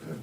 Yeah.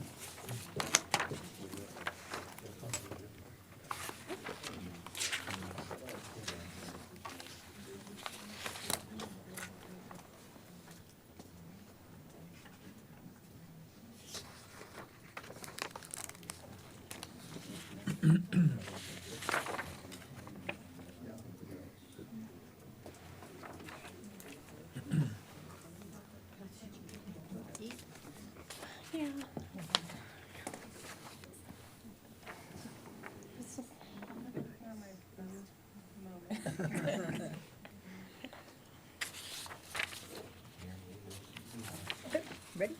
Ready?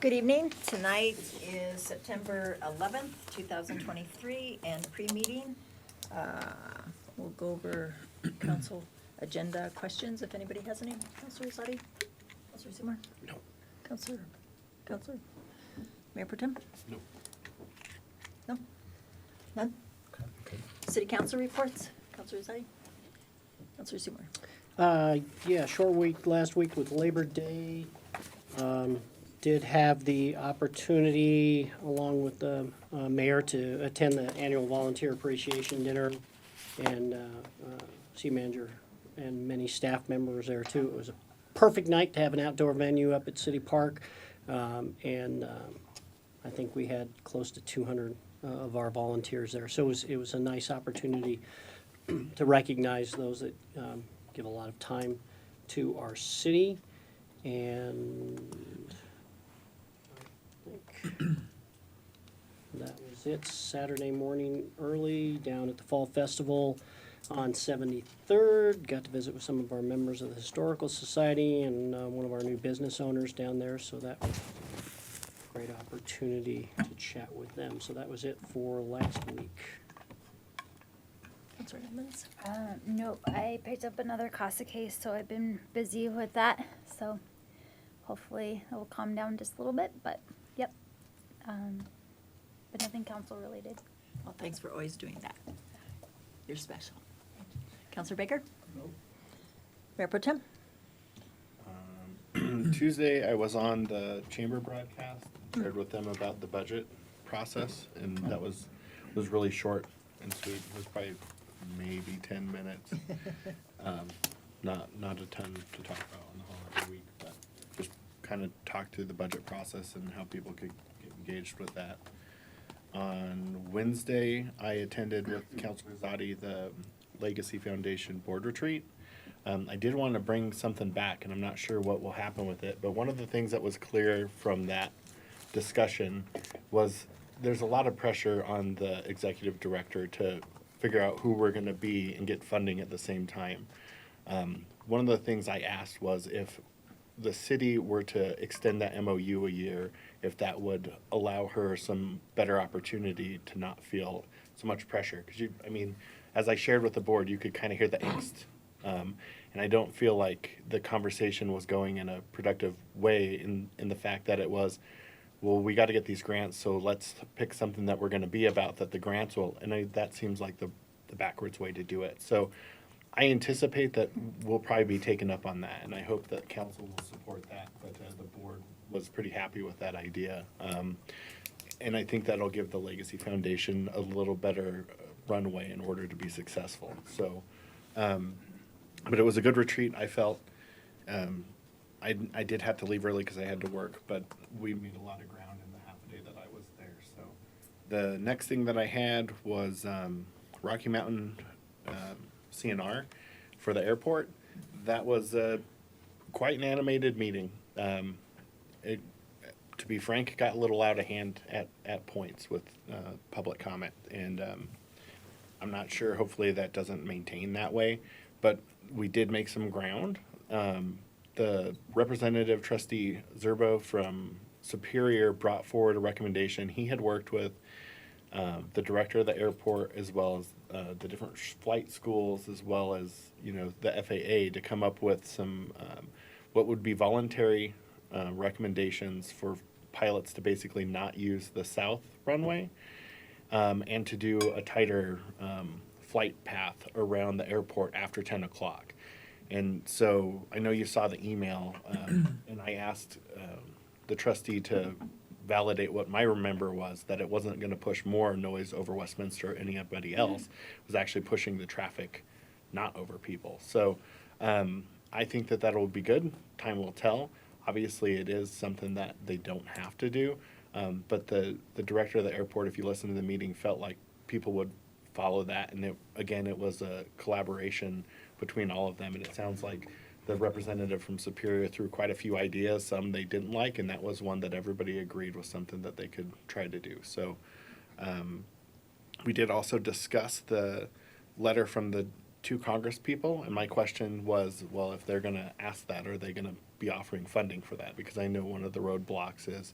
Good evening. Tonight is September 11th, 2023, and pre-meeting. We'll go over council agenda questions if anybody has any. Councilor Zadi? Councilor Seymour? No. Councilor? Mayor Pro Tem? No. No? None? City council reports? Councilor Zadi? Councilor Seymour? Yeah, short week last week with Labor Day. Did have the opportunity, along with the mayor, to attend the annual volunteer appreciation dinner, and city manager and many staff members there too. It was a perfect night to have an outdoor venue up at City Park, and I think we had close to 200 of our volunteers there. So it was a nice opportunity to recognize those that give a lot of time to our city. And I think that was it. Saturday morning early down at the Fall Festival on 73rd. Got to visit with some of our members of the Historical Society and one of our new business owners down there. So that was a great opportunity to chat with them. So that was it for last week. Councilor Edmonds? Nope, I picked up another CASA case, so I've been busy with that. So hopefully it will calm down just a little bit, but yep. But nothing council related. Well, thanks for always doing that. You're special. Councilor Baker? No. Mayor Pro Tem? Tuesday, I was on the chamber broadcast, shared with them about the budget process, and that was really short and sweet. It was probably maybe 10 minutes. Not a ton to talk about on the whole other week, but just kind of talk through the budget process and how people could get engaged with that. On Wednesday, I attended with Councilor Zadi the Legacy Foundation board retreat. I did want to bring something back, and I'm not sure what will happen with it, but one of the things that was clear from that discussion was there's a lot of pressure on the executive director to figure out who we're going to be and get funding at the same time. One of the things I asked was if the city were to extend that MOU a year, if that would allow her some better opportunity to not feel so much pressure. Because as I shared with the board, you could kind of hear the angst. And I don't feel like the conversation was going in a productive way in the fact that it was, well, we got to get these grants, so let's pick something that we're going to be about that the grants will, and that seems like the backwards way to do it. So I anticipate that we'll probably be taken up on that, and I hope that council will support that, but the board was pretty happy with that idea. And I think that'll give the Legacy Foundation a little better runway in order to be successful. So, but it was a good retreat, I felt. I did have to leave early because I had to work, but we made a lot of ground in the half a day that I was there. So the next thing that I had was Rocky Mountain CNR for the airport. That was quite an animated meeting. It, to be frank, got a little out of hand at points with public comment, and I'm not sure, hopefully that doesn't maintain that way, but we did make some ground. The representative trustee Zerbo from Superior brought forward a recommendation. He had worked with the director of the airport, as well as the different flight schools, as well as the FAA, to come up with some what would be voluntary recommendations for pilots to basically not use the south runway, and to do a tighter flight path around the airport after 10 o'clock. And so I know you saw the email, and I asked the trustee to validate what my remember was, that it wasn't gonna push more noise over Westminster or anybody else, it was actually pushing the traffic not over people. So, I think that that'll be good. Time will tell. Obviously, it is something that they don't have to do. But the director of the airport, if you listen to the meeting, felt like people would follow that. And it was a collaboration between all of them. And it sounds like the representative from Superior threw quite a few ideas, some they didn't like, and that was one that everybody agreed was something that they could try to do. So we did also discuss the letter from the two Congress people, and my question was, well, if they're gonna ask that, are they gonna be offering funding for that? Because I know one of the roadblocks is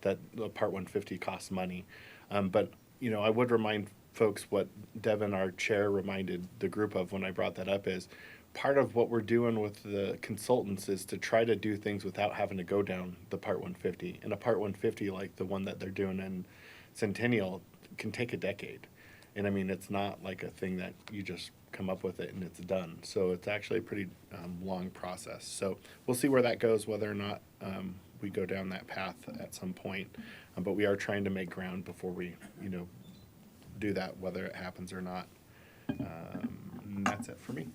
that the Part 150 costs money. But, you know, I would remind folks what Devin, our chair, reminded the group of when I brought that up is part of what we're doing with the consultants is to try to do things without having to go down the Part 150. And a Part 150 like the one that they're doing in Centennial can take a decade. And I mean, it's not like a thing that you just come up with it and it's done. So it's actually a pretty long process. So we'll see where that goes, whether or not we go down that path at some point. But we are trying to make ground before we, you know, do that, whether it happens or not. And that's it for me.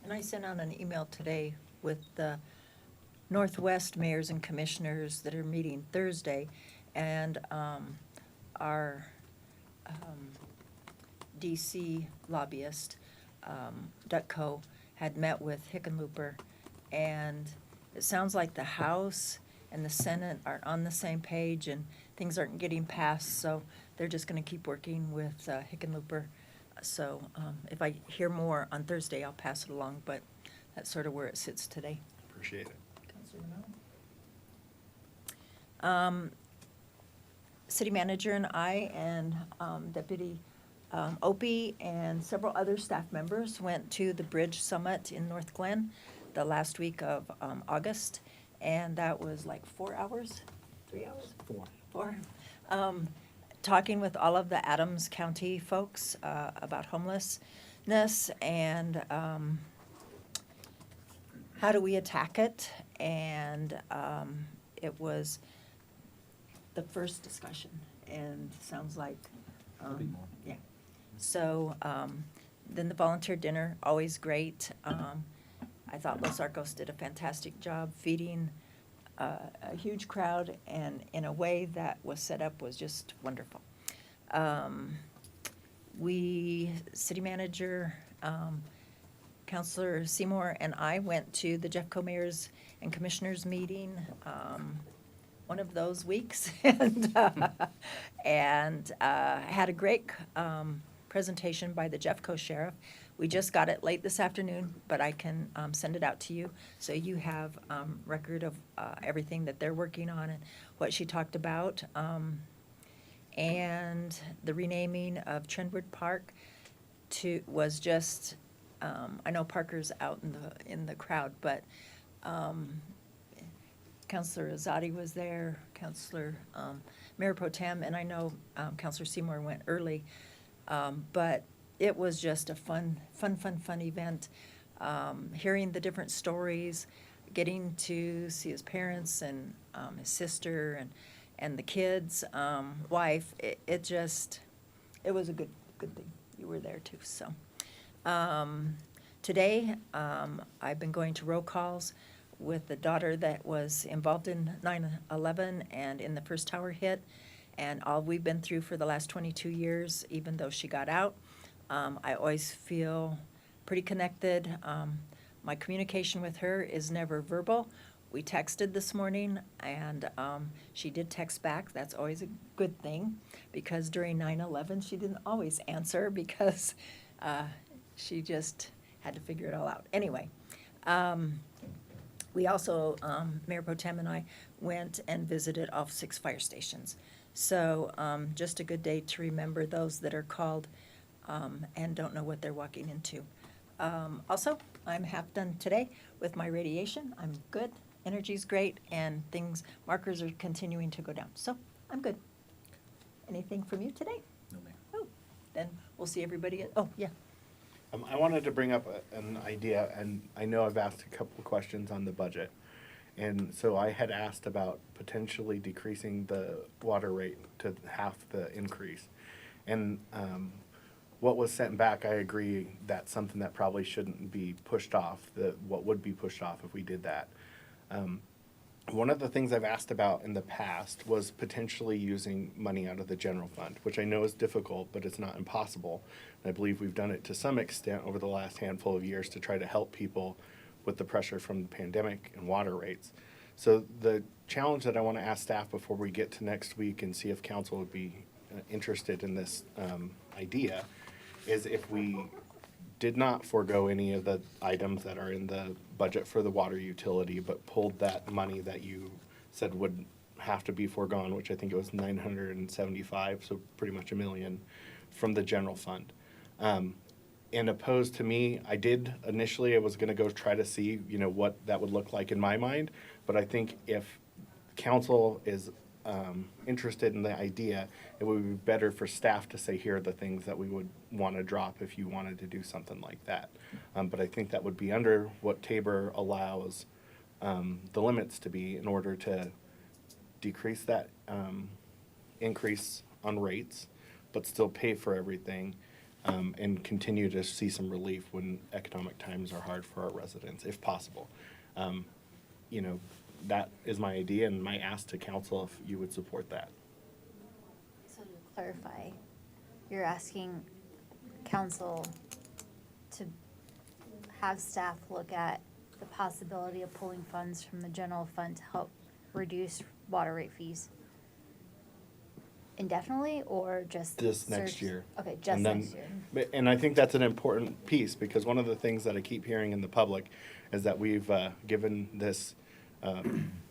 And I sent out an email today with the Northwest mayors and commissioners that are meeting Thursday, and our DC lobbyist, Ducko, had met with Hickenlooper, and it sounds like the House and the Senate are on the same page, and things aren't getting passed, so they're just gonna keep working with Hickenlooper. So if I hear more on Thursday, I'll pass it along, but that's sort of where it sits today. Appreciate it. Councilor Mello? City manager and I and Deputy Opie and several other staff members went to the Bridge Summit in North Glen the last week of August, and that was like 4 hours, 3 hours? 4. Talking with all of the Adams County folks about homelessness and how do we attack it, and it was the first discussion, and sounds like, yeah. So then the volunteer dinner, always great. I thought Los Arcos did a fantastic job feeding a huge crowd, and in a way that was set up was just wonderful. City manager, Councilor Seymour and I went to the Jeffco Mayors and Commissioners meeting one of those weeks and had a great presentation by the Jeffco Sheriff. We just got it late this afternoon, but I can send it out to you so you have record of everything that they're working on and what she talked about. And the renaming of Trendwood Park was just, I know Parker's out in the crowd, but Councilor Azadi was there, Councilor Mayor Pro Tem, and I know Councilor Seymour went early, but it was just a fun event. Hearing the different stories, getting to see his parents and his sister and the kids, wife. It was a good thing. You were there too. So today I've been going to roll calls with the daughter that was involved in 9/11 and in the first tower hit, and all we've been through for the last 22 years, even though she got out. I always feel pretty connected. My communication with her is never verbal. We texted this morning, and she did text back. That's always a good thing, because during 9/11, she didn't always answer because she just had to figure it all out. Anyway, we also, Mayor Pro Tem and I, went and visited all 6 fire stations. So just a good day to remember those that are called and don't know what they're walking into. Also, I'm half done today with my radiation. I'm good. Energy's great, and markers are continuing to go down. So I'm good. Anything from you today? No, ma'am. Oh, then we'll see everybody yeah. I wanted to bring up an idea, and I know I've asked a couple of questions on the budget. And so I had asked about potentially decreasing the water rate to half the increase. And what was sent back, I agree, that's something that probably shouldn't be pushed off, what would be pushed off if we did that. One of the things I've asked about in the past was potentially using money out of the general fund, which I know is difficult, but it's not impossible. And I believe we've done it to some extent over the last handful of years to try to help people with the pressure from the pandemic and water rates. So the challenge that I want to ask staff before we get to next week and see if council would be interested in this idea is if we did not forego any of the items that are in the budget for the water utility, but pulled that money that you said would have to be foregone, which I think it was 975, so pretty much $1 million, from the general fund. And opposed to me, I was gonna go try to see, what that would look like in my mind, but I think if council is interested in the idea, it would be better for staff to say, here are the things that we would want to drop if you wanted to do something like that. But I think that would be under what Tabor allows the limits to be in order to decrease that increase on rates, but still pay for everything and continue to see some relief when economic times are hard for our residents, if possible. That is my idea and my ask to council if you would support that. So to clarify, you're asking council to have staff look at the possibility of pulling funds from the general fund to help reduce water rate fees indefinitely, or just This next year. Okay, just And then- next year. And I think that's an important piece, because one of the things that I keep hearing in the public is that we've given this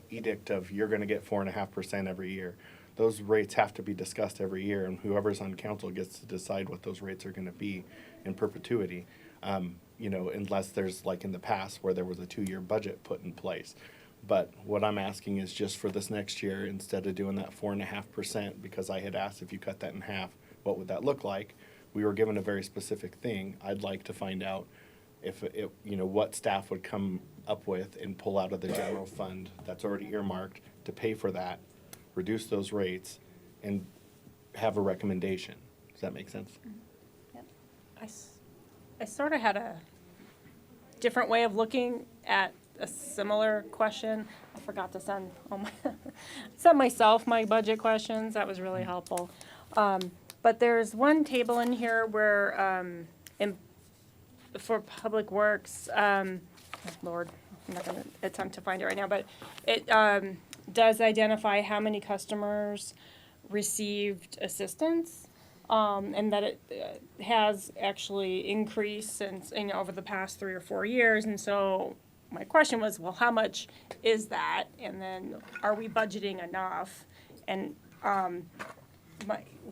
edict of you're gonna get 4.5% every year. Those rates have to be discussed every year, and whoever's on council gets to decide what those rates are gonna be in perpetuity. Unless there's, like in the past, where there was a 2-year budget put in place. But what I'm asking is just for this next year, instead of doing that 4.5%, because I had asked if you cut that in half, what would that look like? We were given a very specific thing. I'd like to find out if it, what staff would come up with and pull out of the general fund that's already earmarked to pay for that, reduce those rates, and have a recommendation. Does that make sense? I sort of had a different way of looking at a similar question. I forgot to send send myself my budget questions. That was really helpful. But there's one table in here where for Public Works, Lord, I'm not going to attempt to find it right now, but it does identify how many customers received assistance, and that it has actually increased since, over the past 3 or 4 years. And so my question was, well, how much is that? And then are we budgeting enough? And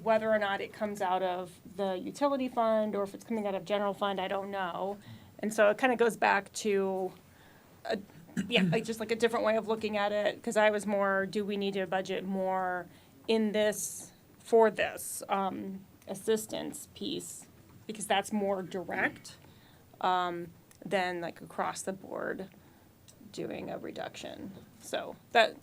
whether or not it comes out of the utility fund or if it's coming out of general fund, I don't know. And so it kind of goes back to, just like a different way of looking at it, because I was more, do we need to budget more in this, for this assistance piece? Because that's more direct than like across the board doing a reduction. So that,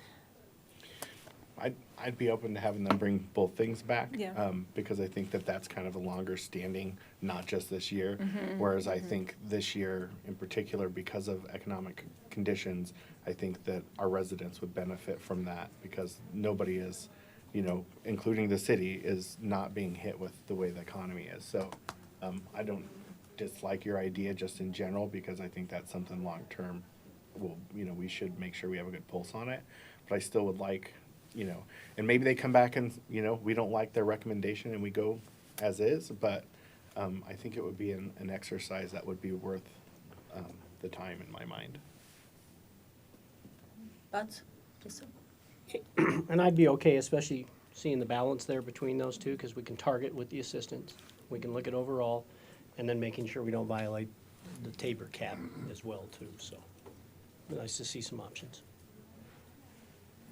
I'd be open to having them bring both things back. Yeah. Because I think that that's kind of a longer standing, not just this year. Whereas I think this year in particular, because of economic conditions, I think that our residents would benefit from that, because nobody is, including the city, is not being hit with the way the economy is. So I don't dislike your idea just in general, because I think that's something long-term, we should make sure we have a good pulse on it. But I still would like, and maybe they come back and, we don't like their recommendation and we go as is, but I think it would be an exercise that would be worth the time in my mind. Thoughts? Yes, sir. And I'd be okay, especially seeing the balance there between those two, because we can target with the assistance. We can look at overall, and then making sure we don't violate the Tabor cap as well, too, so. Nice to see some options.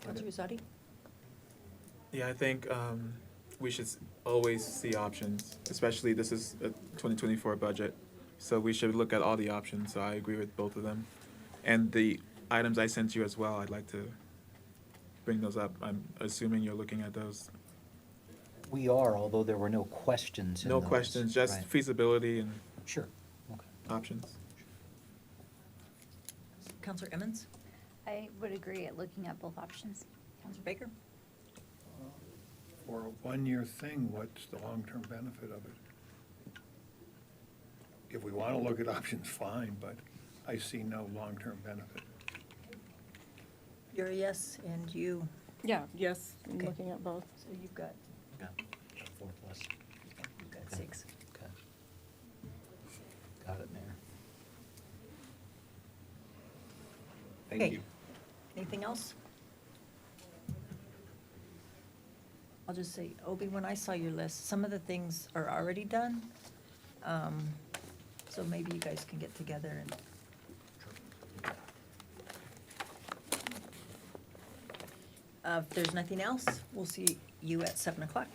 Councilor Rosati? Yeah, I think we should always see options, especially this is a 2024 budget. So we should look at all the options. So I agree with both of them. And the items I sent you as well, I'd like to bring those up. I'm assuming you're looking at those. We are, although there were no questions in No those, questions, just right. feasibility and Sure, okay. options. Counselor Emmons? I would agree at looking at both options. Counselor Baker? For a one-year thing, what's the long-term benefit of it? If we want to look at options, fine, but I see no long-term benefit. You're a yes, and you, Yeah, yes, I'm Okay. looking at both. so you've got, Yeah, 4 plus. you've got Okay. 6. Okay. Got it, Mayor. Thank Okay. you. Anything else? I'll just say, Obi, when I saw your list, some of the things are already done. So maybe you guys can get together and. If there's nothing else, we'll see you at 7:00.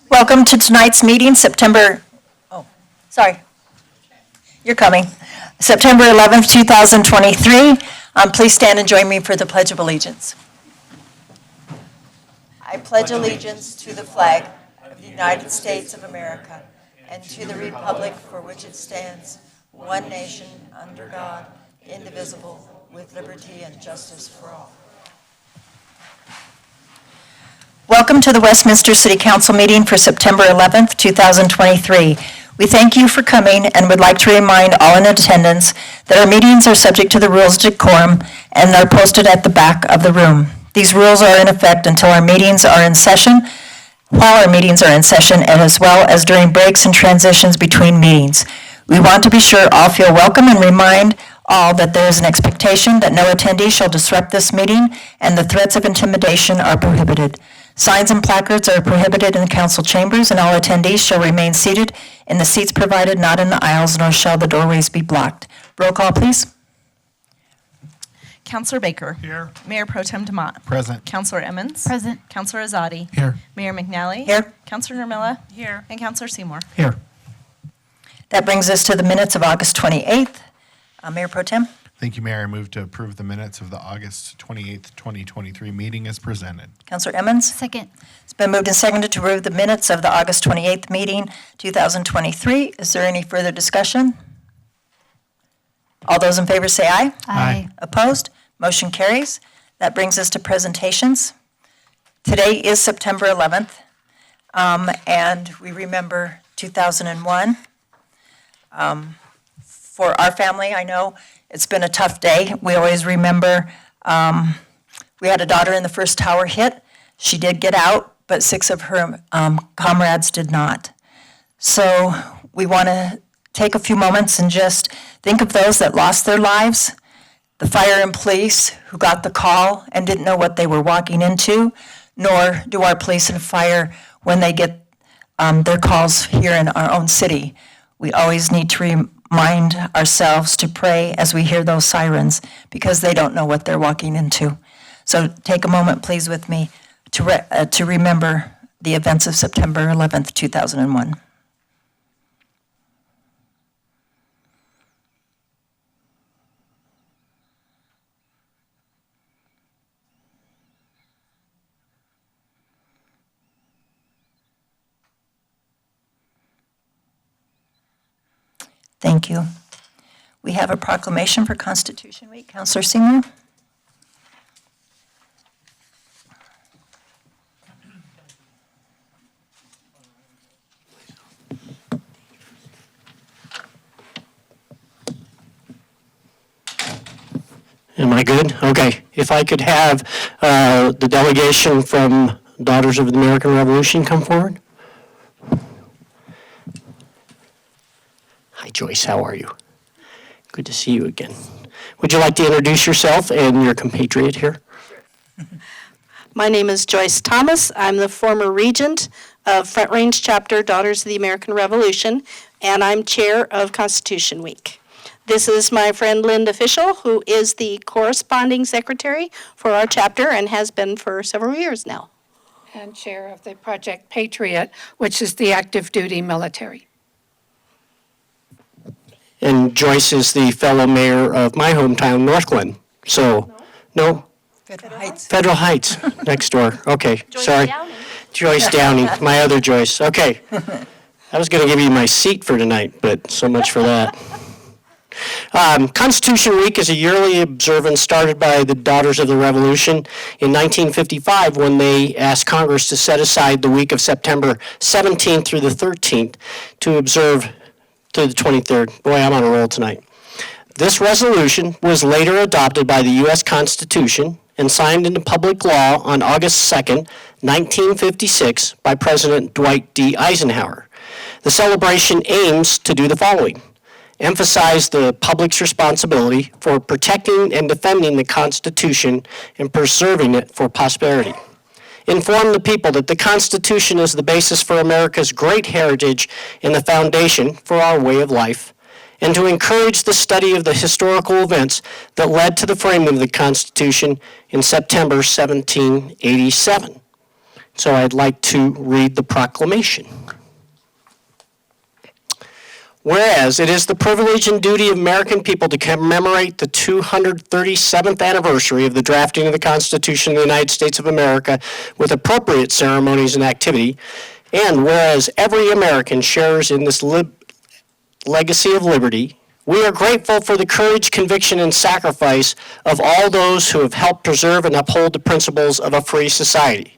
Welcome to tonight's meeting, You're coming. September 11th, 2023. Please stand and join me for the Pledge of Allegiance. I pledge allegiance to the flag of the United States of America and to the republic for which it stands, one nation, under God, indivisible, with liberty and justice for all. Welcome to the Westminster City Council meeting for September 11th, 2023. We thank you for coming and would like to remind all in attendance that our meetings are subject to the rules of decorum and are posted at the back of the room. These rules are in effect until our meetings are in session, while our meetings are in session, and as well as during breaks and transitions between meetings. We want to be sure all feel welcome and remind all that there is an expectation that no attendee shall disrupt this meeting and the threats of intimidation are prohibited. Signs and placards are prohibited in the council chambers, and all attendees shall remain seated in the seats provided, not in the aisles, nor shall the doorways be blocked. Roll call, please. Counselor Baker. Here. Mayor Pro Tem Demott. Present. Counselor Emmons. Present. Counselor Azadi. Here. Mayor McNally. Here. Counselor Nermilla. Here. And Counselor Seymour. Here. That brings us to the minutes of August 28th. Mayor Pro Tem. Thank you, Mayor. I move to approve the minutes of the August 28th, 2023 meeting as presented. Counselor Emmons. Second. It's been moved and seconded to approve the minutes of the August 28th meeting, 2023. Is there any further discussion? All those in favor say aye. Aye. Opposed? Motion carries. That brings us to presentations. Today is September 11th, and we remember 2001. For our family, I know it's been a tough day. We always remember, we had a daughter in the first tower hit. She did get out, but 6 of her comrades did not. So we want to take a few moments and just think of those that lost their lives, the fire and police who got the call and didn't know what they were walking into, nor do our police and fire when they get their calls here in our own city. We always need to remind ourselves to pray as we hear those sirens because they don't know what they're walking into. So take a moment, please, with me to remember the events of September 11th, 2001. Thank you. We have a proclamation for Constitution Week. Councilor Seymour. Am I good? Okay. If I could have the delegation from Daughters of the American Revolution come forward. Hi, Joyce. How are you? Good to see you again. Would you like to introduce yourself and your compatriot here? My name is Joyce Thomas. I'm the former regent of Front Range Chapter Daughters of the American Revolution, and I'm chair of Constitution Week. This is my friend Linda Fischel, who is the corresponding secretary for our chapter and has been for several years now. And chair of the Project Patriot, which is the active duty military. And Joyce is the fellow mayor of my hometown, Northglenn. So, no? Federal Heights. Federal Heights, next door. Okay, sorry. Joyce Downey, my other Joyce. Okay. I was going to give you my seat for tonight, but so much for that. Constitution Week is a yearly observance started by the Daughters of the Revolution in 1955 when they asked Congress to set aside the week of September 17th through the 13th to observe to the 23rd. Boy, I'm on a roll tonight. This resolution was later adopted by the U.S. Constitution and signed into public law on August 2nd, 1956 by President Dwight D. Eisenhower. The celebration aims to do the following: emphasize the public's responsibility for protecting and defending the Constitution and preserving it for posterity. Inform the people that the Constitution is the basis for America's great heritage and the foundation for our way of life, and to encourage the study of the historical events that led to the framing of the Constitution in September 1787. So I'd like to read the proclamation. Whereas it is the privilege and duty of American people to commemorate the 237th anniversary of the drafting of the Constitution of the United States of America with appropriate ceremonies and activity, and whereas every American shares in this legacy of liberty, we are grateful for the courage, conviction, and sacrifice of all those who have helped preserve and uphold the principles of a free society.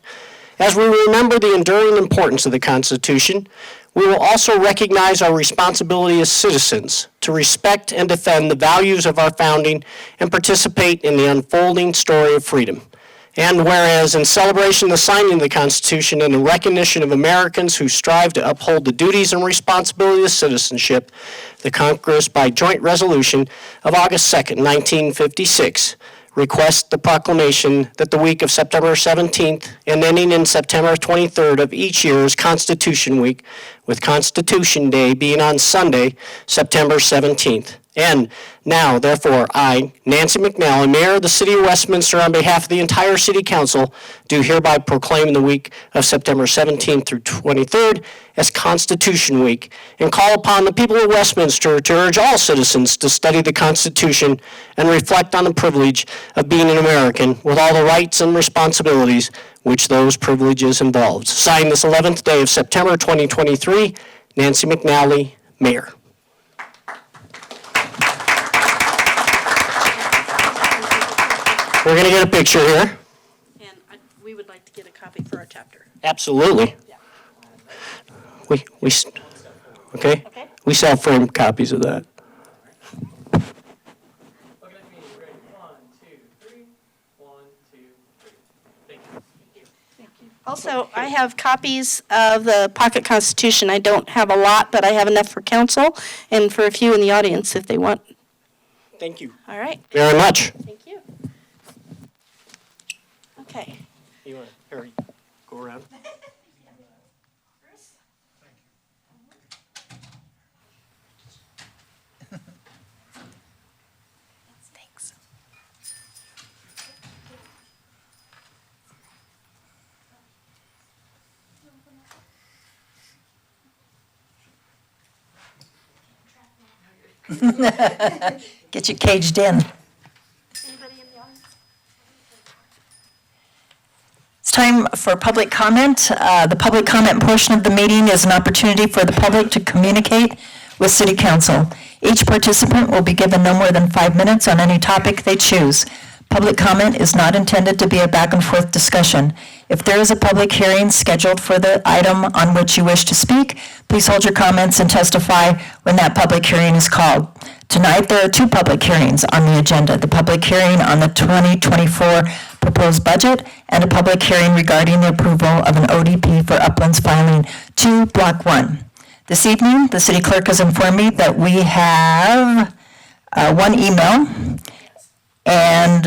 As we remember the enduring importance of the Constitution, we will also recognize our responsibility as citizens to respect and defend the values of our founding and participate in the unfolding story of freedom. And whereas in celebration of the signing of the Constitution and in recognition of Americans who strive to uphold the duties and responsibilities of citizenship, the Congress, by joint resolution of August 2nd, 1956, request the proclamation that the week of September 17th and ending in September 23rd of each year is Constitution Week, with Constitution Day being on Sunday, September 17th. And now, therefore, I, Nancy McNally, Mayor of the City of Westminster, on behalf of the entire City Council, do hereby proclaim the week of September 17th through 23rd as Constitution Week, and call upon the people of Westminster to urge all citizens to study the Constitution and reflect on the privilege of being an American with all the rights and responsibilities which those privileges involve. Signed this 11th day of September 2023, Nancy McNally, Mayor. We're going to get a picture here. And we would like to get a copy for our chapter. Absolutely. Okay? We sell framed copies of that. Also, I have copies of the Pocket Constitution. I don't have a lot, but I have enough for council and for a few in the audience if they want. Thank you All right. very much. Thank you. Okay. You want to hurry, go around? Thanks. Get you caged in. Anybody in the audience? It's time for public comment. The public comment portion of the meeting is an opportunity for the public to communicate with City Council. Each participant will be given no more than 5 minutes on any topic they choose. Public comment is not intended to be a back and forth discussion. If there is a public hearing scheduled for the item on which you wish to speak, please hold your comments and testify when that public hearing is called. Tonight, there are 2 public hearings on the agenda, the public hearing on the 2024 proposed budget and a public hearing regarding the approval of an ODP for Uplands Filing 2, Block 1. This evening, the city clerk has informed me that we have 1 email and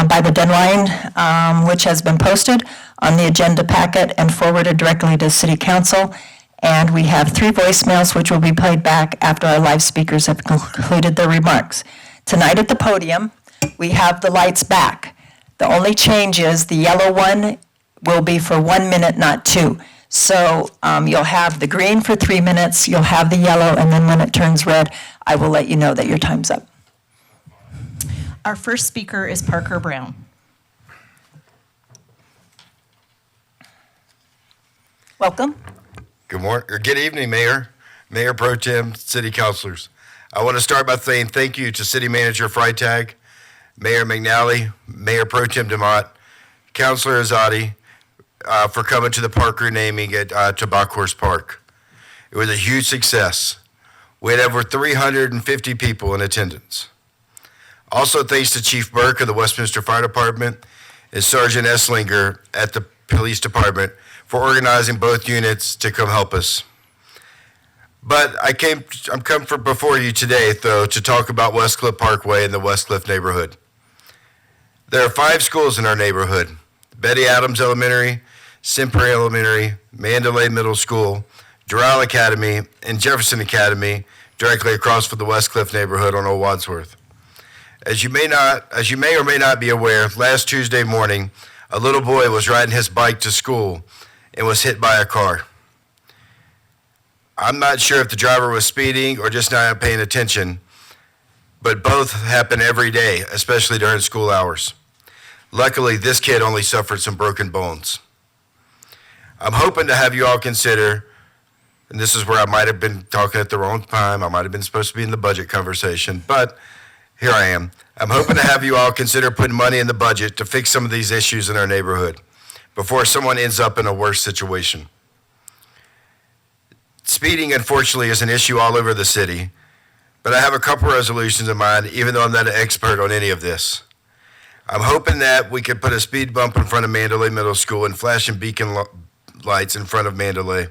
by the deadline, which has been posted on the agenda packet and forwarded directly to City Council. And we have 3 voicemails which will be played back after our live speakers have concluded their remarks. Tonight at the podium, we have the lights back. The only change is the yellow one will be for 1 minute, not 2. So you'll have the green for 3 minutes, you'll have the yellow, and then when it turns red, I will let you know that your time's up. Our first speaker is Parker Brown. Welcome. Good morning, or good evening, Mayor, Mayor Pro Tem, City Councilors. I want to start by saying thank you to City Manager Freitag, Mayor McNally, Mayor Pro Tem DeMott, Councilor Azadi, for coming to the park renaming at Tobacco Park. It was a huge success. We had over 350 people in attendance. Also, thanks to Chief Burke of the Westminster Fire Department and Sergeant Esslinger at the Police Department for organizing both units to come help us. But I'm come before you today, though, to talk about Westcliff Parkway and the Westcliff neighborhood. There are 5 schools in our neighborhood: Betty Adams Elementary, Simper Elementary, Mandalay Middle School, Doral Academy, and Jefferson Academy, directly across from the Westcliff neighborhood on Old Wadsworth. As you may or may not be aware, last Tuesday morning, a little boy was riding his bike to school and was hit by a car. I'm not sure if the driver was speeding or just not paying attention, but both happen every day, especially during school hours. Luckily, this kid only suffered some broken bones. I'm hoping to have you all consider, and this is where I might have been talking at the wrong time, I might have been supposed to be in the budget conversation, but here I am. I'm hoping to have you all consider putting money in the budget to fix some of these issues in our neighborhood before someone ends up in a worse situation. Speeding, unfortunately, is an issue all over the city, but I have a couple resolutions in mind, even though I'm not an expert on any of this. I'm hoping that we could put a speed bump in front of Mandalay Middle School and flashing beacon lights in front of Mandalay.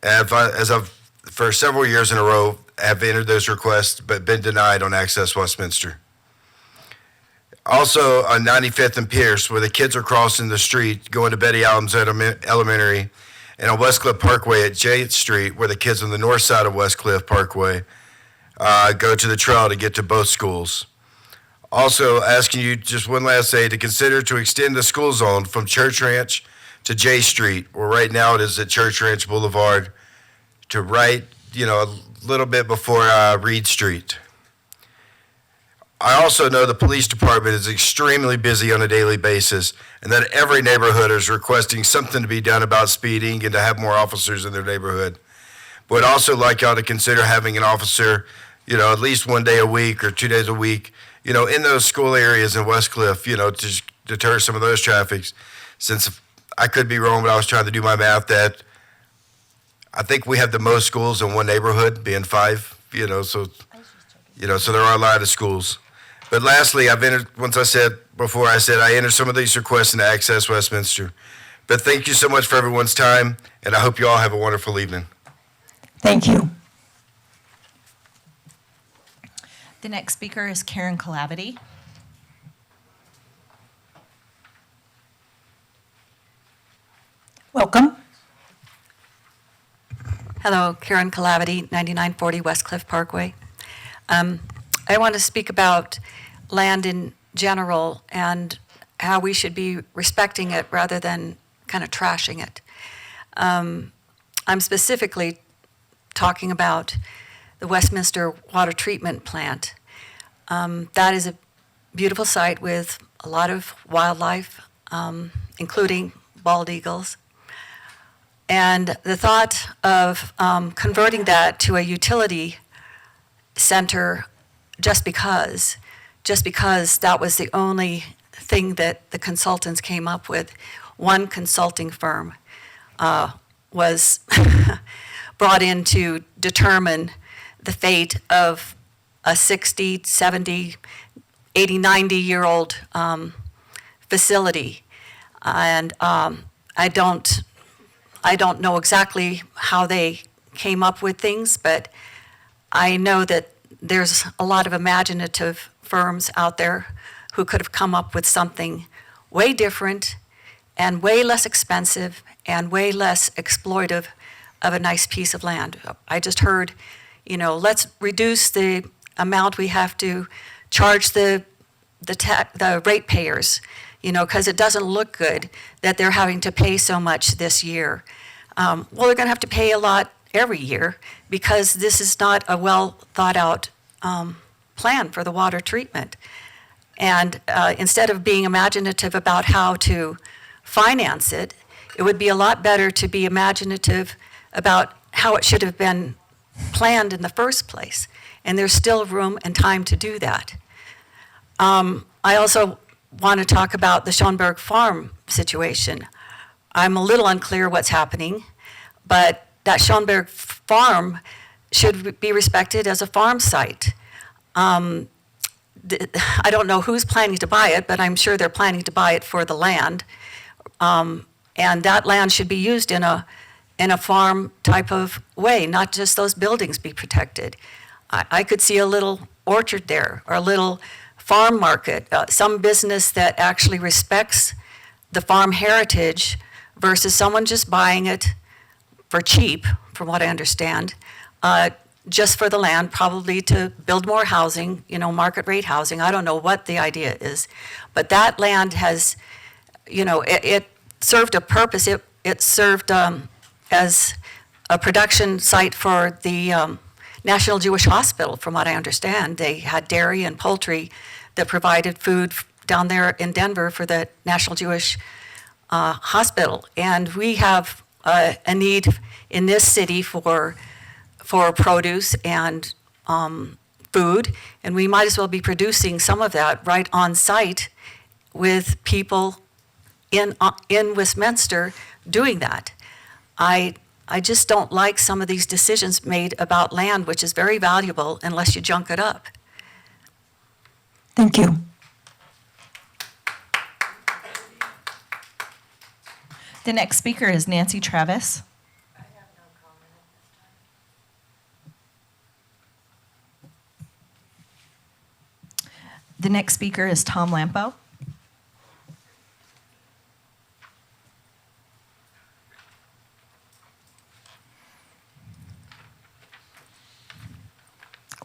As I've, for several years in a row, have entered those requests, but been denied on Access Westminster. Also, on 95th and Pierce, where the kids are crossing the street, going to Betty Adams Elementary, and on Westcliff Parkway at 8th Street, where the kids on the north side of Westcliff Parkway go to the trail to get to both schools. Also, asking you just one last day to consider to extend the school zone from Church Ranch to J Street, where right now it is at Church Ranch Boulevard, to right, a little bit before Reed Street. I also know the police department is extremely busy on a daily basis, and that every neighborhood is requesting something to be done about speeding and to have more officers in their neighborhood. But I'd also like y'all to consider having an officer, at least 1 day a week or 2 days a week, in those school areas in Westcliff, to deter some of those traffics. Since I could be wrong, but I was trying to do my math that I think we have the most schools in one neighborhood, being 5, so there are a lot of schools. But lastly, I entered some of these requests into Access Westminster. But thank you so much for everyone's time, and I hope you all have a wonderful evening. Thank you. The next speaker is Karen Calavity. Welcome. Hello, Karen Calavity, 9940 Westcliff Parkway. I want to speak about land in general and how we should be respecting it rather than kind of trashing it. I'm specifically talking about the Westminster water treatment plant. That is a beautiful site with a lot of wildlife, including bald eagles. And the thought of converting that to a utility center just because that was the only thing that the consultants came up with. One consulting firm was brought in to determine the fate of a 60, 70, 80, 90-year-old facility. And I don't know exactly how they came up with things, but I know that there's a lot of imaginative firms out there who could have come up with something way different and way less expensive and way less exploitive of a nice piece of land. I just heard, let's reduce the amount we have to charge the ratepayers, because it doesn't look good that they're having to pay so much this year. Well, they're going to have to pay a lot every year because this is not a well thought out plan for the water treatment. And instead of being imaginative about how to finance it, it would be a lot better to be imaginative about how it should have been planned in the first place. And there's still room and time to do that. I also want to talk about the Schoenberg Farm situation. I'm a little unclear what's happening, but that Schoenberg Farm should be respected as a farm site. I don't know who's planning to buy it, but I'm sure they're planning to buy it for the land. And that land should be used in a farm type of way, not just those buildings be protected. I could see a little orchard there, or a little farm market, some business that actually respects the farm heritage versus someone just buying it for cheap, from what I understand, just for the land, probably to build more housing, market rate housing. I don't know what the idea is, but that land it served a purpose. It served as a production site for the National Jewish Hospital, from what I understand. They had dairy and poultry that provided food down there in Denver for the National Jewish Hospital. And we have a need in this city for produce and food, and we might as well be producing some of that right on site with people in Westminster doing that. I just don't like some of these decisions made about land, which is very valuable, unless you junk it up. Thank you. The next speaker is Nancy Travis. I have no comment at this time. The next speaker is Tom Lampo.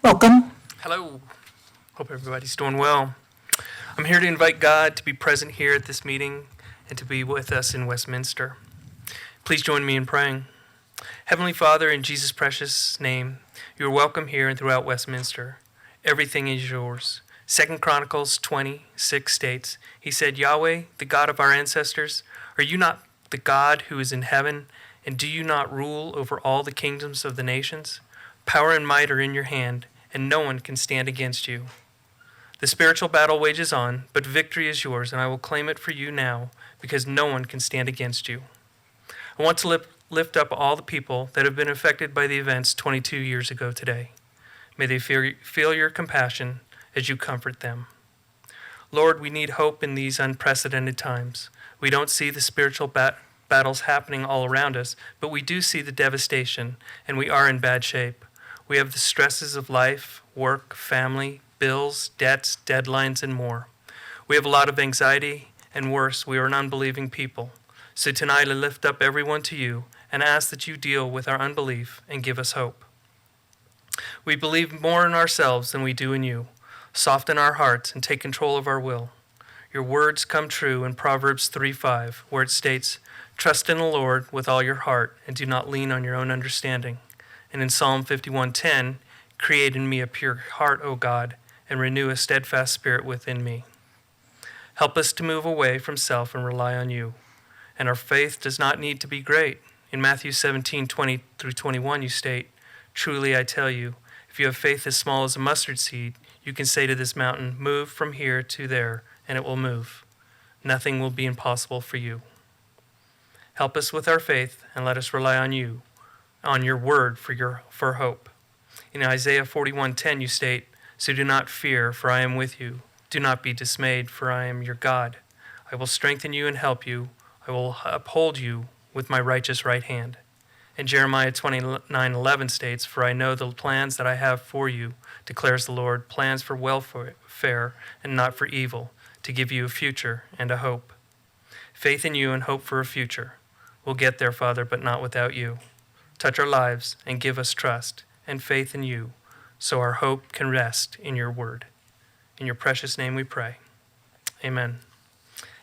Welcome. Hello. Hope everybody's doing well. I'm here to invite God to be present here at this meeting and to be with us in Westminster. Please join me in praying. Heavenly Father, in Jesus' precious name, you are welcome here and throughout Westminster. Everything is yours. 2 Chronicles 20:6 states, He said, Yahweh, the God of our ancestors, are you not the God who is in heaven, and do you not rule over all the kingdoms of the nations? Power and might are in your hand, and no one can stand against you. The spiritual battle wages on, but victory is yours, and I will claim it for you now, because no one can stand against you. I want to lift up all the people that have been affected by the events 22 years ago today. May they feel your compassion as you comfort them. Lord, we need hope in these unprecedented times. We don't see the spiritual battles happening all around us, but we do see the devastation, and we are in bad shape. We have the stresses of life, work, family, bills, debts, deadlines, and more. We have a lot of anxiety, and worse, we are an unbelieving people. So tonight I lift up everyone to you and ask that you deal with our unbelief and give us hope. We believe more in ourselves than we do in you. Soften our hearts and take control of our will. Your words come true in Proverbs 3:5, where it states, Trust in the Lord with all your heart and do not lean on your own understanding. And in Psalm 51:10, Create in me a pure heart, O God, and renew a steadfast spirit within me. Help us to move away from self and rely on you. And our faith does not need to be great. In Matthew 17:20-21, you state, Truly I tell you, if you have faith as small as a mustard seed, you can say to this mountain, Move from here to there, and it will move. Nothing will be impossible for you. Help us with our faith, and let us rely on you, on your word for hope. In Isaiah 41:10, you state, So do not fear, for I am with you. Do not be dismayed, for I am your God. I will strengthen you and help you. I will uphold you with my righteous right hand. And Jeremiah 29:11 states, For I know the plans that I have for you, declares the Lord, plans for welfare and not for evil, to give you a future and a hope. Faith in you and hope for a future. We'll get there, Father, but not without you. Touch our lives and give us trust and faith in you, so our hope can rest in your word. In your precious name we pray. Amen.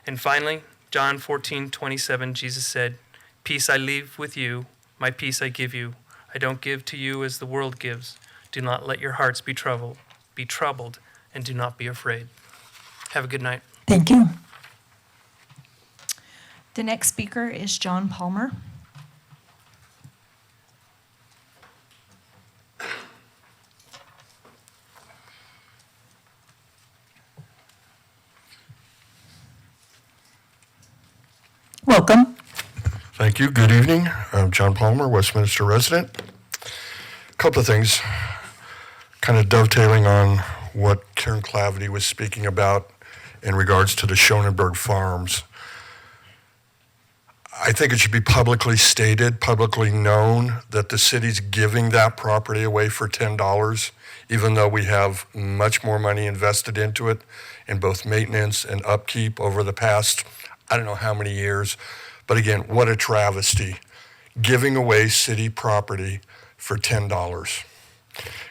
And finally, John 14:27, Jesus said, Peace I leave with you, my peace I give you. I don't give to you as the world gives. Do not let your hearts be troubled, and do not be afraid. Have a good night. Thank you. The next speaker is John Palmer. Welcome. Thank you. Good evening. I'm John Palmer, Westminster resident. A couple of things, kind of dovetailing on what Karen Clavity was speaking about in regards to the Schonenberg Farms. I think it should be publicly stated, publicly known, that the city's giving that property away for $10, even though we have much more money invested into it in both maintenance and upkeep over the past, I don't know how many years. But again, what a travesty, giving away city property for $10.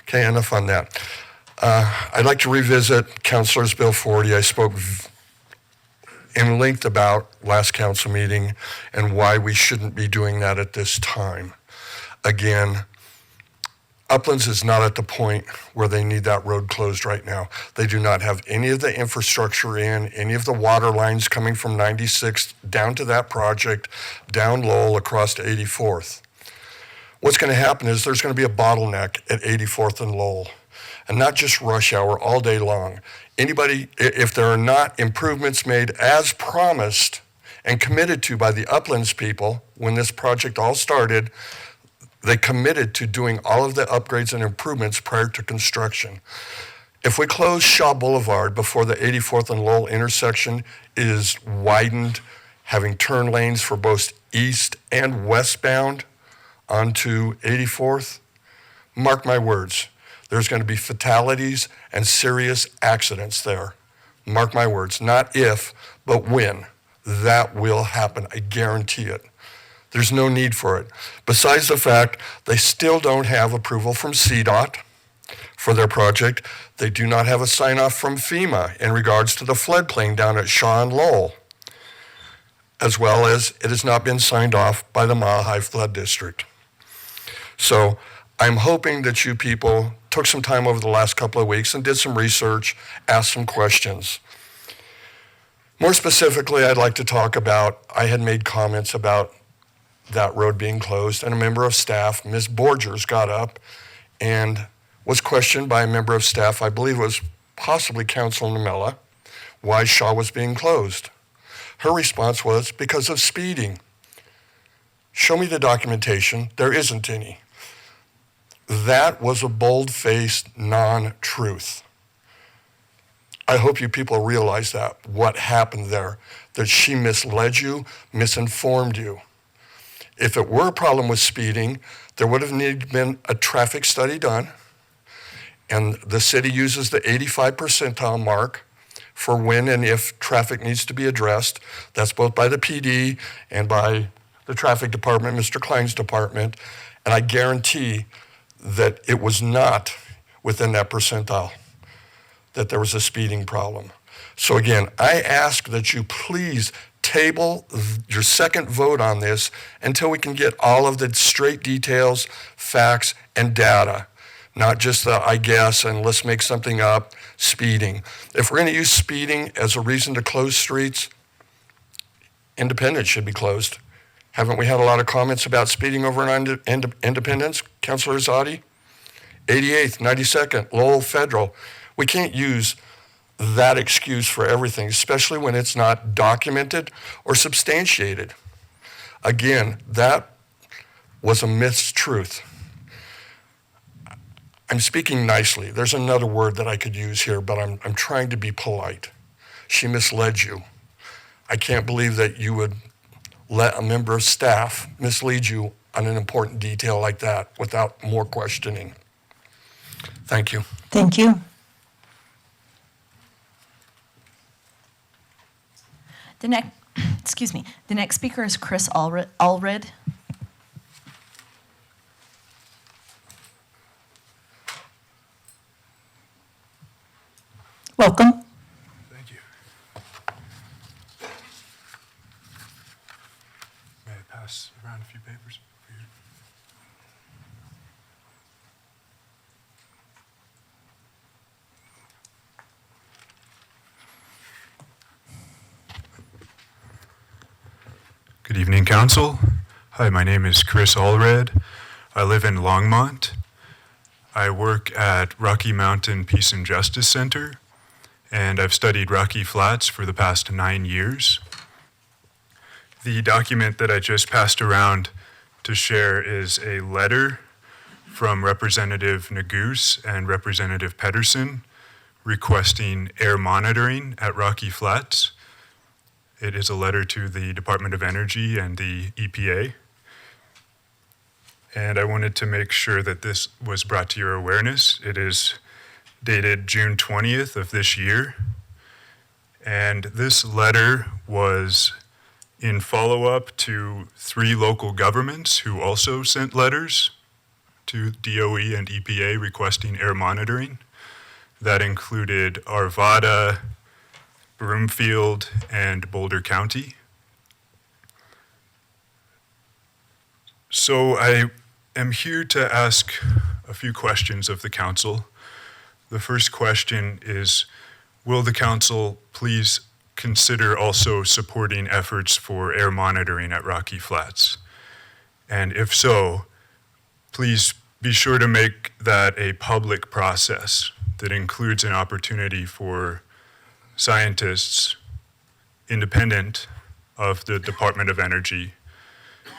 Okay, enough on that. I'd like to revisit Councilor's Bill 40. I spoke in length about last council meeting and why we shouldn't be doing that at this time. Again, Uplands is not at the point where they need that road closed right now. They do not have any of the infrastructure in, any of the water lines coming from 96 down to that project, down Lowell across to 84th. What's going to happen is there's going to be a bottleneck at 84th and Lowell, and not just rush hour all day long. Anybody, if there are not improvements made as promised and committed to by the Uplands people when this project all started, they committed to doing all of the upgrades and improvements prior to construction. If we close Shaw Boulevard before the 84th and Lowell intersection is widened, having turn lanes for both east and westbound onto 84th, mark my words, there's going to be fatalities and serious accidents there. Mark my words, not if, but when. That will happen, I guarantee it. There's no need for it. Besides the fact they still don't have approval from CDOT for their project. They do not have a sign-off from FEMA in regards to the floodplain down at Shaw and Lowell, as well as it has not been signed off by the Mile High Flood District. So I'm hoping that you people took some time over the last couple of weeks and did some research, asked some questions. More specifically, I'd like to talk about, I had made comments about that road being closed, and a member of staff, Ms. Borgers, got up and was questioned by a member of staff, I believe it was possibly Council Namella, why Shaw was being closed. Her response was, because of speeding. Show me the documentation. There isn't any. That was a bold-faced non-truth. I hope you people realize that, what happened there, that she misled you, misinformed you. If it were a problem with speeding, there would have needed been a traffic study done, and the city uses the 85 percentile mark for when and if traffic needs to be addressed. That's both by the PD and by the traffic department, Mr. Klein's department, and I guarantee that it was not within that percentile that there was a speeding problem. So again, I ask that you please table your second vote on this until we can get all of the straight details, facts, and data, not just the I guess and let's make something up, speeding. If we're going to use speeding as a reason to close streets, Independence should be closed. Haven't we had a lot of comments about speeding over on Independence, Councilor Zadi? 88th, 92nd, Lowell Federal. We can't use that excuse for everything, especially when it's not documented or substantiated. Again, that was a mistruth. I'm speaking nicely. There's another word that I could use here, but I'm trying to be polite. She misled you. I can't believe that you would let a member of staff mislead you on an important detail like that without more questioning. Thank you. Thank you. The next, excuse me, the next speaker is Chris Allred. Welcome. Thank you. May I pass around a few papers for you? Good evening, Council. Hi, my name is Chris Allred. I live in Longmont. I work at Rocky Mountain Peace and Justice Center, and I've studied Rocky Flats for the past 9 years. The document that I just passed around to share is a letter from Representative Nagoose and Representative Pedersen requesting air monitoring at Rocky Flats. It is a letter to the Department of Energy and the EPA. And I wanted to make sure that this was brought to your awareness. It is dated June 20th of this year. And this letter was in follow-up to 3 local governments who also sent letters to DOE and EPA requesting air monitoring. That included Arvada, Broomfield, and Boulder County. So I am here to ask a few questions of the council. The first question is, will the council please consider also supporting efforts for air monitoring at Rocky Flats? And if so, please be sure to make that a public process that includes an opportunity for scientists independent of the Department of Energy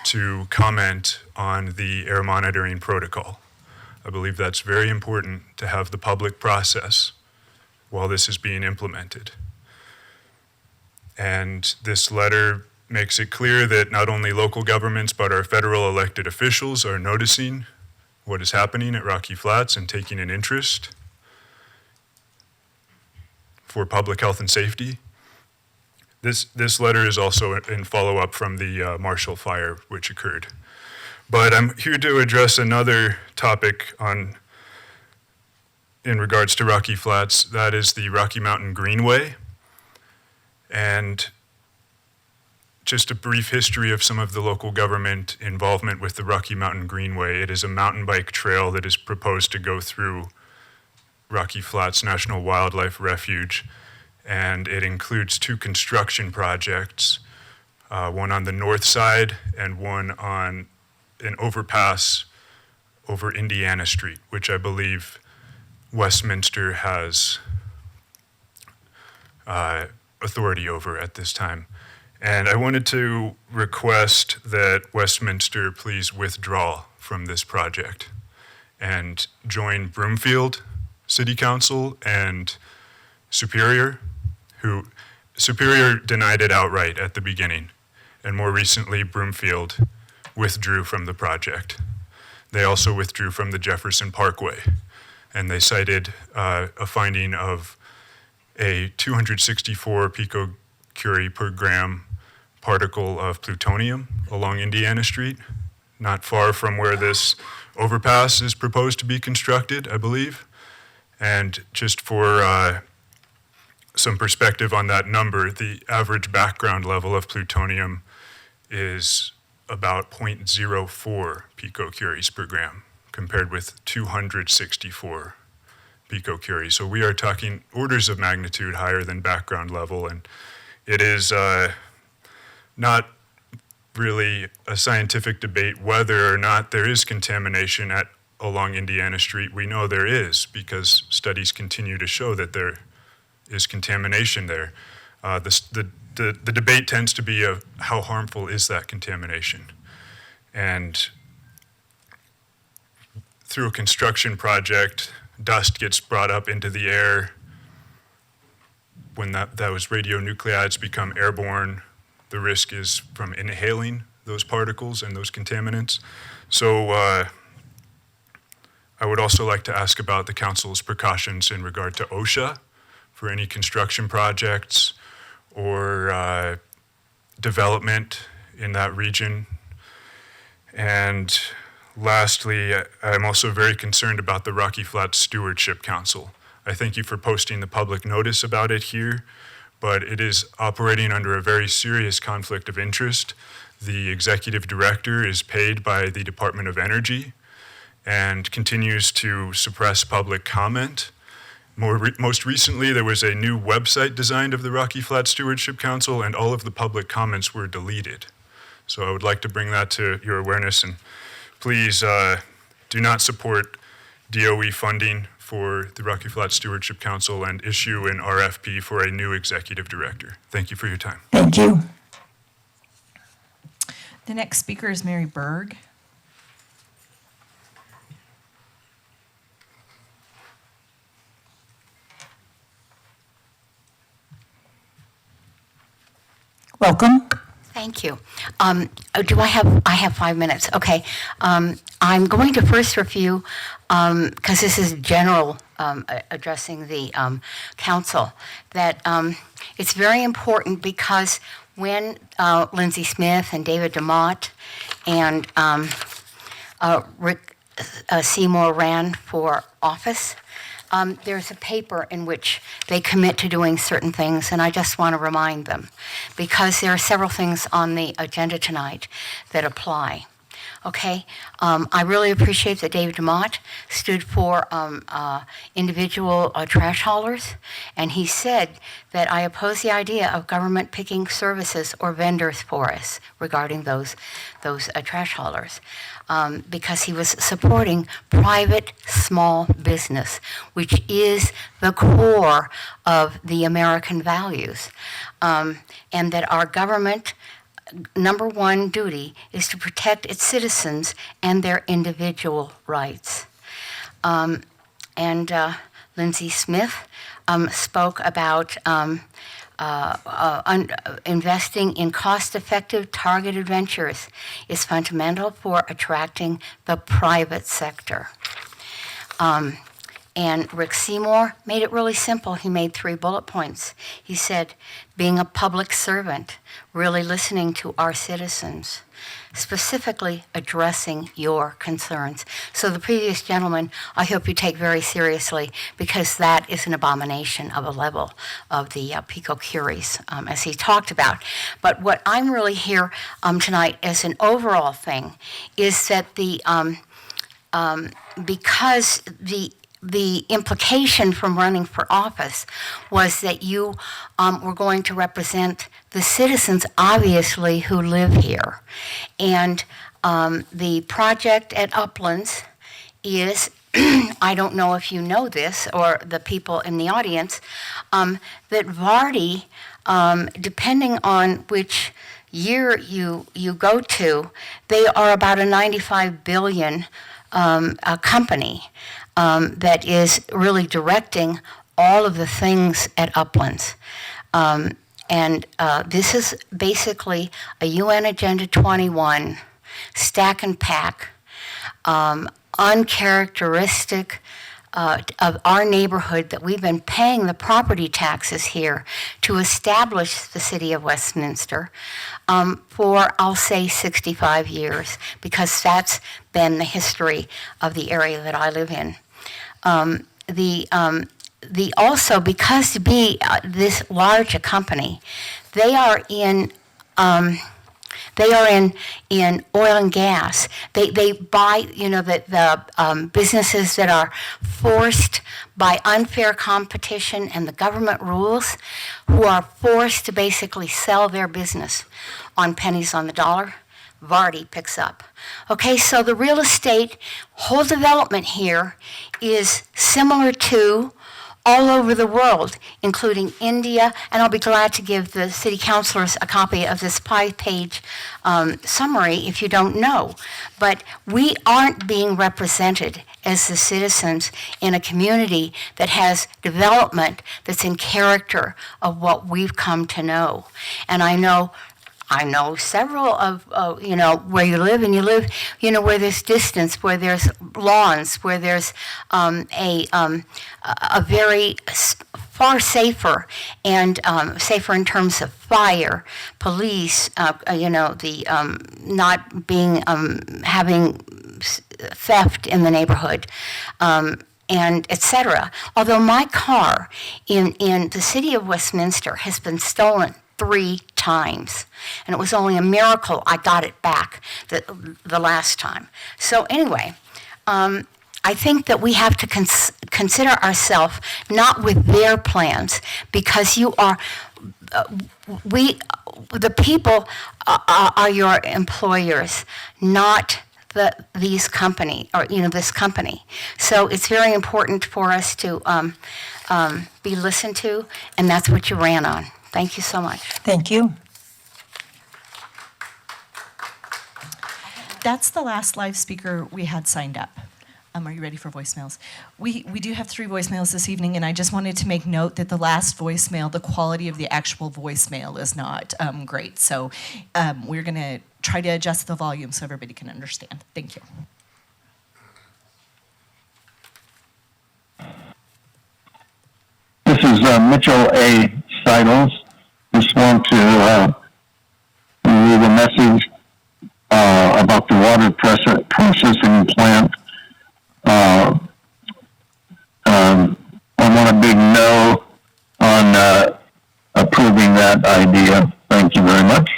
to comment on the air monitoring protocol. I believe that's very important to have the public process while this is being implemented. And this letter makes it clear that not only local governments but our federal elected officials are noticing what is happening at Rocky Flats and taking an interest for public health and safety. This letter is also in follow-up from the Marshall Fire, which occurred. But I'm here to address another topic in regards to Rocky Flats. That is the Rocky Mountain Greenway. And just a brief history of some of the local government involvement with the Rocky Mountain Greenway. It is a mountain bike trail that is proposed to go through Rocky Flats National Wildlife Refuge, and it includes 2 construction projects, one on the north side and one on an overpass over Indiana Street, which I believe Westminster has authority over at this time. And I wanted to request that Westminster please withdraw from this project and join Broomfield City Council and Superior, who Superior denied it outright at the beginning, and more recently Broomfield withdrew from the project. They also withdrew from the Jefferson Parkway, and they cited a finding of a 264 picocurie per gram particle of plutonium along Indiana Street, not far from where this overpass is proposed to be constructed, I believe. And just for some perspective on that number, the average background level of plutonium is about 0.04 picocuries per gram, compared with 264 picocuries. So we are talking orders of magnitude higher than background level, and it is not really a scientific debate whether or not there is contamination along Indiana Street. We know there is, because studies continue to show that there is contamination there. The debate tends to be of how harmful is that contamination. And through a construction project, dust gets brought up into the air. When those radionuclides become airborne, the risk is from inhaling those particles and those contaminants. So I would also like to ask about the council's precautions in regard to OSHA for any construction projects or development in that region. And lastly, I'm also very concerned about the Rocky Flats Stewardship Council. I thank you for posting the public notice about it here, but it is operating under a very serious conflict of interest. The executive director is paid by the Department of Energy and continues to suppress public comment. Most recently, there was a new website designed of the Rocky Flats Stewardship Council, and all of the public comments were deleted. So I would like to bring that to your awareness, and please do not support DOE funding for the Rocky Flats Stewardship Council and issue an RFP for a new executive director. Thank you for your time. Thank you. The next speaker is Mary Berg. Welcome. Thank you. I have 5 minutes. Okay. I'm going to first review, because this is general addressing the council, that it's very important because when Lindsay Smith and David DeMott and Rick Seymour ran for office, there's a paper in which they commit to doing certain things, and I just want to remind them, because there are several things on the agenda tonight that apply. Okay, I really appreciate that David DeMott stood for individual trash haulers, and he said that I oppose the idea of government picking services or vendors for us regarding those trash haulers, because he was supporting private small business, which is the core of the American values, and that our government number one duty is to protect its citizens and their individual rights. Lindsay Smith spoke about investing in cost-effective targeted ventures is fundamental for attracting the private sector. And Rick Seymour made it really simple. He made 3 bullet points. He said, being a public servant, really listening to our citizens, specifically addressing your concerns. So the previous gentleman, I hope you take very seriously, because that is an abomination of a level of the Pico Curies, as he talked about. But what I'm really here tonight as an overall thing is that because the implication from running for office was that you were going to represent the citizens, obviously, who live here. And the project at Uplands is, I don't know if you know this, or the people in the audience, that Vardy, depending on which year you go to, they are about a $95 billion company. That is really directing all of the things at Uplands. This is basically a UN Agenda 21 stack and pack, uncharacteristic of our neighborhood, that we've been paying the property taxes here to establish the city of Westminster for, I'll say, 65 years, because that's been the history of the area that I live in. Also, because to be this large a company, they are in oil and gas. They buy, the businesses that are forced by unfair competition and the government rules, who are forced to basically sell their business on pennies on the dollar. Vardy picks up. Okay, so the real estate whole development here is similar to all over the world, including India, and I'll be glad to give the city councilors a copy of this 5-page summary if you don't know. But we aren't being represented as the citizens in a community that has development that's in character of what we've come to know. And I know several of, where you live, and you live, where there's distance, where there's lawns, where there's a very far safer, and safer in terms of fire, police, not being, having theft in the neighborhood, and et cetera. Although my car in the city of Westminster has been stolen 3 times. And it was only a miracle I got it back the last time. So anyway, I think that we have to consider ourselves not with their plans, because the people are your employers, not this company. So it's very important for us to be listened to, and that's what you ran on. Thank you so much. Thank you. That's the last live speaker we had signed up. Are you ready for voicemails? We do have 3 voicemails this evening, and I just wanted to make note that the last voicemail, the quality of the actual voicemail is not great. So we're going to try to adjust the volume so everybody can understand. Thank you. This is Mitchell A. Seidels. Just want to leave a message about the water processing plant. a big no on approving that idea. Thank you very much.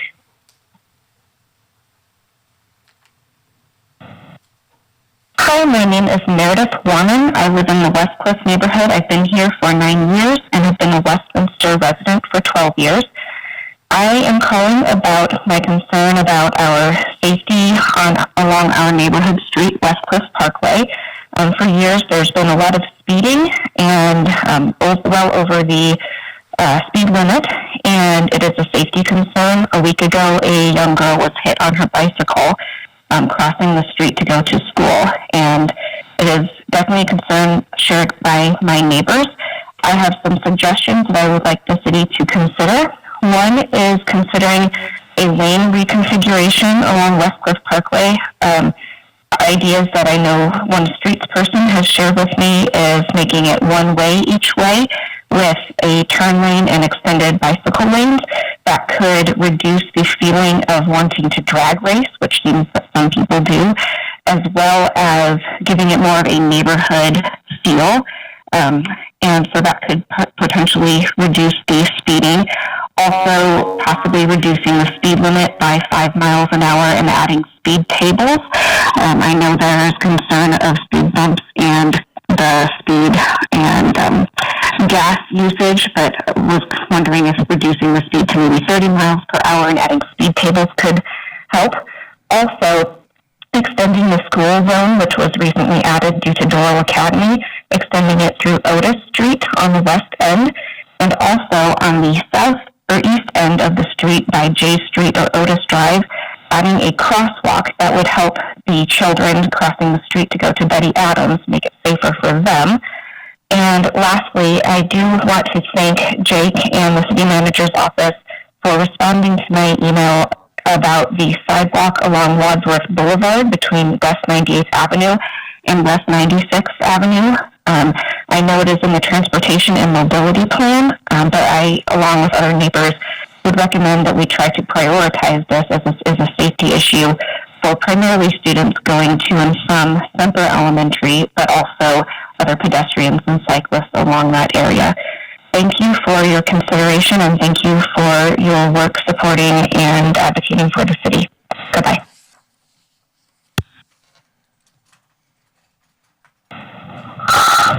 Hi, my name is Meredith Warman. I live in the West Cliff neighborhood. I've been here for 9 years and have been a Westminster resident for 12 years. I am calling about my concern about our safety along our neighborhood street, West Cliff Parkway. For years, there's been a lot of speeding and well over the speed limit, and it is a safety concern. A week ago, a young girl was hit on her bicycle crossing the street to go to school, and it is definitely a concern shared by my neighbors. I have some suggestions that I would like the city to consider. One is considering a lane reconfiguration along West Cliff Parkway. Ideas that I know one streets person has shared with me is making it one way each way with a turn lane and extended bicycle lanes. That could reduce the feeling of wanting to drag race, which seems that some people do, as well as giving it more of a neighborhood feel. And so that could potentially reduce the speeding. Also, possibly reducing the speed limit by 5 miles an hour and adding speed tables. I know there is concern of speed bumps and the speed and gas usage, but was wondering if reducing the speed to maybe 30 miles per hour and adding speed tables could help. Also, extending the school zone, which was recently added due to Doral Academy, extending it through Otis Street on the west end, and also on the south or east end of the street by J Street or Otis Drive, adding a crosswalk that would help the children crossing the street to go to Betty Adams, make it safer for them. And lastly, I do want to thank Jake and the city manager's office for responding to my email about the sidewalk along Wadsworth Boulevard between West 98th Avenue and West 96th Avenue. I know it is in the Transportation and Mobility Plan, but I, along with other neighbors, would recommend that we try to prioritize this as this is a safety issue for primarily students going to and from Semper Elementary, but also other pedestrians and cyclists along that area. Thank you for your consideration, and thank you for your work supporting and advocating for the city. Goodbye.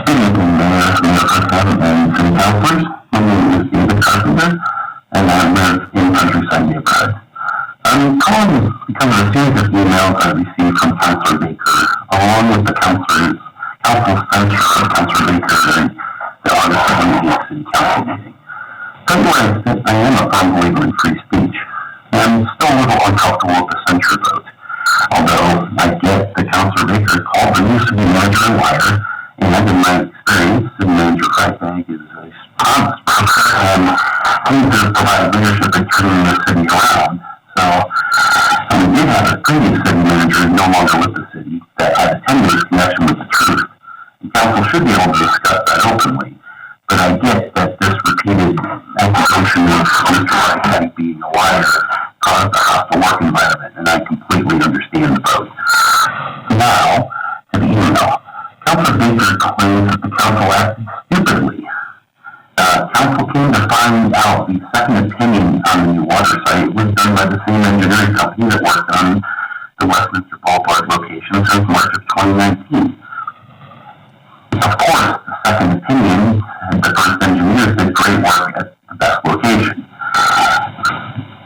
Good evening, Mayor, Mayor Pro Tem, and City Councilors. My name is David Carpenter, and I live in Countryside neighborhood. I'm calling because of a series of emails I received from Councilor Baker, along with the council censure of Councilor Baker and the August 28th City Council meeting. Somewhere I am a firm believer in free speech, and I'm still a little uncomfortable with the censure vote. Although I get that Councilor Baker called the new city manager a liar, and in my experience, City Manager Freitag is a promise broker and seems to provide leadership in turning the city around. So, we did have a previous city manager no longer with the city that had a tenuous connection with the truth. The council should be able to discuss that openly, but I get that this repeated accusation of Mr. Freitag being a liar caused a hostile work environment, and I completely understand the vote. Now, to the email. Councilor Baker claims that the council acted stupidly. Council came to find out the second opinion on the new water site was done by the same engineering company that worked on the Westminster Boulevard location since March of 2019. Of course, the second opinion, the first engineers did great work at the best location.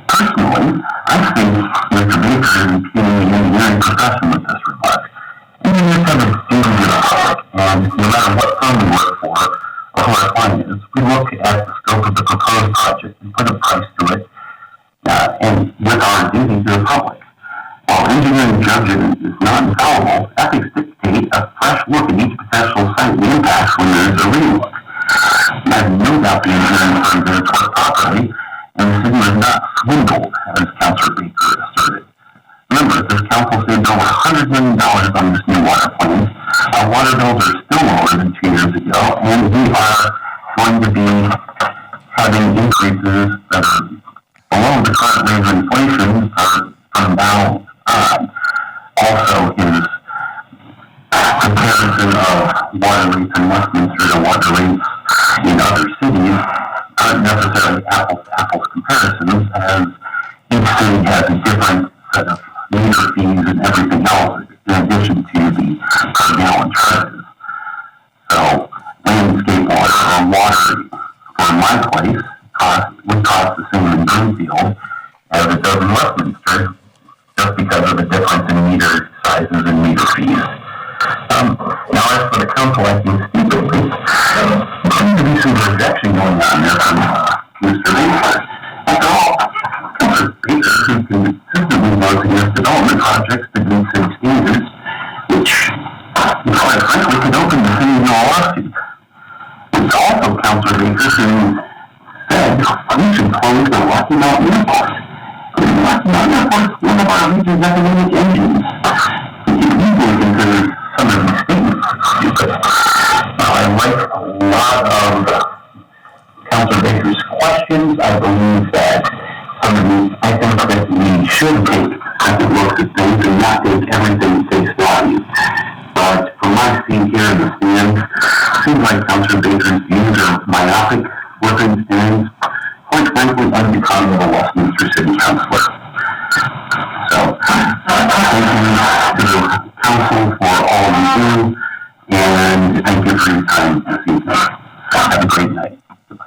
Personally, I think Mr. Baker is impugning the engineering profession with this remark. Engineers have a duty to the public, and no matter what firm we work for or who our client is, we look at the scope of the proposed project and put a price to it, and with our duty to the public. While engineering judgment is not infallible, ethics dictate a fresh look at each potential site and impacts when there is a relook. I have no doubt the engineering firm did its work properly, and the city was not swindled, as Councilor Baker asserted. Remember, this council saved over $100 million on this new water plant. Our water bills are still lower than 2 years ago, and we are going to be having increases that are below the current rate of inflation from now on. Also, his comparison of water rates in Westminster to water rates cities aren't necessarily apples to apples comparisons, as each city has a different set of meter fees and everything else in addition to the per gallon charges. So landscape water or water for my place would cost the same in Greenfield as it does in Westminster, just because of the difference in meter sizes and meter fees. Now, as for the council acting stupidly, there seems to be some rejection going on there from Mr. Baker. After all, Mr. Baker, who consistently votes against development projects that meet city standards, which, quite frankly, could open the city to a lawsuit. It's also Councilor Baker who said we should close the Rocky Mountain Airport. Rocky Mountain Airport is one of our region's economic engines. You can easily consider some of these statements stupid. Now, I like a lot of Councilor Baker's questions. I believe that some of these, I think that we should take second looks at things and not take everything face value. But from my seat here in the stands, it seems like Councilor Baker's views are myopic, flippant, and quite frankly unbecoming of a Westminster City Councilor. So, thank you to the council for all you do, and thank you for your time this evening. Have a great night. Goodbye.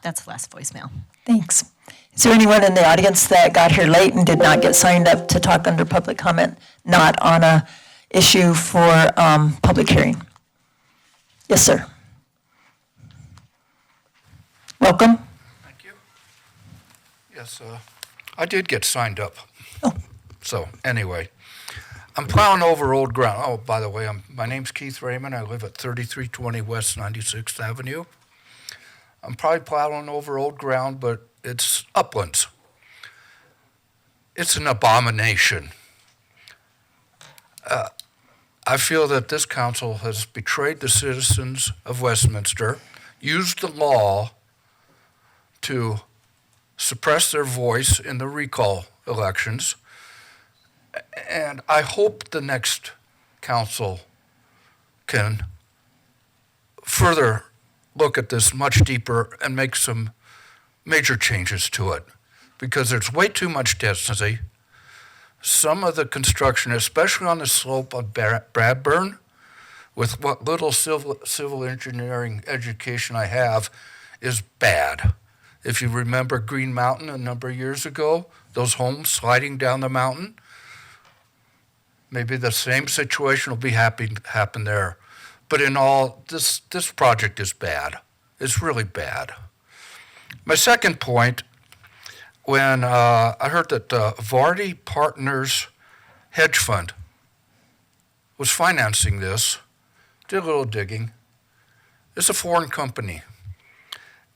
That's the last voicemail. Thanks. Is there anyone in the audience that got here late and did not get signed up to talk under public comment, not on a issue for public hearing? Yes, sir. Welcome. Thank you. Yes, I did get signed up. Oh. So, anyway, I'm plowing over old ground. Oh, by the way, my name's Keith Raymond. I live at 3320 West 96th Avenue. I'm probably plowing over old ground, but it's uplands. It's an abomination. I feel that this council has betrayed the citizens of Westminster, used the law to suppress their voice in the recall elections, and I hope the next council can further look at this much deeper and make some major changes to it, because there's way too much density. Some of the construction, especially on the slope of Bradburn, with what little civil engineering education I have, is bad. If you remember Green Mountain a number of years ago, those homes sliding down the mountain, maybe the same situation will be happen there. But in all, this project is bad. It's really bad. My second point, when I heard that Vardy Partners hedge fund was financing this, did a little digging. It's a foreign company.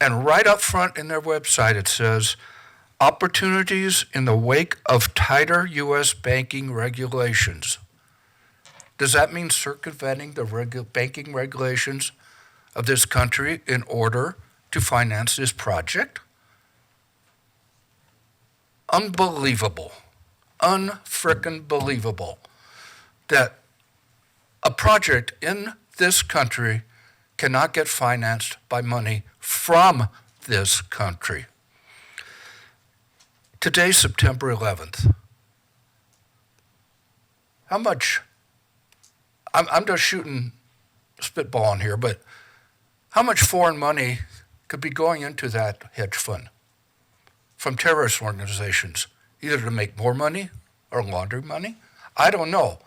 And right up front in their website it says, opportunities in the wake of tighter U.S. banking regulations. Does that mean circumventing the banking regulations of this country in order to finance this project? Unbelievable, unfrickin' believable that a project in this country cannot get financed by money from this country. Today's September 11th. How much, I'm just shooting spitballing here, but how much foreign money could be going into that hedge fund from terrorist organizations, either to make more money or launder money? I don't know.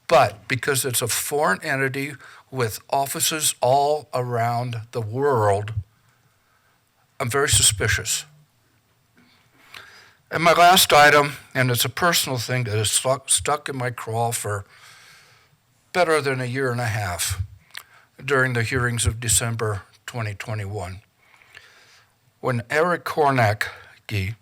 But because it's a foreign entity with offices all around the world, I'm very suspicious. And my last item, and it's a personal thing that has stuck in my craw for better than a year and a half during the hearings of December 2021. When Eric Kornacki,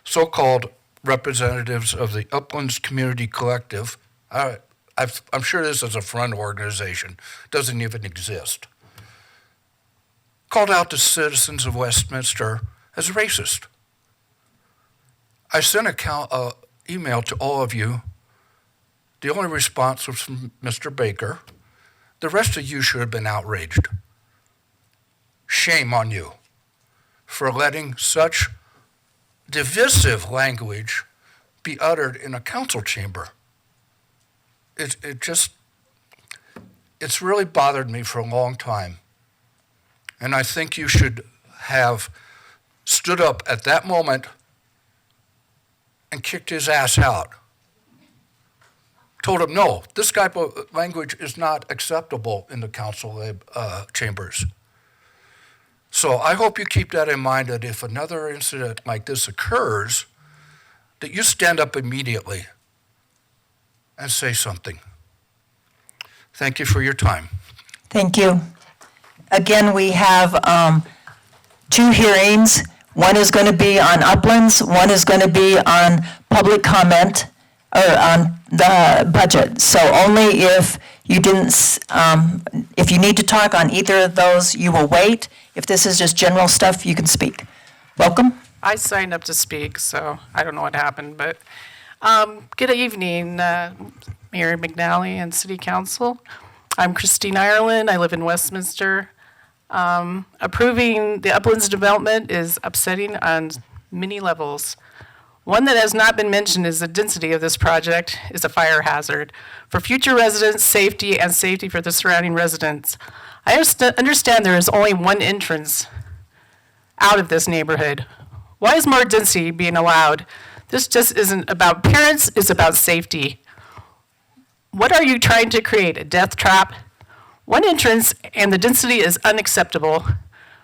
so-called representatives of the Uplands Community Collective, I'm sure this is a front organization, doesn't even exist, called out the citizens of Westminster as racist. I sent an email to all of you. The only response was from Mr. Baker, The rest of you should have been outraged. Shame on you for letting such divisive language be uttered in a council chamber. It's really bothered me for a long time. And I think you should have stood up at that moment and kicked his ass out. Told him, no, this type of language is not acceptable in the council chambers. So I hope you keep that in mind, that if another incident like this occurs, that you stand up immediately and say something. Thank you for your time. Thank you. Again, we have 2 hearings. One is going to be on uplands, one is going to be on public comment, or on the budget. So only if you didn't, if you need to talk on either of those, you will wait. If this is just general stuff, you can speak. Welcome. I signed up to speak, so I don't know what happened, but good evening, Mayor McNally and City Council. I'm Christine Ireland. I live in Westminster. Approving the uplands development is upsetting on many levels. One that has not been mentioned is the density of this project is a fire hazard for future residents' safety and safety for the surrounding residents. I understand there is only one entrance out of this neighborhood. Why is more density being allowed? This just isn't about appearance, it's about safety. What are you trying to create, a death trap? One entrance and the density is unacceptable.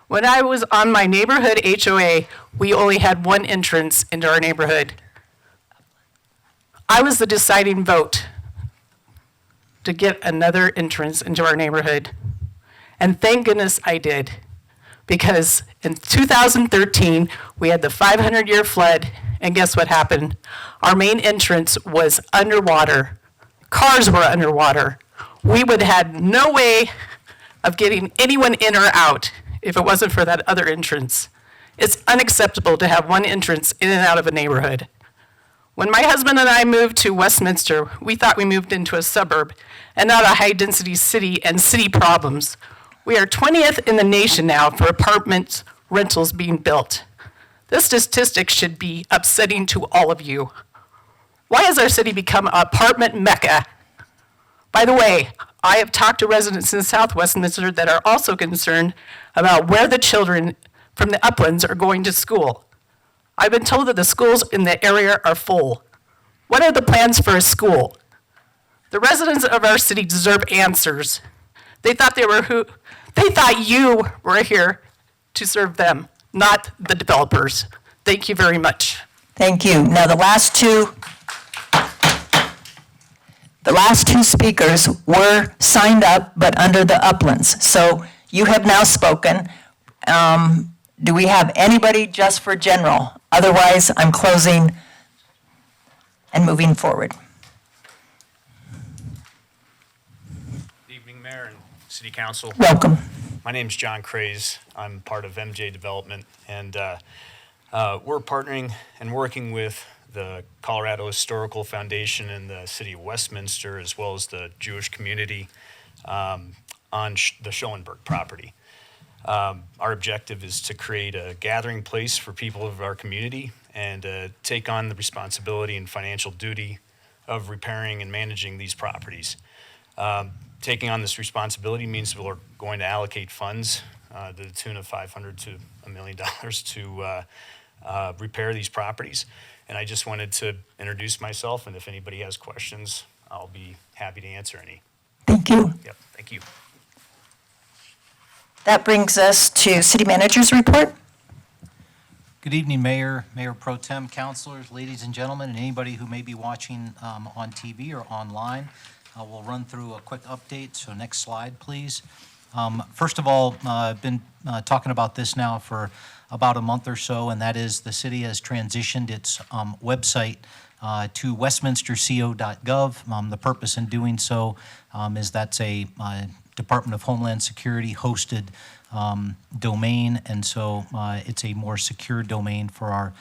When I was on my neighborhood HOA, we only had one entrance into our neighborhood. I was the deciding vote to get another entrance into our neighborhood. And thank goodness I did, because in 2013, we had the 500-year flood, and guess what happened? Our main entrance was underwater. Cars were underwater. We would have had no way of getting anyone in or out if it wasn't for that other entrance. It's unacceptable to have one entrance in and out of a neighborhood. When my husband and I moved to Westminster, we thought we moved into a suburb and not a high-density city and city problems. We are 20th in the nation now for apartment rentals being built. This statistic should be upsetting to all of you. Why has our city become an apartment mecca? By the way, I have talked to residents in South Westminster that are also concerned about where the children from the uplands are going to school. I've been told that the schools in the area are full. What are the plans for a school? The residents of our city deserve answers. They thought you were here to serve them, not the developers. Thank you very much. Thank you. Now, the last two speakers were signed up, but under the uplands. So you have now spoken. Do we have anybody just for general? Otherwise, I'm closing and moving forward. Good evening, Mayor and City Council. Welcome. My name's John Craze. I'm part of MJ Development, and we're partnering and working with the Colorado Historical Foundation and the City of Westminster, as well as the Jewish community on the Schoenberg property. Our objective is to create a gathering place for people of our community and take on the responsibility and financial duty of repairing and managing these properties. Taking on this responsibility means we're going to allocate funds to the tune of $500 to $1 million to repair these properties. And I just wanted to introduce myself, and if anybody has questions, I'll be happy to answer any. Thank you. Yep, thank you. That brings us to City Manager's report. Good evening, Mayor, Mayor Pro Tem, councilors, ladies and gentlemen, and anybody who may be watching on TV or online. We'll run through a quick update. So next slide, please. First of all, I've been talking about this now for about a month or so, and that is the city has transitioned its website to westminsterco.gov. The purpose in doing so is that's a Department of Homeland Security hosted domain, and so it's a more secure domain for our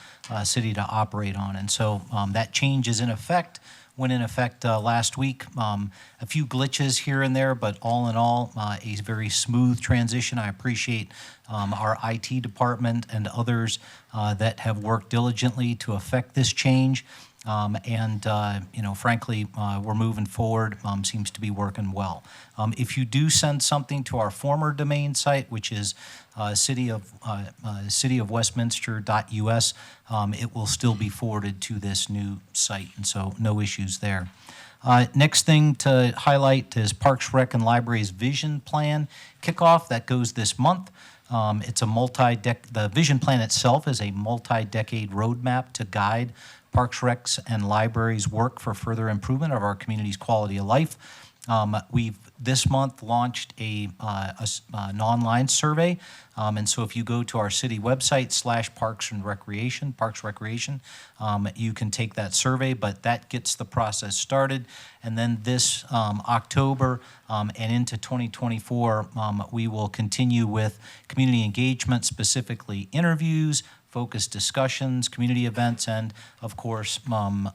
city to operate on. And so that change is in effect went in effect last week. A few glitches here and there, but all in all, a very smooth transition. I appreciate our IT department and others that have worked diligently to effect this change. Frankly, we're moving forward, seems to be working well. If you do send something to our former domain site, which is cityofwestminster.us, it will still be forwarded to this new site, and so no issues there. Next thing to highlight is Parks, Rec, and Libraries Vision Plan kickoff. That goes this month. It's the vision plan itself is a multi-decade roadmap to guide Parks, Recs, and Libraries work for further improvement of our community's quality of life. We've this month launched an online survey, and so if you go to our city website /Parks Recreation, you can take that survey, but that gets the process started. And then this October and into 2024, we will continue with community engagement, specifically interviews, focused discussions, community events, and of course,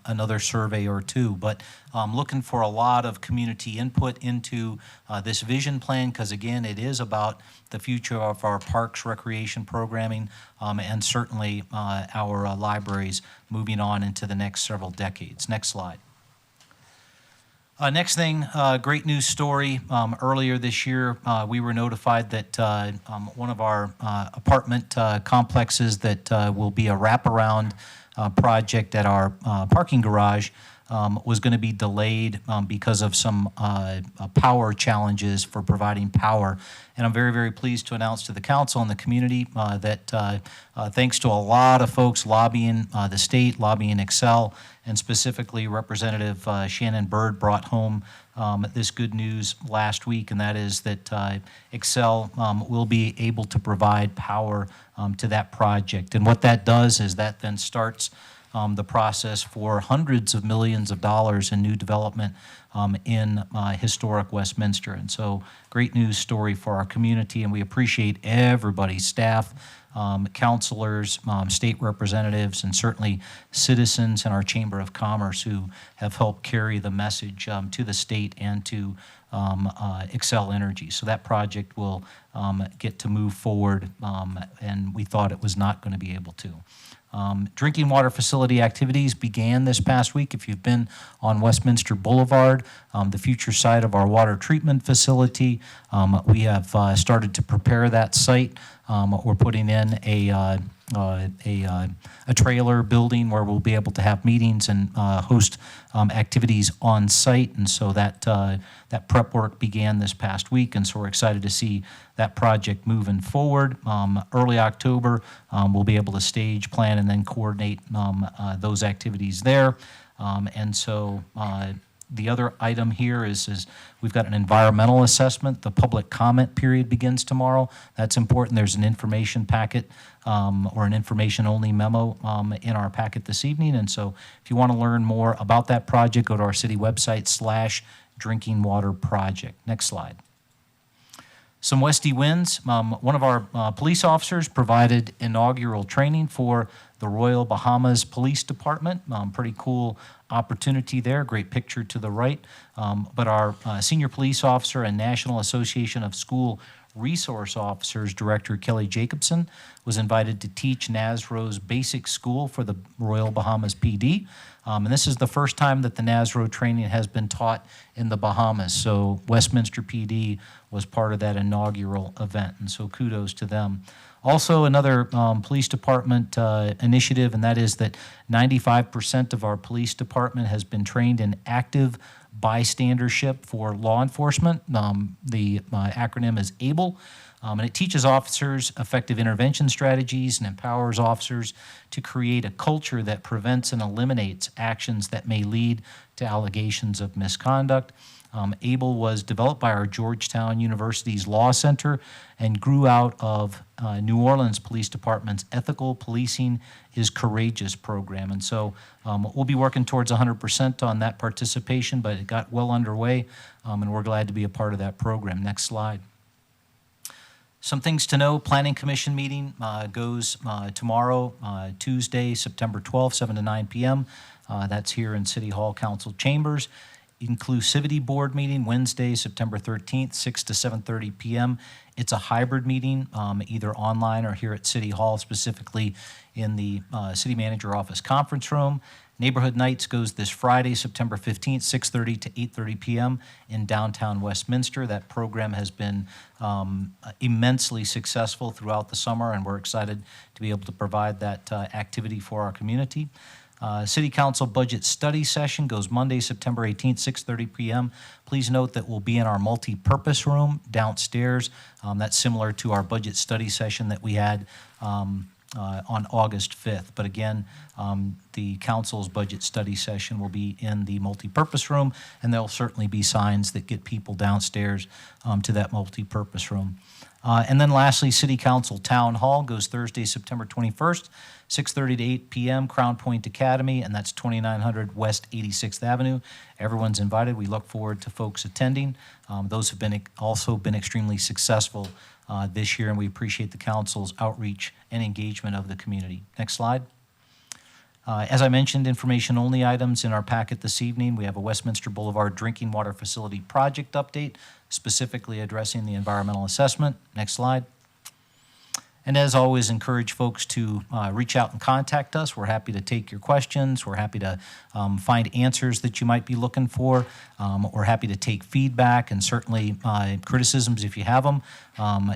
another survey or two. But looking for a lot of community input into this vision plan, because again, it is about the future of our parks, recreation programming, and certainly our libraries moving on into the next several decades. Next slide. Next thing, great news story. Earlier this year, we were notified that one of our apartment complexes that will be a wraparound project at our parking garage was going to be delayed because of some power challenges for providing power. And I'm very, very pleased to announce to the council and the community that thanks to a lot of folks lobbying the state, lobbying Excel, and specifically Representative Shannon Byrd brought home this good news last week, and that is that Excel will be able to provide power to that project. And what that does is that then starts the process for hundreds of millions of dollars in new development in historic Westminster. And so great news story for our community, and we appreciate everybody, staff, councilors, state representatives, and certainly citizens in our Chamber of Commerce who have helped carry the message to the state and to Excel Energy. So that project will get to move forward, and we thought it was not going to be able to. Drinking water facility activities began this past week. If you've been on Westminster Boulevard, the future site of our water treatment facility, we have started to prepare that site. We're putting in a trailer building where we'll be able to have meetings and host activities on site, and so that prep work began this past week, and so we're excited to see that project moving forward. Early October, we'll be able to stage, plan, and then coordinate those activities there, and so the other item here is we've got an environmental assessment. The public comment period begins tomorrow. That's important. There's an information packet or an information-only memo in our packet this evening. And so if you want to learn more about that project, go to our city website /Drinking Water Project. Next slide. Some Westy wins. One of our police officers provided inaugural training for the Royal Bahamas Police Department. Pretty cool opportunity there. Great picture to the right. But our senior police officer and National Association of School Resource Officers Director Kelly Jacobson was invited to teach NASRO's basic school for the Royal Bahamas PD. And this is the first time that the NASRO training has been taught in the Bahamas. So Westminster PD was part of that inaugural event, and so kudos to them. Also, another police department initiative, and that is that 95% of our police department has been trained in active bystandership for law enforcement. The acronym is ABLE, and it teaches officers effective intervention strategies and empowers officers to create a culture that prevents and eliminates actions that may lead to allegations of misconduct. ABLE was developed by our Georgetown University's Law Center and grew out of New Orleans Police Department's Ethical Policing is Courageous program. And so we'll be working towards 100% on that participation, but it got well underway, and we're glad to be a part of that program. Next slide. Some things to know. Planning Commission meeting goes tomorrow, Tuesday, September 12th, 7 to 9 p.m. That's here in City Hall Council Chambers. Inclusivity Board meeting, Wednesday, September 13th, 6 to 7:30 p.m. It's a hybrid meeting, either online or here at City Hall, specifically in the City Manager Office Conference Room. Neighborhood Nights goes this Friday, September 15th, 6:30 to 8:30 p.m. in downtown Westminster. That program has been immensely successful throughout the summer, and we're excited to be able to provide that activity for our community. City Council Budget Study Session goes Monday, September 18th, 6:30 p.m. Please note that we'll be in our multi-purpose room downstairs. That's similar to our budget study session that we had on August 5th. But again, the council's budget study session will be in the multi-purpose room, and there'll certainly be signs that get people downstairs to that multi-purpose room. And then lastly, City Council Town Hall goes Thursday, September 21st, 6:30 to 8 p.m., Crown Point Academy, and that's 2900 West 86th Avenue. Everyone's invited. We look forward to folks attending. Those have been also been extremely successful this year, and we appreciate the council's outreach and engagement of the community. Next slide. As I mentioned, information-only items in our packet this evening. We have a Westminster Boulevard Drinking Water Facility Project update, specifically addressing the environmental assessment. Next slide. And as always, encourage folks to reach out and contact us. We're happy to take your questions. We're happy to find answers that you might be looking for. We're happy to take feedback and certainly criticisms if you have them.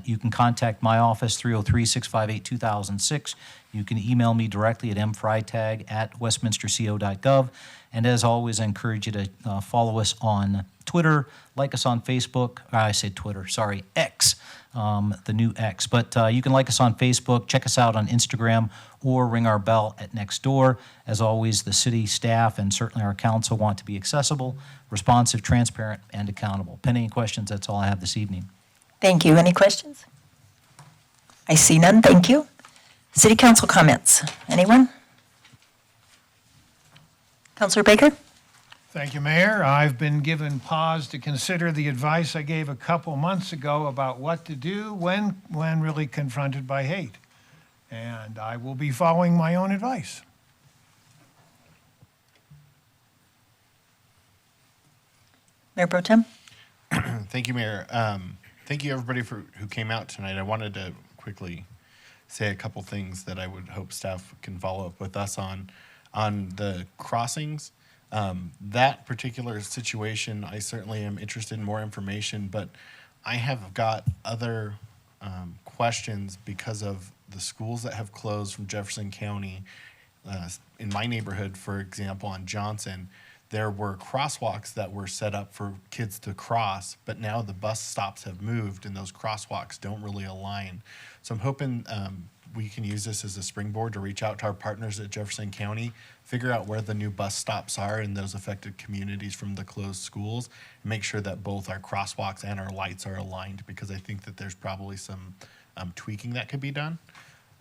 You can contact my office, 303-658-2006. You can email me directly at mfreitag@westminsterco.gov. And as always, I encourage you to follow us on Twitter, like us on Facebook. I said Twitter, sorry, X. The new X. But you can like us on Facebook, check us out on Instagram, or ring our bell at Nextdoor. As always, the city staff and certainly our council want to be accessible, responsive, transparent, and accountable. Pending questions, that's all I have this evening. Thank you. Any questions? I see none. Thank you. City Council comments. Anyone? Councilor Baker? Thank you, Mayor. I've been given pause to consider the advice I gave a couple months ago about what to do when really confronted by hate. And I will be following my own advice. Mayor Pro Tem? Thank you, Mayor. Thank you, everybody, who came out tonight. I wanted to quickly say a couple things that I would hope staff can follow up with us on the crossings. That particular situation, I certainly am interested in more information, but I have got other questions because of the schools that have closed from Jefferson County. In my neighborhood, for example, on Johnson, there were crosswalks that were set up for kids to cross, but now the bus stops have moved and those crosswalks don't really align. So I'm hoping we can use this as a springboard to reach out to our partners at Jefferson County, figure out where the new bus stops are in those affected communities from the closed schools, and make sure that both our crosswalks and our lights are aligned, because I think that there's probably some tweaking that could be done.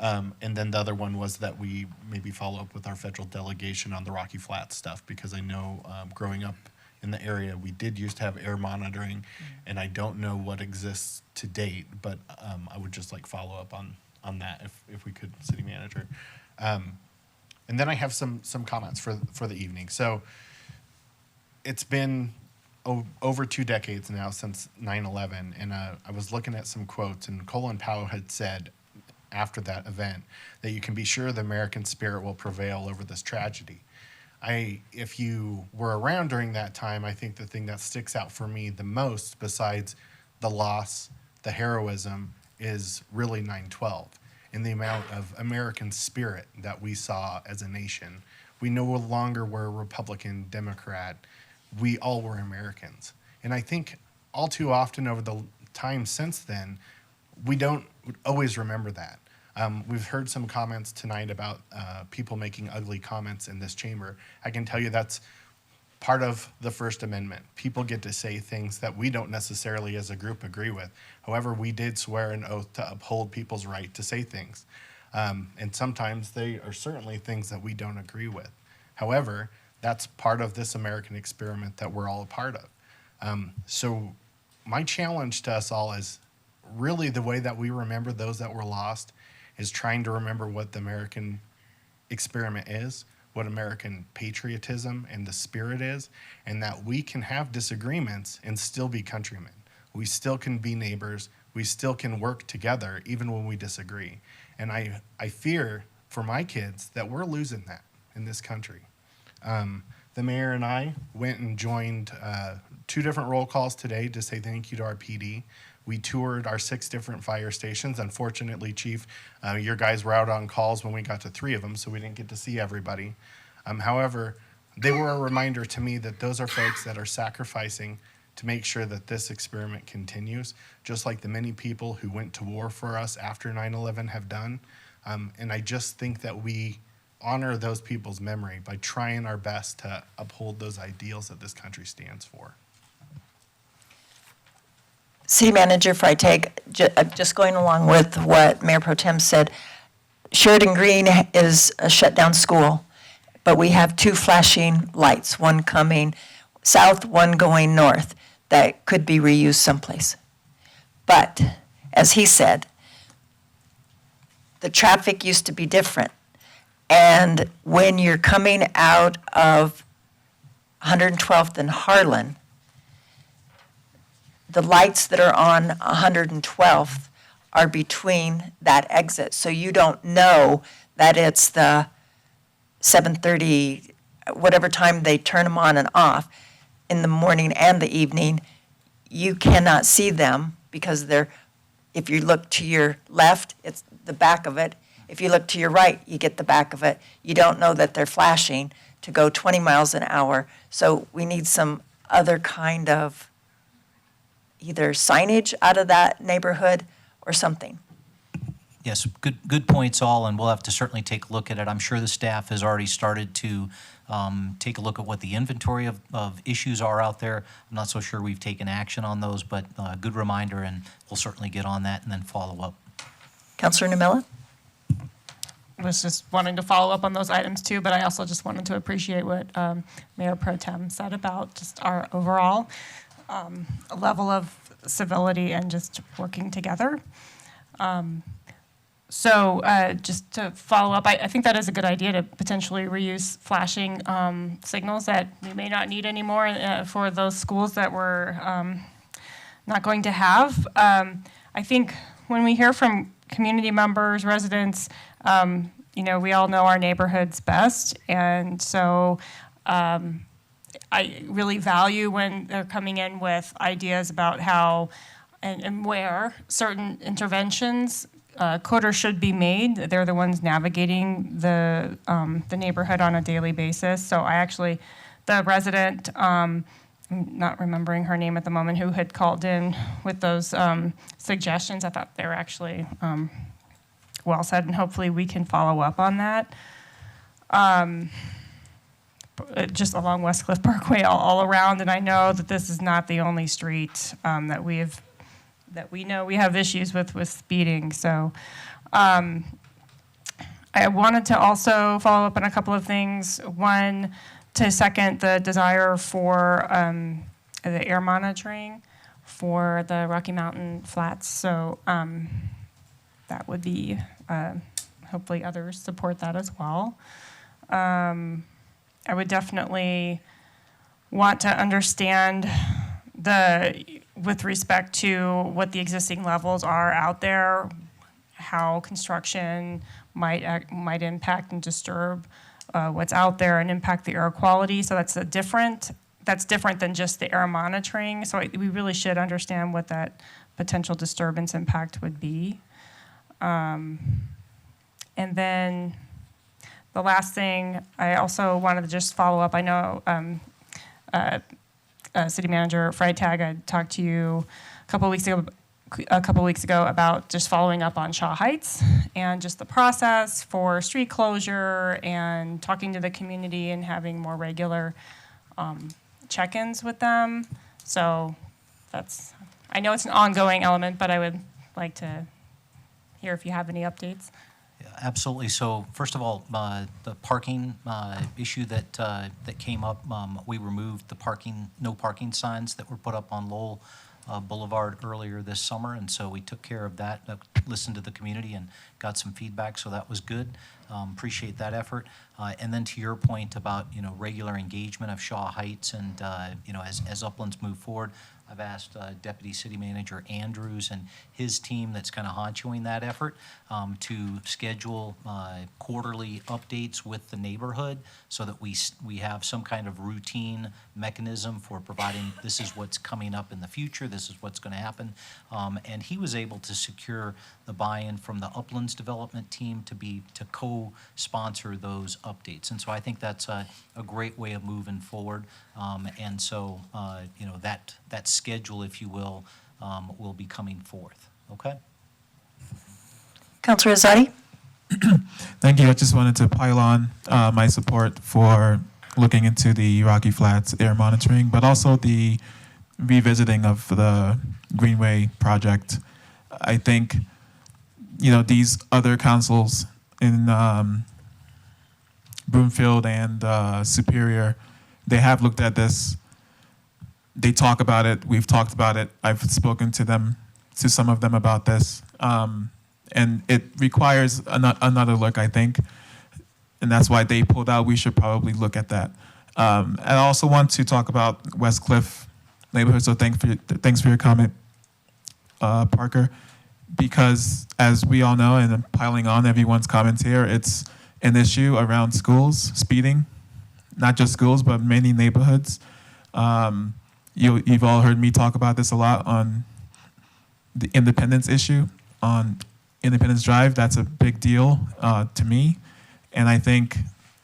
And then the other one was that we maybe follow up with our federal delegation on the Rocky Flats stuff, because I know growing up in the area, we did used to have air monitoring, and I don't know what exists to date, but I would just like follow up on that if we could, City Manager. And then I have some comments for the evening. So it's been over 2 decades now since 9/11, and I was looking at some quotes, and Colin Powell had said after that event that you can be sure the American spirit will prevail over this tragedy. If you were around during that time, I think the thing that sticks out for me the most, besides the loss, the heroism, is really 9/12 and the amount of American spirit that we saw as a nation. We no longer were Republican, Democrat. We all were Americans. And I think all too often over the time since then, we don't always remember that. We've heard some comments tonight about people making ugly comments in this chamber. I can tell you that's part of the First Amendment. People get to say things that we don't necessarily as a group agree with. However, we did swear an oath to uphold people's right to say things. And sometimes they are certainly things that we don't agree with. However, that's part of this American experiment that we're all a part of. So my challenge to us all is really the way that we remember those that were lost is trying to remember what the American experiment is, what American patriotism and the spirit is, and that we can have disagreements and still be countrymen. We still can be neighbors. We still can work together even when we disagree. And I fear for my kids that we're losing that in this country. The mayor and I went and joined 2 different roll calls today to say thank you to our PD. We toured our 6 different fire stations. Unfortunately, Chief, your guys were out on calls when we got to 3 of them, so we didn't get to see everybody. However, they were a reminder to me that those are folks that are sacrificing to make sure that this experiment continues, just like the many people who went to war for us after 9/11 have done. And I just think that we honor those people's memory by trying our best to uphold those ideals that this country stands for. City Manager Freitag, just going along with what Mayor Pro Tem said, Sheridan Green is a shut-down school, but we have 2 flashing lights, one coming south, one going north, that could be reused someplace. But, as he said, the traffic used to be different. And when you're coming out of 112th and Harlan, the lights that are on 112th are between that exit. So you don't know that it's the 7:30, whatever time they turn them on and off, in the morning and the evening. You cannot see them because if you look to your left, it's the back of it. If you look to your right, you get the back of it. You don't know that they're flashing to go 20 miles an hour. So we need some other kind of either signage out of that neighborhood or something. Yes, good points all, and we'll have to certainly take a look at it. I'm sure the staff has already started to take a look at what the inventory of issues are out there. I'm not so sure we've taken action on those, but good reminder, and we'll certainly get on that and then follow up. Councilor Namella? I was just wanting to follow up on those items too, but I also just wanted to appreciate what Mayor Pro Tem said about just our overall level of civility and just working together. So just to follow up, I think that is a good idea to potentially reuse flashing signals that we may not need anymore for those schools that we're not going to have. I think when we hear from community members, residents, we all know our neighborhoods best. And so I really value when they're coming in with ideas about how and where certain interventions could or should be made. They're the ones navigating the neighborhood on a daily basis. So the resident, I'm not remembering her name at the moment, who had called in with those suggestions, I thought they were actually well said, and hopefully we can follow up on that. Just along Westcliff Parkway all around, and I know that this is not the only street that we know we have issues with speeding. So I wanted to also follow up on a couple of things. One, to second the desire for the air monitoring for the Rocky Mountain Flats. So that would be, hopefully others support that as well. I would definitely want to understand with respect to what the existing levels are out there, how construction might impact and disturb what's out there and impact the air quality. So that's different than just the air monitoring. So we really should understand what that potential disturbance impact would be. And then the last thing, I also wanted to just follow up. I know City Manager Freitag, I talked to you a couple weeks ago about just following up on Shaw Heights and just the process for street closure and talking to the community and having more regular check-ins with them. So I know it's an ongoing element, but I would like to hear if you have any updates. Absolutely. So first of all, the parking issue that came up, we removed the no parking signs that were put up on Lowell Boulevard earlier this summer, and so we took care of that, listened to the community and got some feedback, so that was good. Appreciate that effort. And then to your point about, regular engagement of Shaw Heights and, as Uplands move forward, I've asked Deputy City Manager Andrews and his team that's kind of honchoing that effort to schedule quarterly updates with the neighborhood so that we have some kind of routine mechanism for providing this is what's coming up in the future, this is what's going to happen. And he was able to secure the buy-in from the Uplands Development team to co-sponsor those updates. And so I think that's a great way of moving forward. And so, that schedule, if you will be coming forth. Okay? Councilor Azadi? Thank you. I just wanted to pile on my support for looking into the Rocky Flats air monitoring, but also the revisiting of the Greenway project. I think, these other councils in Broomfield and Superior, they have looked at this. They talk about it. We've talked about it. I've spoken to some of them about this. And it requires another look, I think. And that's why they pulled out. We should probably look at that. I also want to talk about West Cliff neighborhood. So thanks for your comment, Parker. Because as we all know, and I'm piling on everyone's comments here, it's an issue around schools, speeding, not just schools, but many neighborhoods. You've all heard me talk about this a lot on the Independence issue on Independence Drive. That's a big deal to me. And I think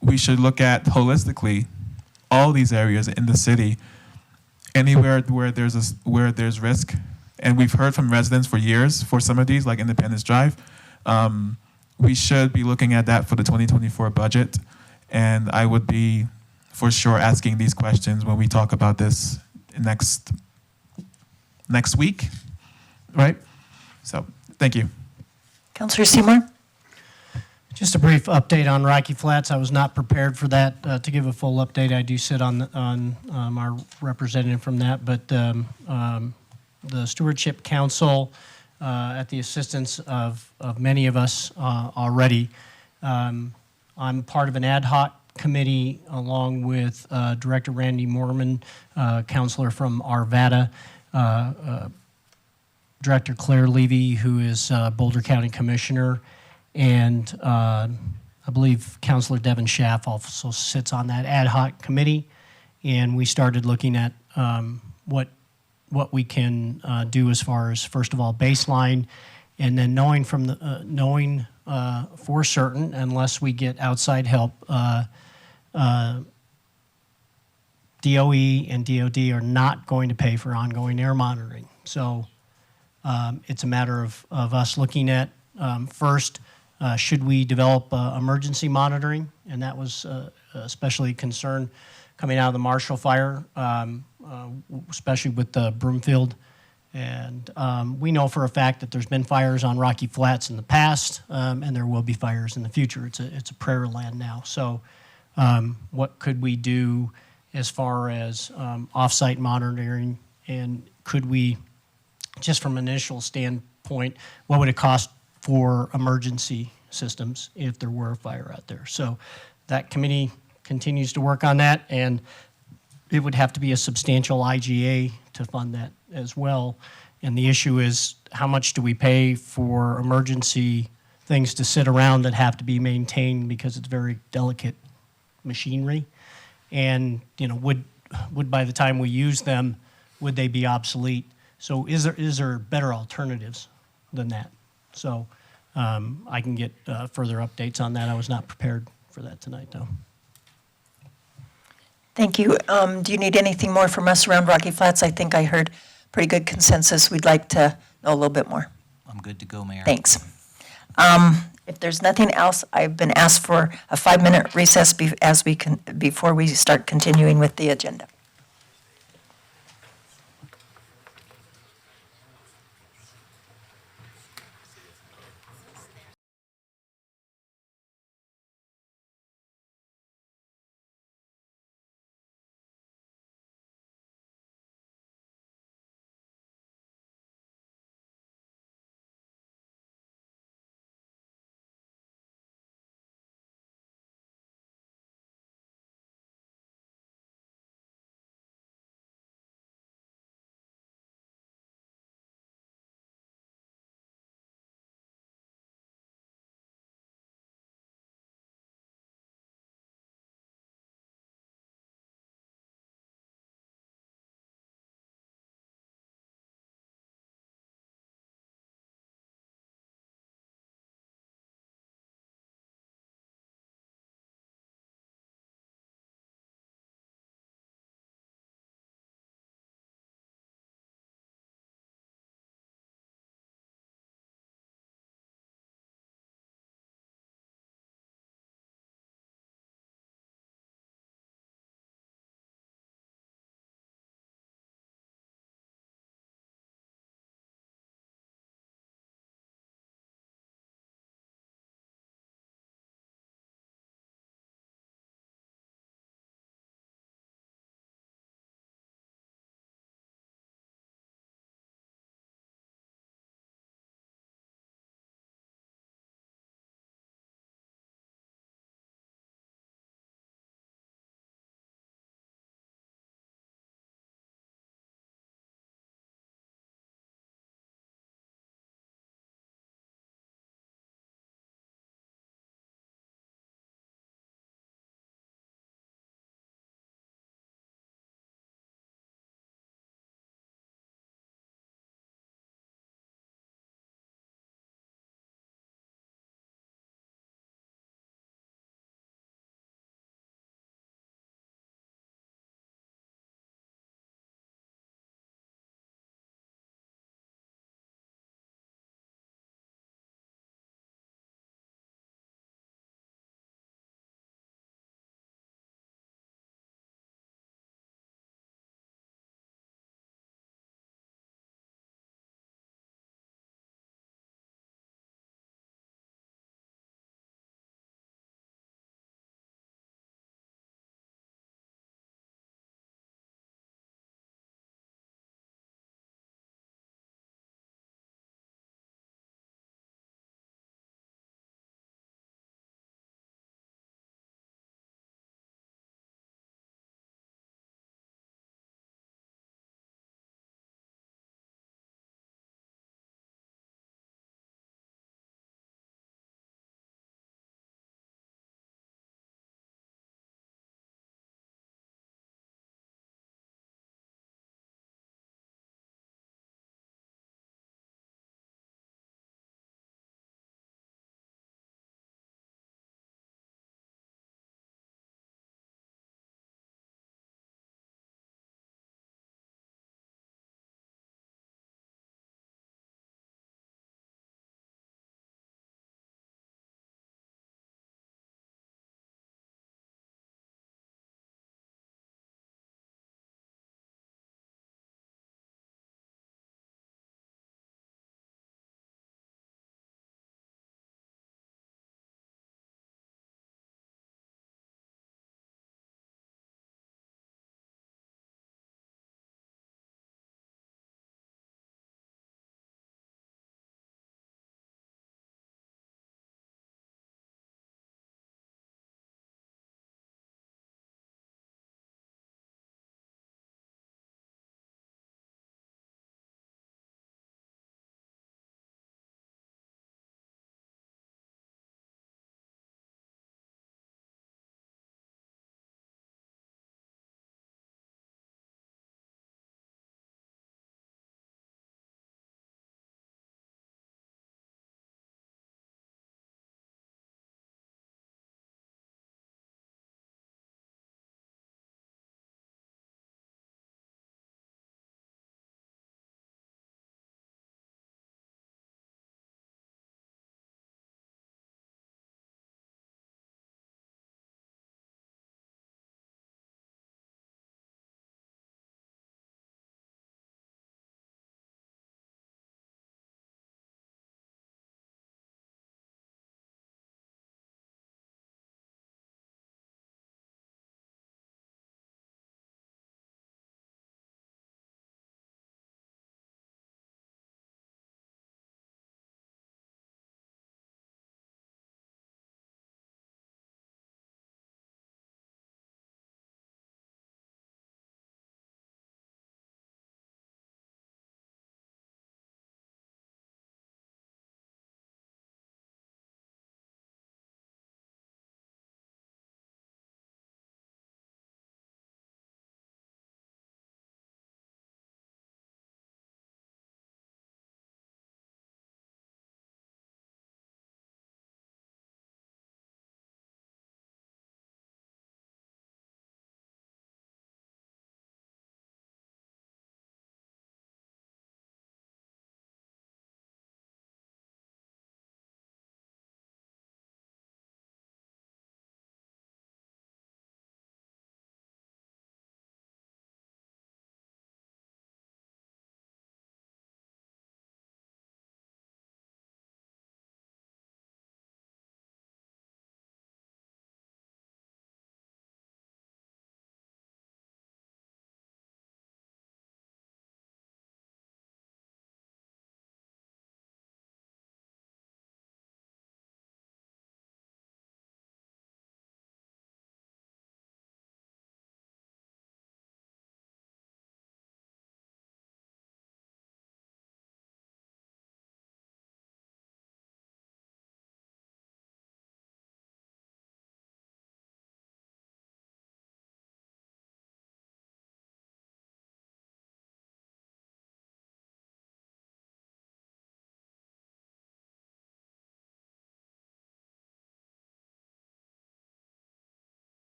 we should look at holistically all these areas in the city, anywhere where there's risk. And we've heard from residents for years for some of these, like Independence Drive. We should be looking at that for the 2024 budget. And I would be for sure asking these questions when we talk about this next week, right? So, thank you. Councilor Seymour? Just a brief update on Rocky Flats. I was not prepared for that, to give a full update. I do sit on our representative from that, but the Stewardship Council, at the assistance of many of us already, I'm part of an ad hoc committee along with Director Randy Moorman, counselor from Arvada, Director Claire Levy, who is Boulder County Commissioner, and I believe Councilor Devin Schaff also sits on that ad hoc committee. And we started looking at what we can do as far as, first of all, baseline, and then knowing for certain, unless we get outside help, DOE and DOD are not going to pay for ongoing air monitoring. So it's a matter of us looking at, first, should we develop emergency monitoring? And that was especially a concern coming out of the Marshall Fire, especially with the Broomfield. And we know for a fact that there's been fires on Rocky Flats in the past, and there will be fires in the future. It's a prairie land now. So what could we do as far as off-site monitoring, and could we, just from an initial standpoint, what would it cost for emergency systems if there were a fire out there? So that committee continues to work on that, and it would have to be a substantial IGA to fund that as well. And the issue is, how much do we pay for emergency things to sit around that have to be maintained because it's very delicate machinery? And would by the time we use them, would they be obsolete? So is there better alternatives than that? So I can get further updates on that. I was not prepared for that tonight, though. Thank you. Do you need anything more from us around Rocky Flats? I think I heard pretty good consensus. We'd like to know a little bit more. I'm good to go, Mayor. Thanks. If there's nothing else, I've been asked for a 5-minute recess before we start continuing with the agenda.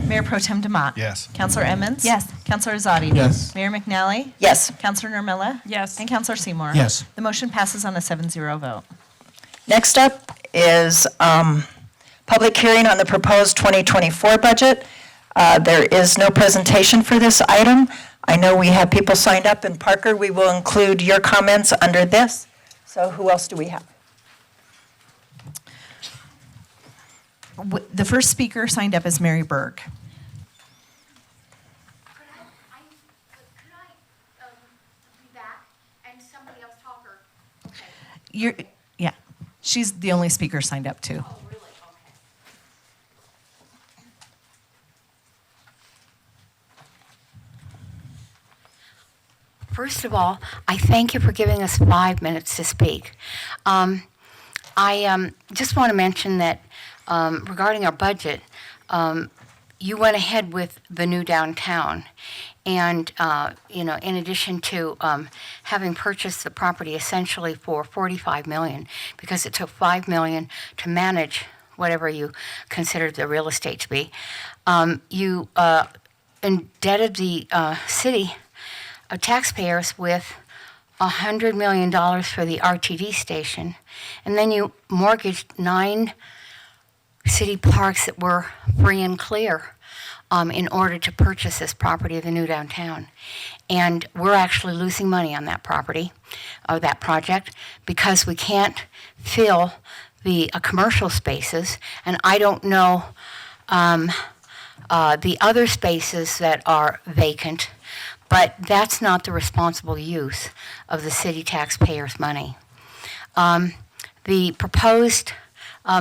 Mayor Pro Tem Demott. Yes. Counselor Emmons. Yes. Counselor Zadi. Yes. Mayor McNally. Yes. Counselor Nermella. Yes. And Counselor Seymour. Yes. The motion passes on a 7-0 vote. Next up is public hearing on the proposed 2024 budget. There is no presentation for this item. I know we have people signed up, and Parker, we will include your comments under this. So who else do we have? The first speaker signed up is Mary Berg. Yeah, she's the only speaker signed up too. First of all, I thank you for giving us 5 minutes to speak. I just want to mention that regarding our budget, you went ahead with the new downtown. And, in addition to having purchased the property essentially for $45 million, because it took $5 million to manage whatever you considered the real estate to be, you indebted the city taxpayers with $100 million for the RTD station, and then you mortgaged 9 city parks that were free and clear in order to purchase this property of the new downtown. And we're actually losing money on that property, or that project, because we can't fill the commercial spaces, and I don't know the other spaces that are vacant, but that's not the responsible use of the city taxpayers' money. The proposed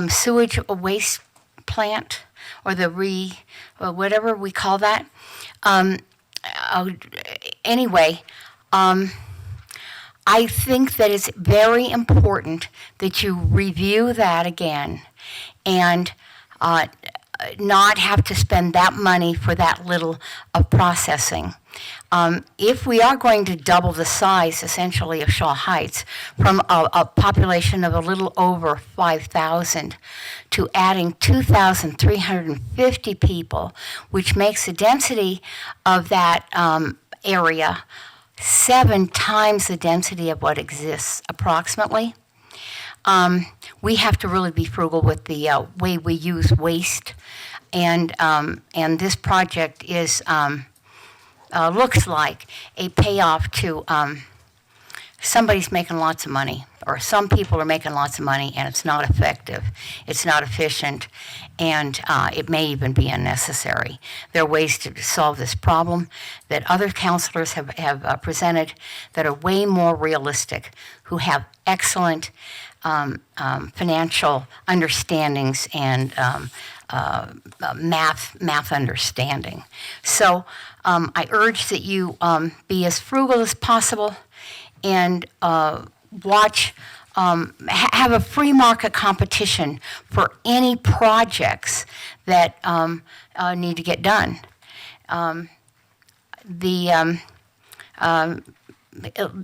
sewage waste plant, or the whatever we call that, anyway, I think that it's very important that you review that again and not have to spend that money for that little of processing. If we are going to double the size, essentially, of Shaw Heights from a population of a little over 5,000 to adding 2,350 people, which makes the density of that area 7 times the density of what exists, approximately, we have to really be frugal with the way we use waste. And this project is looks like a payoff to somebody's making lots of money, or some people are making lots of money, and it's not effective, it's not efficient, and it may even be unnecessary. There are ways to solve this problem that other counselors have presented that are way more realistic, who have excellent financial understandings and math understanding. So I urge that you be as frugal as possible and watch, have a free market competition for any projects that need to get done.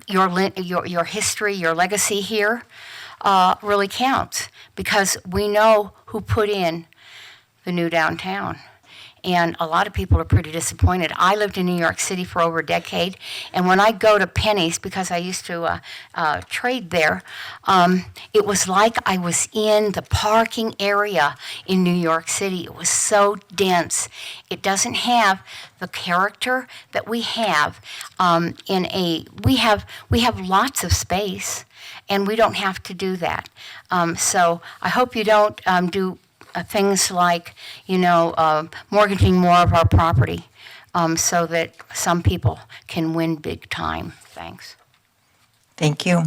Your history, your legacy here really counts, because we know who put in the new downtown. And a lot of people are pretty disappointed. I lived in New York City for over a decade, and when I go to Penny's, because I used to trade there, it was like I was in the parking area in New York City. It was so dense. It doesn't have the character that we have we have lots of space, and we don't have to do that. So I hope you don't do things like, mortgaging more of our property so that some people can win big time. Thanks. Thank you.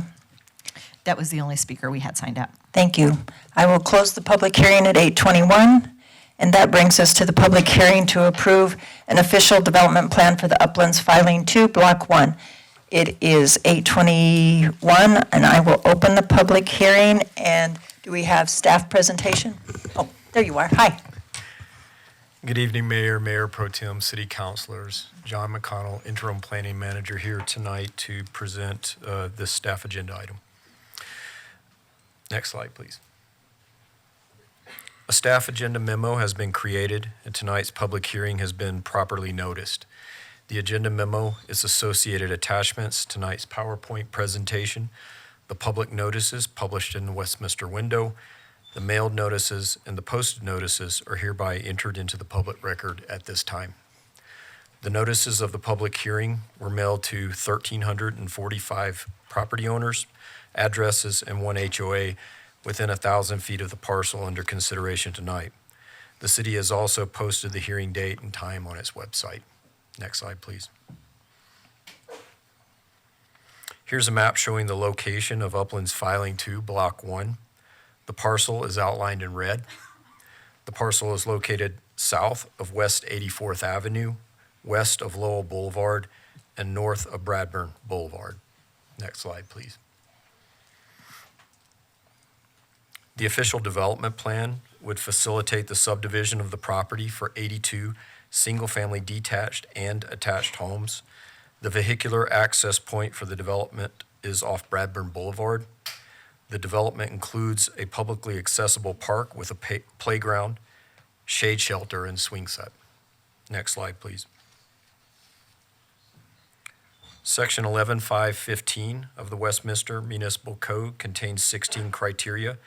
That was the only speaker we had signed up. Thank you. I will close the public hearing at 8:21, and that brings us to the public hearing to approve an official development plan for the Uplands Filing 2, Block 1. It is 8:21, and I will open the public hearing. And do we have staff presentation? Oh, there you are. Hi. Good evening, Mayor, Mayor Pro Tem, City Councilors. John McConnell, Interim Planning Manager, here tonight to present this staff agenda item. Next slide, please. A staff agenda memo has been created, and tonight's public hearing has been properly noticed. The agenda memo, its associated attachments, tonight's PowerPoint presentation, the public notices published in the Westminster window, the mailed notices, and the posted notices are hereby entered into the public record at this time. The notices of the public hearing were mailed to 1,345 property owners, addresses, and one HOA within 1,000 feet of the parcel under consideration tonight. The city has also posted the hearing date and time on its website. Next slide, please. Here's a map showing the location of Uplands Filing 2, Block 1. The parcel is outlined in red. The parcel is located south of West 84th Avenue, west of Lowell Boulevard, and north of Bradburn Boulevard. Next slide, please. The official development plan would facilitate the subdivision of the property for 82 single-family detached and attached homes. The vehicular access point for the development is off Bradburn Boulevard. The development includes a publicly accessible park with a playground, shade shelter, and swing set. Next slide, please. Section 11.5.15 of the Westminster Municipal Code contains 16 criteria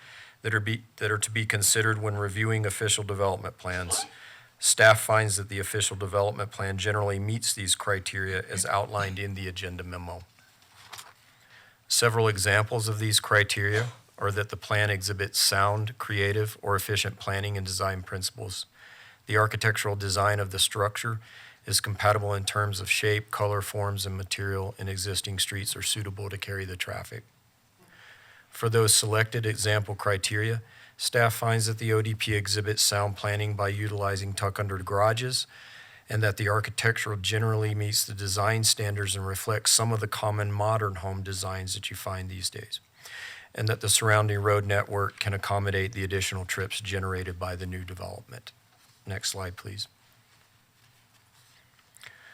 that are to be considered when reviewing official development plans. Staff finds that the official development plan generally meets these criteria as outlined in the agenda memo. Several examples of these criteria are that the plan exhibits sound, creative, or efficient planning and design principles. The architectural design of the structure is compatible in terms of shape, color, forms, and material, and existing streets are suitable to carry the traffic. For those selected example criteria, staff finds that the ODP exhibits sound planning by utilizing tuck-under garages, and that the architectural generally meets the design standards and reflects some of the common modern home designs that you find these days, and that the surrounding road network can accommodate the additional trips generated by the new development. Next slide, please.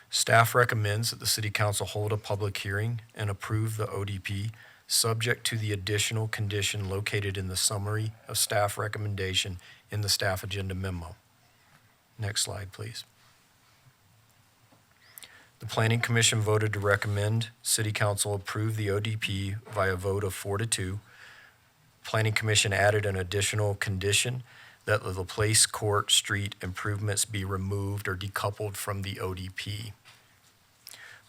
Staff recommends that the City Council hold a public hearing and approve the ODP subject to the additional condition located in the summary of staff recommendation in the staff agenda memo. Next slide, please. The Planning Commission voted to recommend City Council approve the ODP via a vote of 4-2. Planning Commission added an additional condition that the Laplace Court Street improvements be removed or decoupled from the ODP.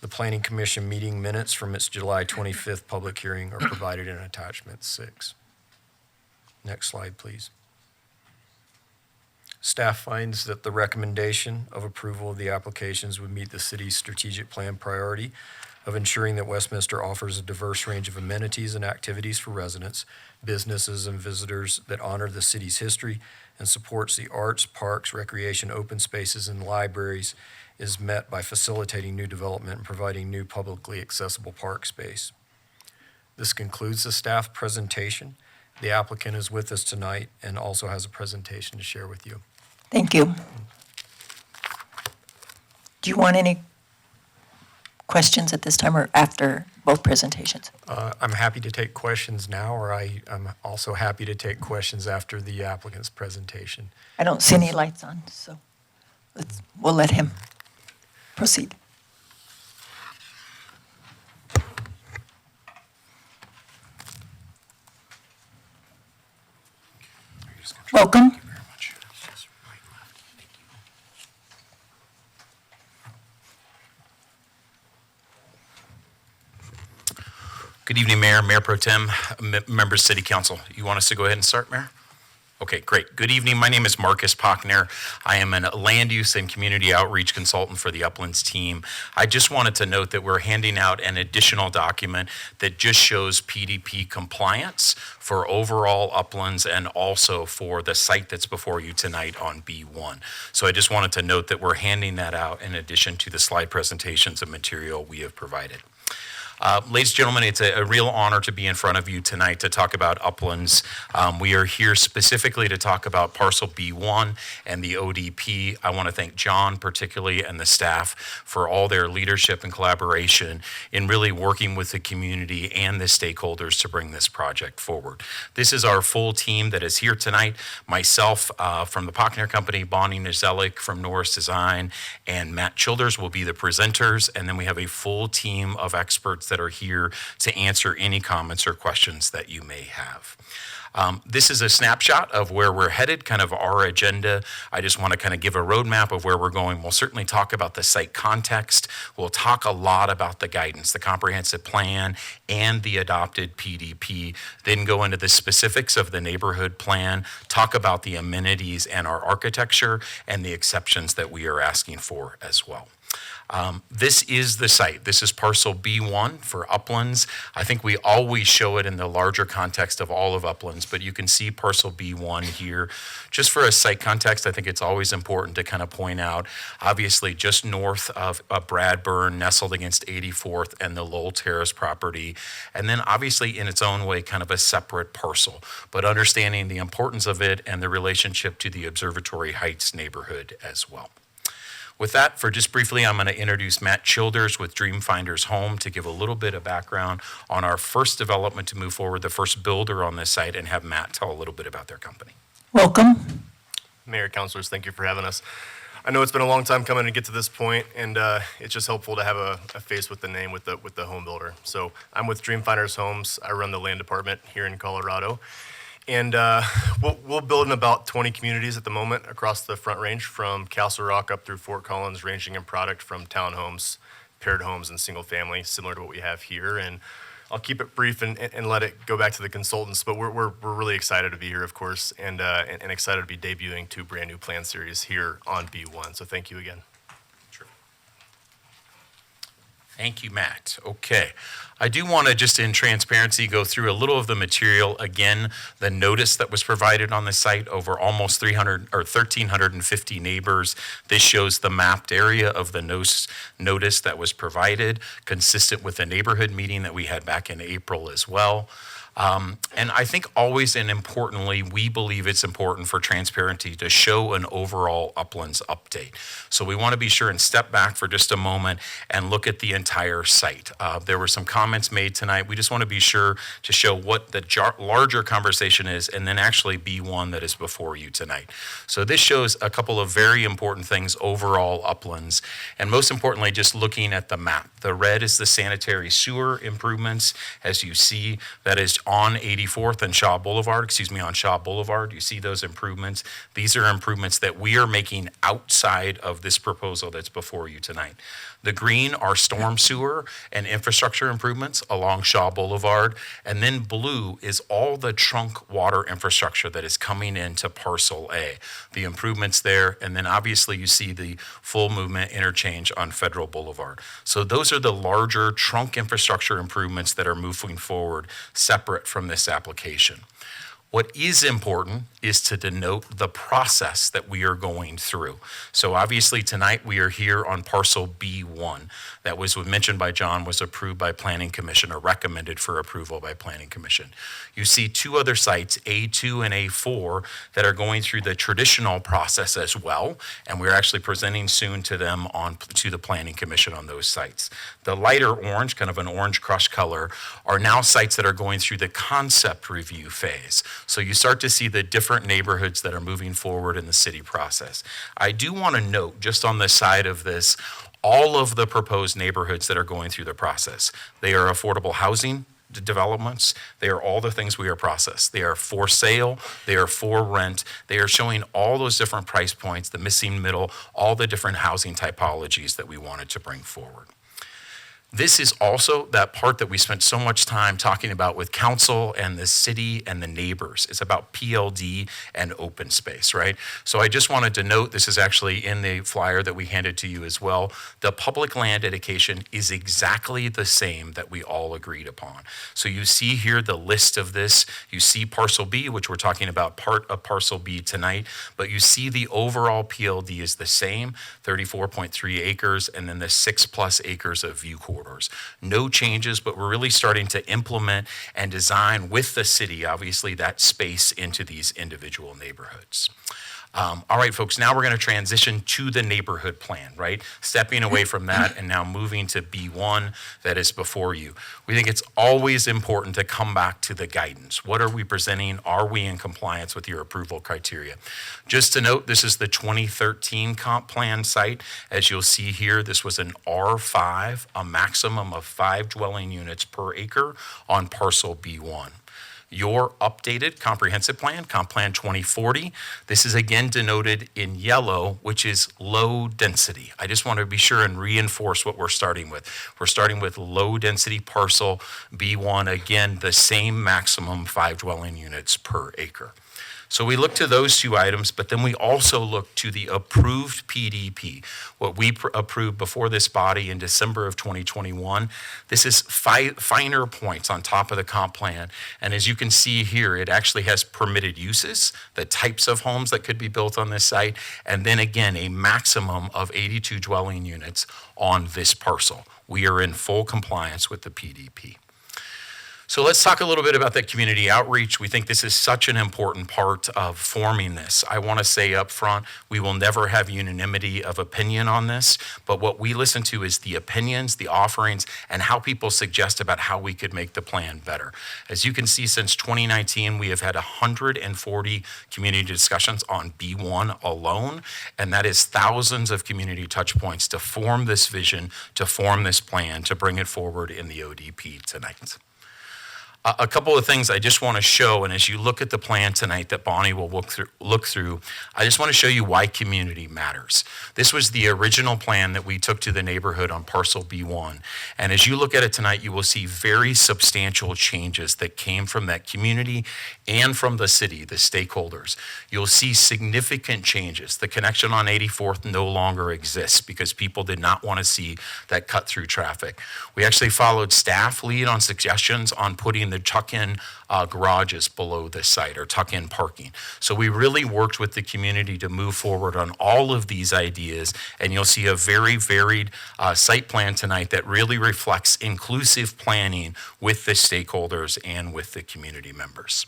The Planning Commission meeting minutes from its July 25th public hearing are provided in attachment 6. Next slide, please. Staff finds that the recommendation of approval of the applications would meet the city's strategic plan priority of ensuring that Westminster offers a diverse range of amenities and activities for residents, businesses, and visitors that honor the city's history and supports the arts, parks, recreation, open spaces, and libraries is met by facilitating new development and providing new publicly accessible park space. This concludes the staff presentation. The applicant is with us tonight and also has a presentation to share with you. Thank you. Do you want any questions at this time or after both presentations? I'm happy to take questions now, or I'm also happy to take questions after the applicant's presentation. I don't see any lights on, so we'll let him proceed. Welcome. Good evening, Mayor, Mayor Pro Tem, members of City Council. You want us to go ahead and start, Mayor? Okay, great. Good evening. My name is Marcus Pockner. I am a land use and community outreach consultant for the Uplands team. I just wanted to note that we're handing out an additional document that just shows PDP compliance for overall Uplands and also for the site that's before you tonight on B1. So I just wanted to note that we're handing that out in addition to the slide presentations and material we have provided. Ladies and gentlemen, it's a real honor to be in front of you tonight to talk about Uplands. We are here specifically to talk about Parcel B1 and the ODP. I want to thank John particularly and the staff for all their leadership and collaboration in really working with the community and the stakeholders to bring this project forward. This is our full team that is here tonight. Myself from the Pockner Company, Bonnie Nizelik from Norris Design, and Matt Childers will be the presenters. And then we have a full team of experts that are here to answer any comments or questions that you may have. This is a snapshot of where we're headed, kind of our agenda. I just want to kind of give a roadmap of where we're going. We'll certainly talk about the site context. We'll talk a lot about the guidance, the comprehensive plan, and the adopted PDP. Then go into the specifics of the neighborhood plan, talk about the amenities and our architecture, and the exceptions that we are asking for as well. This is the site. This is parcel B1 for Uplands. I think we always show it in the larger context of all of Uplands, but you can see parcel B1 here. Just for a site context, I think it's always important to kind of point out, obviously just north of Bradburn, nestled against 84th and the Lowell Terrace property, and then obviously in its own way, kind of a separate parcel, but understanding the importance of it and the relationship to the Observatory Heights neighborhood as well. With that, for just briefly, I'm going to introduce Matt Childers with Dreamfinders Home to give a little bit of background on our first development to move forward, the first builder on this site, and have Matt tell a little bit about their company. Welcome. Mayor, councilors, thank you for having us. I know it's been a long time coming to get to this point, and it's just helpful to have a face with the name with the home builder. So I'm with Dreamfinders Homes. I run the land department here in Colorado. And we'll build in about 20 communities at the moment across the Front Range, from Castle Rock up through Fort Collins, ranging in product from townhomes, paired homes, and single family, similar to what we have here. And I'll keep it brief and let it go back to the consultants, but we're really excited to be here, of course, and excited to be debuting 2 brand new plan series here on B1. So thank you again. Thank you, Matt. Okay. I do want to, just in transparency, go through a little of the material. Again, the notice that was provided on the site, over almost 1,350 neighbors. This shows the mapped area of the notice that was provided, consistent with the neighborhood meeting that we had back in April as well. And I think always and importantly, we believe it's important for transparency to show an overall Uplands update. So we want to be sure and step back for just a moment and look at the entire site. There were some comments made tonight. We just want to be sure to show what the larger conversation is, and then actually B1 that is before you tonight. So this shows a couple of very important things overall Uplands, and most importantly, just looking at the map. The red is the sanitary sewer improvements. As you see, that is on 84th and Shaw Boulevard, on Shaw Boulevard. You see those improvements. These are improvements that we are making outside of this proposal that's before you tonight. The green are storm sewer and infrastructure improvements along Shaw Boulevard. And then blue is all the trunk water infrastructure that is coming into Parcel A, the improvements there. And then obviously you see the full movement interchange on Federal Boulevard. So those are the larger trunk infrastructure improvements that are moving forward separate from this application. What is important is to denote the process that we are going through. So obviously tonight we are here on parcel B1. That was mentioned by John, was approved by Planning Commission, or recommended for approval by Planning Commission. You see 2 other sites, A2 and A4, that are going through the traditional process as well, and we're actually presenting soon to them to the Planning Commission on those sites. The lighter orange, kind of an orange crush color, are now sites that are going through the concept review phase. So you start to see the different neighborhoods that are moving forward in the city process. I do want to note, just on the side of this, all of the proposed neighborhoods that are going through the process. They are affordable housing developments. They are all the things we are processed. They are for sale. They are for rent. They are showing all those different price points, the missing middle, all the different housing typologies that we wanted to bring forward. This is also that part that we spent so much time talking about with council and the city and the neighbors. It's about PLD and open space, right? So I just wanted to note, this is actually in the flyer that we handed to you as well. The public land dedication is exactly the same that we all agreed upon. So you see here the list of this. You see parcel B, which we're talking about part of parcel B tonight, but you see the overall PLD is the same, 34.3 acres, and then the 6+ acres of view corridor. corridors. No changes, but we're really starting to implement and design with the city, obviously, that space into these individual neighborhoods. All right, folks, now we're going to transition to the neighborhood plan, right? Stepping away from that and now moving to B1 that is before you. We think it's always important to come back to the guidance. What are we presenting? Are we in compliance with your approval criteria? Just to note, this is the 2013 comp plan site. As you'll see here, this was an R5, a maximum of 5 dwelling units per acre on parcel B1. Your updated comprehensive plan, Comp Plan 2040, this is again denoted in yellow, which is low density. I just want to be sure and reinforce what we're starting with. We're starting with low density parcel B1, again, the same maximum 5 dwelling units per acre. So we look to those two items, but then we also look to the approved PDP, what we approved before this body in December of 2021. This is finer points on top of the comp plan. And as you can see here, it actually has permitted uses, the types of homes that could be built on this site, and then again, a maximum of 82 dwelling units on this parcel. We are in full compliance with the PDP. So let's talk a little bit about that community outreach. We think this is such an important part of forming this. I want to say up front, we will never have unanimity of opinion on this, but what we listen to is the opinions, the offerings, and how people suggest about how we could make the plan better. As you can see, since 2019, we have had 140 community discussions on B1 alone, and that is thousands of community touch points to form this vision, to form this plan, to bring it forward in the ODP tonight. A couple of things I just want to show, and as you look at the plan tonight that Bonnie will look through, I just want to show you why community matters. This was the original plan that we took to the neighborhood on parcel B1. And as you look at it tonight, you will see very substantial changes that came from that community and from the city, the stakeholders. You'll see significant changes. The connection on 84th no longer exists because people did not want to see that cut through traffic. We actually followed staff lead on suggestions on putting the tuck-in garages below this site, or tuck-in parking. So we really worked with the community to move forward on all of these ideas, and you'll see a very varied site plan tonight that really reflects inclusive planning with the stakeholders and with the community members.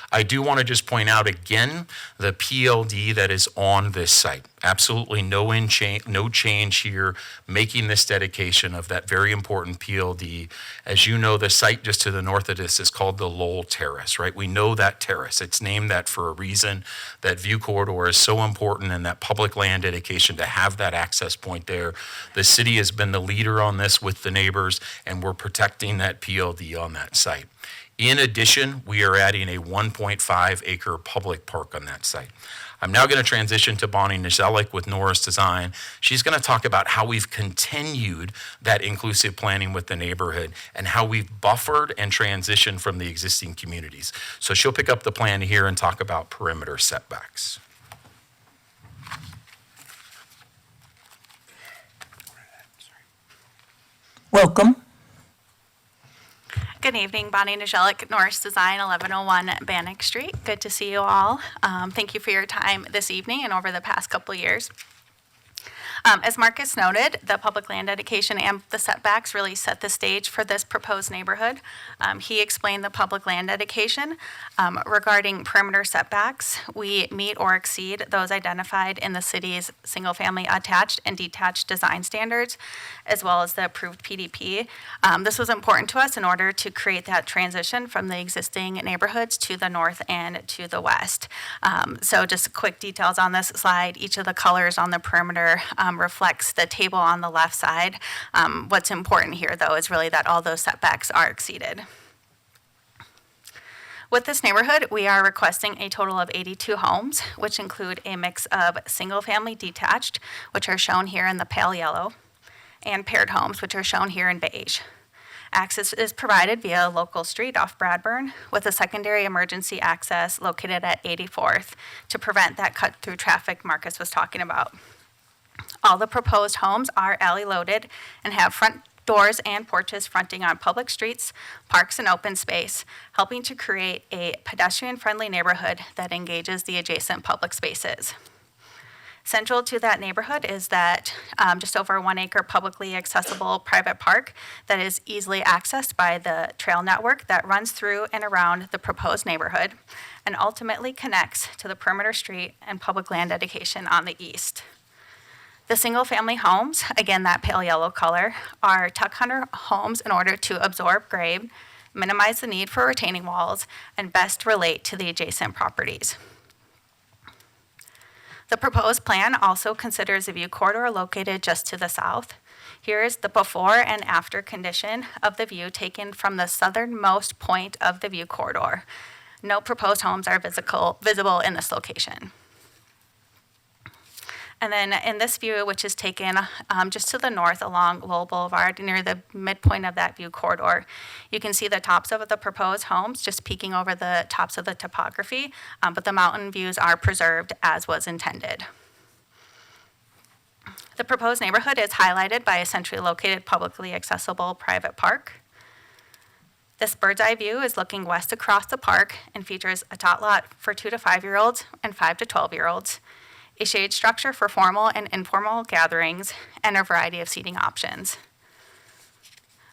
I do want to just point out again the PLD that is on this site. Absolutely no change here, making this dedication of that very important PLD. As you know, the site just to the north of this is called the Lowell Terrace, right? We know that terrace. It's named that for a reason. That view corridor is so important, and that public land dedication to have that access point there. The city has been the leader on this with the neighbors, and we're protecting that PLD on that site. In addition, we are adding a 1.5 acre public park on that site. I'm now going to transition to Bonnie Nizelik with Norris Design. She's going to talk about how we've continued that inclusive planning with the neighborhood and how we've buffered and transitioned from the existing communities. So she'll pick up the plan here and talk about perimeter setbacks. Welcome. Good evening, Bonnie Nizelik, Norris Design, 1101 Bannock Street. Good to see you all. Thank you for your time this evening and over the past couple years. As Marcus noted, the public land dedication and the setbacks really set the stage for this proposed neighborhood. He explained the public land dedication. Regarding perimeter setbacks, we meet or exceed those identified in the city's single-family attached and detached design standards, as well as the approved PDP. This was important to us in order to create that transition from the existing neighborhoods to the north and to the west. So just quick details on this slide. Each of the colors on the perimeter reflects the table on the left side. What's important here, though, is really that all those setbacks are exceeded. With this neighborhood, we are requesting a total of 82 homes, which include a mix of single-family detached, which are shown here in the pale yellow, and paired homes, which are shown here in beige. Access is provided via a local street off Bradburn, with a secondary emergency access located at 84th to prevent that cut-through traffic Marcus was talking about. All the proposed homes are alley-loaded and have front doors and porches fronting on public streets, parks, and open space, helping to create a pedestrian-friendly neighborhood that engages the adjacent public spaces. Central to that neighborhood is that just over 1 acre publicly accessible private park that is easily accessed by the trail network that runs through and around the proposed neighborhood and ultimately connects to the perimeter street and public land dedication on the east. The single-family homes, again that pale yellow color, are tuck under homes in order to absorb grade, minimize the need for retaining walls, and best relate to the adjacent properties. The proposed plan also considers a view corridor located just to the south. Here is the before and after condition of the view taken from the southernmost point of the view corridor. No proposed homes are visible in this location. And then in this view, which is taken just to the north along Lowell Boulevard near the midpoint of that view corridor, you can see the tops of the proposed homes just peeking over the tops of the topography, but the mountain views are preserved as was intended. The proposed neighborhood is highlighted by a centrally located publicly accessible private park. This bird's eye view is looking west across the park and features a tot lot for 2 to 5-year-olds and 5 to 12-year-olds, a shade structure for formal and informal gatherings, and a variety of seating options.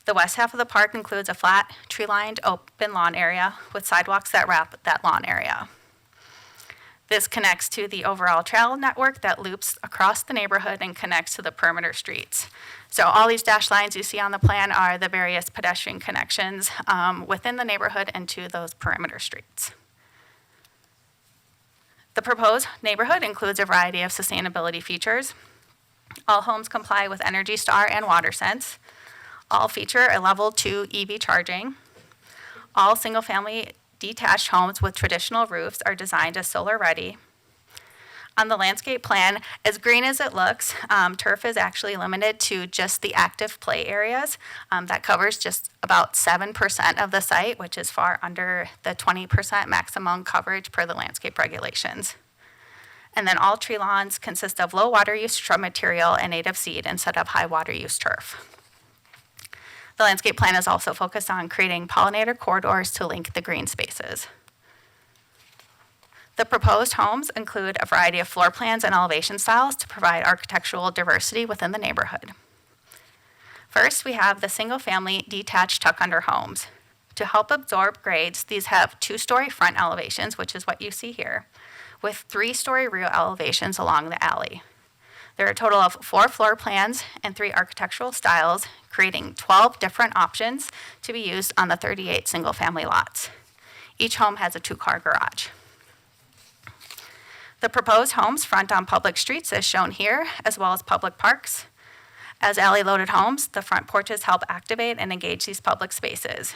The west half of the park includes a flat, tree-lined, open lawn area with sidewalks that wrap that lawn area. This connects to the overall trail network that loops across the neighborhood and connects to the perimeter streets. So all these dashed lines you see on the plan are the various pedestrian connections within the neighborhood and to those perimeter streets. The proposed neighborhood includes a variety of sustainability features. All homes comply with Energy Star and WaterSense. All feature a level 2 EV charging. All single-family detached homes with traditional roofs are designed as solar ready. On the landscape plan, as green as it looks, turf is actually limited to just the active play areas. That covers just about 7% of the site, which is far under the 20% maximum coverage per the landscape regulations. And then all tree lawns consist of low water use shrub material and native seed instead of high water use turf. The landscape plan is also focused on creating pollinator corridors to link the green spaces. The proposed homes include a variety of floor plans and elevation styles to provide architectural diversity within the neighborhood. First, we have the single-family detached tuck-under homes. To help absorb grades, these have 2-story front elevations, which is what you see here, with 3-story rear elevations along the alley. There are a total of 4 floor plans and 3 architectural styles, creating 12 different options to be used on the 38 single-family lots. Each home has a 2-car garage. The proposed homes front on public streets as shown here, as well as public parks. As alley-loaded homes, the front porches help activate and engage these public spaces.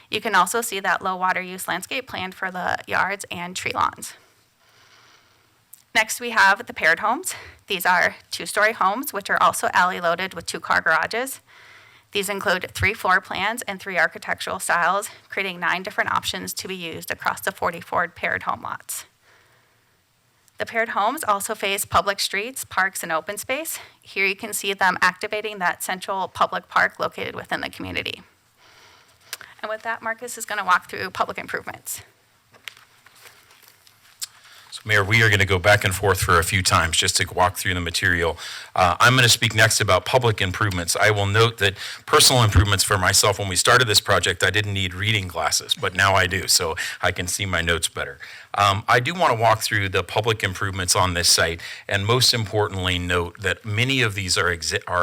You can also see that low water use landscape planned for the yards and tree lawns. Next, we have the paired homes. These are 2-story homes, which are also alley-loaded with 2-car garages. These include 3 floor plans and 3 architectural styles, creating 9 different options to be used across the 44 paired home lots. The paired homes also face public streets, parks, and open space. Here you can see them activating that central public park located within the community. And with that, Marcus is going to walk through public improvements. So Mayor, we are going to go back and forth for a few times just to walk through the material. I'm going to speak next about public improvements. I will note that personal improvements for myself, when we started this project, I didn't need reading glasses, but now I do, so I can see my notes better. I do want to walk through the public improvements on this site, and most importantly, note that many of these are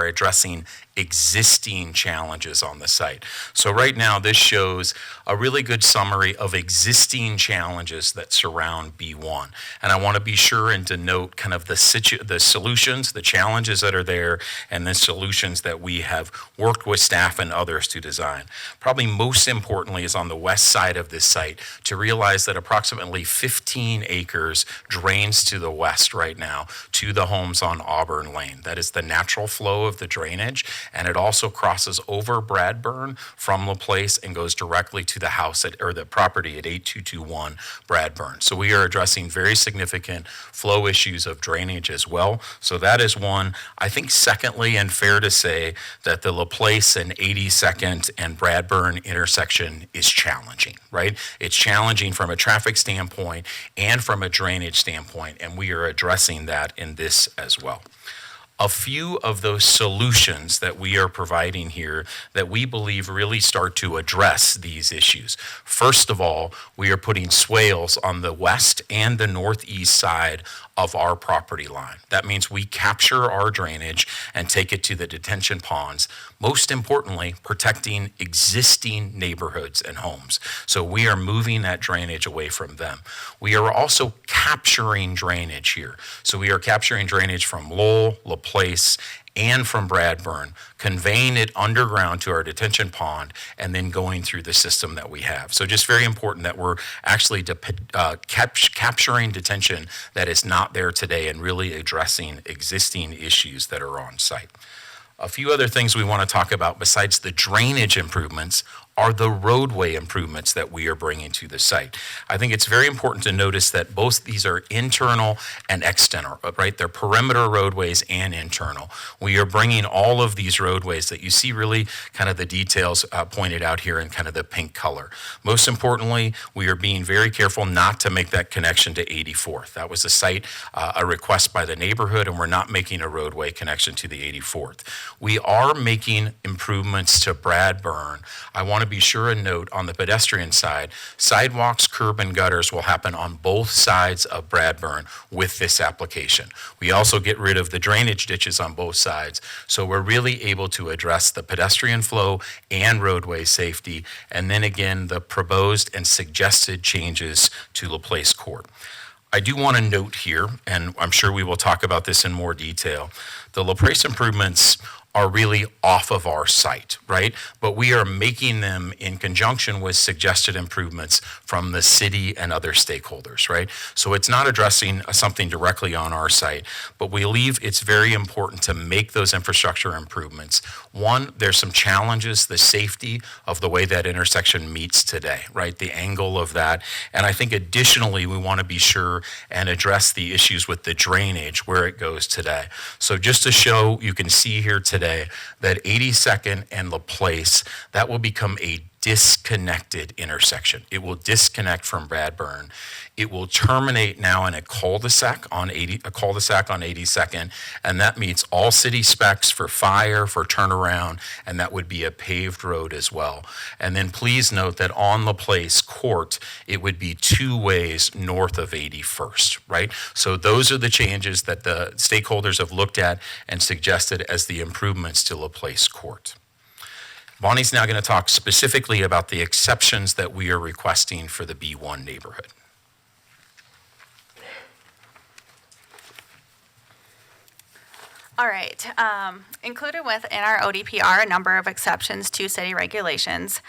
addressing existing challenges on the site. So right now, this shows a really good summary of existing challenges that surround B1. And I want to be sure and to note kind of the solutions, the challenges that are there, and the solutions that we have worked with staff and others to design. Probably most importantly is on the west side of this site to realize that approximately 15 acres drains to the west right now to the homes on Auburn Lane. That is the natural flow of the drainage, and it also crosses over Bradburn from LaPlace and goes directly to the house or the property at 8221 Bradburn. So we are addressing very significant flow issues of drainage as well. So that is one. I think secondly, and fair to say, that the LaPlace and 82nd and Bradburn intersection is challenging, right? It's challenging from a traffic standpoint and from a drainage standpoint, and we are addressing that in this as well. A few of those solutions that we are providing here that we believe really start to address these issues. First of all, we are putting swales on the west and the northeast side of our property line. That means we capture our drainage and take it to the detention ponds. Most importantly, protecting existing neighborhoods and homes. So we are moving that drainage away from them. We are also capturing drainage here. So we are capturing drainage from Lowell, LaPlace, and from Bradburn, conveying it underground to our detention pond, and then going through the system that we have. So just very important that we're actually capturing detention that is not there today and really addressing existing issues that are on site. A few other things we want to talk about besides the drainage improvements are the roadway improvements that we are bringing to the site. I think it's very important to notice that both these are internal and external, right? They're perimeter roadways and internal. We are bringing all of these roadways that you see really kind of the details pointed out here in kind of the pink color. Most importantly, we are being very careful not to make that connection to 84th. That was a request by the neighborhood, and we're not making a roadway connection to the 84th. We are making improvements to Bradburn. I want to be sure and note on the pedestrian side, sidewalks, curb, and gutters will happen on both sides of Bradburn with this application. We also get rid of the drainage ditches on both sides, so we're really able to address the pedestrian flow and roadway safety, and then again, the proposed and suggested changes to LaPlace Court. I do want to note here, and I'm sure we will talk about this in more detail, the LaPlace improvements are really off of our site, right? But we are making them in conjunction with suggested improvements from the city and other stakeholders, right? So it's not addressing something directly on our site, but we believe it's very important to make those infrastructure improvements. One, there's some challenges, the safety of the way that intersection meets today, right? The angle of that. And I think additionally, we want to be sure and address the issues with the drainage where it goes today. So just to show, you can see here today that 82nd and LaPlace, that will become a disconnected intersection. It will disconnect from Bradburn. It will terminate now in a cul-de-sac on 82nd, and that meets all city specs for fire, for turnaround, and that would be a paved road as well. And then please note that on LaPlace Court, it would be 2 ways north of 81st, right? So those are the changes that the stakeholders have looked at and suggested as the improvements to LaPlace Court. Bonnie's now going to talk specifically about the exceptions that we are requesting for the B1 neighborhood. All right. Included within our ODP are a number of exceptions to city regulations.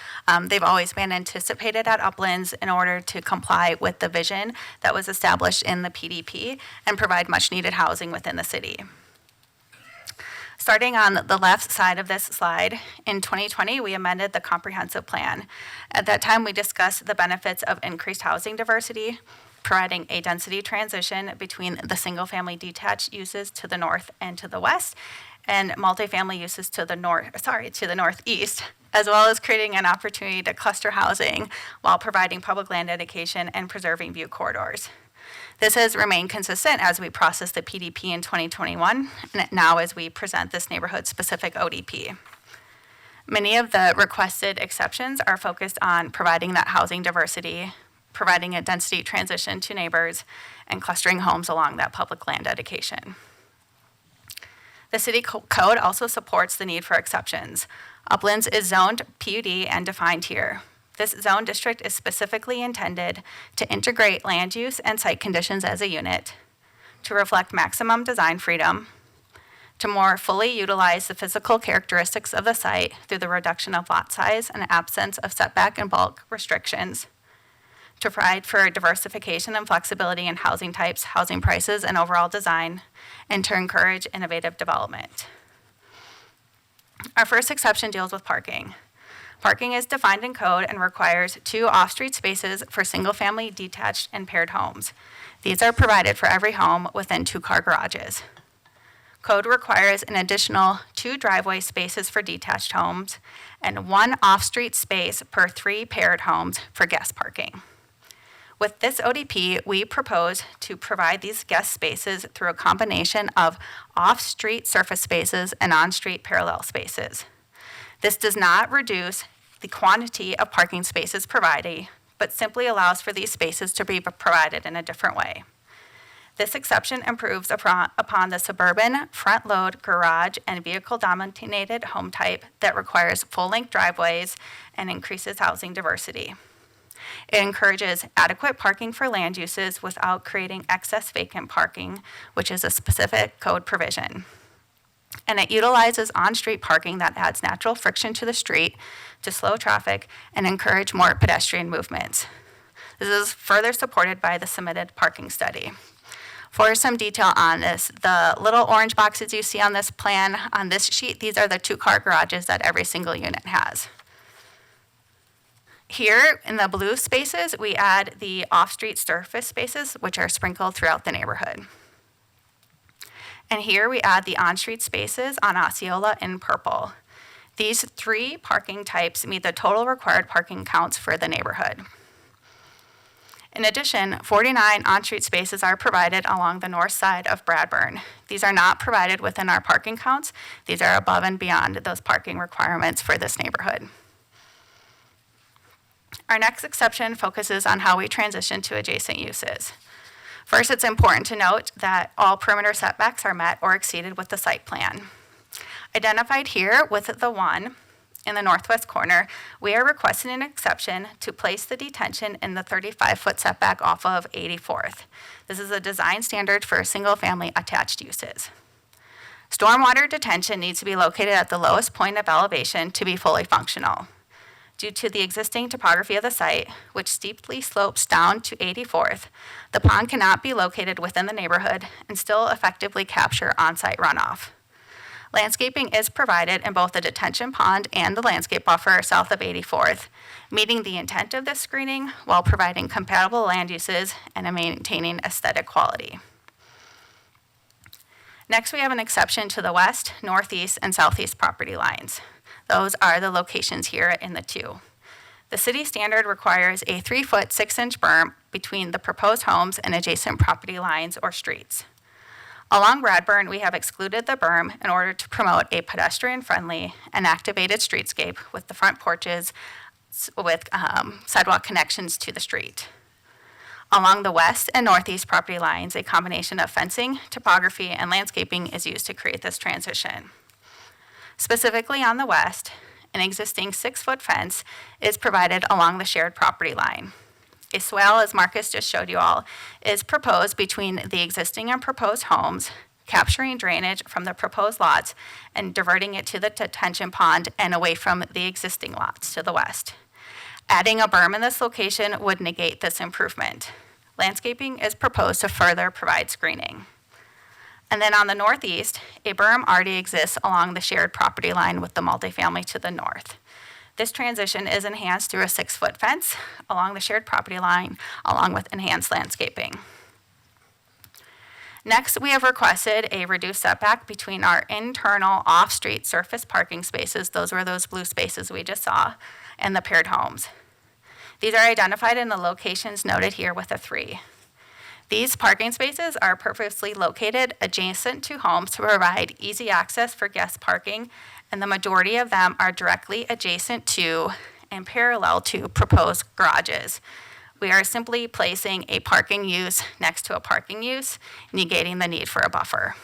They've always been anticipated at Uplands in order to comply with the vision that was established in the PDP and provide much needed housing within the city. Starting on the left side of this slide, in 2020, we amended the comprehensive plan. At that time, we discussed the benefits of increased housing diversity, providing a density transition between the single-family detached uses to the north and to the west, and multifamily uses to the northeast, as well as creating an opportunity to cluster housing while providing public land dedication and preserving view corridors. This has remained consistent as we process the PDP in 2021, and now as we present this neighborhood-specific ODP. Many of the requested exceptions are focused on providing that housing diversity, providing a density transition to neighbors, and clustering homes along that public land dedication. The city code also supports the need for exceptions. Uplands is zoned PUD and defined here. This zone district is specifically intended to integrate land use and site conditions as a unit, to reflect maximum design freedom, to more fully utilize the physical characteristics of the site through the reduction of lot size and absence of setback and bulk restrictions, to provide for diversification and flexibility in housing types, housing prices, and overall design, and to encourage innovative development. Our first exception deals with parking. Parking is defined in code and requires 2 off-street spaces for single-family detached and paired homes. These are provided for every home within 2-car garages. Code requires an additional 2 driveway spaces for detached homes and 1 off-street space per 3 paired homes for guest parking. With this ODP, we propose to provide these guest spaces through a combination of off-street surface spaces and on-street parallel spaces. This does not reduce the quantity of parking spaces provided, but simply allows for these spaces to be provided in a different way. This exception improves upon the suburban, front-load, garage, and vehicle-dominated home type that requires full-length driveways and increases housing diversity. It encourages adequate parking for land uses without creating excess vacant parking, which is a specific code provision. And it utilizes on-street parking that adds natural friction to the street to slow traffic and encourage more pedestrian movements. This is further supported by the submitted parking study. For some detail on this, the little orange boxes you see on this plan, on this sheet, these are the 2-car garages that every single unit has. Here in the blue spaces, we add the off-street surface spaces, which are sprinkled throughout the neighborhood. And here we add the on-street spaces on Osceola in purple. These 3 parking types meet the total required parking counts for the neighborhood. In addition, 49 on-street spaces are provided along the north side of Bradburn. These are not provided within our parking counts. These are above and beyond those parking requirements for this neighborhood. Our next exception focuses on how we transition to adjacent uses. First, it's important to note that all perimeter setbacks are met or exceeded with the site plan. Identified here with the 1 in the northwest corner, we are requesting an exception to place the detention in the 35-foot setback off of 84th. This is a design standard for single-family attached uses. Stormwater detention needs to be located at the lowest point of elevation to be fully functional. Due to the existing topography of the site, which steeply slopes down to 84th, the pond cannot be located within the neighborhood and still effectively capture on-site runoff. Landscaping is provided in both the detention pond and the landscape buffer south of 84th, meeting the intent of this screening while providing compatible land uses and maintaining aesthetic quality. Next, we have an exception to the west, northeast, and southeast property lines. Those are the locations here in the 2. The city standard requires a 3-foot, 6-inch berm between the proposed homes and adjacent property lines or streets. Along Bradburn, we have excluded the berm in order to promote a pedestrian-friendly and activated streetscape with the front porches with sidewalk connections to the street. Along the west and northeast property lines, a combination of fencing, topography, and landscaping is used to create this transition. Specifically on the west, an existing 6-foot fence is provided along the shared property line. A swale, as Marcus just showed you all, is proposed between the existing and proposed homes, capturing drainage from the proposed lots and diverting it to the detention pond and away from the existing lots to the west. Adding a berm in this location would negate this improvement. Landscaping is proposed to further provide screening. And then on the northeast, a berm already exists along the shared property line with the multifamily to the north. This transition is enhanced through a 6-foot fence along the shared property line, along with enhanced landscaping. Next, we have requested a reduced setback between our internal off-street surface parking spaces, those were those blue spaces we just saw, and the paired homes. These are identified in the locations noted here with a 3. These parking spaces are purposely located adjacent to homes to provide easy access for guest parking, and the majority of them are directly adjacent to and parallel to proposed garages. We are simply placing a parking use next to a parking use, negating the need for a buffer.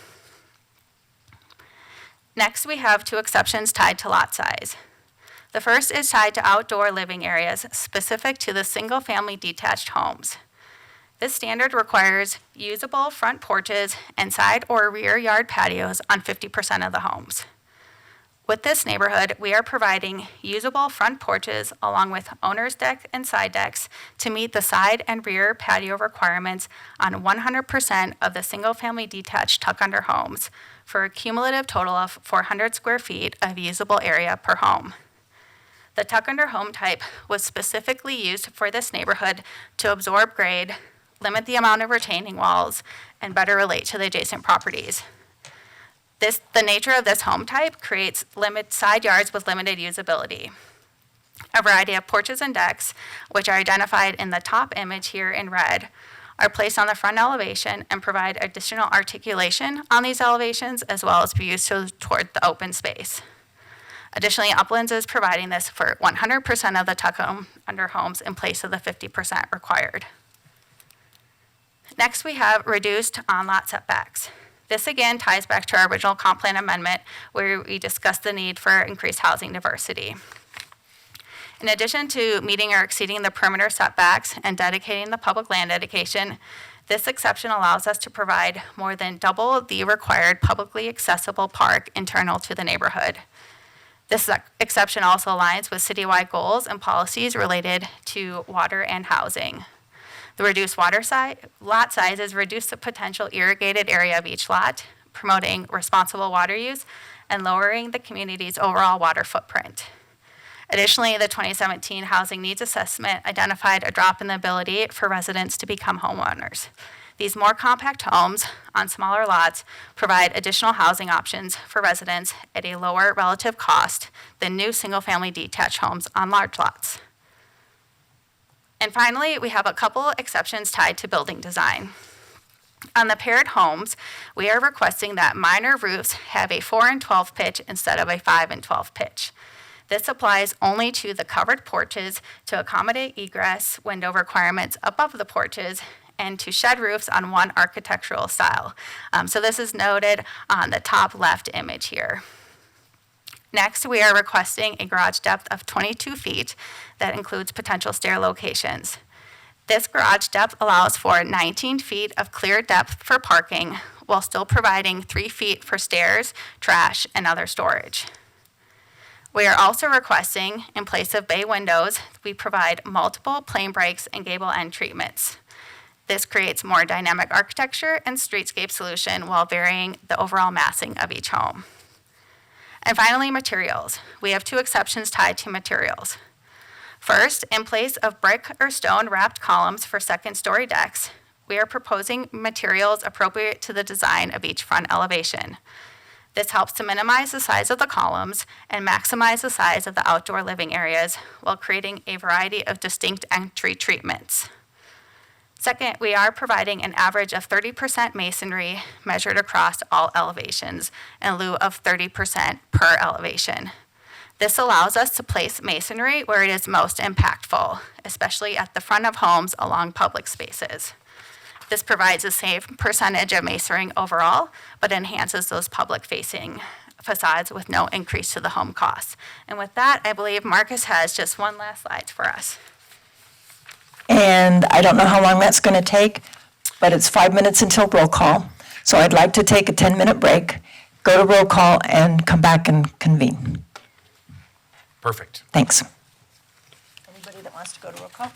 Next, we have 2 exceptions tied to lot size. The first is tied to outdoor living areas specific to the single-family detached homes. This standard requires usable front porches and side or rear yard patios on 50% of the homes. With this neighborhood, we are providing usable front porches along with owner's deck and side decks to meet the side and rear patio requirements on 100% of the single-family detached tuck-under homes for a cumulative total of 400 square feet of usable area per home. The tuck-under home type was specifically used for this neighborhood to absorb grade, limit the amount of retaining walls, and better relate to the adjacent properties. The nature of this home type creates side yards with limited usability. A variety of porches and decks, which are identified in the top image here in red, are placed on the front elevation and provide additional articulation on these elevations, as well as views toward the open space. Additionally, Uplands is providing this for 100% of the tuck-under homes in place of the 50% required. Next, we have reduced on-lot setbacks. This again ties back to our original comp plan amendment where we discussed the need for increased housing diversity. In addition to meeting or exceeding the perimeter setbacks and dedicating the public land dedication, this exception allows us to provide more than double the required publicly accessible park internal to the neighborhood. This exception also aligns with citywide goals and policies related to water and housing. The reduced lot sizes reduce the potential irrigated area of each lot, promoting responsible water use and lowering the community's overall water footprint. Additionally, the 2017 Housing Needs Assessment identified a drop in the ability for residents to become homeowners. These more compact homes on smaller lots provide additional housing options for residents at a lower relative cost than new single-family detached homes on large lots. And finally, we have a couple exceptions tied to building design. On the paired homes, we are requesting that minor roofs have a 4 and 12 pitch instead of a 5 and 12 pitch. This applies only to the covered porches to accommodate egress window requirements above the porches and to shed roofs on one architectural style. So this is noted on the top left image here. Next, we are requesting a garage depth of 22 feet that includes potential stair locations. This garage depth allows for 19 feet of clear depth for parking while still providing 3 feet for stairs, trash, and other storage. We are also requesting, in place of bay windows, we provide multiple plane breaks and gable end treatments. This creates more dynamic architecture and streetscape solution while varying the overall massing of each home. And finally, materials. We have 2 exceptions tied to materials. First, in place of brick or stone wrapped columns for second-story decks, we are proposing materials appropriate to the design of each front elevation. This helps to minimize the size of the columns and maximize the size of the outdoor living areas while creating a variety of distinct entry treatments. Second, we are providing an average of 30% masonry measured across all elevations in lieu of 30% per elevation. This allows us to place masonry where it is most impactful, especially at the front of homes along public spaces. This provides the same percentage of masonry overall, but enhances those public-facing facades with no increase to the home costs. And with that, I believe Marcus has just one last slide for us. And I don't know how long that's going to take, but it's 5 minutes until roll call. So I'd like to take a 10-minute break, go to roll call, and come back and convene. Perfect. Thanks. Anybody that wants to go to roll call?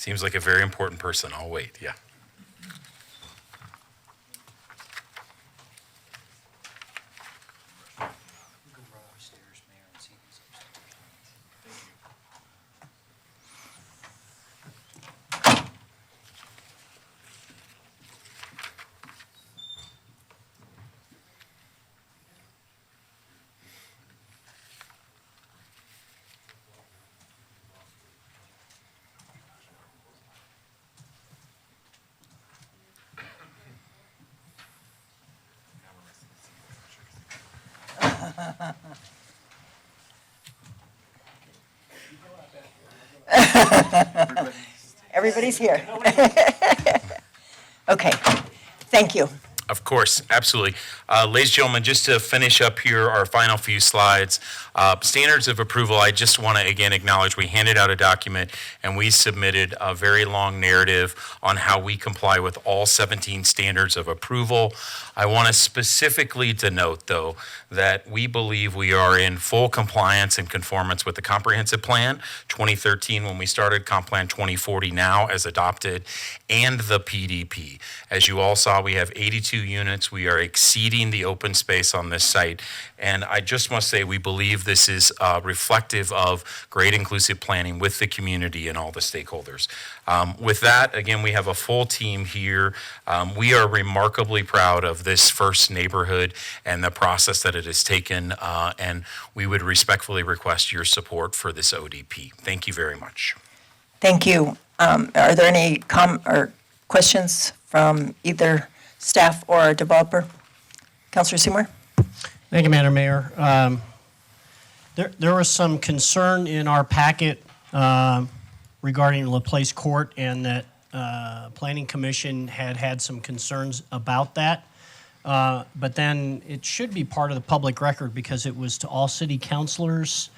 Seems like a very important person. I'll wait, yeah. Everybody's here. Okay, thank you. Of course, absolutely. Ladies and gentlemen, just to finish up here our final few slides, standards of approval, I just want to again acknowledge we handed out a document and we submitted a very long narrative on how we comply with all 17 standards of approval. I want to specifically denote, though, that we believe we are in full compliance and conformance with the Comprehensive Plan 2013 when we started, Comp Plan 2040 now as adopted, and the PDP. As you all saw, we have 82 units. We are exceeding the open space on this site. And I just must say, we believe this is reflective of great inclusive planning with the community and all the stakeholders. With that, again, we have a full team here. We are remarkably proud of this first neighborhood and the process that it has taken, and we would respectfully request your support for this ODP. Thank you very much. Thank you. Are there any questions from either staff or developer? Councilor Seymour? Thank you, Madam Mayor. There was some concern in our packet regarding LaPlace Court, and that Planning Commission had some concerns about that. But then it should be part of the public record because it was to all city councilors.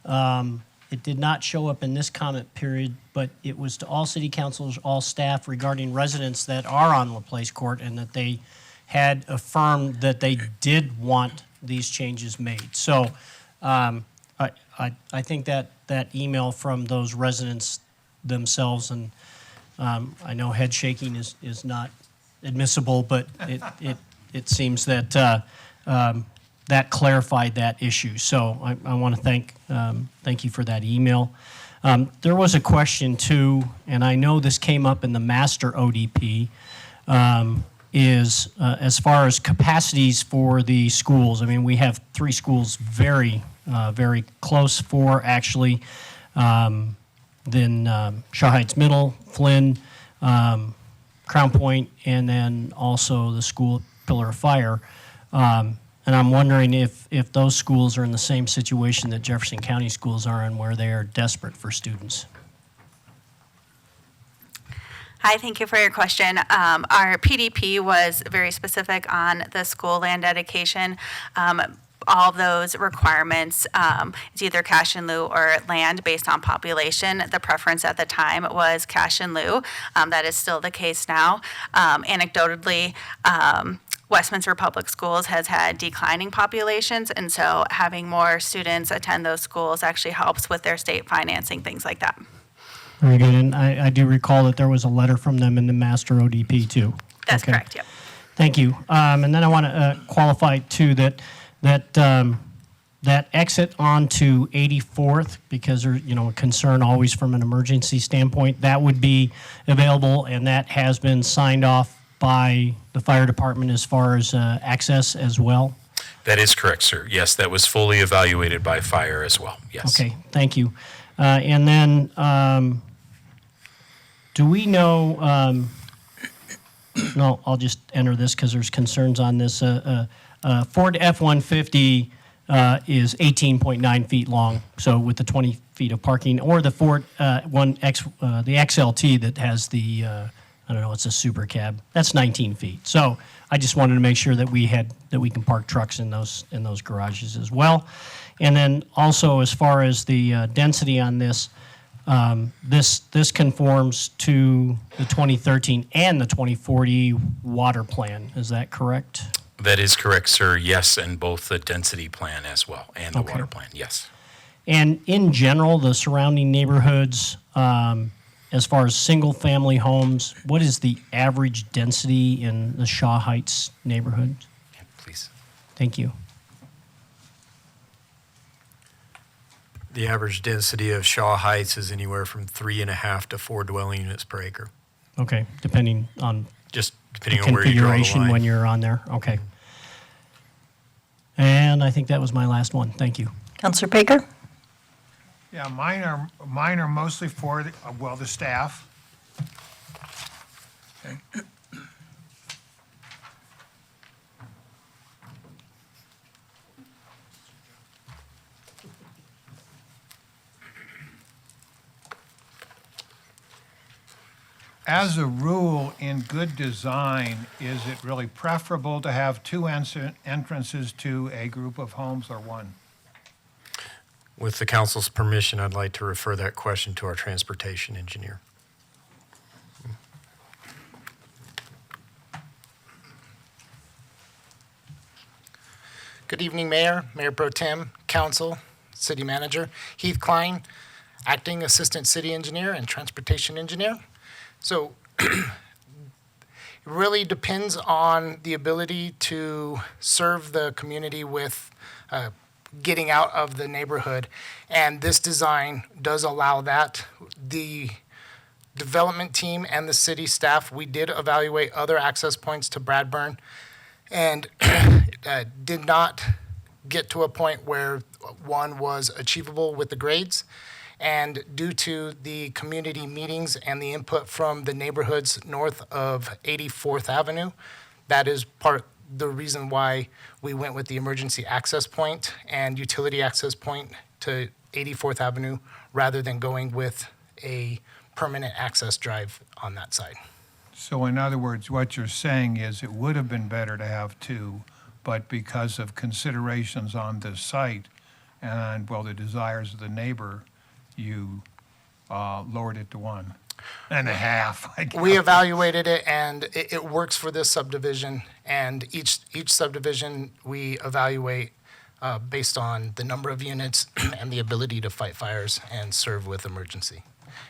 It did not show up in this comment period, but it was to all city councilors, all staff regarding residents that are on LaPlace Court, and that they had affirmed that they did want these changes made. So I think that email from those residents themselves, and I know head shaking is not admissible, but it seems that that clarified that issue. So I want to thank you for that email. There was a question too, and I know this came up in the master ODP, is as far as capacities for the schools. I mean, we have 3 schools very close, 4 actually. Then Shaw Heights Middle, Flynn, Crown Point, and then also the school at Pillar of Fire. And I'm wondering if those schools are in the same situation that Jefferson County schools are in, where they are desperate for students. Hi, thank you for your question. Our PDP was very specific on the school land dedication. All those requirements, it's either cash in lieu or land based on population. The preference at the time was cash in lieu. That is still the case now. Anecdotally, Westminster Public Schools has had declining populations, and so having more students attend those schools actually helps with their state financing, things like that. Very good, and I do recall that there was a letter from them in the master ODP too. That's correct, yep. Thank you. And then I want to qualify too that exit onto 84th, because there's a concern always from an emergency standpoint, that would be available, and that has been signed off by the fire department as far as access as well? That is correct, sir. Yes, that was fully evaluated by fire as well. Yes. Okay, thank you. And then, do we know, no, I'll just enter this because there's concerns on this. Ford F-150 is 18.9 feet long, so with the 20 feet of parking, or the Ford the XLT that has the I don't know, it's a super cab. That's 19 feet. So I just wanted to make sure that we can park trucks in those garages as well. And then also, as far as the density on this, this conforms to the 2013 and the 2040 water plan. Is that correct? That is correct, sir. Yes, and both the density plan as well and the Okay. water plan. Yes. And in general, the surrounding neighborhoods, as far as single-family homes, what is the average density in the Shaw Heights neighborhood? Please. Thank you. The average density of Shaw Heights is anywhere from 3.5 to 4 dwelling units per acre. Okay, depending on Just the depending on where you draw the configuration line. when you're on there. Okay. And I think that was my last one. Thank you. Counselor Baker? Yeah, mine are mostly for, the staff. Okay. As a rule, in good design, is it really preferable to have two entrances to a group of homes or one? With the council's permission, I'd like to refer that question to our transportation engineer. Good evening, Mayor, Mayor Pro Tem, Council, City Manager. Heath Klein, Acting Assistant City Engineer and Transportation Engineer. So it really depends on the ability to serve the community with getting out of the neighborhood. And this design does allow that. The development team and the city staff, we did evaluate other access points to Bradburn and did not get to a point where one was achievable with the grades. And due to the community meetings and the input from the neighborhoods north of 84th Avenue, that is the reason why we went with the emergency access point and utility access point to 84th Avenue rather than going with a permanent access drive on that side. So in other words, what you're saying is it would have been better to have two, but because of considerations on this site and, the desires of the neighbor, you lowered it to 1.5, I guess. We evaluated it, and it works for this subdivision. And each subdivision we evaluate based on the number of units and the ability to fight fires and serve with emergency.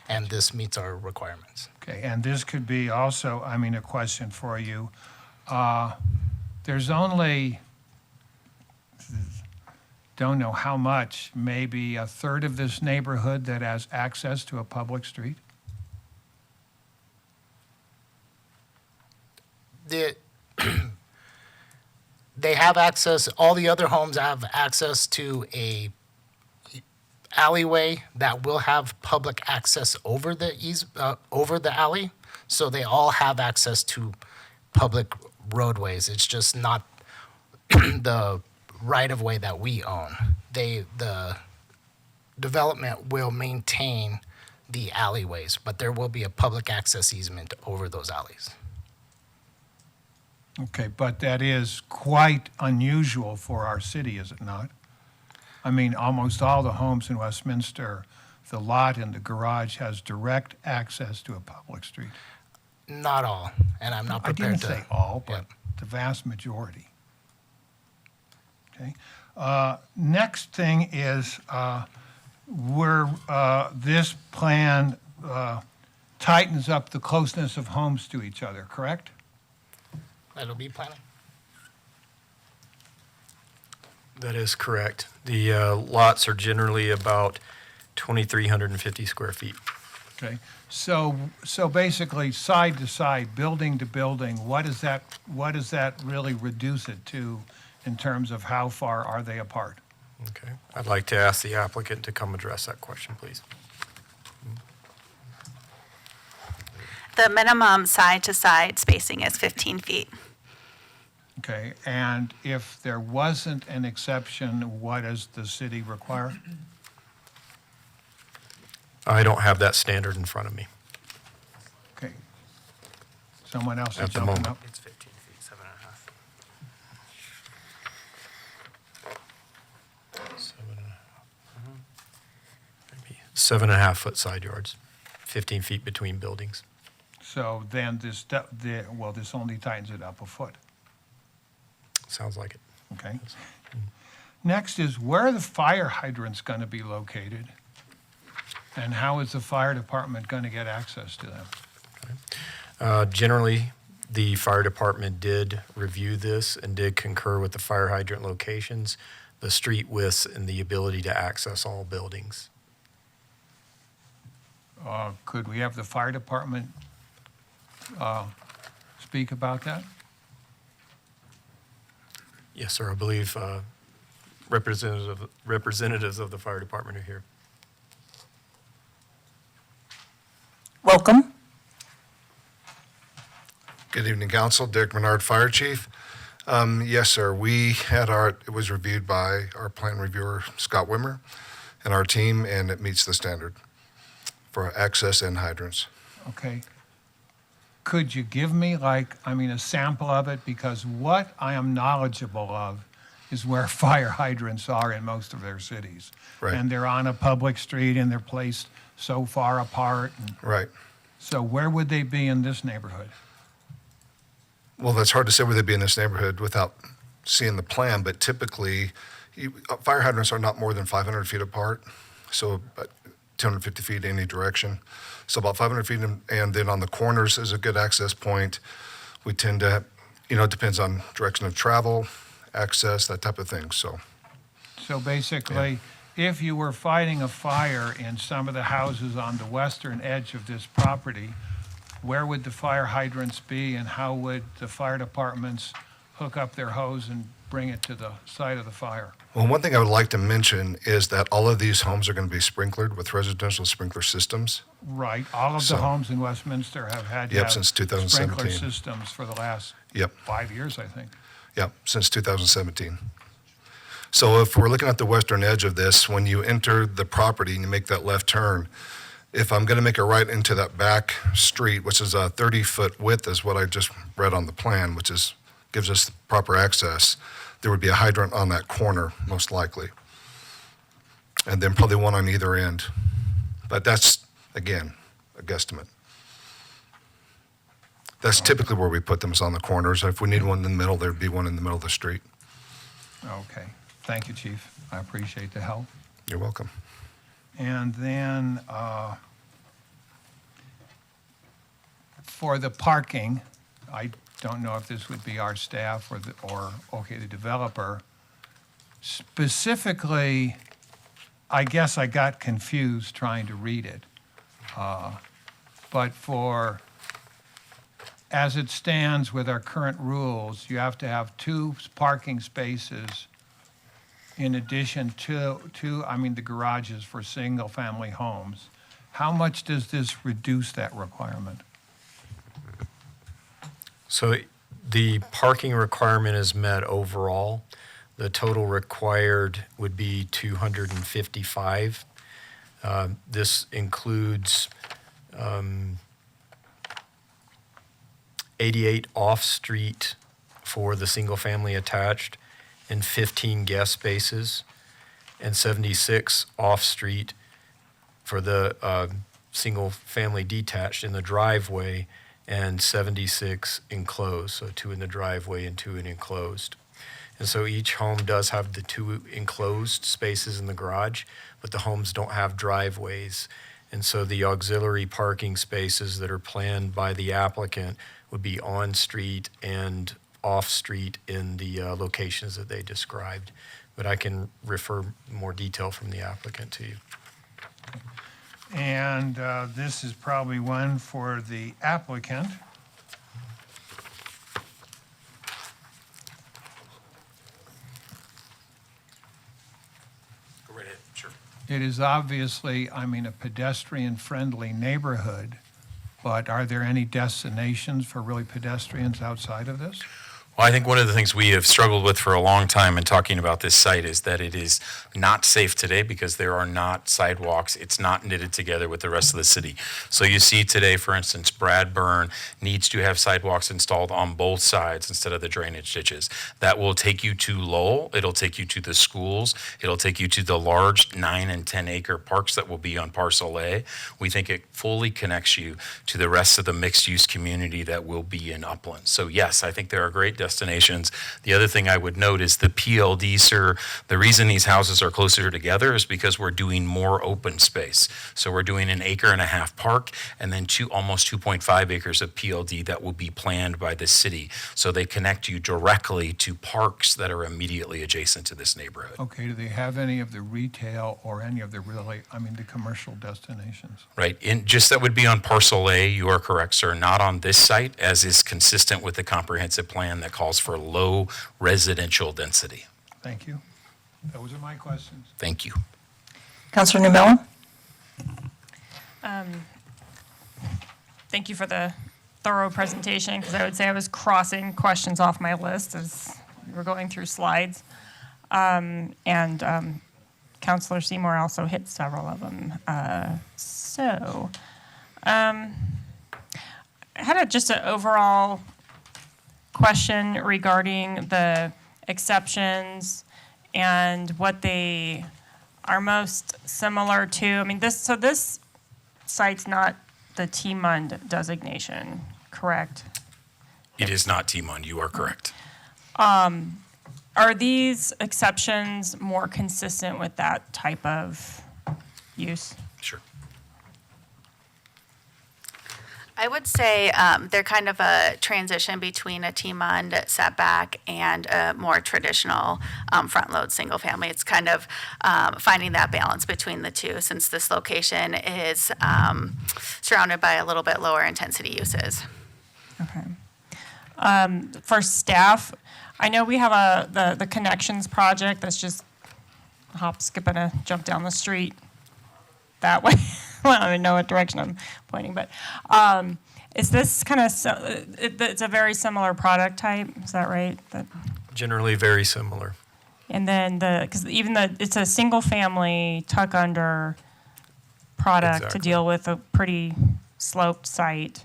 And this meets our requirements. Okay, and this could be also, a question for you. There's only, don't know how much, maybe a third of this neighborhood that has access to a public street? They have access, all the other homes have access to a alleyway that will have public access over the alley. So they all have access to public roadways. It's just not the right-of-way that we own. The development will maintain the alleyways, but there will be a public access easement over those alleys. Okay, but that is quite unusual for our city, is it not? Almost all the homes in Westminster, the lot and the garage has direct access to a public street. Not all, and I'm not I prepared didn't to. say all, but the vast majority. Okay. Next thing is this plan tightens up the closeness of homes to each other, correct? That'll be planning. That is correct. The lots are generally about 2,350 square feet. Okay. So basically, side to side, building to building, what does that really reduce it to in terms of how far are they apart? Okay. I'd like to ask the applicant to come address that question, please. The minimum side-to-side spacing is 15 feet. Okay, and if there wasn't an exception, what does the city require? I don't have that standard in front of me. Okay. Someone else is At the jumping moment. up. It's 15 feet, 7.5. 7.5 foot side yards, 15 feet between buildings. So then this only tightens it up a foot. Sounds like it. Okay. Next is where are the fire hydrants going to be located? And how is the fire department going to get access to them? Generally, the fire department did review this and did concur with the fire hydrant locations, the street widths, and the ability to access all buildings. Could we have the fire department speak about that? Yes, sir. I believe representatives of the fire department are here. Welcome. Good evening, Council. Dick Menard, Fire Chief. Yes, sir. It was reviewed by our plan reviewer, Scott Wimmer, and our team, and it meets the standard for access and hydrants. Okay. Could you give me a sample of it? Because what I am knowledgeable of is where fire hydrants are in most of their cities. Right. And they're on a public street and they're placed so far apart. Right. So where would they be in this neighborhood? Well, that's hard to say where they'd be in this neighborhood without seeing the plan, but typically, fire hydrants are not more than 500 feet apart, so about 250 feet in any direction. So about 500 feet, and then on the corners is a good access point. We tend to, it depends on direction of travel, access, that type of thing, so. So basically, if you were fighting a fire in some of the houses on the western edge of this property, where would the fire hydrants be and how would the fire departments hook up their hose and bring it to the site of the fire? Well, one thing I would like to mention is that all of these homes are going to be sprinklered with residential sprinkler systems. Right. All of the homes in Westminster have had to have since 2017. sprinkler systems for the last 5 years, I think. Yep, since 2017. So if we're looking at the western edge of this, when you enter the property and you make that left turn, if I'm going to make a right into that back street, which is a 30-foot width is what I just read on the plan, which gives us proper access, there would be a hydrant on that corner, most likely. And then probably one on either end. But that's, again, a guesstimate. That's typically where we put them, is on the corners. If we need one in the middle, there'd be one in the middle of the street. Okay. Thank you, Chief. I appreciate the help. You're welcome. And then for the parking, I don't know if this would be our staff or the developer. Specifically, I guess I got confused trying to read it. But as it stands with our current rules, you have to have 2 parking spaces in addition to the garages for single-family homes. How much does this reduce that requirement? So the parking requirement is met overall. The total required would be 255. This includes 88 off-street for the single-family attached and 15 guest spaces, and 76 off-street for the single-family detached in the driveway, and 76 enclosed, so 2 in the driveway and 2 in enclosed. And so each home does have the 2 enclosed spaces in the garage, but the homes don't have driveways. And so the auxiliary parking spaces that are planned by the applicant would be on-street and off-street in the locations that they described. But I can refer more detail from the applicant to you. And this is probably one for the applicant. Go right ahead, sure. It is obviously, a pedestrian-friendly neighborhood, but are there any destinations for really pedestrians outside of this? Well, I think one of the things we have struggled with for a long time in talking about this site is that it is not safe today because there are not sidewalks. It's not knitted together with the rest of the city. So you see today, for instance, Bradburn needs to have sidewalks installed on both sides instead of the drainage ditches. That will take you to Lowell. It'll take you to the schools. It'll take you to the large 9 and 10 acre parks that will be on Parcel A. We think it fully connects you to the rest of the mixed use community that will be in Upland. So yes, I think there are great destinations destinations. The other thing I would note is the PLD, sir, the reason these houses are closer together is because we're doing more open space. So we're doing an 1.5 acre park and then almost 2.5 acres of PLD that will be planned by the city. So they connect you directly to parks that are immediately adjacent to this neighborhood. Okay, do they have any of the retail or any of the the commercial destinations? Right, that would be on parcel A, you are correct, sir, not on this site, as is consistent with the comprehensive plan that calls for low residential density. Thank you. Those are my questions. Thank you. Councilor Numella? Thank you for the thorough presentation, because I would say I was crossing questions off my list as we were going through slides. Councilor Seymour also hit several of them. I had just an overall question regarding the exceptions and what they are most similar to. I mean, this site's not the TMUND designation, correct? It is not TMUND, you are correct. Are these exceptions more consistent with that type of use? Sure. I would say they're kind of a transition between a TMUND setback and a more traditional front-load single-family. It's kind of finding that balance between the two, since this location is surrounded by a little bit lower intensity uses. Okay. For staff, I know we have the Connections project that's just hop, skip, and a jump down the street that way. Well, I don't even know what direction I'm pointing, but is this kind of, it's a very similar product type, is that right? Generally very similar. And then because it's a single family tuck under product to deal with a pretty sloped site.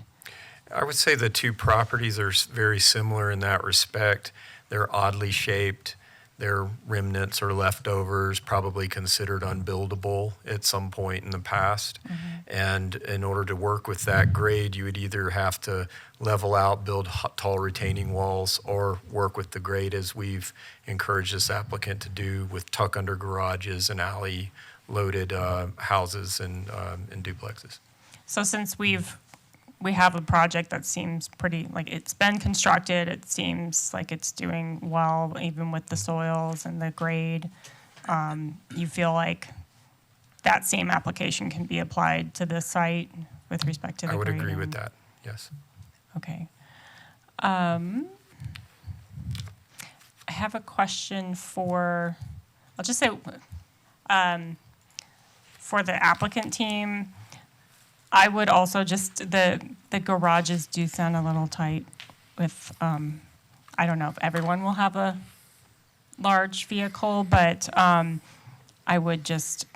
I would say the two properties are very similar in that respect. They're oddly shaped. Their remnants or leftovers, probably considered unbuildable at some point in the past. And in order to work with that grade, you would either have to level out, build tall retaining walls, or work with the grade as we've encouraged this applicant to do with tuck under garages and alley loaded houses and duplexes. So since we have a project that seems pretty, like it's been constructed, it seems like it's doing well, even with the soils and the grade. You feel like that same application can be applied to this site with respect to the I would grade agree with and- that, yes. Okay. I have a question for, I'll just say, for the applicant team, I would also just, the garages do sound a little tight with, I don't know if everyone will have a large vehicle, but I would just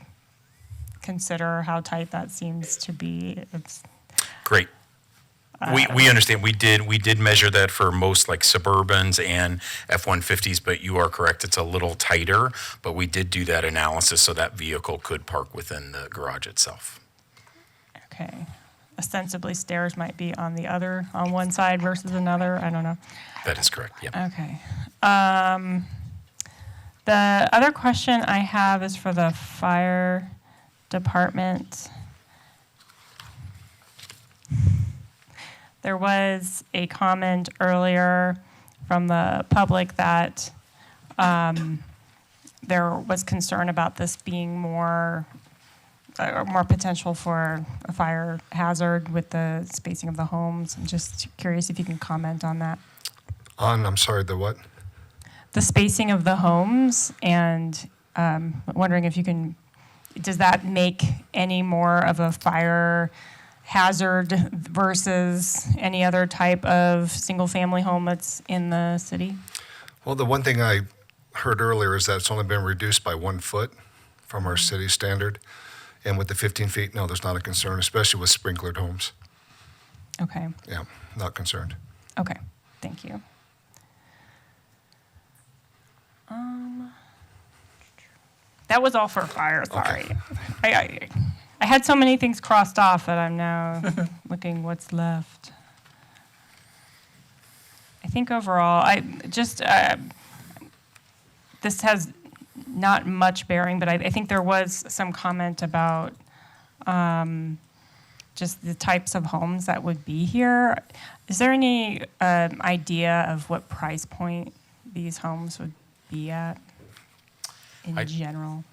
consider how tight that seems to be. Great. We understand. We did measure that for most like Suburbans and F-150s, but you are correct. It's a little tighter, but we did do that analysis so that vehicle could park within the garage itself. Okay. Ostensibly stairs might be on one side versus another. I don't know. That is correct, yeah. Okay. The other question I have is for the fire department. There was a comment earlier from the public that there was concern about this being more potential for a fire hazard with the spacing of the homes. I'm just curious if you can comment on that. I'm sorry, the what? The spacing of the homes, and wondering if you can, does that make any more of a fire hazard versus any other type of single-family home that's in the city? Well, the one thing I heard earlier is that it's only been reduced by 1 foot from our city standard. And with the 15 feet, no, there's not a concern, especially with sprinklered homes. Okay. Yeah, not concerned. Okay, thank you. That was all for fire, sorry. Okay. I had so many things crossed off that I'm now looking what's left. I think overall, this has not much bearing, but I think there was some comment about just the types of homes that would be here. Is there any idea of what price point these homes would be at in general?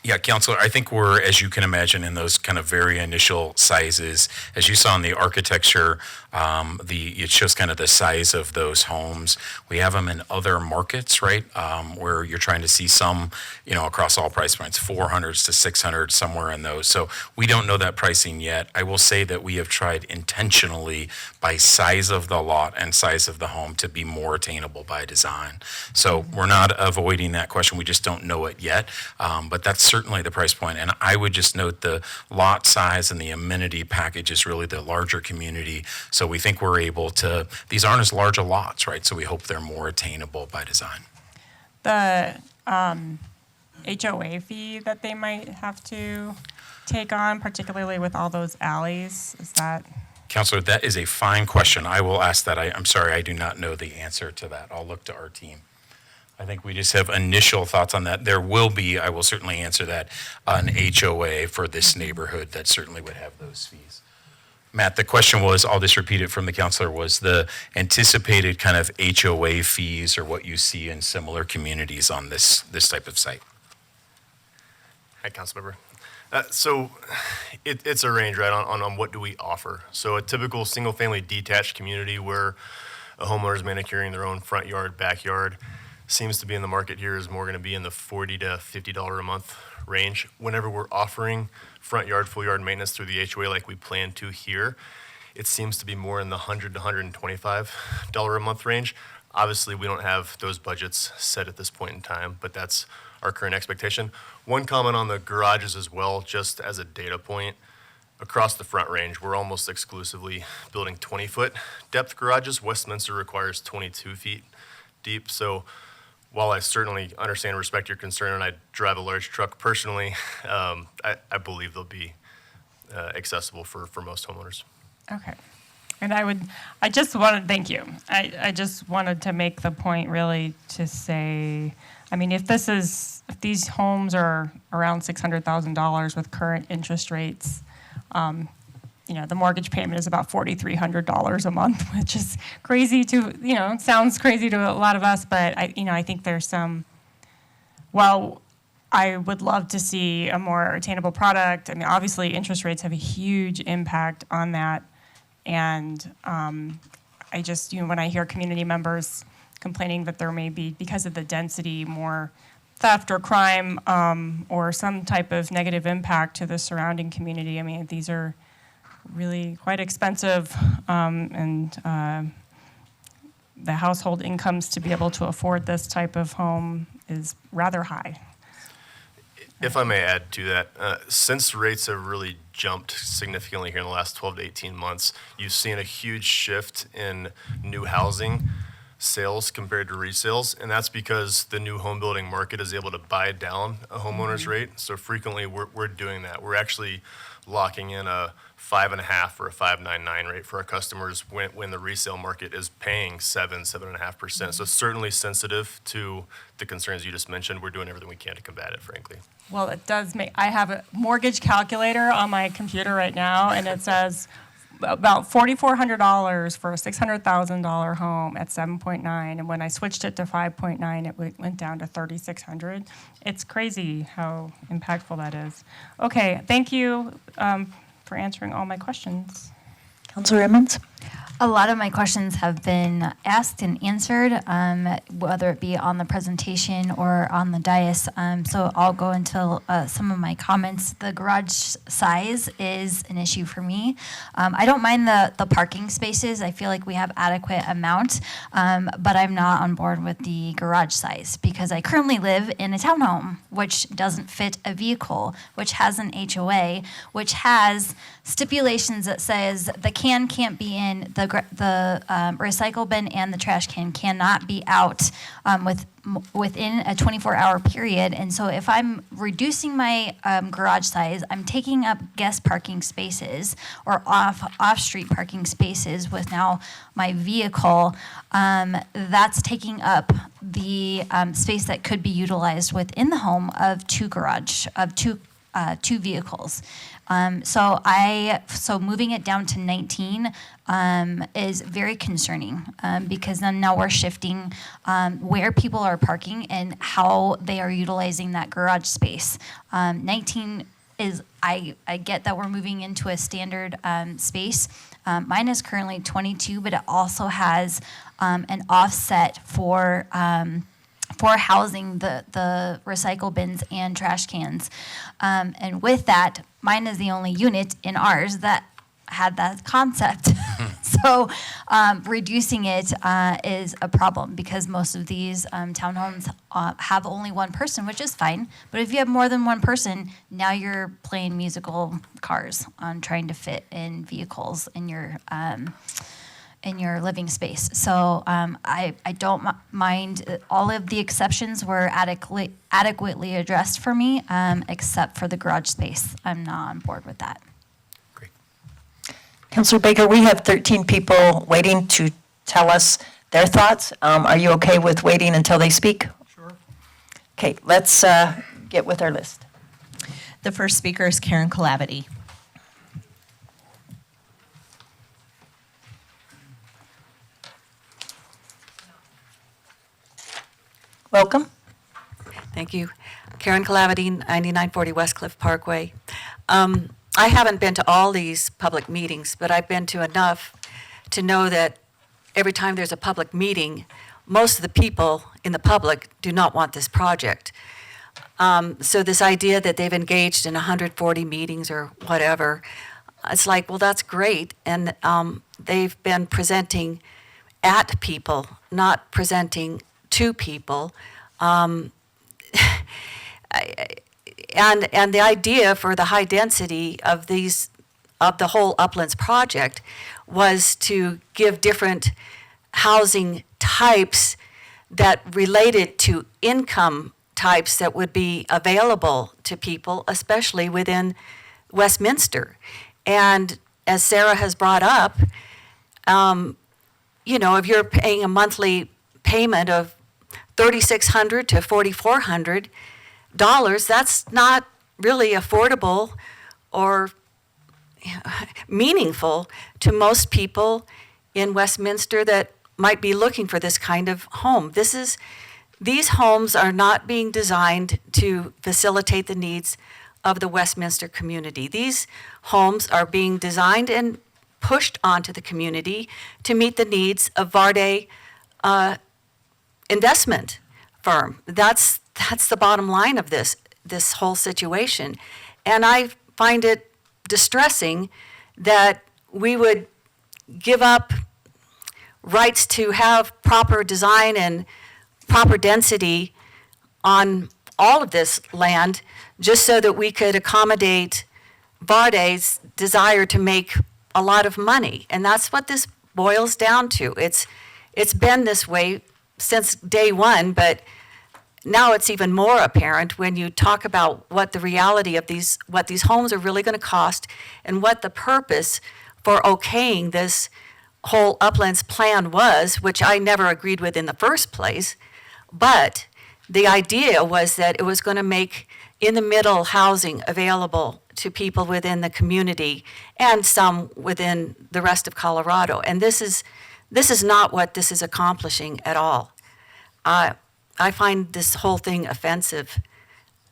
Yeah, Counselor, I think we're, as you can imagine, in those kind of very initial sizes. As you saw in the architecture, it shows kind of the size of those homes. We have them in other markets, right, where you're trying to see some, across all price points, 400s to 600, somewhere in those. So we don't know that pricing yet. I will say that we have tried intentionally by size of the lot and size of the home to be more attainable by design. So we're not avoiding that question. We just don't know it yet. But that's certainly the price point. And I would just note the lot size and the amenity package is really the larger community. So we think we're able to, these aren't as large a lots, right? So we hope they're more attainable by design. The HOA fee that they might have to take on, particularly with all those alleys, is that? Counselor, that is a fine question. I will ask that. I'm sorry, I do not know the answer to that. I'll look to our team. I think we just have initial thoughts on that. There will be, I will certainly answer that, an HOA for this neighborhood that certainly would have those fees. Matt, the question was, I'll just repeat it from the counselor, was the anticipated kind of HOA fees or what you see in similar communities on this type of site? Hi, Councilmember. So it's a range, right, on what do we offer. So a typical single-family detached community where a homeowner is manicuring their own front yard, backyard, seems to be in the market here is more going to be in the $40 to $50 a month range. Whenever we're offering front yard, full yard maintenance through the HOA like we plan to here, it seems to be more in the $100 to $125 a month range. Obviously, we don't have those budgets set at this point in time, but that's our current expectation. One comment on the garages as well, just as a data point. Across the front range, we're almost exclusively building 20-foot depth garages. Westminster requires 22 feet deep. So while I certainly understand and respect your concern, and I drive a large truck personally, I believe they'll be accessible for most homeowners. Okay. And thank you. I just wanted to make the point really to say, I mean, if these homes are around $600,000 with current interest rates, the mortgage payment is about $4,300 a month, which is crazy sounds crazy to a lot of us, but I think there's while I would love to see a more attainable product, I mean, obviously interest rates have a huge impact on that. And I just, when I hear community members complaining that there may be, because of the density, more theft or crime or some type of negative impact to the surrounding community, I mean, these are really quite expensive, and the household incomes to be able to afford this type of home is rather high. If I may add to that, since rates have really jumped significantly here in the last 12 to 18 months, you've seen a huge shift in new housing sales compared to resales, and that's because the new home building market is able to buy down a homeowner's rate. So frequently we're doing that. We're actually locking in a 5.5 or a 5.99 rate for our customers when the resale market is paying 7.5%. So certainly sensitive to the concerns you just mentioned. We're doing everything we can to combat it, frankly. Well, it does I have a mortgage calculator on my computer right now, and it says about $4,400 for a $600,000 home at 7.9, and when I switched it to 5.9, it went down to $3,600. It's crazy how impactful that is. Okay, thank you for answering all my questions. Councilor Emmons? A lot of my questions have been asked and answered, whether it be on the presentation or on the dais. So I'll go into some of my comments. The garage size is an issue for me. I don't mind the parking spaces. I feel like we have adequate amount, but I'm not on board with the garage size because I currently live in a townhome, which doesn't fit a vehicle, which has an HOA, which has stipulations that says the can't be in the the recycle bin and the trash can cannot be out within a 24-hour period. And so if I'm reducing my garage size, I'm taking up guest parking spaces or off-street parking spaces with now my vehicle. That's taking up the space that could be utilized within the home of two vehicles. So moving it down to 19 is very concerning because then now we're shifting where people are parking and how they are utilizing that garage space. 19 is, I get that we're moving into a standard space. Mine is currently 22, but it also has an offset for housing the recycle bins and trash cans. And with that, mine is the only unit in ours that had that concept. So reducing it is a problem because most of these townhomes have only one person, which is fine. But if you have more than one person, now you're playing musical cars on trying to fit in vehicles in your living space. So I don't mind. All of the exceptions were adequately addressed for me, except for the garage space. I'm not on board with that. Councilor Baker, we have 13 people waiting to tell us their thoughts. Are you okay with waiting until they speak? Sure. Okay, let's get with our list. The first speaker is Karen Calavity. Welcome. Thank you. Karen Calavity, 9940 Westcliff Parkway. I haven't been to all these public meetings, but I've been to enough to know that every time there's a public meeting, most of the people in the public do not want this project. So this idea that they've engaged in 140 meetings or whatever, it's like, well, that's great. And they've been presenting at people, not presenting to people. And the idea for the high density of the whole Uplands project was to give different housing types that related to income types that would be available to people, especially within Westminster. And as Sarah has brought up, if you're paying a monthly payment of $3,600 to $4,400, that's not really affordable or meaningful to most people in Westminster that might be looking for this kind of home. These homes are not being designed to facilitate the needs of the Westminster community. These homes are being designed and pushed onto the community to meet the needs of Varde investment firm. That's the bottom line of this whole situation. And I find it distressing that we would give up rights to have proper design and proper density on all of this land just so that we could accommodate Varde's desire to make a lot of money. And that's what this boils down to. It's been this way since day one, but now it's even more apparent when you talk about what the reality of what these homes are really going to cost and what the purpose for okaying this whole Uplands plan was, which I never agreed with in the first place. But the idea was that it was going to make in-the-middle housing available to people within the community and some within the rest of Colorado. And this is not what this is accomplishing at all. I find this whole thing offensive.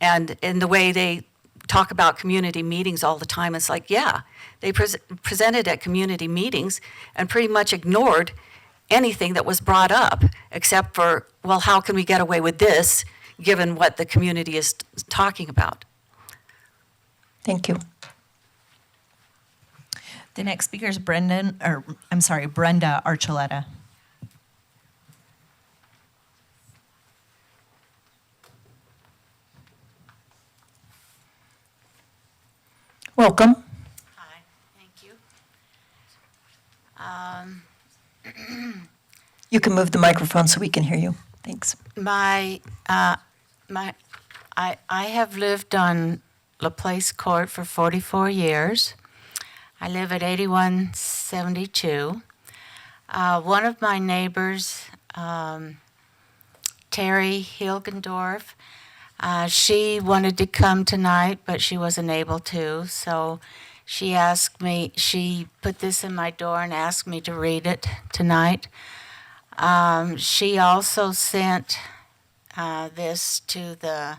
And in the way they talk about community meetings all the time, it's like, yeah, they presented at community meetings and pretty much ignored anything that was brought up, except for, well, how can we get away with this, given what the community is talking about? Thank you. The next speaker is Brenda Archuleta. Welcome. Hi, thank you. You can move the microphone so we can hear you. Thanks. I have lived on LaPlace Court for 44 years. I live at 8172. One of my neighbors, Terry Hilgendorf, she wanted to come tonight, but she wasn't able to, so she put this in my door and asked me to read it tonight. She also sent this to the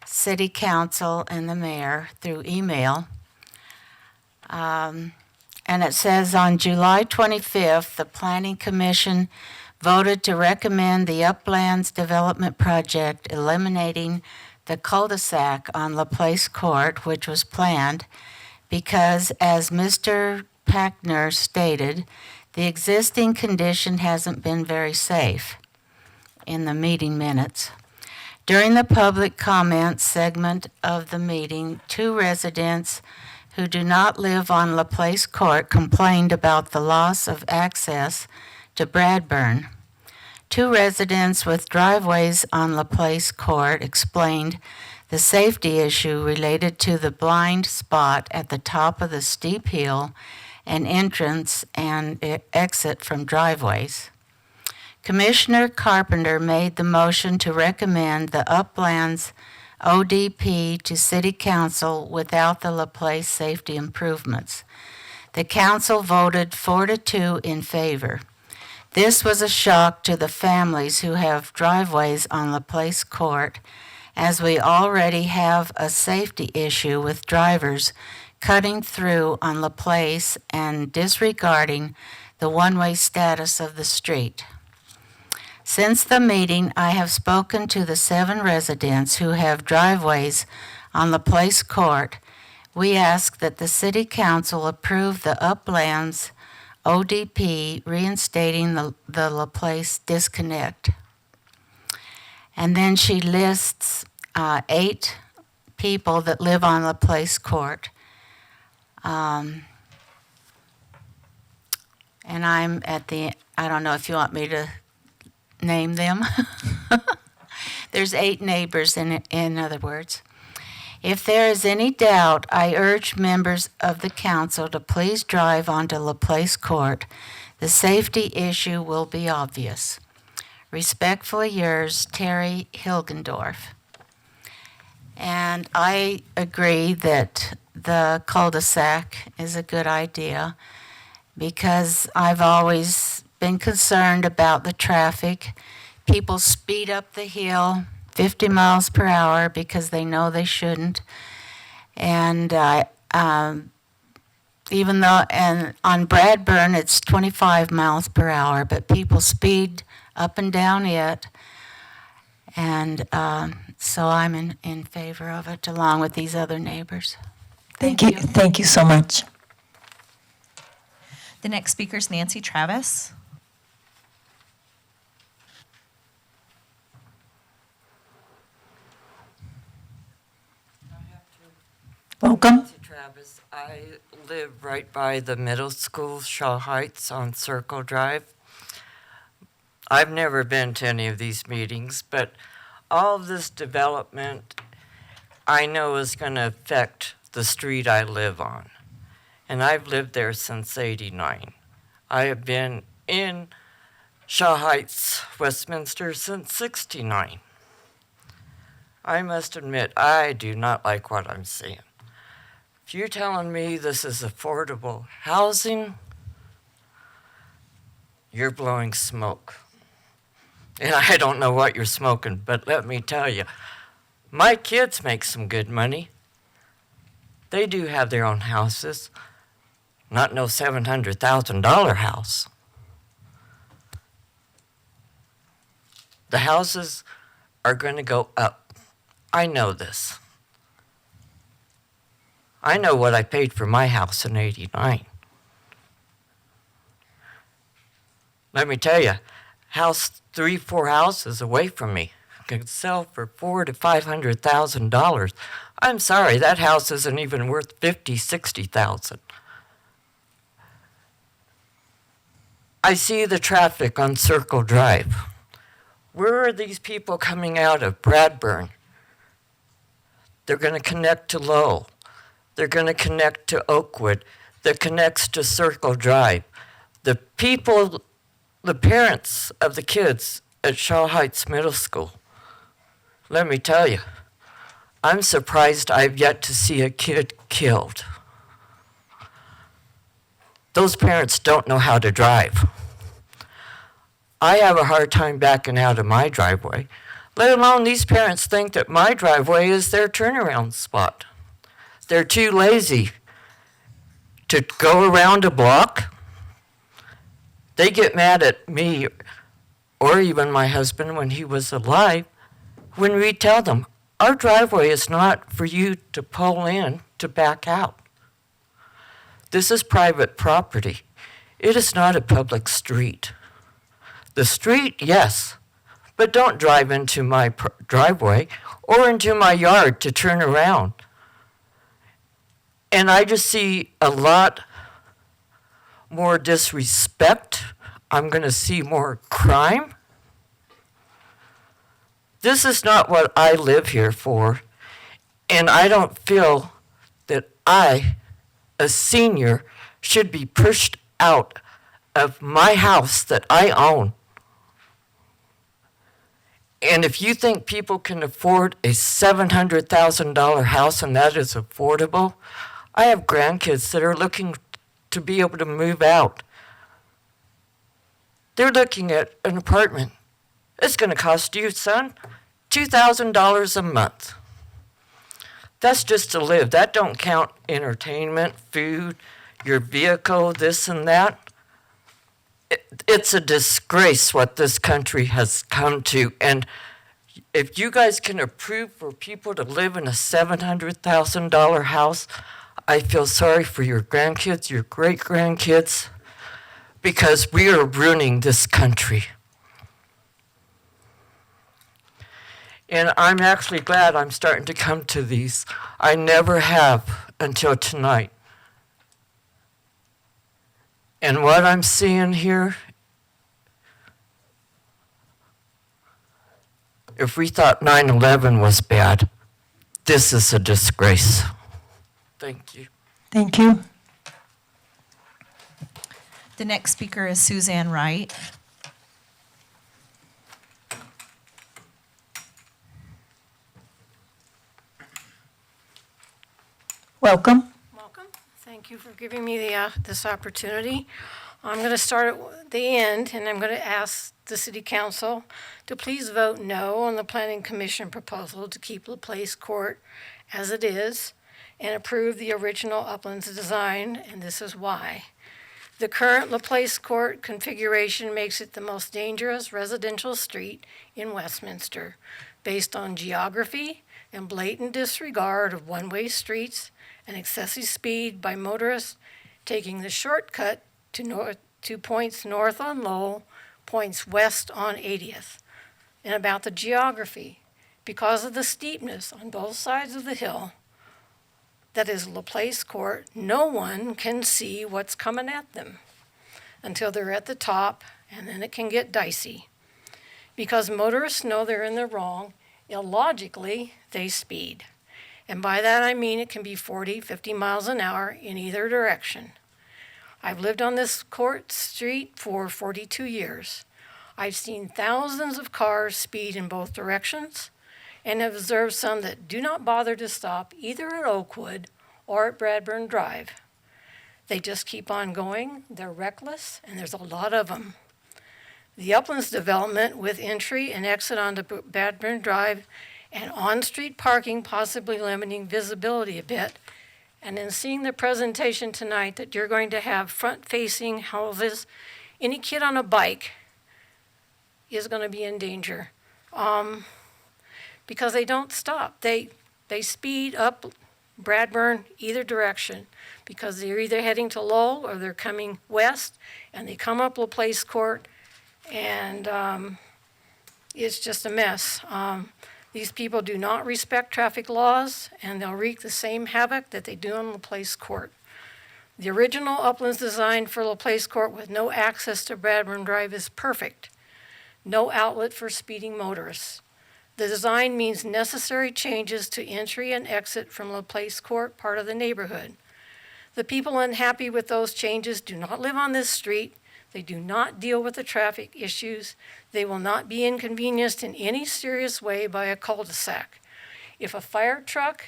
city council and the mayor through email. And it says, on July 25th, the Planning Commission voted to recommend the Uplands Development Project eliminating the cul-de-sac on LaPlace Court, which was planned, because, as Mr. Packner stated, the existing condition hasn't been very safe in the meeting minutes. During the public comments segment of the meeting, 2 residents who do not live on LaPlace Court complained about the loss of access to Bradburn. 2 residents with driveways on LaPlace Court explained the safety issue related to the blind spot at the top of the steep hill and entrance and exit from driveways. Commissioner Carpenter made the motion to recommend the Uplands ODP to City Council without the LaPlace safety improvements. The council voted 4-2 in favor. This was a shock to the families who have driveways on LaPlace Court, as we already have a safety issue with drivers cutting through on LaPlace and disregarding the one-way status of the street. Since the meeting, I have spoken to the 7 residents who have driveways on LaPlace Court. We ask that the City Council approve the Uplands ODP reinstating the LaPlace disconnect. And then she lists 8 people that live on LaPlace Court. And I'm at the, I don't know if you want me to name them. There's 8 neighbors in other words. If there is any doubt, I urge members of the council to please drive onto LaPlace Court. The safety issue will be obvious. Respectfully yours, Terry Hilgendorf. And I agree that the cul-de-sac is a good idea because I've always been concerned about the traffic. People speed up the hill 50 miles per hour because they know they shouldn't. And even though, and on Bradburn, it's 25 miles per hour, but people speed up and down it. And so I'm in favor of it, along with these other neighbors. Thank you. Thank you so much. The next speaker is Nancy Travis. Welcome. Nancy Travis. I live right by the middle school, Shaw Heights on Circle Drive. I've never been to any of these meetings, but all of this development I know is going to affect the street I live on. And I've lived there since '89. I have been in Shaw Heights, Westminster since '69. I must admit, I do not like what I'm seeing. If you're telling me this is affordable housing, you're blowing smoke. And I don't know what you're smoking, but let me tell you, my kids make some good money. They do have their own houses, not no $700,000 house. The houses are going to go up. I know this. I know what I paid for my house in '89. Let me tell you, house 3-4 houses away from me could sell for $400,000 to $500,000. I'm sorry, that house isn't even worth $50,000, $60,000. I see the traffic on Circle Drive. Where are these people coming out of? Bradburn. They're going to connect to Lowell. They're going to connect to Oakwood. That connects to Circle Drive. The people, the parents of the kids at Shaw Heights Middle School, let me tell you, I'm surprised I've yet to see a kid killed. Those parents don't know how to drive. I have a hard time backing out of my driveway, let alone these parents think that my driveway is their turnaround spot. They're too lazy to go around a block. They get mad at me or even my husband when he was alive when we tell them, our driveway is not for you to pull in to back out. This is private property. It is not a public street. The street, yes, but don't drive into my driveway or into my yard to turn around. And I just see a lot more disrespect. I'm going to see more crime. This is not what I live here for. And I don't feel that I, a senior, should be pushed out of my house that I own. And if you think people can afford a $700,000 house and that is affordable, I have grandkids that are looking to be able to move out. They're looking at an apartment. It's going to cost you, son, $2,000 a month. That's just to live. That don't count entertainment, food, your vehicle, this and that. It's a disgrace what this country has come to. And if you guys can approve for people to live in a $700,000 house, I feel sorry for your grandkids, your great-grandkids, because we are ruining this country. And I'm actually glad I'm starting to come to these. I never have until tonight. And what I'm seeing here, if we thought 9/11 was bad, this is a disgrace. Thank you. Thank you. The next speaker is Suzanne Wright. Welcome. Welcome. Thank you for giving me this opportunity. I'm going to start at the end, and I'm going to ask the City Council to please vote no on the Planning Commission proposal to keep LaPlace Court as it is and approve the original Uplands design, and this is why. The current LaPlace Court configuration makes it the most dangerous residential street in Westminster, based on geography and blatant disregard of one-way streets and excessive speed by motorists taking the shortcut to points north on Lowell, points west on 80th. And about the geography, because of the steepness on both sides of the hill, that is LaPlace Court, no one can see what's coming at them until they're at the top, and then it can get dicey. Because motorists know they're in the wrong, illogically, they speed. And by that I mean it can be 40, 50 miles an hour in either direction. I've lived on this court street for 42 years. I've seen thousands of cars speed in both directions and have observed some that do not bother to stop either at Oakwood or at Bradburn Drive. They just keep on going, they're reckless, and there's a lot of them. The Uplands development with entry and exit onto Bradburn Drive and on-street parking possibly limiting visibility a bit. And in seeing the presentation tonight that you're going to have front-facing houses, any kid on a bike is going to be in danger because they don't stop. They speed up Bradburn either direction because they're either heading to Lowell or they're coming west, and they come up LaPlace Court, and it's just a mess. These people do not respect traffic laws, and they'll wreak the same havoc that they do on LaPlace Court. The original Uplands design for LaPlace Court with no access to Bradburn Drive is perfect. No outlet for speeding motorists. The design means necessary changes to entry and exit from LaPlace Court, part of the neighborhood. The people unhappy with those changes do not live on this street. They do not deal with the traffic issues. They will not be inconvenienced in any serious way by a cul-de-sac. If a fire truck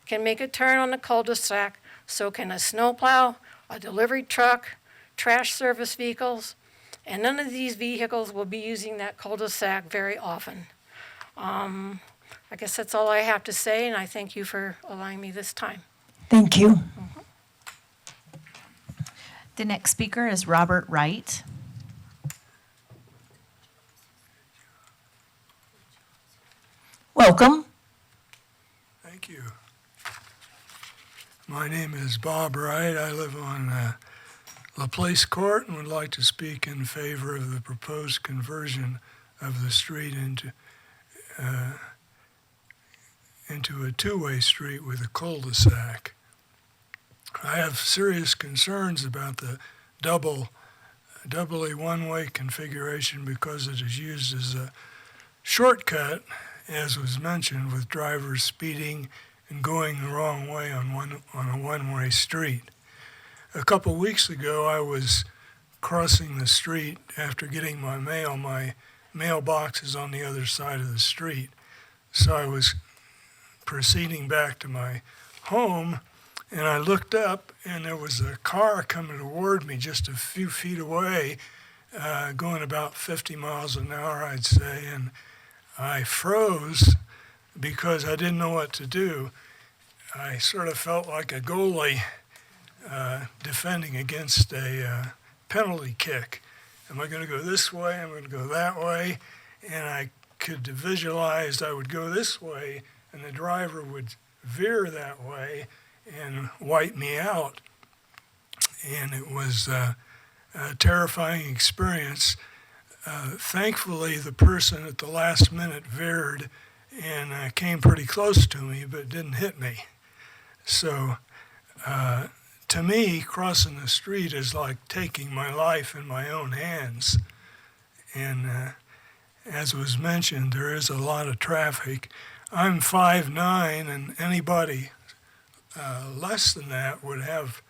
can make a turn on the cul-de-sac, so can a snowplow, a delivery truck, trash service vehicles, and none of these vehicles will be using that cul-de-sac very often. I guess that's all I have to say, and I thank you for allowing me this time. Thank you. The next speaker is Robert Wright. Welcome. Thank you. My name is Bob Wright. I live on LaPlace Court and would like to speak in favor of the proposed conversion of the street into a two-way street with a cul-de-sac. I have serious concerns about the doubly one-way configuration because it is used as a shortcut, as was mentioned, with drivers speeding and going the wrong way on a one-way street. A couple weeks ago, I was crossing the street after getting my mail. My mailbox is on the other side of the street. So I was proceeding back to my home, and I looked up, and there was a car coming toward me just a few feet away, going about 50 miles an hour, I'd say, and I froze because I didn't know what to do. I sort of felt like a goalie defending against a penalty kick. Am I going to go this way? Am I going to go that way? And I could visualize I would go this way, and the driver would veer that way and wipe me out. And it was a terrifying experience. Thankfully, the person at the last minute veered and came pretty close to me, but didn't hit me. So to me, crossing the street is like taking my life in my own hands. And as was mentioned, there is a lot of traffic. I'm 5'9", and anybody less than that would have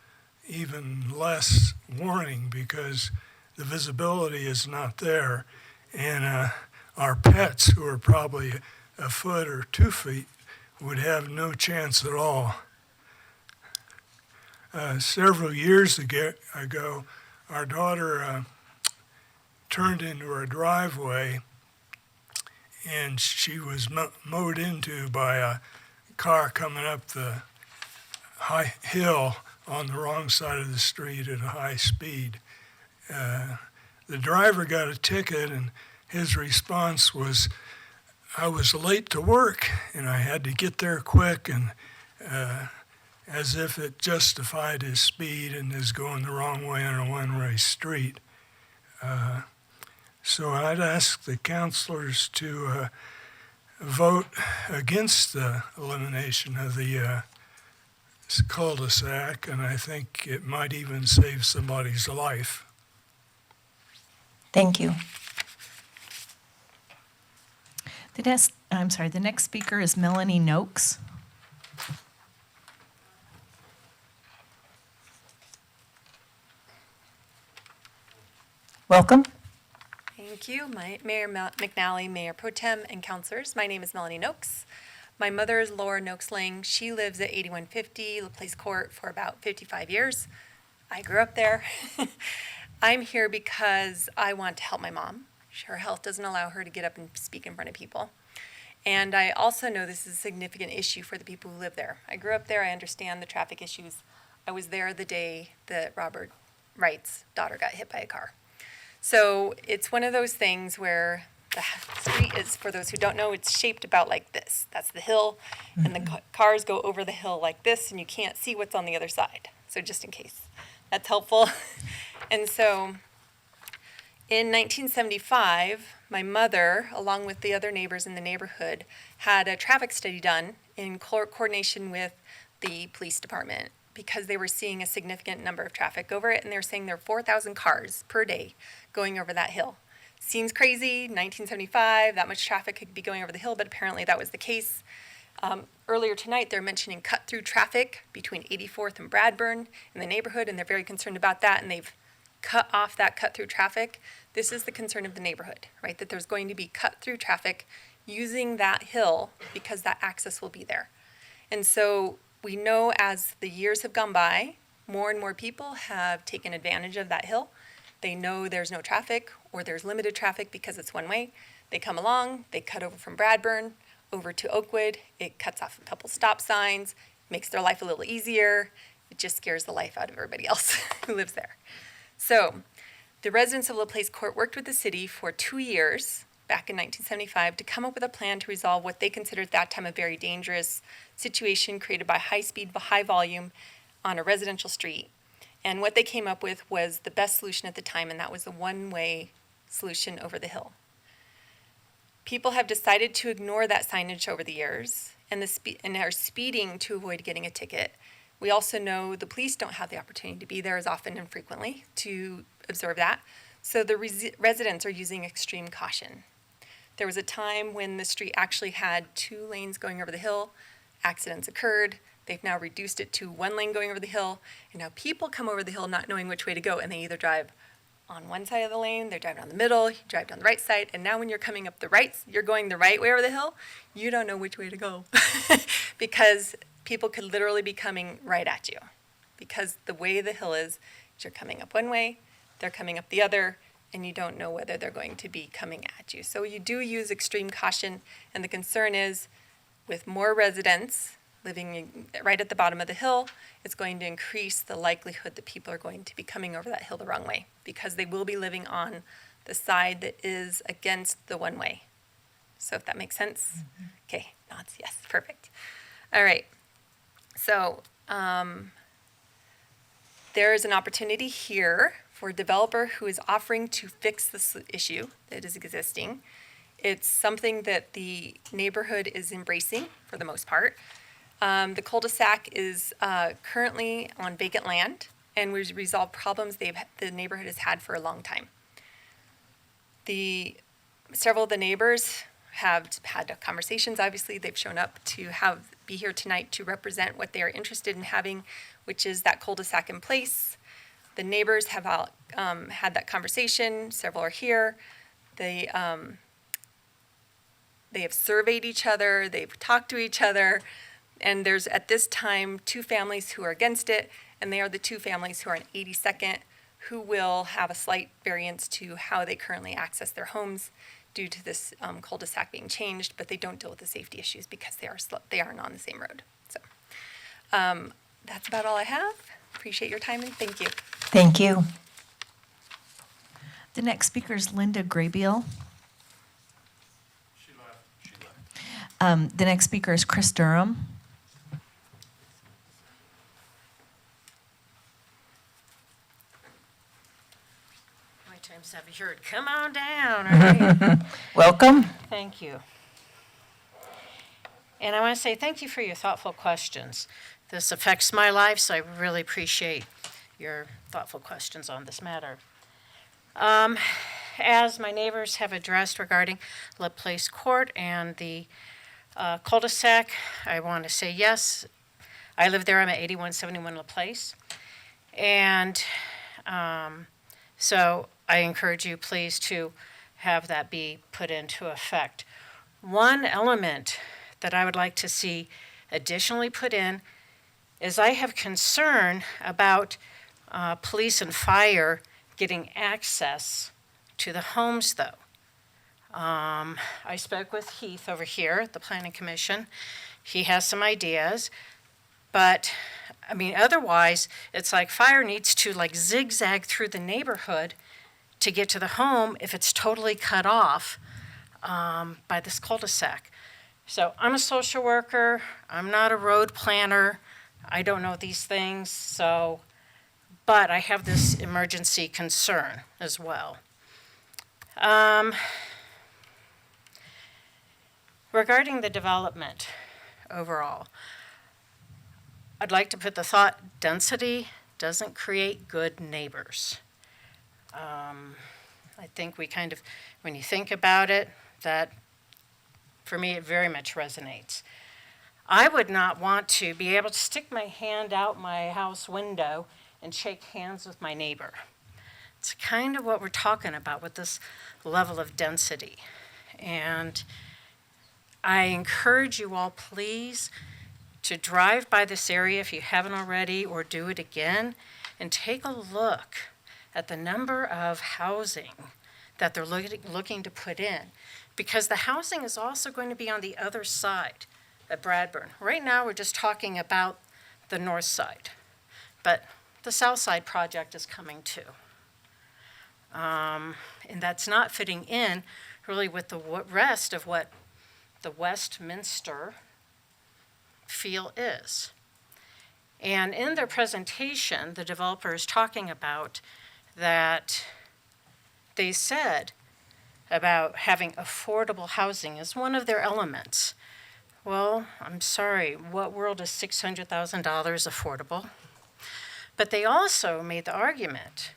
even less warning because the visibility is not there. And our pets, who are probably a foot or 2 feet, would have no chance at all. Several years ago, our daughter turned into her driveway, and she was mowed into by a car coming up the high hill on the wrong side of the street at a high speed. The driver got a ticket, and his response was, I was late to work, and I had to get there quick, and as if it justified his speed and his going the wrong way on a one-way street. So I'd ask the councilors to vote against the elimination of the cul-de-sac, and I think it might even save somebody's life. Thank you. The next speaker is Melanie Noakes. Welcome. Thank you, Mayor McNally, Mayor Pro Tem, and councilors. My name is Melanie Noakes. My mother is Laura Noakes-Lang. She lives at 8150 LaPlace Court for about 55 years. I grew up there. I'm here because I want to help my mom. Her health doesn't allow her to get up and speak in front of people. And I also know this is a significant issue for the people who live there. I grew up there. I understand the traffic issues. I was there the day that Robert Wright's daughter got hit by a car. So it's one of those things where the street is, for those who don't know, it's shaped about like this. That's the hill, and the cars go over the hill like this, and you can't see what's on the other side. So just in case that's helpful. And so in 1975, my mother, along with the other neighbors in the neighborhood, had a traffic study done in coordination with the police department, because they were seeing a significant number of traffic over it, and they were saying there are 4,000 cars per day going over that hill. Seems crazy, 1975, that much traffic could be going over the hill, but apparently that was the case. Earlier tonight, they're mentioning cut-through traffic between 84th and Bradburn in the neighborhood, and they're very concerned about that, and they've cut off that cut-through traffic. This is the concern of the neighborhood, right? That there's going to be cut-through traffic using that hill because that access will be there. And so we know as the years have gone by, more and more people have taken advantage of that hill. They know there's no traffic or there's limited traffic because it's one way. They come along, they cut over from Bradburn over to Oakwood. It cuts off a couple stop signs, makes their life a little easier. It just scares the life out of everybody else who lives there. So the residents of LaPlace Court worked with the city for 2 years back in 1975 to come up with a plan to resolve what they considered at that time a very dangerous situation created by high speed, high volume on a residential street. And what they came up with was the best solution at the time, and that was the one-way solution over the hill. People have decided to ignore that signage over the years and are speeding to avoid getting a ticket. We also know the police don't have the opportunity to be there as often and frequently to observe that. So the residents are using extreme caution. There was a time when the street actually had 2 lanes going over the hill. Accidents occurred. They've now reduced it to 1 lane going over the hill. And now people come over the hill not knowing which way to go, and they either drive on one side of the lane, they're driving down the middle, you drive down the right side, and now when you're coming up the right, you're going the right way over the hill, you don't know which way to go because people could literally be coming right at you because the way the hill is you're coming up one way, they're coming up the other, and you don't know whether they're going to be coming at you. So you do use extreme caution, and the concern is with more residents living right at the bottom of the hill, it's going to increase the likelihood that people are going to be coming over that hill the wrong way because they will be living on the side that is against the one way. So if that makes sense? Mm-hmm. Okay, nods, yes, perfect. All right, so there is an opportunity here for a developer who is offering to fix this issue that is existing. It's something that the neighborhood is embracing for the most part. The cul-de-sac is currently on vacant land, and we've resolved problems the neighborhood has had for a long time. Several of the neighbors have had conversations. Obviously, they've shown up to be here tonight to represent what they are interested in having, which is that cul-de-sac in place. The neighbors have had that conversation. Several are here. They have surveyed each other. They've talked to each other. And there's, at this time, 2 families who are against it, and they are the 2 families who are on 82nd, who will have a slight variance to how they currently access their homes due to this cul-de-sac being changed, but they don't deal with the safety issues because they aren't on the same road. So that's about all I have. Appreciate your time, and thank you. Thank you. The next speaker is Linda Graybeal. The next speaker is Chris Durham. My time's have you heard. Come on down. All right. Welcome. Thank you. And I want to say thank you for your thoughtful questions. This affects my life, so I really appreciate your thoughtful questions on this matter. As my neighbors have addressed regarding LaPlace Court and the cul-de-sac, I want to say yes. I live there. I'm at 8171 LaPlace. And so I encourage you, please, to have that be put into effect. One element that I would like to see additionally put in is I have concern about police and fire getting access to the homes, though. I spoke with Heath over here at the Planning Commission. He has some ideas, but I mean, otherwise, it's like fire needs to like zigzag through the neighborhood to get to the home if it's totally cut off by this cul-de-sac. So I'm a social worker. I'm not a road planner. I don't know these things, but I have this emergency concern as well. Regarding the development overall, I'd like to put the thought, density doesn't create good neighbors. I think we kind of, when you think about it, that, for me, it very much resonates. I would not want to be able to stick my hand out my house window and shake hands with my neighbor. It's kind of what we're talking about with this level of density. And I encourage you all, please, to drive by this area if you haven't already, or do it again, and take a look at the number of housing that they're looking to put in. Because the housing is also going to be on the other side at Bradburn. Right now, we're just talking about the north side, but the south side project is coming too. And that's not fitting in really with the rest of what the Westminster feel is. And in their presentation, the developer is talking about that they said about having affordable housing as one of their elements. Well, I'm sorry, what world is $600,000 affordable? But they also made the argument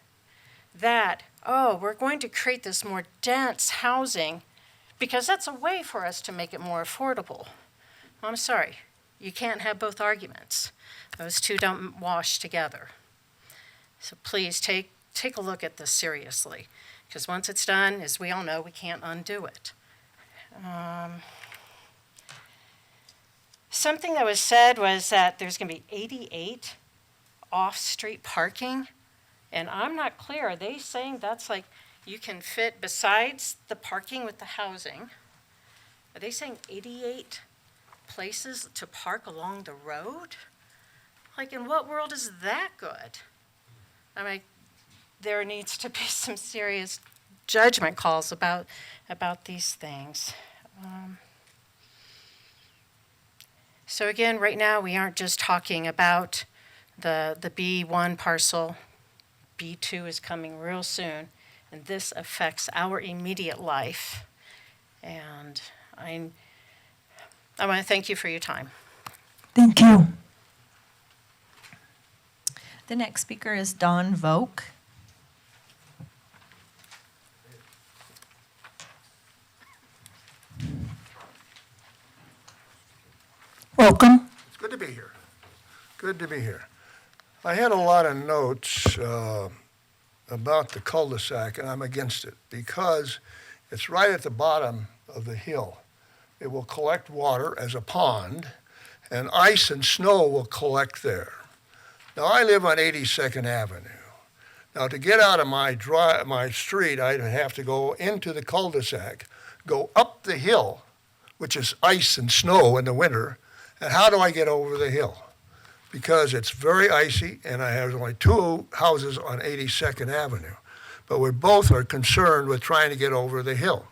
that, oh, we're going to create this more dense housing because that's a way for us to make it more affordable. Well, I'm sorry, you can't have both arguments. Those two don't wash together. So please take a look at this seriously, because once it's done, as we all know, we can't undo it. Something that was said was that there's going to be 88 off-street parking, and I'm not clear. Are they saying that's like you can fit, besides the parking with the housing, are they saying 88 places to park along the road? Like, in what world is that good? I mean, there needs to be some serious judgment calls about these things. So again, right now, we aren't just talking about the B1 parcel. B2 is coming real soon, and this affects our immediate life. And I want to thank you for your time. Thank you. The next speaker is Don Voke. Welcome. It's good to be here. Good to be here. I had a lot of notes about the cul-de-sac, and I'm against it because it's right at the bottom of the hill. It will collect water as a pond, and ice and snow will collect there. Now, I live on 82nd Avenue. Now, to get out of my street, I'd have to go into the cul-de-sac, go up the hill, which is ice and snow in the winter, and how do I get over the hill? Because it's very icy, and I have only two houses on 82nd Avenue. But we both are concerned with trying to get over the hill.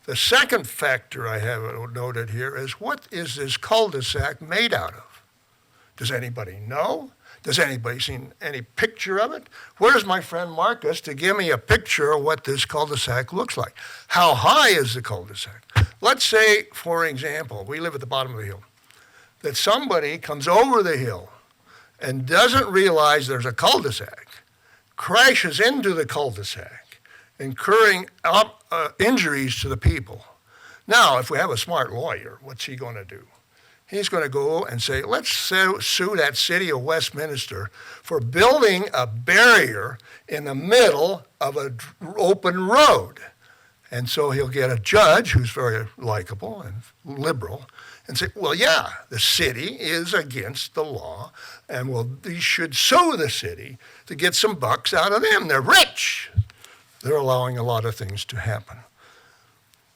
The second factor I have noted here is, what is this cul-de-sac made out of? Does anybody know? Does anybody seen any picture of it? Where's my friend Marcus to give me a picture of what this cul-de-sac looks like? How high is the cul-de-sac? Let's say, for example, we live at the bottom of the hill, that somebody comes over the hill and doesn't realize there's a cul-de-sac, crashes into the cul-de-sac, incurring injuries to the people. Now, if we have a smart lawyer, what's he going to do? He's going to go and say, let's sue that city of Westminster for building a barrier in the middle of an open road. And so he'll get a judge who's very likable and liberal and say, well, yeah, the city is against the law, and they should sue the city to get some bucks out of them. They're rich. They're allowing a lot of things to happen.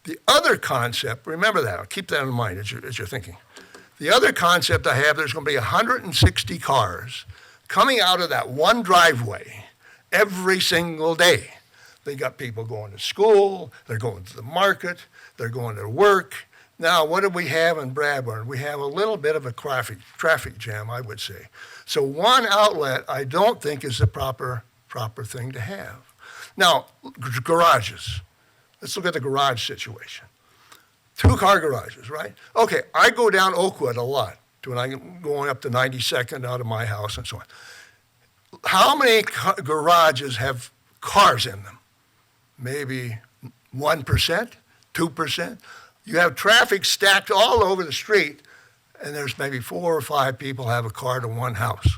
The other concept, remember that, keep that in mind as you're thinking. The other concept I have, there's going to be 160 cars coming out of that one driveway every single day. They got people going to school, they're going to the market, they're going to work. Now, what do we have in Bradburn? We have a little bit of a traffic jam, I would say. So one outlet I don't think is the proper thing to have. Now, garages. Let's look at the garage situation. 2-car garages, right? Okay, I go down Oakwood a lot when I'm going up to 92nd out of my house and so on. How many garages have cars in them? Maybe 1%, 2%. You have traffic stacked all over the street, and there's maybe 4 or 5 people have a car to one house.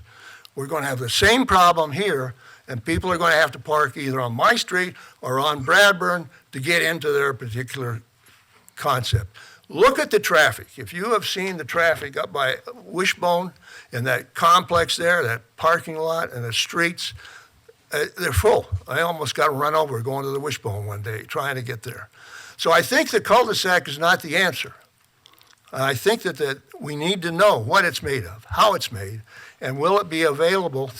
We're going to have the same problem here, and people are going to have to park either on my street or on Bradburn to get into their particular concept. Look at the traffic. If you have seen the traffic up by Wishbone in that complex there, that parking lot and the streets, they're full. I almost got run over going to the Wishbone one day trying to get there. So I think the cul-de-sac is not the answer. I think that we need to know what it's made of, how it's made, and will it be available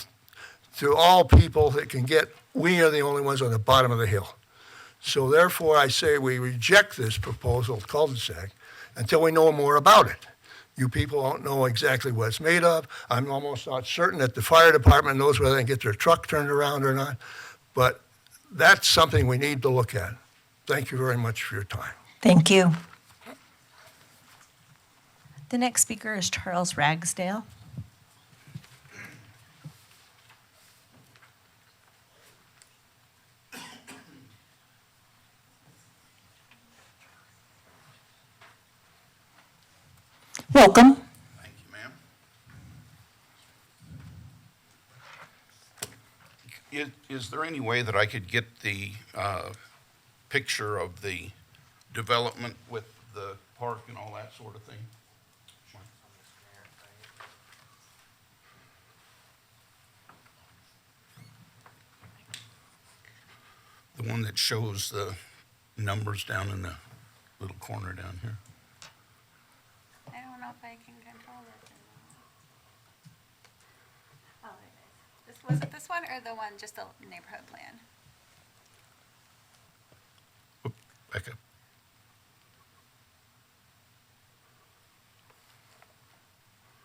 to all people that can get. We are the only ones on the bottom of the hill. So therefore, I say we reject this proposal, cul-de-sac, until we know more about it. You people don't know exactly what it's made of. I'm almost not certain that the fire department knows whether they can get their truck turned around or not. But that's something we need to look at. Thank you very much for your time. Thank you. The next speaker is Charles Ragsdale. Welcome. Thank you, ma'am. Is there any way that I could get the picture of the development with the park and all that sort of thing? The one that shows the numbers down in the little corner down here. I don't know if I can control this or not. Oh, it is. Was it this one or the one, just the neighborhood plan? Back up.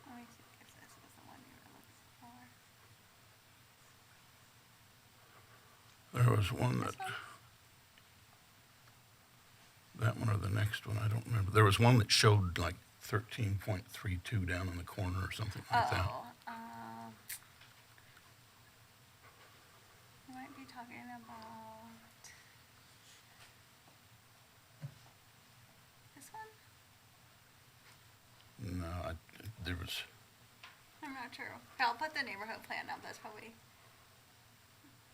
Let me see if this is the one you were looking for. There was one that one or the next one, I don't remember. There was one that showed like 13.32 down in the corner or something like that. You might be talking about this one? No, there was, I'm not sure. I'll put the neighborhood plan up. That's probably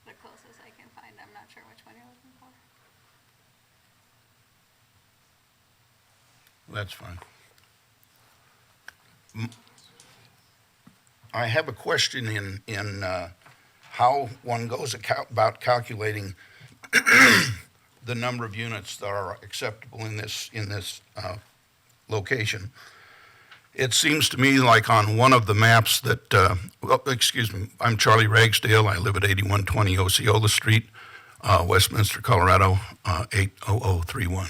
the closest I can find. I'm not sure which one you're looking for. that's fine. I have a question in how one goes about calculating the number of units that are acceptable in this location. It seems to me like on one of the maps that, excuse me, I'm Charlie Ragsdale. I live at 8120 Osceola Street, Westminster, Colorado, 80031.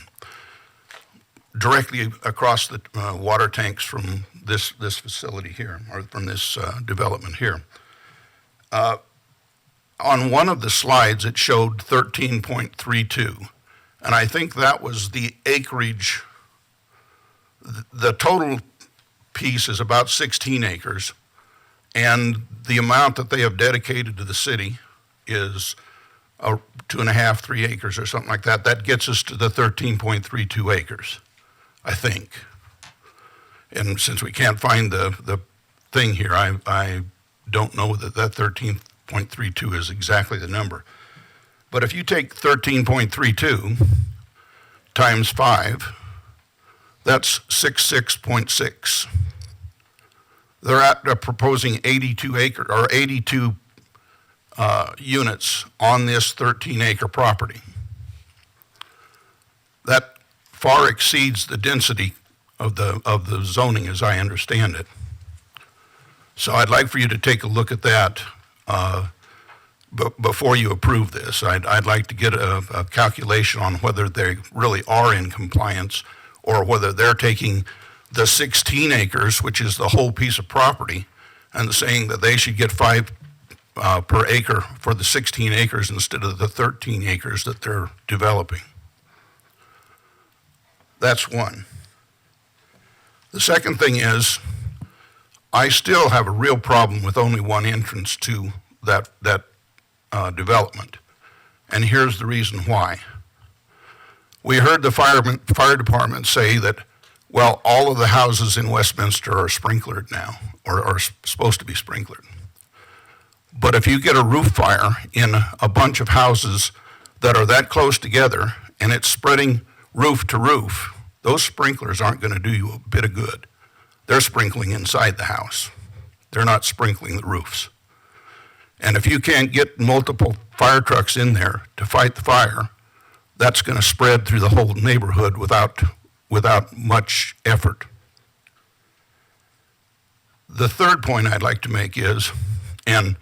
Directly across the water tanks from this facility here, or from this development here. On one of the slides, it showed 13.32, and I think that was the acreage. The total piece is about 16 acres, and the amount that they have dedicated to the city is 2.5, 3 acres or something like that. That gets us to the 13.32 acres, I think. And since we can't find the thing here, I don't know that 13.32 is exactly the number. But if you take 13.32 times 5, that's 66.6. They're proposing 82 units on this 13-acre property. That far exceeds the density of the zoning as I understand it. So I'd like for you to take a look at that before you approve this. I'd like to get a calculation on whether they really are in compliance or whether they're taking the 16 acres, which is the whole piece of property, and saying that they should get 5 per acre for the 16 acres instead of the 13 acres that they're developing. That's one. The second thing is, I still have a real problem with only one entrance to that development. And here's the reason why. We heard the fire department say that, well, all of the houses in Westminster are sprinklered now, or are supposed to be sprinklered. But if you get a roof fire in a bunch of houses that are that close together and it's spreading roof to roof, those sprinklers aren't going to do you a bit of good. They're sprinkling inside the house. They're not sprinkling the roofs. And if you can't get multiple fire trucks in there to fight the fire, that's going to spread through the whole neighborhood without much effort. The third point I'd like to make is, and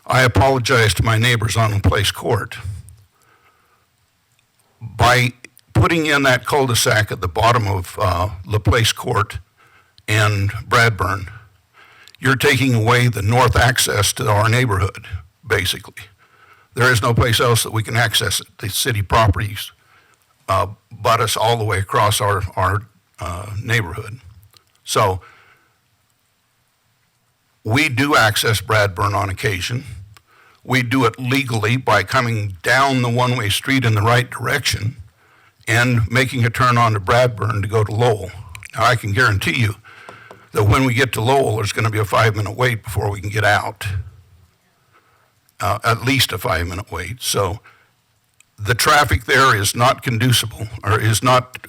I apologize to my neighbors on LaPlace Court, by putting in that cul-de-sac at the bottom of LaPlace Court and Bradburn, you're taking away the north access to our neighborhood, basically. There is no place else that we can access it. The city properties butt us all the way across our neighborhood. So we do access Bradburn on occasion. We do it legally by coming down the one-way street in the right direction and making a turn onto Bradburn to go to Lowell. Now, I can guarantee you that when we get to Lowell, there's going to be a 5-minute wait before we can get out. At least a 5-minute wait. So the traffic there is not conducible, or is not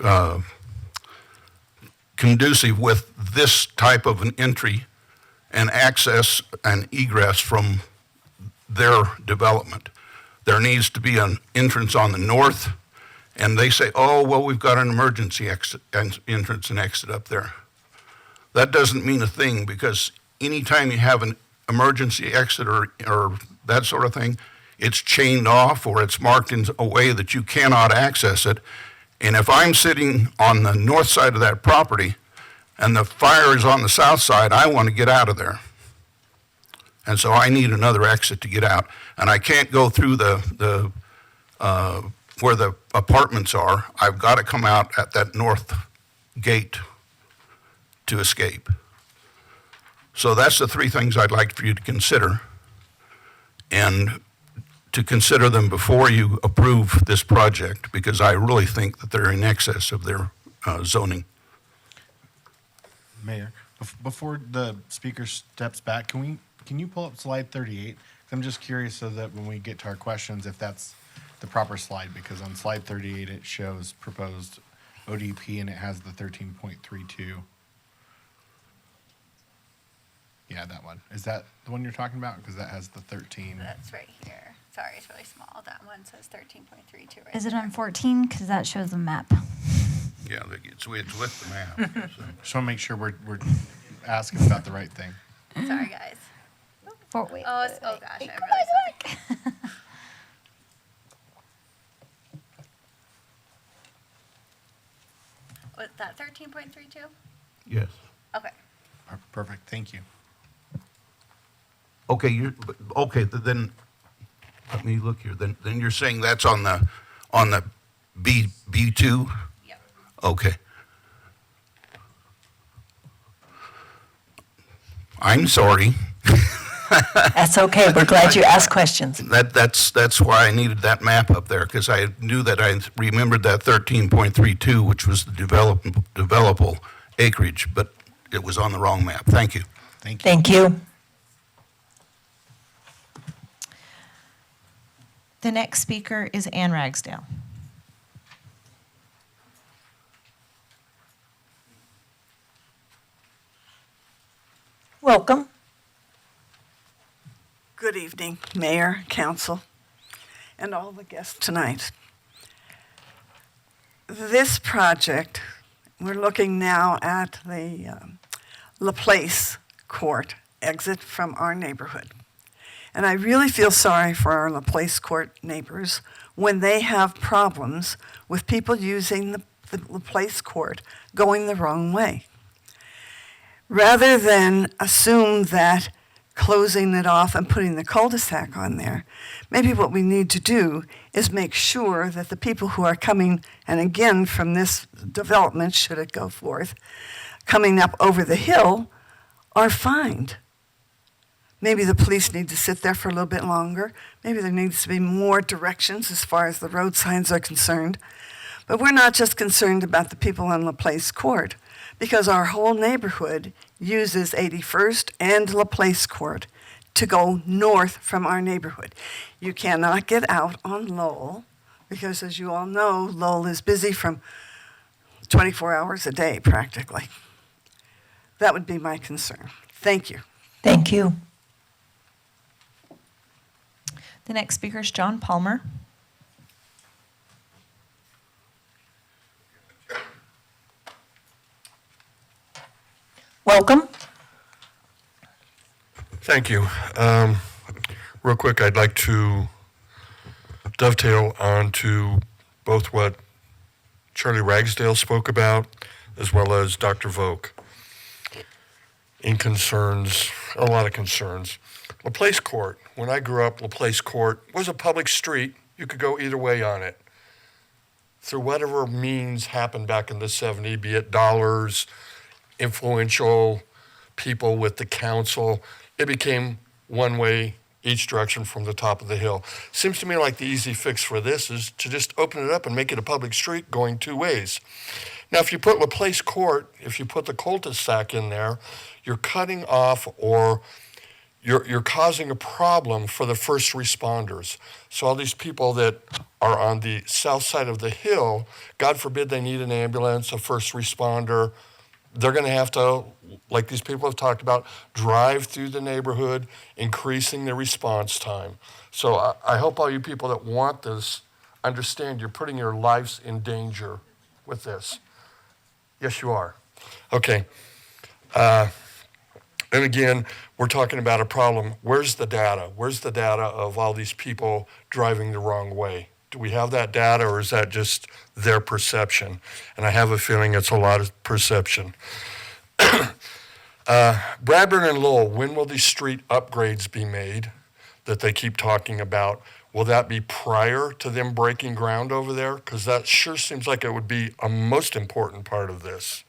conducive with this type of an entry and access and egress from their development. There needs to be an entrance on the north, and they say, oh, well, we've got an emergency exit, entrance and exit up there. That doesn't mean a thing, because anytime you have an emergency exit or that sort of thing, it's chained off or it's marked in a way that you cannot access it. And if I'm sitting on the north side of that property and the fire is on the south side, I want to get out of there. And so I need another exit to get out. And I can't go through the where the apartments are. I've got to come out at that north gate to escape. So that's the three things I'd like for you to consider, and to consider them before you approve this project, because I really think that they're in excess of their zoning. Mayor, before the speaker steps back, can you pull up slide 38? 'Cause I'm just curious so that when we get to our questions, if that's the proper slide, because on slide 38, it shows proposed ODP and it has the 13.32. Yeah, that one. Is that the one you're talking about? Because that has the 13. That's right here. Sorry, it's really small. That one says 13.32 right Is it there. on 14? Because that shows a map. Yeah, it's with the map. So. Just want to make sure we're asking about the right thing. Sorry, guys. Oh, wait. Oh, gosh, I'm really sorry. Was that 13.32? Yes. Okay. Perfect. Thank you. Okay, then let me look here. Then you're saying that's on the B2? Yep. Okay. I'm sorry. That's okay. We're glad you asked questions. That's why I needed that map up there, because I knew that I remembered that 13.32, which was the developable acreage, but it was on the wrong map. Thank you. Thank you. The next speaker is Ann Ragsdale. Welcome. Good evening, Mayor, Council, and all the guests tonight. This project, we're looking now at the LaPlace Court exit from our neighborhood. And I really feel sorry for our LaPlace Court neighbors when they have problems with people using the LaPlace Court going the wrong way. Rather than assume that closing it off and putting the cul-de-sac on there, maybe what we need to do is make sure that the people who are coming, and again from this development, should it go forth, coming up over the hill, are fined. Maybe the police need to sit there for a little bit longer. Maybe there needs to be more directions as far as the road signs are concerned. But we're not just concerned about the people on LaPlace Court, because our whole neighborhood uses 81st and LaPlace Court to go north from our neighborhood. You cannot get out on Lowell, because as you all know, Lowell is busy from 24 hours a day practically. That would be my concern. Thank you. Thank you. The next speaker is John Palmer. Welcome. Thank you. Real quick, I'd like to dovetail onto both what Charlie Ragsdale spoke about as well as Dr. Volk in concerns, a lot of concerns. LaPlace Court, when I grew up, LaPlace Court was a public street. You could go either way on it. Through whatever means happened back in the 70s, be it dollars, influential people with the council, it became one way each direction from the top of the hill. Seems to me like the easy fix for this is to just open it up and make it a public street going two ways. Now, if you put LaPlace Court, if you put the cul-de-sac in there, you're cutting off or you're causing a problem for the first responders. So all these people that are on the south side of the hill, God forbid they need an ambulance, a first responder, they're going to have to, like these people have talked about, drive through the neighborhood, increasing the response time. So I hope all you people that want this understand you're putting your lives in danger with this. Yes, you are. Okay. And again, we're talking about a problem. Where's the data? Where's the data of all these people driving the wrong way? Do we have that data, or is that just their perception? And I have a feeling it's a lot of perception. Bradburn and Lowell, when will these street upgrades be made that they keep talking about? Will that be prior to them breaking ground over there? Because that sure seems like it would be a most important part of this.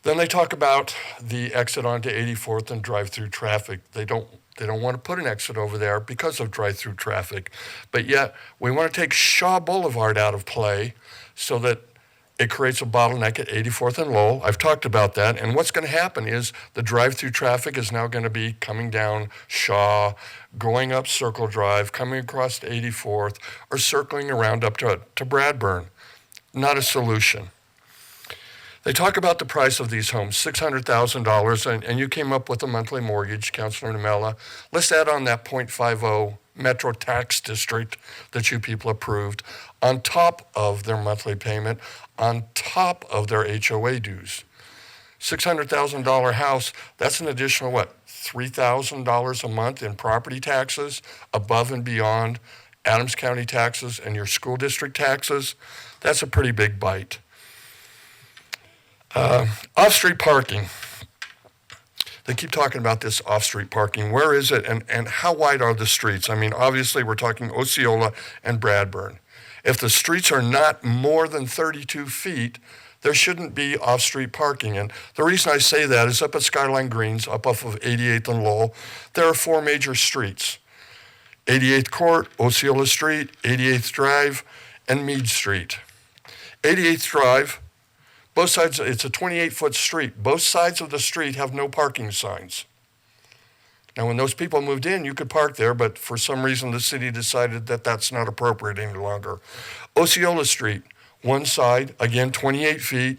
Then they talk about the exit onto 84th and drive-through traffic. They don't want to put an exit over there because of drive-through traffic. But yet, we want to take Shaw Boulevard out of play so that it creates a bottleneck at 84th and Lowell. I've talked about that. And what's going to happen is the drive-through traffic is now going to be coming down Shaw, going up Circle Drive, coming across to 84th, or circling around up to Bradburn. Not a solution. They talk about the price of these homes, $600,000, and you came up with a monthly mortgage, Councilor Namella. Let's add on that .50 Metro Tax District that you people approved on top of their monthly payment, on top of their HOA dues. $600,000 house, that's an additional, $3,000 a month in property taxes above and beyond Adams County taxes and your school district taxes. That's a pretty big bite. Off-street parking. They keep talking about this off-street parking. Where is it and how wide are the streets? I mean, obviously we're talking Osceola and Bradburn. If the streets are not more than 32 feet, there shouldn't be off-street parking. And the reason I say that is up at Skyline Greens, up off of 88th and Lowell, there are four major streets. 88th Court, Osceola Street, 88th Drive, and Meade Street. 88th Drive, both sides, it's a 28-foot street. Both sides of the street have no parking signs. Now, when those people moved in, you could park there, but for some reason the city decided that that's not appropriate any longer. Osceola Street, one side, again, 28 feet,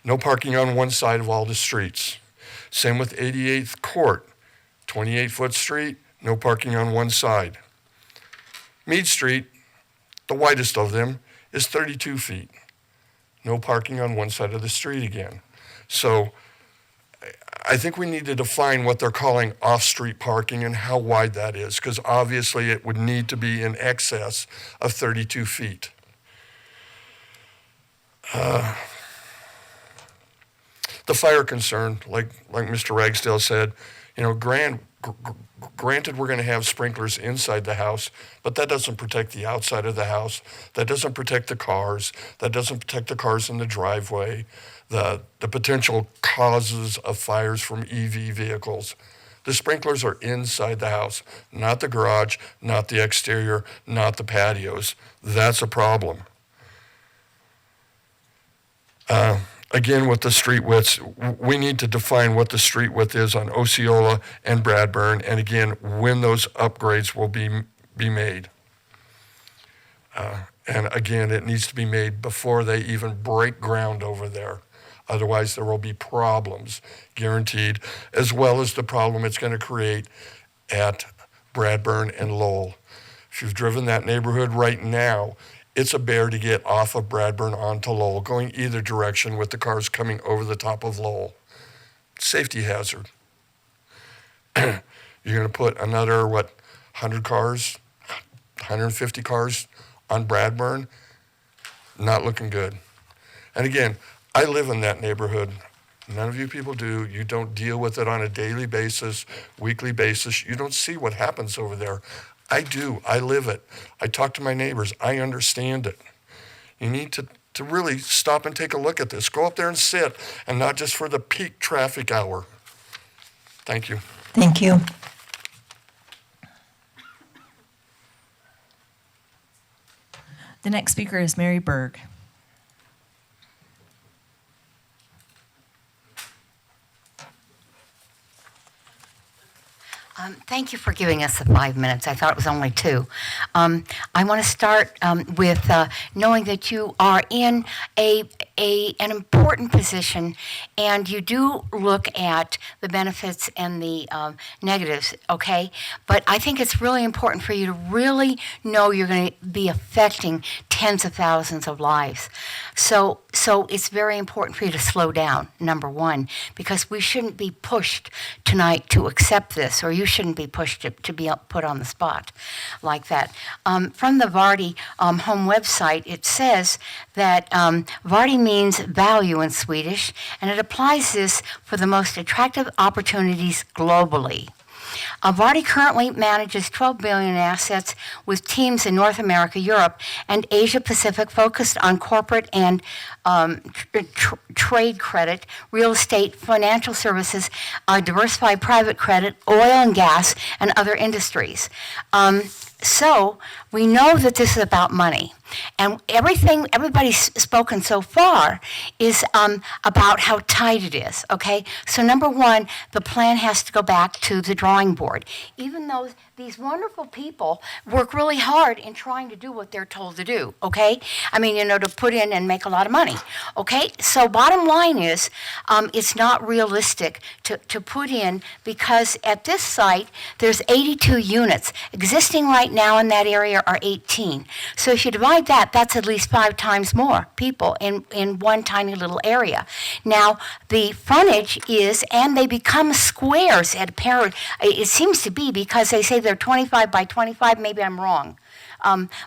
no parking on one side of all the streets. Same with 88th Court, 28-foot street, no parking on one side. Meade Street, the widest of them, is 32 feet. No parking on one side of the street again. So I think we need to define what they're calling off-street parking and how wide that is, because obviously it would need to be in excess of 32 feet. The fire concern, like Mr. Ragsdale said, Grand, Granted, we're going to have sprinklers inside the house, but that doesn't protect the outside of the house. That doesn't protect the cars. That doesn't protect the cars in the driveway. The potential causes of fires from EV vehicles. The sprinklers are inside the house, not the garage, not the exterior, not the patios. That's a problem. Again, with the street widths, we need to define what the street width is on Osceola and Bradburn, and again, when those upgrades will be made. And again, it needs to be made before they even break ground over there. Otherwise, there will be problems, guaranteed, as well as the problem it's going to create at Bradburn and Lowell. If you've driven that neighborhood right now, it's a bear to get off of Bradburn onto Lowell, going either direction with the cars coming over the top of Lowell. Safety hazard. You're going to put another, 100 cars, 150 cars on Bradburn? Not looking good. And again, I live in that neighborhood. None of you people do. You don't deal with it on a daily basis, weekly basis. You don't see what happens over there. I do. I live it. I talk to my neighbors. I understand it. You need to really stop and take a look at this. Go up there and sit, and not just for the peak traffic hour. Thank you. Thank you. The next speaker is Mary Berg. Thank you for giving us the 5 minutes. I thought it was only 2. I want to start with knowing that you are in an important position, and you do look at the benefits and the negatives, okay? But I think it's really important for you to really know you're going to be affecting tens of thousands of lives. So it's very important for you to slow down, number one, because we shouldn't be pushed tonight to accept this, or you shouldn't be pushed to be put on the spot like that. From the Vardy home website, it says that Vardy means value in Swedish, and it applies this for the most attractive opportunities globally. Vardy currently manages $12 billion in assets with teams in North America, Europe, and Asia Pacific focused on corporate and trade credit, real estate, financial services, diversified private credit, oil and gas, and other industries. So we know that this is about money. And everybody's spoken so far is about how tight it is, okay? So number one, the plan has to go back to the drawing board. Even though these wonderful people work really hard in trying to do what they're told to do, okay? I mean, to put in and make a lot of money, okay? So bottom line is, it's not realistic to put in, because at this site, there's 82 units. Existing right now in that area are 18. So if you divide that's at least 5 times more people in one tiny little area. Now, the frontage is, and they become squares at apparent, it seems to be, because they say they're 25 by 25, maybe I'm wrong.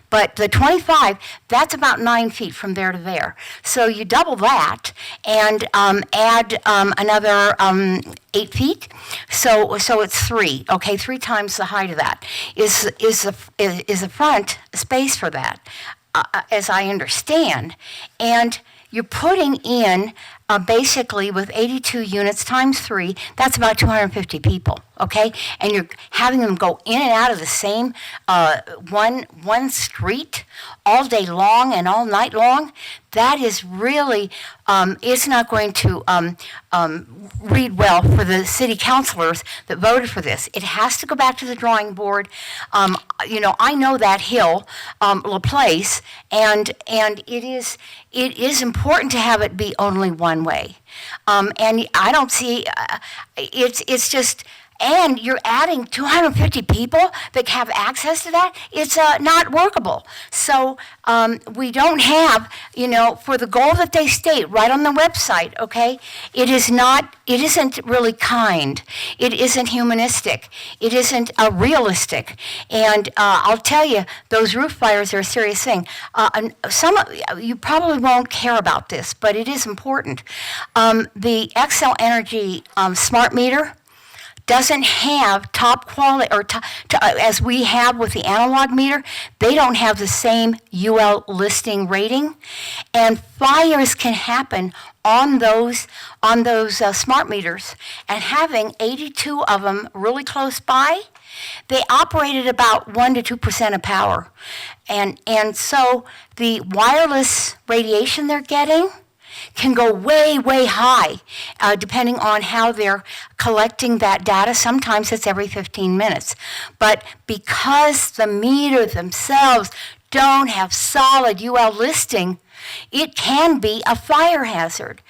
But the 25, that's about 9 feet from there to there. So you double that and add another 8 feet. So it's 3. Okay, 3 times the height of that is the front space for that, as I understand. And you're putting in basically with 82 units times 3, that's about 250 people, okay? And you're having them go in and out of the same one street all day long and all night long. That is really, it's not going to read well for the city councilors that voted for this. It has to go back to the drawing board. I know that hill, LaPlace, and it is important to have it be only one way. And I don't see, it's just, and you're adding 250 people that have access to that. It's not workable. So we don't have, for the goal that they state right on the website, okay, it isn't really kind. It isn't humanistic. It isn't realistic. And I'll tell you, those roof fires are a serious thing. You probably won't care about this, but it is important. The Xcel Energy smart meter, doesn't have top quality, or as we have with the analog meter, they don't have the same UL listing rating. And fires can happen on those smart meters. And having 82 of them really close by, they operate at about 1% to 2% of power. And so the wireless radiation they're getting can go way, way high, depending on how they're collecting that data. Sometimes it's every 15 minutes. But because the meters themselves don't have solid UL listing, it can be a fire hazard.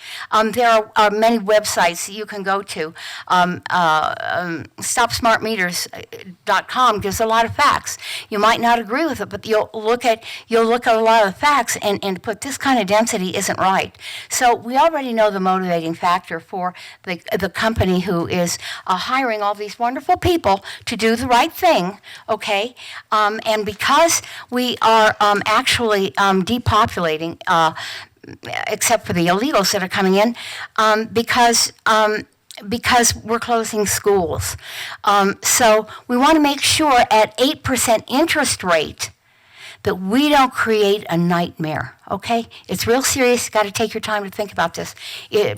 There are many websites that you can go to. StopSmartMeters.com gives a lot of facts. You might not agree with it, but you'll look at a lot of facts and put this kind of density isn't right. So we already know the motivating factor for the company who is hiring all these wonderful people to do the right thing, okay? And because we are actually depopulating, except for the illegals that are coming in, because we're closing schools. So we want to make sure at 8% interest rate that we don't create a nightmare, okay? It's real serious. You've got to take your time to think about this.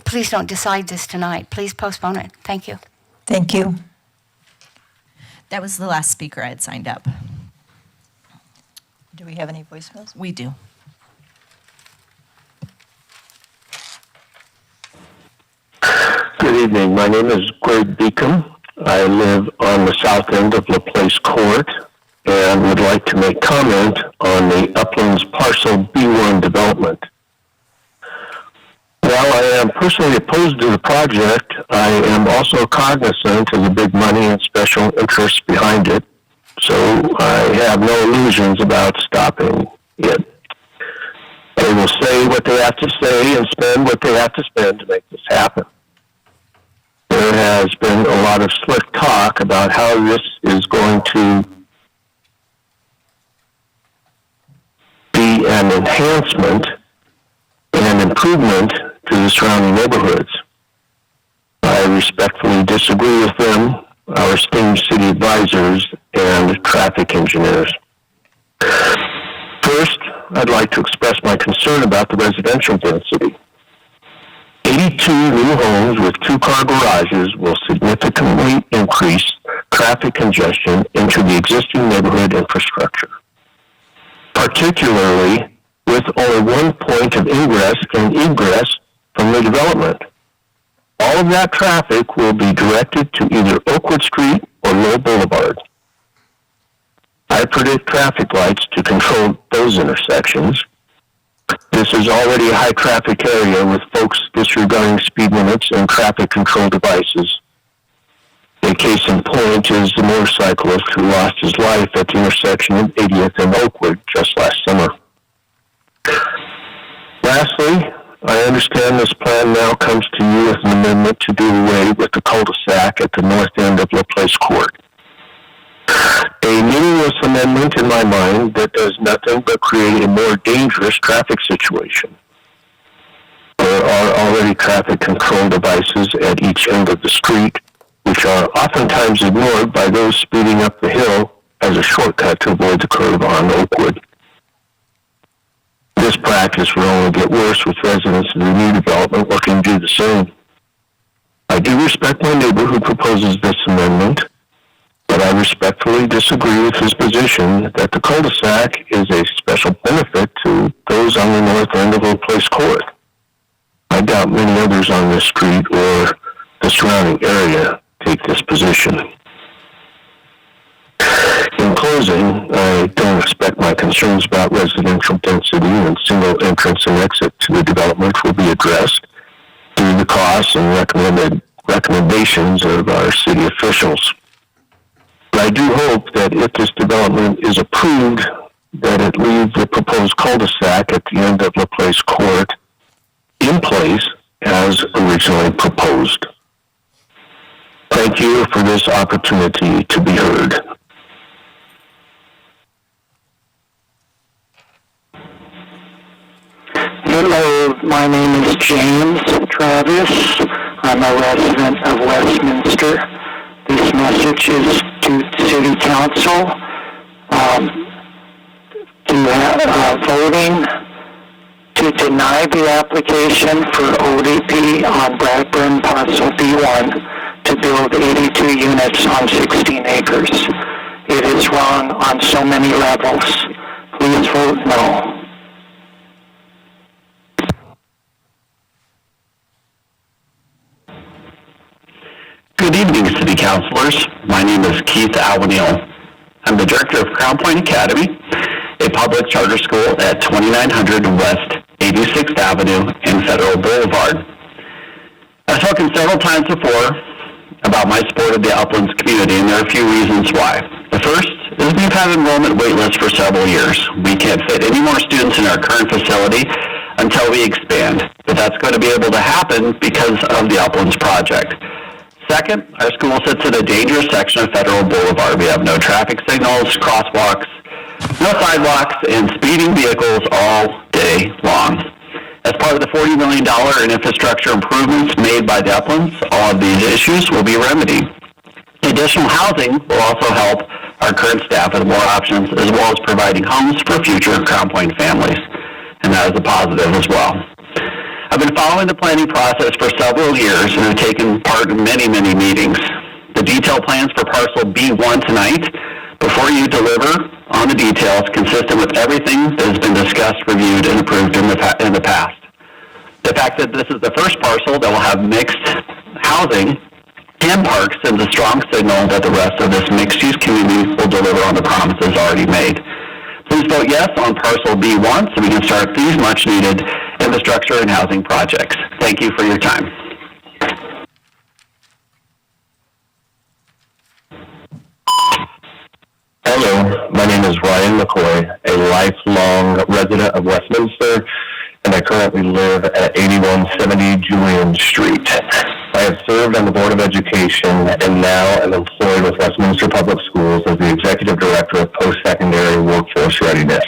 Please don't decide this tonight. Please postpone it. Thank you. Thank you. That was the last speaker I had signed up. Do we have any voicemails? We do. Good evening. My name is Greg Beacom. I live on the south end of LaPlace Court and would like to make comment on the Uplands Parcel B1 development. While I am personally opposed to the project, I am also cognizant of the big money and special interests behind it, so I have no illusions about stopping it. They will say what they have to say and spend what they have to spend to make this happen. There has been a lot of slick talk about how this is going to be an enhancement and improvement to the surrounding neighborhoods. I respectfully disagree with them, our esteemed city advisors, and traffic engineers. First, I'd like to express my concern about the residential density. 82 new homes with two-car garages will significantly increase traffic congestion into the existing neighborhood infrastructure, particularly with only one point of ingress and egress from the development. All of that traffic will be directed to either Oakwood Street or Lowell Boulevard. I predict traffic lights to control those intersections. This is already a high-traffic area with folks disregarding speed limits and traffic control devices. A case in point is the motorcyclist who lost his life at the intersection of 80th and Oakwood just last summer. Lastly, I understand this plan now comes to you with an amendment to do away with the cul-de-sac at the north end of LaPlace Court. A meaningless amendment in my mind that does nothing but create a more dangerous traffic situation. There are already traffic control devices at each end of the street, which are oftentimes ignored by those speeding up the hill as a shortcut to avoid the curve on Oakwood. This practice will only get worse with residents of the new development looking to do the same. I do respect my neighbor who proposes this amendment, but I respectfully disagree with his position that the cul-de-sac is a special benefit to those on the north end of LaPlace Court. I doubt many others on this street or the surrounding area take this position. In closing, I don't expect my concerns about residential density and single entrance and exit to the development will be addressed due to the costs and recommendations of our city officials. But I do hope that if this development is approved, that it leaves the proposed cul-de-sac at the end of LaPlace Court in place as originally proposed. Thank you for this opportunity to be heard. Hello, my name is James Travis. I'm a resident of Westminster. The messages to City Council. Voting to deny the application for ODP on Bradburn Parcel B1 to build 82 units on 16 acres. It is wrong on so many levels. Please vote no. Good evening, City Councilors. My name is Keith Alwaniel. I'm the Director of Crown Point Academy, a public charter school at 2900 West 86th Avenue and Federal Boulevard. I've spoken several times before about my support of the Uplands community, and there are a few reasons why. The first is we've had enrollment wait lists for several years. We can't fit any more students in our current facility until we expand, but that's going to be able to happen because of the Uplands project. Second, our school sits at a dangerous section of Federal Boulevard. We have no traffic signals, crosswalks, no sidewalks, and speeding vehicles all day long. As part of the $40 million in infrastructure improvements made by the Uplands, all of these issues will be remedied. Additional housing will also help our current staff with more options, as well as providing homes for future Crown Point families, and that is a positive as well. I've been following the planning process for several years and have taken part in many, many meetings. The detailed plans for parcel B1 tonight, before you deliver on the details, consistent with everything that has been discussed, reviewed, and approved in the past. The fact that this is the first parcel that will have mixed housing and parks sends a strong signal that the rest of this mixed-use community will deliver on the promises already made. Please vote yes on parcel B1 so we can start these much-needed infrastructure and housing projects. Thank you for your time. Hello, my name is Ryan McCoy, a lifelong resident of Westminster, and I currently live at 8170 Julian Street. I have served on the Board of Education and now am employed with Westminster Public Schools as the Executive Director of Post-Secondary Workforce Readiness,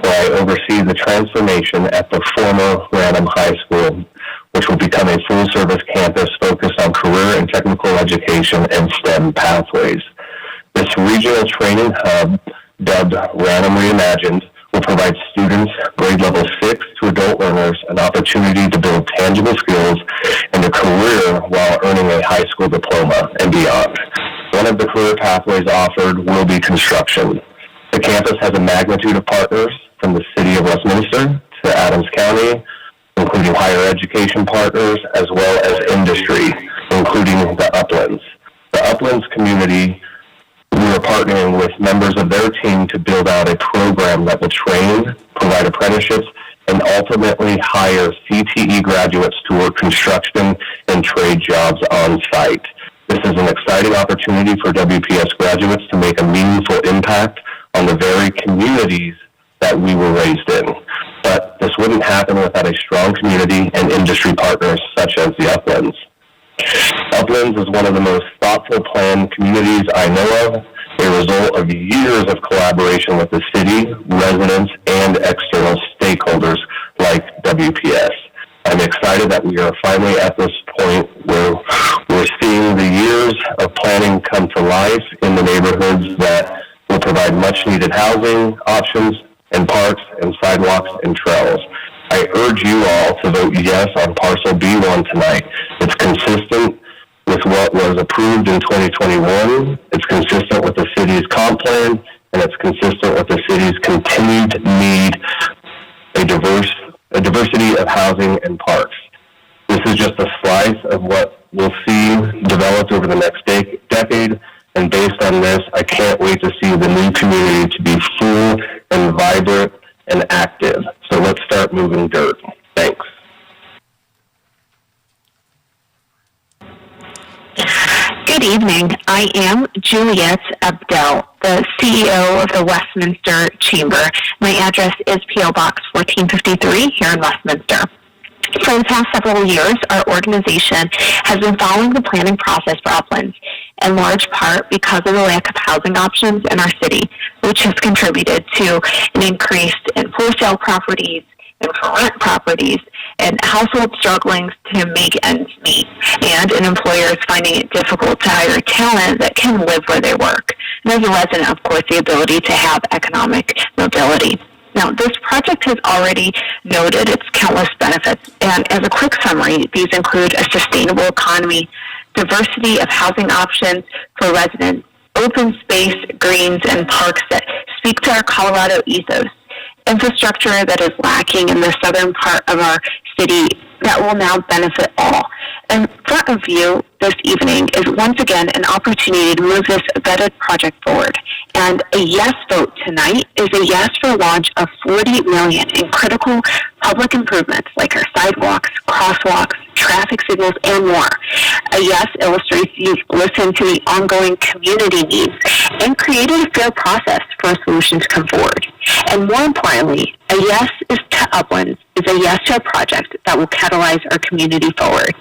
where I oversee the transformation at the former Ranham High School, which will become a full-service campus focused on career and technical education and STEM pathways. This regional training hub, dubbed Ranham Reimagined, will provide students grade level 6 to adult learners an opportunity to build tangible skills and a career while earning a high school diploma and beyond. One of the career pathways offered will be construction. The campus has a magnitude of partners from the City of Westminster to Adams County, including higher education partners, as well as industry, including the Uplands. The Uplands community, we are partnering with members of their team to build out a program that will train, provide apprenticeships, and ultimately hire CTE graduates to work construction and trade jobs on site. This is an exciting opportunity for WPS graduates to make a meaningful impact on the very communities that we were raised in. But this wouldn't happen without a strong community and industry partners such as the Uplands. Uplands is one of the most thoughtful planned communities I know of, a result of years of collaboration with the city, residents, and external stakeholders like WPS. I'm excited that we are finally at this point where we're seeing the years of planning come to life in the neighborhoods that will provide much needed housing options and parks and sidewalks and trails. I urge you all to vote yes on parcel B1 tonight. It's consistent with what was approved in 2021. It's consistent with the city's comp plan, and it's consistent with the city's continued need a diversity of housing and parks. This is just a slice of what we'll see developed over the next decade, and based on this, I can't wait to see the new community to be full and vibrant and active. So let's start moving dirt. Thanks. Good evening. I am Juliet Abdel, the CEO of the Westminster Chamber. My address is P.O. Box 1453 here in Westminster. For the past several years, our organization has been following the planning process for Uplands, in large part because of the lack of housing options in our city, which has contributed to an increase in for-sale properties and for rent properties, and households struggling to make ends meet, and an employer is finding it difficult to hire talent that can live where they work. And as a resident, of course, the ability to have economic mobility. Now, this project has already noted its countless benefits, and as a quick summary, these include a sustainable economy, diversity of housing options for residents, open space, greens, and parks that speak to our Colorado ethos, infrastructure that is lacking in the southern part of our city that will now benefit all. In front of you this evening is once again an opportunity to move this vetted project forward. And a yes vote tonight is a yes for launch of $40 million in critical public improvements like our sidewalks, crosswalks, traffic signals, and more. A yes illustrates you've listened to the ongoing community needs and created a fair process for a solution to come forward. And more importantly, a yes is to Uplands is a yes to a project that will catalyze our community forward.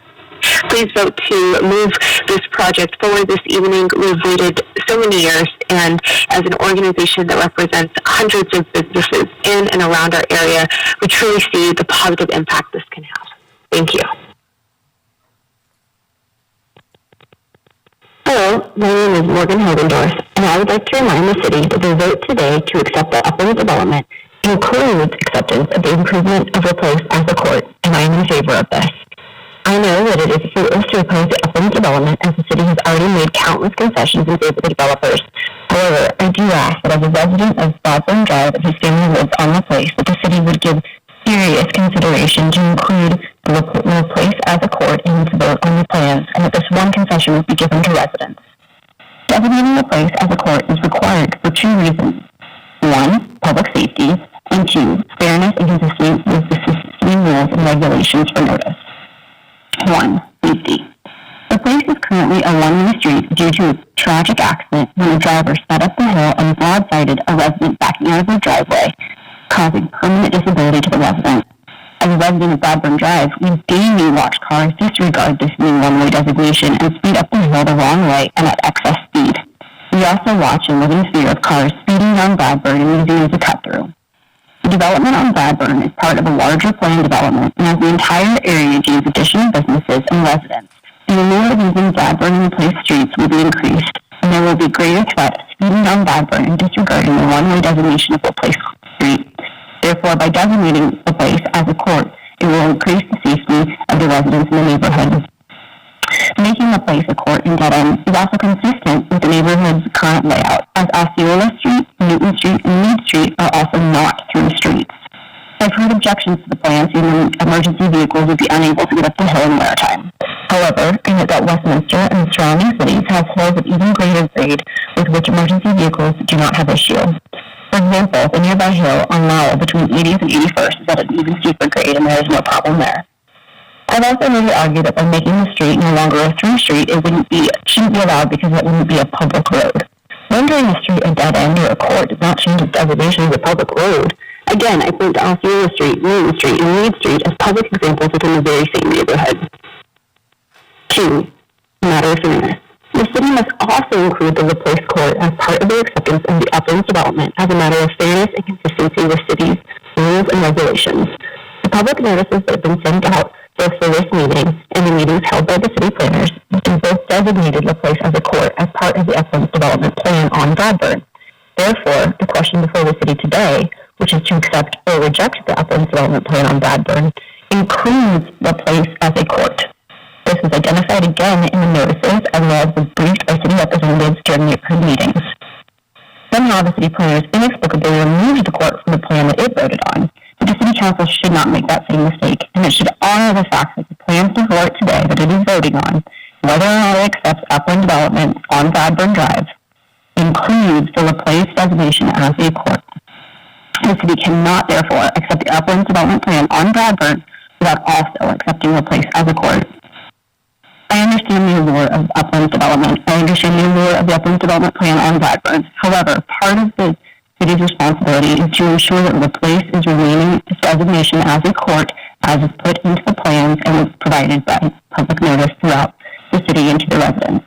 Please vote to move this project forward this evening. We've waited so many years, and as an organization that represents hundreds of businesses in and around our area, we truly see the positive impact this can have. Thank you. Hello, my name is Morgan Hogendorf, and I would like to remind the city that the vote today to accept the Uplands development includes acceptance of the improvement of the place as a court, and I am in favor of this. I know that it is fruitless to oppose the Uplands development as the city has already made countless concessions in favor of the developers. However, I do ask that as a resident of Broadburn Drive and whose family lives on the place, that the city would give serious consideration to include the place as a court in its vote on the plans, and that this one concession would be given to residents. Designating the place as a court is required for two reasons. One, public safety, and two, fairness and consistency with the existing rules and regulations for notice. 1. Safety. The place is currently a one-way street due to a tragic accident when a driver sped up the hill and broadsided a resident backing out of their driveway, causing permanent disability to the resident. As a resident of Broadburn Drive, we daily watch cars disregard this new one-way designation and speed up the hill the wrong way and at excess speed. We also watch and live in fear of cars speeding down Broadburn and using it as a cut-through. The development on Broadburn is part of a larger planned development, and as the entire area gains additional businesses and residents, the allure of using Broadburn and the place streets will be increased, and there will be greater threat of speeding down Broadburn and disregarding the one-way designation of the place street. Therefore, by designating the place as a court, it will increase the safety of the residents in the neighborhood. Making the place a court in dead ends is also consistent with the neighborhood's current layout, as Osceola Street, Newton Street, and Meade Street are also not through streets. I've heard objections to the plan, saying that emergency vehicles would be unable to get up the hill in winter time. However, I note that Westminster and the surrounding cities have hills of even greater grade with which emergency vehicles do not have issue. For example, the nearby hill on Lowell between 80th and 81st is at an even steeper grade, and there is no problem there. I've also heard it argued that by making the street no longer a through street, it shouldn't be allowed because it wouldn't be a public road. Rendering a street a dead end or a court does not change its designation as a public road. Again, I point to Osceola Street, Newton Street, and Meade Street as public examples within the very same neighborhood. 2. Matter of fairness. The city must also include the replaced court as part of the acceptance of the Uplands development as a matter of fairness and consistency with city's rules and regulations. The public notices that have been sent out both for this meeting and the meetings held by the city planners have both designated the place as a court as part of the Uplands development plan on Broadburn. Therefore, the question before the city today, which is to accept or reject the Uplands development plan on Broadburn, includes the place as a court. This was identified again in the notices as well as was briefed by city representatives during the approved meetings. Somehow the city planners inexplicably removed the court from the plan that it voted on. But the city council should not make that same mistake, and it should honor the fact that the plans before it today that it is voting on, whether or not it accepts upland development on Broadburn Drive, includes the Laplace designation as a court. The city cannot, therefore, accept the upland development plan on Broadburn without also accepting Laplace as a court. I understand the allure of uplands development. I understand the allure of the uplands development plan on Broadburn. However, part of the city's responsibility is to ensure that the place is remaining its designation as a court as is put into the plans and was provided by public notice throughout the city and to the residents.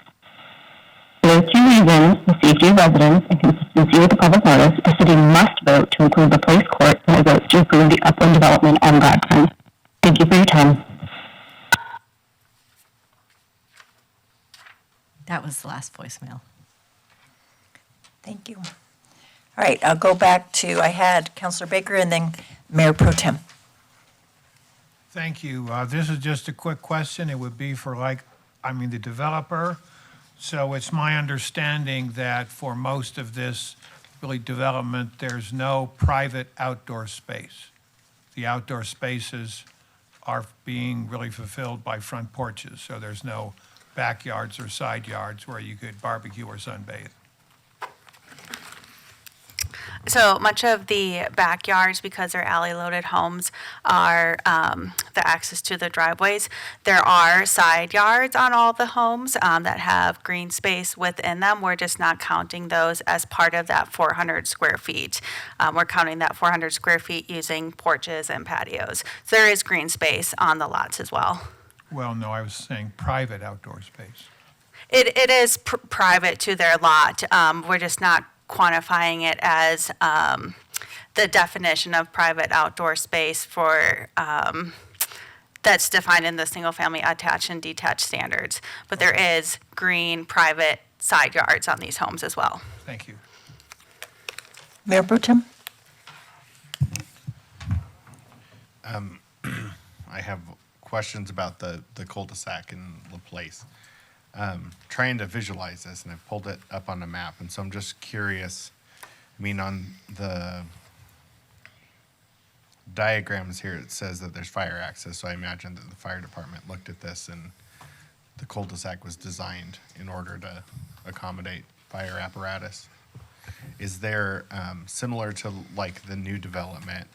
For those two reasons, the safety of residents and Since you are the public notice, the city must vote to include the place court in the votes to approve the upland development on Bradburn. Thank you for your time. That was the last voicemail. Thank you. All right, I'll go back to, I had Councilor Baker and then Mayor Pro Tem. Thank you. This is just a quick question. It would be for the developer. So it's my understanding that for most of this really development, there's no private outdoor space. The outdoor spaces are being really fulfilled by front porches. So there's no backyards or side yards where you could barbecue or sunbathe. So much of the backyards, because they're alley-loaded homes, are the access to the driveways. There are side yards on all the homes that have green space within them. We're just not counting those as part of that 400 square feet. We're counting that 400 square feet using porches and patios. So there is green space on the lots as well. Well, no, I was saying private outdoor space. It is private to their lot. We're just not quantifying it as the definition of private outdoor space for that's defined in the single-family attached and detached standards. But there is green private side yards on these homes as well. Thank you. Mayor Pro Tem? I have questions about the cul-de-sac in LaPlace. Trying to visualize this, and I've pulled it up on a map, and so I'm just curious. I mean, on the diagrams here, it says that there's fire access, so I imagine that the fire department looked at this and the cul-de-sac was designed in order to accommodate fire apparatus. Is there, similar to like the new development,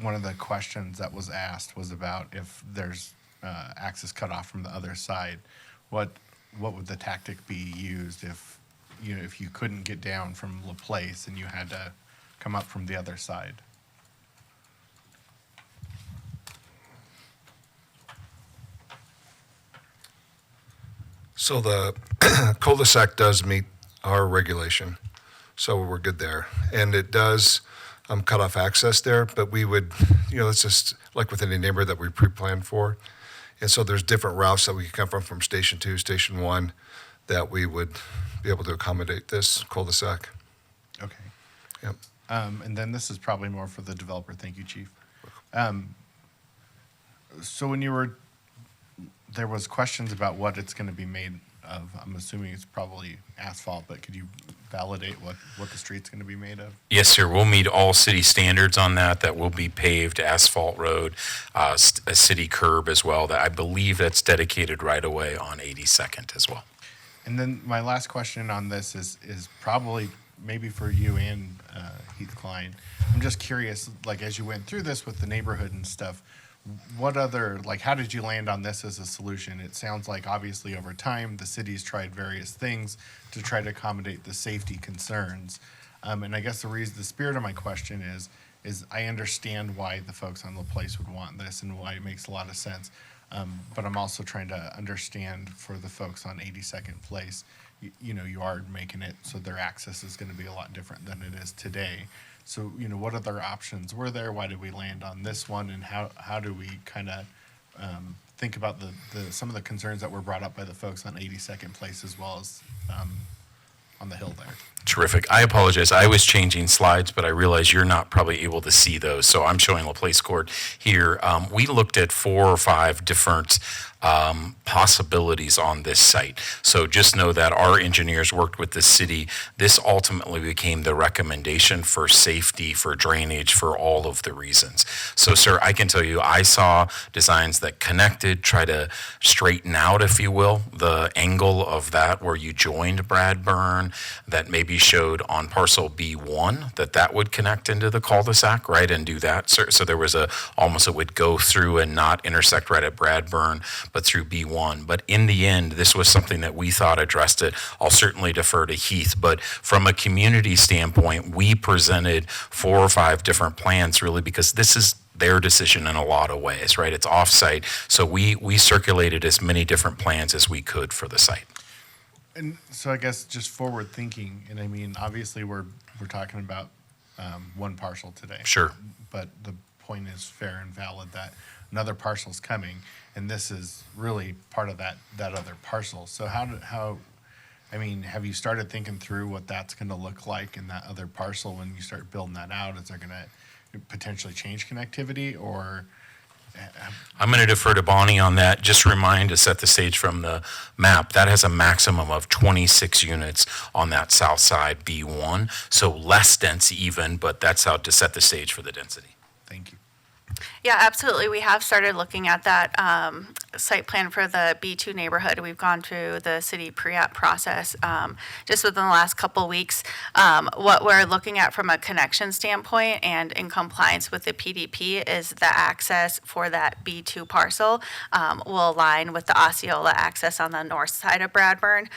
one of the questions that was asked was about if there's access cut off from the other side, what would the tactic be used if you couldn't get down from LaPlace and you had to come up from the other side? So the cul-de-sac does meet our regulation, so we're good there. And it does cut off access there, but we would, it's just like with any neighborhood that we pre-planned for. And so there's different routes that we could come from Station 2, Station 1, that we would be able to accommodate this cul-de-sac. Okay. Yep. And then this is probably more for the developer. Thank you, Chief. So when there was questions about what it's going to be made of. I'm assuming it's probably asphalt, but could you validate what the street's going to be made of? Yes, sir. We'll meet all city standards on that. That will be paved asphalt road, a city curb as well. That I believe that's dedicated right away on 82nd as well. And then my last question on this is probably maybe for you and Heath Klein. I'm just curious, like as you went through this with the neighborhood and stuff, what other, how did you land on this as a solution? It sounds like obviously over time, the city's tried various things to try to accommodate the safety concerns. And I guess the spirit of my question is I understand why the folks on LaPlace would want this and why it makes a lot of sense. But I'm also trying to understand for the folks on 82nd Place, you are making it so their access is going to be a lot different than it is today. So, what other options were there? Why did we land on this one? And how do we kind of think about some of the concerns that were brought up by the folks on 82nd Place as well as on the hill there? Terrific. I apologize. I was changing slides, but I realize you're not probably able to see those. So I'm showing LaPlace Court here. We looked at 4 or 5 different possibilities on this site. So just know that our engineers worked with the city. This ultimately became the recommendation for safety, for drainage, for all of the reasons. So, sir, I can tell you I saw designs that connected, try to straighten out, if you will, the angle of that where you joined Bradburn, that maybe showed on parcel B1 that would connect into the cul-de-sac, right, and do that. So there was it would go through and not intersect right at Bradburn, but through B1. But in the end, this was something that we thought addressed it. I'll certainly defer to Heath, but from a community standpoint, we presented 4 or 5 different plans really because this is their decision in a lot of ways, right? It's off-site. So we circulated as many different plans as we could for the site. And so I guess just forward thinking, and I mean, obviously we're talking about one parcel today. Sure. But the point is fair and valid that another parcel's coming, and this is really part of that other parcel. So I mean, have you started thinking through what that's going to look like in that other parcel when you start building that out? Is there going to potentially change connectivity, or? I'm going to defer to Bonnie on that. Just remind to set the stage from the map. That has a maximum of 26 units on that south side B1, so less dense even, but that's how to set the stage for the density. Thank you. Yeah, absolutely. We have started looking at that site plan for the B2 neighborhood. We've gone through the city pre-app process just within the last couple weeks. What we're looking at from a connection standpoint and in compliance with the PDP is the access for that B2 parcel will align with the Osceola access on the north side of Bradburn.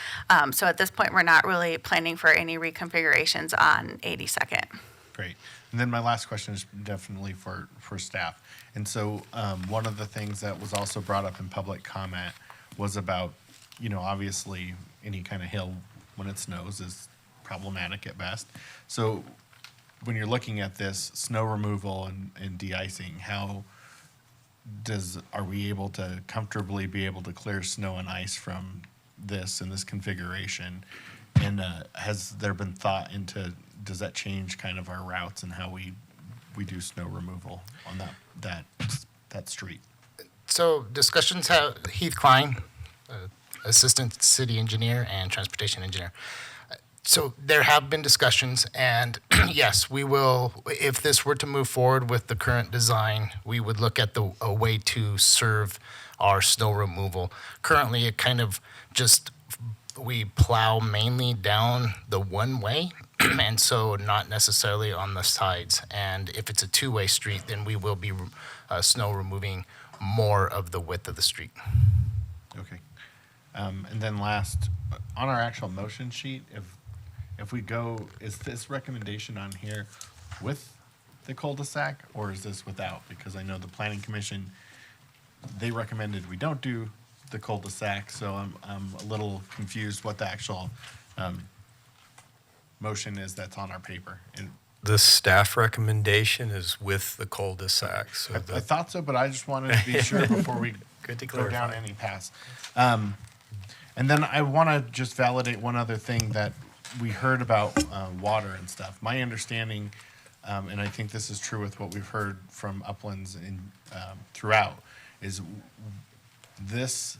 So at this point, we're not really planning for any reconfigurations on 82nd. Great. And then my last question is definitely for staff. And so one of the things that was also brought up in public comment was about, obviously any kind of hill when it snows is problematic at best. So when you're looking at this snow removal and de-icing, how are we able to comfortably be able to clear snow and ice from this in this configuration? And has there been thought into, does that change kind of our routes and how we do snow removal on that street? So discussions have Heath Klein, Assistant City Engineer and Transportation Engineer. So there have been discussions, and yes, we will, if this were to move forward with the current design, we would look at a way to serve our snow removal. Currently, it kind of just, we plow mainly down the one way, and so not necessarily on the sides. And if it's a two-way street, then we will be snow removing more of the width of the street. Okay. And then last, on our actual motion sheet, if we go, is this recommendation on here with the cul-de-sac, or is this without? Because I know the planning commission, they recommended we don't do the cul-de-sac, so I'm a little confused what the actual motion is that's on our paper. And the staff recommendation is with the cul-de-sac. So I thought so, but I just wanted to be sure before we Good to go down clarify. any paths. And then I want to just validate one other thing that we heard about water and stuff. My understanding, and I think this is true with what we've heard from Uplands throughout, is this,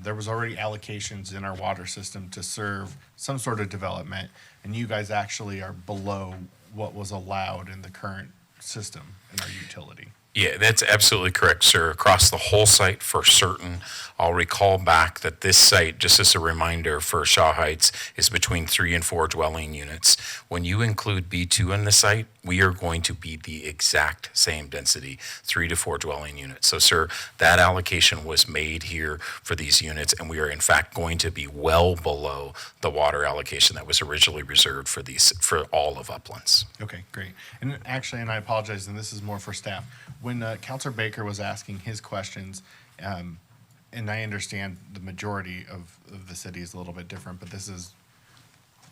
there was already allocations in our water system to serve some sort of development, and you guys actually are below what was allowed in the current system in our utility. Yeah, that's absolutely correct, sir. Across the whole site for certain. I'll recall back that this site, just as a reminder for Shaw Heights, is between 3 and 4 dwelling units. When you include B2 in the site, we are going to be the exact same density, 3 to 4 dwelling units. So, sir, that allocation was made here for these units, and we are in fact going to be well below the water allocation that was originally reserved for all of Uplands. Okay, great. And actually, and I apologize, and this is more for staff. When Councilor Baker was asking his questions, and I understand the majority of the city is a little bit different, but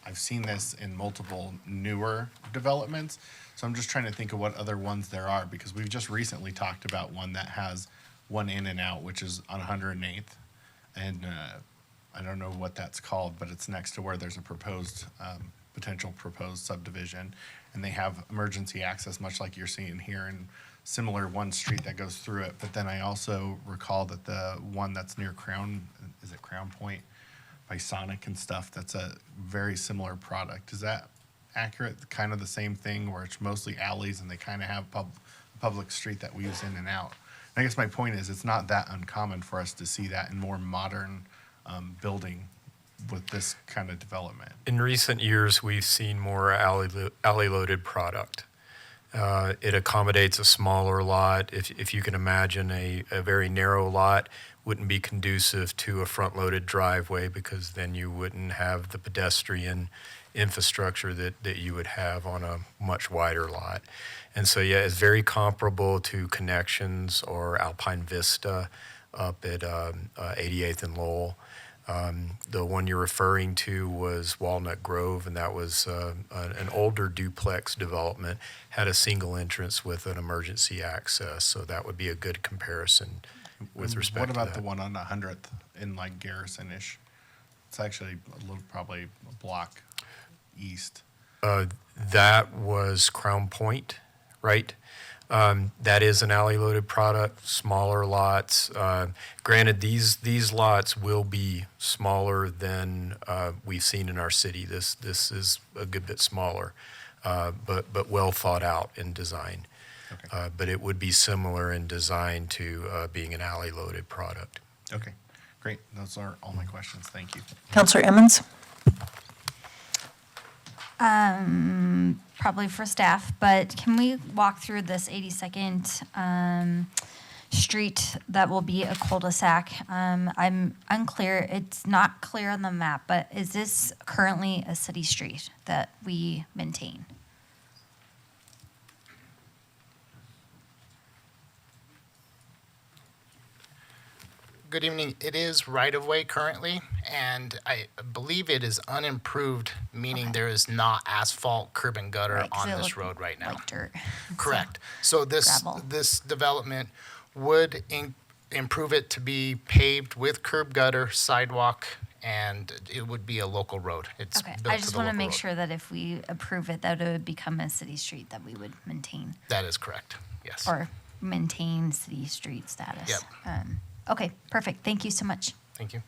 I've seen this in multiple newer developments. So I'm just trying to think of what other ones there are, because we've just recently talked about one that has one in and out, which is on 108th. And I don't know what that's called, but it's next to where there's a potential proposed subdivision. And they have emergency access, much like you're seeing here, and similar one street that goes through it. But then I also recall that the one that's near Crown Point by Sonic and stuff, that's a very similar product. Is that accurate? Kind of the same thing, where it's mostly alleys and they kind of have public street that weaves in and out. And I guess my point is, it's not that uncommon for us to see that in more modern building with this kind of development. In recent years, we've seen more alley-loaded product. It accommodates a smaller lot. If you can imagine a very narrow lot, wouldn't be conducive to a front-loaded driveway, because then you wouldn't have the pedestrian infrastructure that you would have on a much wider lot. And so, yeah, it's very comparable to Connections or Alpine Vista up at 88th and Lowell. The one you're referring to was Walnut Grove, and that was an older duplex development, had a single entrance with an emergency access, so that would be a good comparison with respect to that. What about the one on 100th in like Garrison-ish? It's actually a little, probably a block east. That was Crown Point, right? That is an alley-loaded product, smaller lots. Granted, these lots will be smaller than we've seen in our city. This is a good bit smaller, but well thought out in design. Okay. But it would be similar in design to being an alley-loaded product. Okay, great. Those are all my questions. Thank you. Councillor Emmons? Probably for staff, but can we walk through this 82nd street that will be a cul-de-sac? I'm unclear, it's not clear on the map, but is this currently a city street that we maintain? Good evening. It is right-of-way currently, and I believe it is unimproved, meaning there is not asphalt, curb and gutter Right, 'cause on it this looked road right now. like dirt. Correct. So gravel. this development would improve it to be paved with curb gutter, sidewalk, and it would be a local road. It's Okay, built I to just the want to local make road. sure that if we approve it, that it would become a city street that we would maintain, That is correct. Yes. or maintain city street status. Yep. Okay, perfect, thank you so much. Thank you.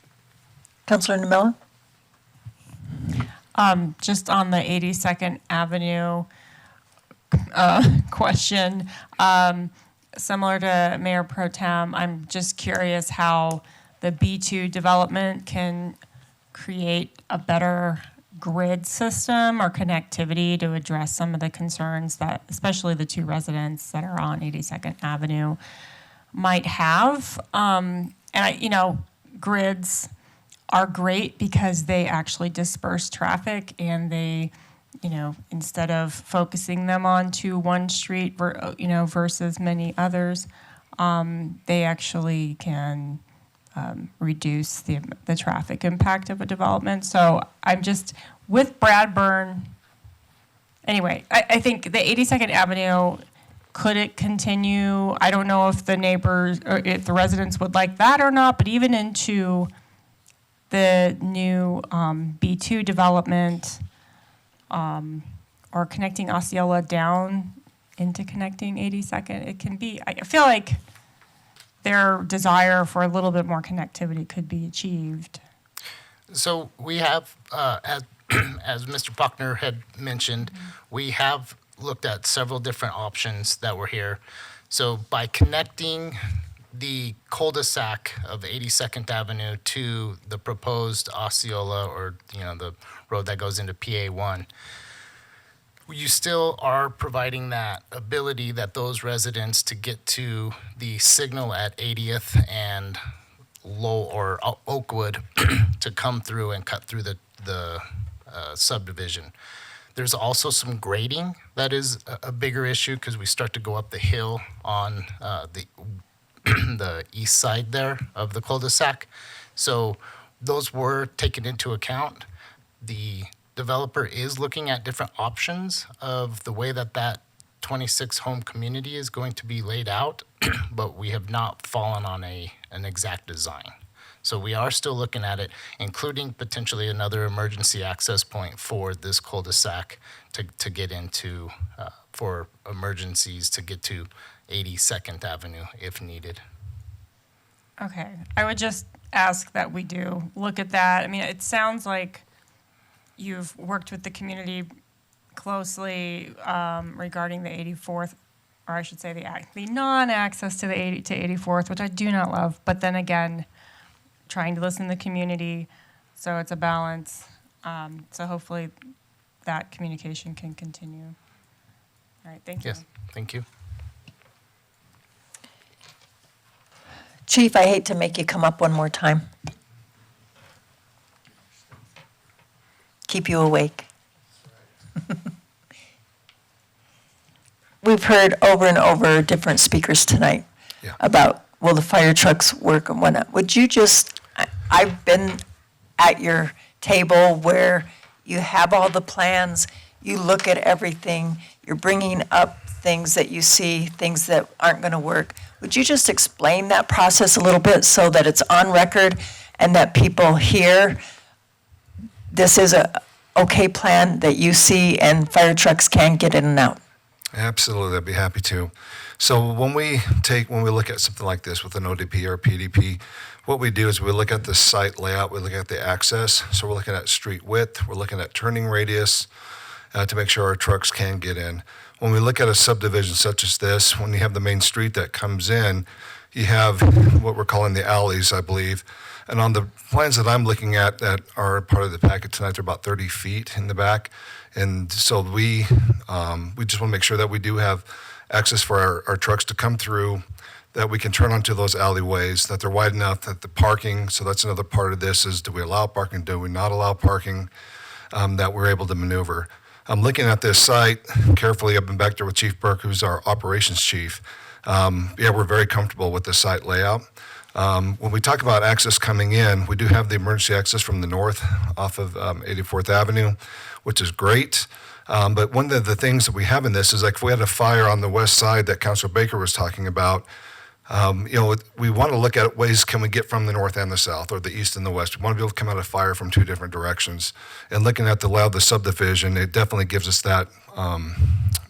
Councillor Namella? Just on the 82nd Avenue question, similar to Mayor Pro Tem, I'm just curious how the B2 development can create a better grid system or connectivity to address some of the concerns that, especially the two residents that are on 82nd Avenue might have. Grids are great because they actually disperse traffic and they, instead of focusing them onto one street, versus many others, they actually can reduce the traffic impact of a development. So I'm just, with Bradburn, anyway, I think the 82nd Avenue, could it continue? I don't know if the neighbors or if the residents would like that or not, but even into the new B2 development or connecting Osceola down into connecting 82nd, it can be, I feel like their desire for a little bit more connectivity could be achieved. So we have, as Mr. Buckner had mentioned, we have looked at several different options that were here. So by connecting the cul-de-sac of 82nd Avenue to the proposed Osceola, or the road that goes into PA1, you still are providing that ability that those residents to get to the signal at 80th and Oakwood to come through and cut through the subdivision. There's also some grading that is a bigger issue because we start to go up the hill on the east side there of the cul-de-sac. So those were taken into account. The developer is looking at different options of the way that 26 home community is going to be laid out, but we have not fallen on an exact design. So we are still looking at it, including potentially another emergency access point for this cul-de-sac to get into, for emergencies to get to 82nd Avenue if needed. Okay, I would just ask that we do look at that. I mean, it sounds like you've worked with the community closely regarding the 84th, or I should say the non-access to the 84th, which I do not love. But then again, trying to listen to the community, so it's a balance. So hopefully that communication can continue. All right, thank you. Yes, thank you. Chief, I hate to make you come up one more time. Keep you awake. We've heard over and over different speakers tonight about, will the fire trucks work and whatnot. Would you just, I've been at your table where you have all the plans, you look at everything, you're bringing up things that you see, things that aren't going to work. Would you just explain that process a little bit so that it's on record and that people hear this is a okay plan that you see and fire trucks can get in and out? Absolutely, I'd be happy to. So when we look at something like this with an ODP or a PDP, what we do is we look at the site layout, we look at the access. So we're looking at street width, we're looking at turning radius to make sure our trucks can get in. When we look at a subdivision such as this, when you have the main street that comes in, you have what we're calling the alleys, I believe. And on the plans that I'm looking at that are part of the packet tonight, they're about 30 feet in the back. And so we just want to make sure that we do have access for our trucks to come through, that we can turn onto those alleyways, that they're wide enough, that the parking, so that's another part of this is, do we allow parking, do we not allow parking, that we're able to maneuver. I'm looking at this site carefully. I've been back there with Chief Burke, who's our operations chief. We're very comfortable with the site layout. When we talk about access coming in, we do have the emergency access from the north off of 84th Avenue, which is great. But one of the things that we have in this is like if we had a fire on the west side that Councilor Baker was talking about, we want to look at ways can we get from the north and the south or the east and the west. We want to be able to come out of fire from two different directions. And looking at the layout of the subdivision, it definitely gives us that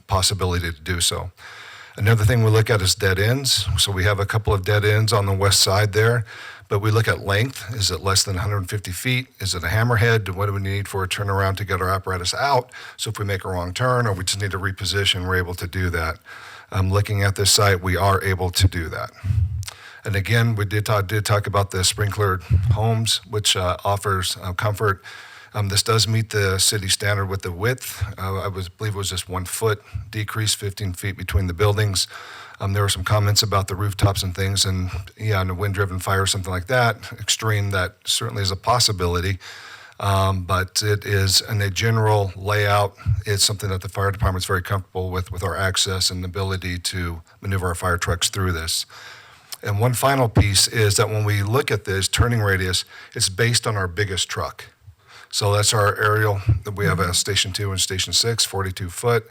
possibility to do so. Another thing we look at is dead ends. So we have a couple of dead ends on the west side there, but we look at length. Is it less than 150 feet? Is it a hammerhead? What do we need for a turnaround to get our apparatus out? So if we make a wrong turn or we just need to reposition, we're able to do that. Looking at this site, we are able to do that. And again, we did talk about the sprinklered homes, which offers comfort. This does meet the city standard with the width. I believe it was just 1 foot decrease, 15 feet between the buildings. There were some comments about the rooftops and things, and in a wind-driven fire or something like that, extreme, that certainly is a possibility. But it is, in a general layout, it's something that the fire department's very comfortable with our access and the ability to maneuver our fire trucks through this. And one final piece is that when we look at this turning radius, it's based on our biggest truck. So that's our aerial. We have a Station 2 and Station 6, 42 foot,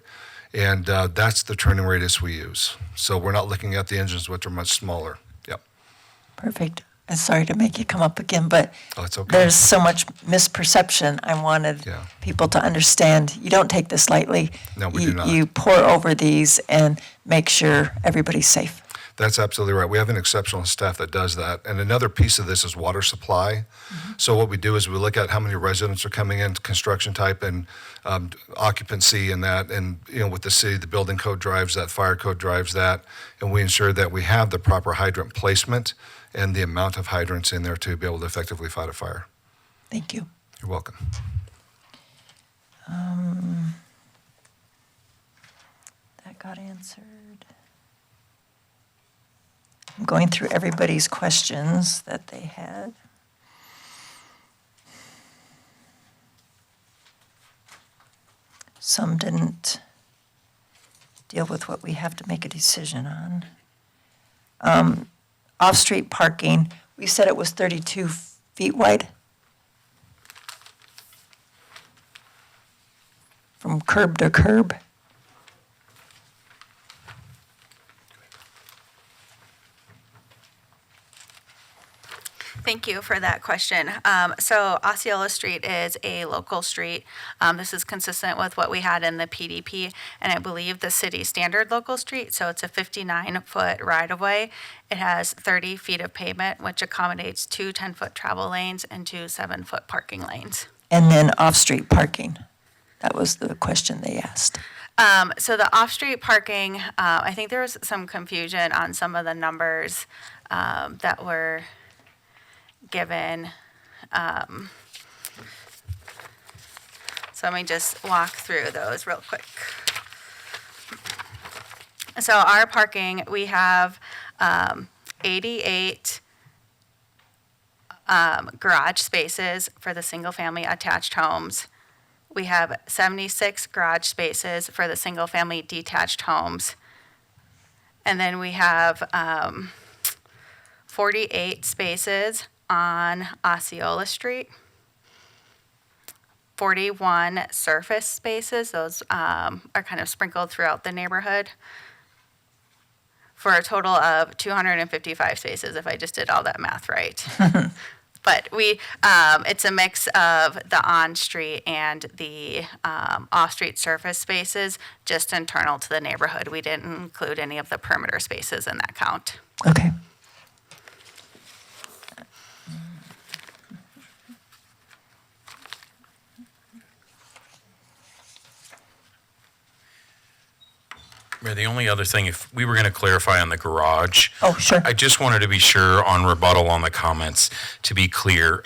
and that's the turning radius we use. So we're not looking at the engines, which are much smaller. Yep. Perfect. I'm sorry to make you come up again, but it's okay. There's so much misperception. I wanted people to understand you don't take this lightly. No, we do not. You pour over these and make sure everybody's safe. That's absolutely right. We have an exceptional staff that does that. And another piece of this is water supply. So what we do is we look at how many residents are coming in, construction type and occupancy and that. And, with the city, the building code drives that, fire code drives that. And we ensure that we have the proper hydrant placement and the amount of hydrants in there to be able to effectively fight a fire. Thank you. You're welcome. That got answered. I'm going through everybody's questions that they had. Some didn't deal with what we have to make a decision on. Off-street parking, we said it was 32 feet wide? From curb to curb? Thank you for that question. So Osceola Street is a local street. This is consistent with what we had in the PDP, and I believe the city standard local street. So it's a 59-foot right-of-way. It has 30 feet of pavement, which accommodates 2 10-foot travel lanes and 2 7-foot parking lanes. And then off-street parking. That was the question they asked. So the off-street parking, I think there was some confusion on some of the numbers that were given. So let me just walk through those real quick. So our parking, we have 88 garage spaces for the single-family attached homes. We have 76 garage spaces for the single-family detached homes. And then we have 48 spaces on Osceola Street. 41 surface spaces. Those are kind of sprinkled throughout the neighborhood for a total of 255 spaces, if I just did all that math right. But it's a mix of the on-street and the off-street surface spaces, just internal to the neighborhood. We didn't include any of the perimeter spaces in that count. Okay. Mayor, the only other thing, if we were going to clarify on the garage. Oh, sure. I just wanted to be sure on rebuttal on the comments, to be clear,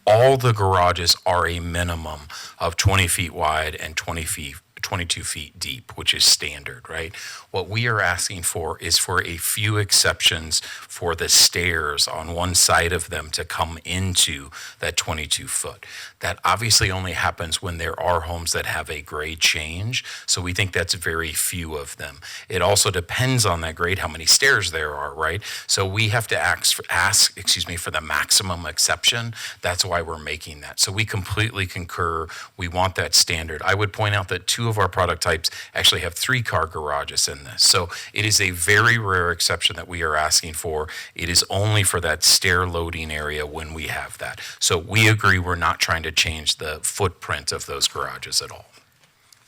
all the garages are a minimum of 20 feet wide and 22 feet deep, which is standard, right? What we are asking for is for a few exceptions for the stairs on one side of them to come into that 22 foot. That obviously only happens when there are homes that have a grade change, so we think that's very few of them. It also depends on that grade how many stairs there are, right? So we have to ask for the maximum exception. That's why we're making that. So we completely concur. We want that standard. I would point out that 2 of our product types actually have 3-car garages in this. So it is a very rare exception that we are asking for. It is only for that stair loading area when we have that. So we agree, we're not trying to change the footprint of those garages at all.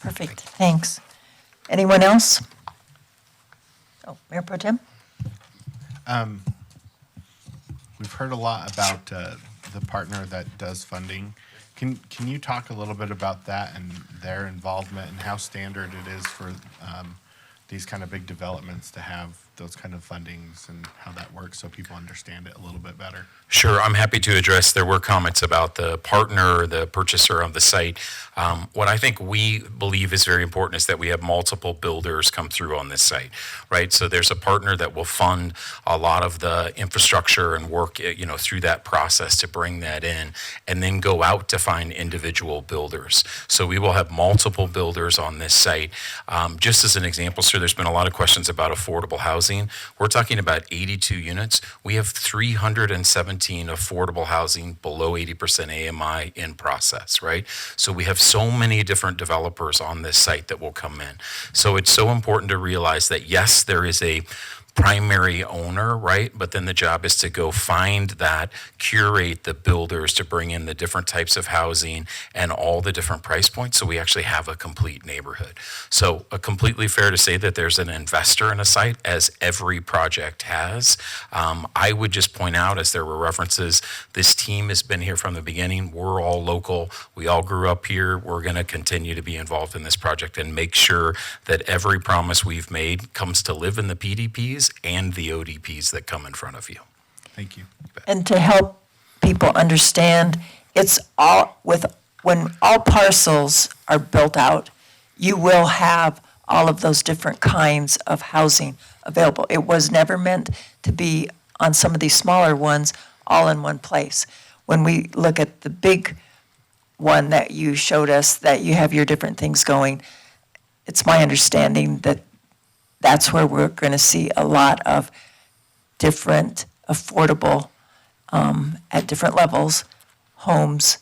Perfect. Thanks. Anyone else? Oh, Mayor Pro Tem? We've heard a lot about the partner that does funding. Can you talk a little bit about that and their involvement and how standard it is for these kind of big developments to have those kind of fundings and how that works so people understand it a little bit better? Sure, I'm happy to address. There were comments about the partner, the purchaser of the site. What I think we believe is very important is that we have multiple builders come through on this site, right? So there's a partner that will fund a lot of the infrastructure and work, through that process to bring that in, and then go out to find individual builders. So we will have multiple builders on this site. Just as an example, sir, there's been a lot of questions about affordable housing. We're talking about 82 units. We have 317 affordable housing below 80% AMI in process, right? So we have so many different developers on this site that will come in. So it's so important to realize that, yes, there is a primary owner, right? But then the job is to go find that, curate the builders to bring in the different types of housing and all the different price points, so we actually have a complete neighborhood. So completely fair to say that there's an investor in a site, as every project has. I would just point out, as there were references, this team has been here from the beginning. We're all local. We all grew up here. We're going to continue to be involved in this project and make sure that every promise we've made comes to live in the PDPs and the ODPs that come in front of you. Thank you. And to help people understand, it's all when all parcels are built out, you will have all of those different kinds of housing available. It was never meant to be on some of these smaller ones all in one place. When we look at the big one that you showed us, that you have your different things going, it's my understanding that that's where we're going to see a lot of different affordable, at different levels, homes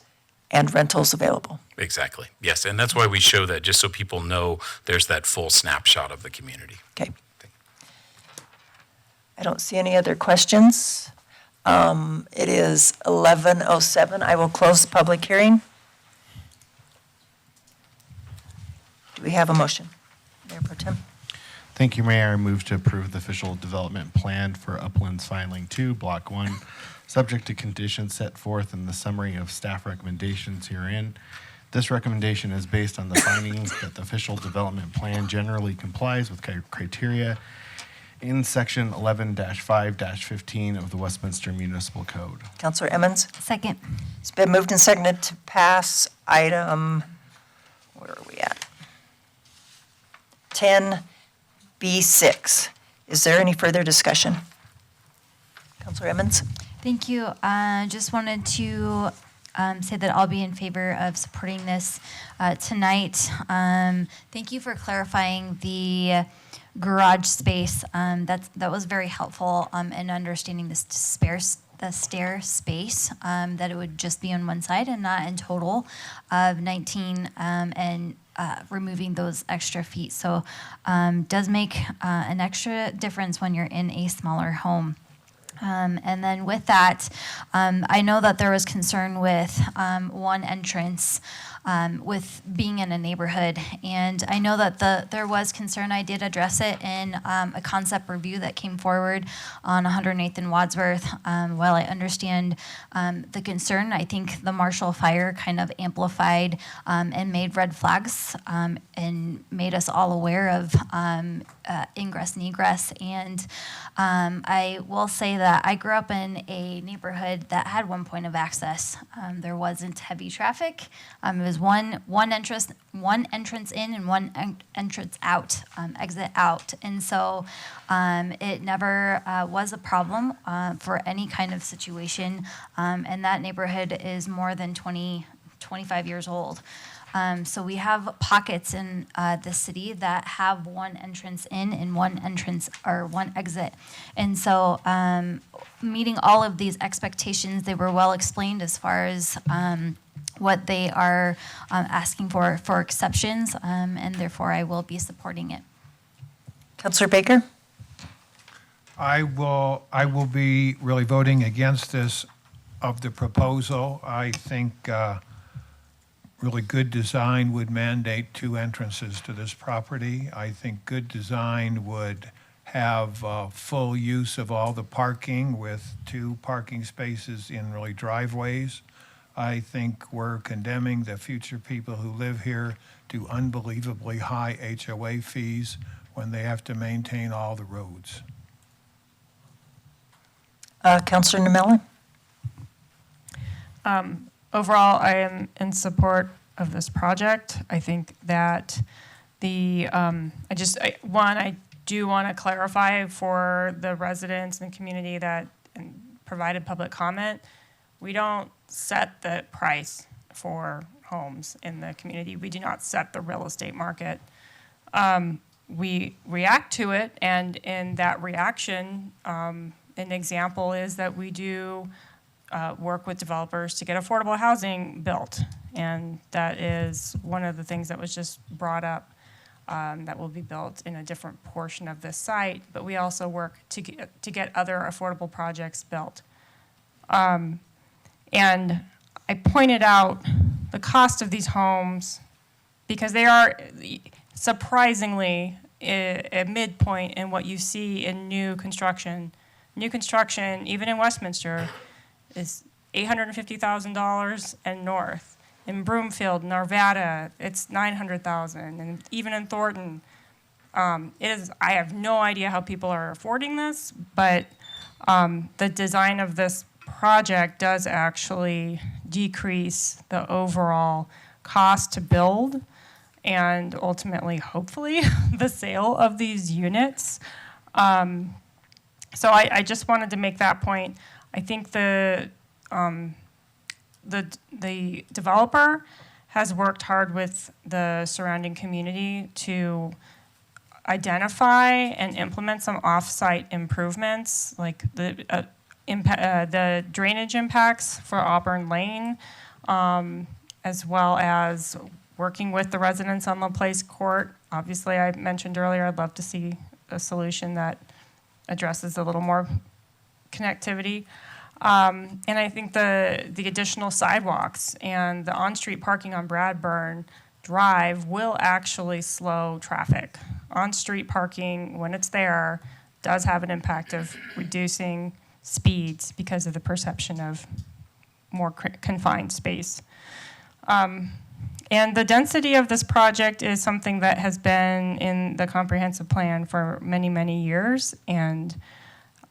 and rentals available. Exactly. Yes, and that's why we show that, just so people know there's that full snapshot of the community. Okay. I don't see any other questions. It is 11:07. I will close the public hearing. Do we have a motion? Mayor Pro Tem? Thank you, Mayor. I move to approve the official development plan for Uplands Filing 2, Block 1, subject to conditions set forth in the summary of staff recommendations herein. This recommendation is based on the findings that the official development plan generally complies with criteria in Section 11-5-15 of the Westminster Municipal Code. Councilor Emmons? Second. It's been moved and seconded to pass item, where are we at? 10B6. Is there any further discussion? Councilor Emmons? Thank you. Just wanted to say that I'll be in favor of supporting this tonight. Thank you for clarifying the garage space. That was very helpful in understanding this the stair space, that it would just be on one side and not in total of 19, and removing those extra feet. So does make an extra difference when you're in a smaller home. And then with that, I know that there was concern with one entrance with being in a neighborhood. And I know that there was concern. I did address it in a concept review that came forward on 108th and Wadsworth. While I understand the concern, I think the Marshall Fire kind of amplified and made red flags and made us all aware of ingress and egress. And I will say that I grew up in a neighborhood that had one point of access. There wasn't heavy traffic. It was one entrance in and one entrance out, exit out. And so it never was a problem for any kind of situation. And that neighborhood is more than 25 years old. So we have pockets in the city that have one entrance in and one entrance or one exit. And so meeting all of these expectations, they were well explained as far as what they are asking for exceptions, and therefore I will be supporting it. Councillor Baker? I will be really voting against this of the proposal. I think really good design would mandate 2 entrances to this property. I think good design would have full use of all the parking with 2 parking spaces in really driveways. I think we're condemning the future people who live here to unbelievably high HOA fees when they have to maintain all the roads. Councillor Namella? Overall, I am in support of this project. I think that I do want to clarify for the residents and community that provided public comment, we don't set the price for homes in the community. We do not set the real estate market. We react to it, and in that reaction, an example is that we do work with developers to get affordable housing built. And that is one of the things that was just brought up that will be built in a different portion of this site. But we also work to get other affordable projects built. And I pointed out the cost of these homes because they are surprisingly a midpoint in what you see in new construction. New construction, even in Westminster, is $850,000 and north. In Broomfield, Arvada, it's $900,000, and even in Thornton, I have no idea how people are affording this, but the design of this project does actually decrease the overall cost to build and ultimately, hopefully, the sale of these units. So I just wanted to make that point. I think the developer has worked hard with the surrounding community to identify and implement some off-site improvements, like the drainage impacts for Auburn Lane, as well as working with the residents on LaPlace Court. Obviously, I mentioned earlier, I'd love to see a solution that addresses a little more connectivity. And I think the additional sidewalks and the on-street parking on Bradburn Drive will actually slow traffic. On-street parking, when it's there, does have an impact of reducing speeds because of the perception of more confined space. And the density of this project is something that has been in the comprehensive plan for many, many years. And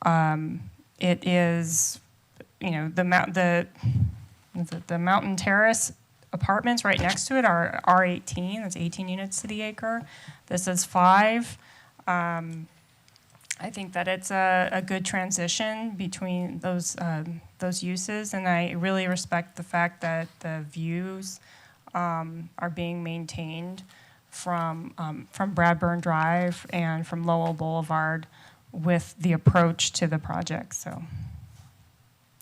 it is, the Mountain Terrace apartments right next to it are R18. That's 18 units to the acre. This is 5. I think that it's a good transition between those uses, and I really respect the fact that the views are being maintained from Bradburn Drive and from Lowell Boulevard with the approach to the project. So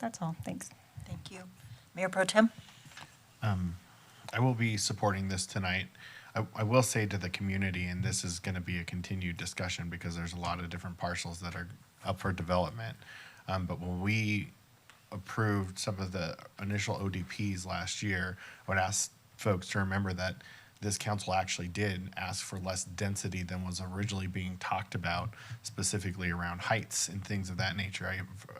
That's all. Thanks. Thank you. Mayor Pro Tem? I will be supporting this tonight. I will say to the community, and this is going to be a continued discussion because there's a lot of different parcels that are up for development. But when we approved some of the initial ODPs last year, I would ask folks to remember that this council actually did ask for less density than was originally being talked about, specifically around heights and things of that nature.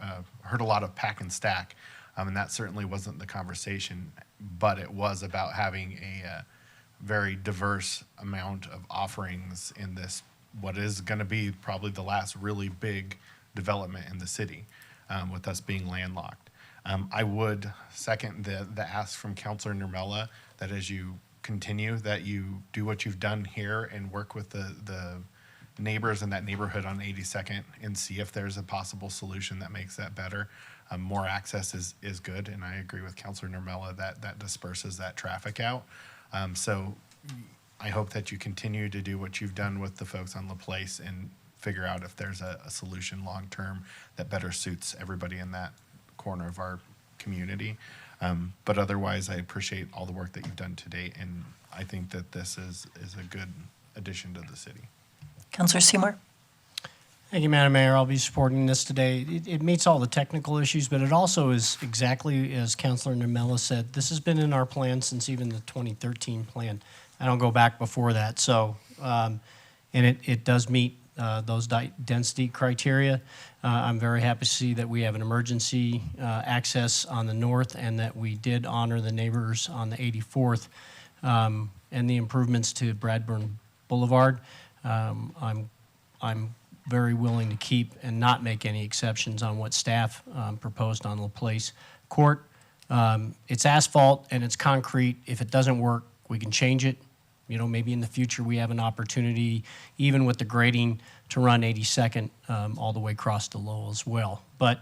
I heard a lot of pack and stack, and that certainly wasn't the conversation, but it was about having a very diverse amount of offerings in this, what is going to be probably the last really big development in the city, with us being landlocked. I would second the ask from Councilor Nurmela that as you continue, that you do what you've done here and work with the neighbors in that neighborhood on 82nd and see if there's a possible solution that makes that better. More access is good, and I agree with Councilor Nurmela that disperses that traffic out. So I hope that you continue to do what you've done with the folks on LaPlace and figure out if there's a solution long-term that better suits everybody in that corner of our community. But otherwise, I appreciate all the work that you've done to date, and I think that this is a good addition to the city. Councilor Seymour? Thank you, Madam Mayor. I'll be supporting this today. It meets all the technical issues, but it also is exactly as Councilor Nurmela said. This has been in our plan since even the 2013 plan. I don't go back before that. So, and it does meet those density criteria. I'm very happy to see that we have an emergency access on the north and that we did honor the neighbors on the 84th and the improvements to Bradburn Boulevard. I'm very willing to keep and not make any exceptions on what staff proposed on LaPlace Court. It's asphalt and it's concrete. If it doesn't work, we can change it. You know, maybe in the future we have an opportunity, even with the grading, to run 82nd all the way across to Lowell as well. But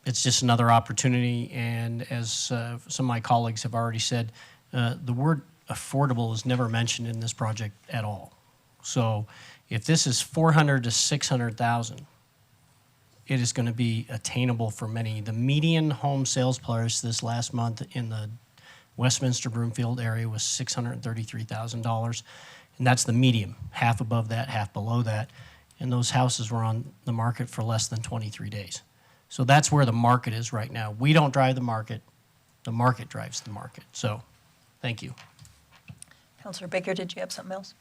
it's just another opportunity. And as some of my colleagues have already said, the word affordable is never mentioned in this project at all. So if this is 400 to 600,000, it is going to be attainable for many. The median home sales price this last month in the Westminster Broomfield area was $633,000, and that's the median, half above that, half below that. And those houses were on the market for less than 23 days. So that's where the market is right now. We don't drive the market drives the market. So thank you. Councilor Baker, did you have something else?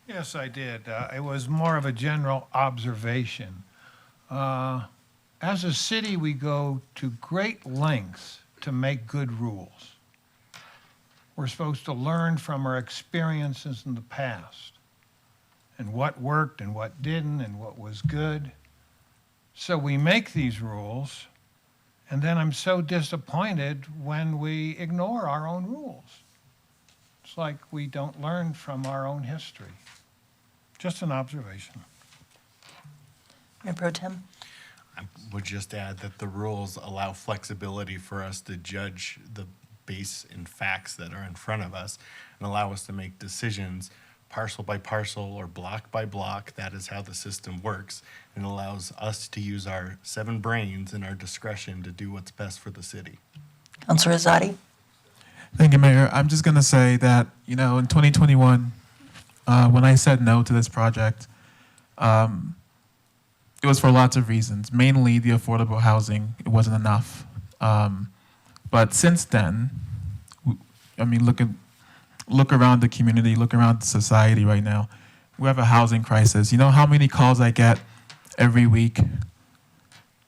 Yes, I did. It was more of a general observation. As a city, we go to great lengths to make good rules. We're supposed to learn from our experiences in the past and what worked and what didn't and what was good. So we make these rules, and then I'm so disappointed when we ignore our own rules. It's like we don't learn from our own history. Just an observation. Mayor Pro Tem? I would just add that the rules allow flexibility for us to judge the base and facts that are in front of us and allow us to make decisions parcel by parcel or block by block. That is how the system works, and allows us to use our 7 brains and our discretion to do what's best for the city. Councilor Azadi? Thank you, Mayor. I'm just going to say that, in 2021, when I said no to this project, it was for lots of reasons. Mainly the affordable housing, it wasn't enough. But since then, look around the community, look around society right now. We have a housing crisis. You know how many calls I get every week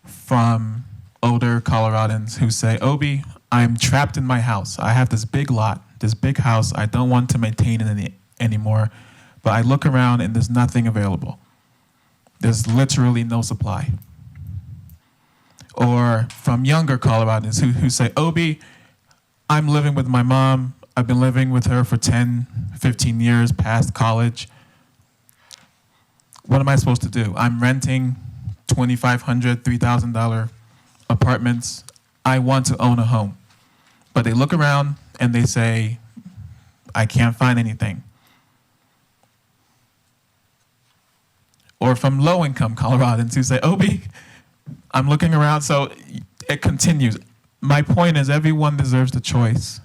from older Coloradans who say, Obi, I'm trapped in my house. I have this big lot, this big house. I don't want to maintain it anymore. But I look around and there's nothing available. There's literally no supply. Or from younger Coloradans who say, Obi, I'm living with my mom. I've been living with her for 10, 15 years past college. What am I supposed to do? I'm renting $2,500, $3,000 apartments. I want to own a home. But they look around and they say, I can't find anything. Or from low-income Coloradans who say, Obi, I'm looking around, so it continues. My point is everyone deserves the choice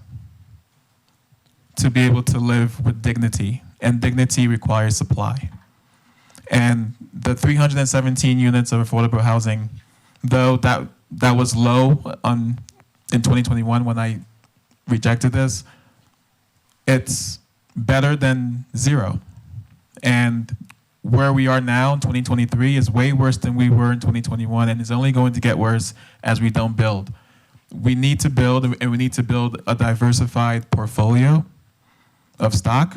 to be able to live with dignity, and dignity requires supply. And the 317 units of affordable housing, though that was low in 2021 when I rejected this, it's better than zero. And where we are now in 2023 is way worse than we were in 2021, and it's only going to get worse as we don't build. We need to build, and we need to build a diversified portfolio of stock.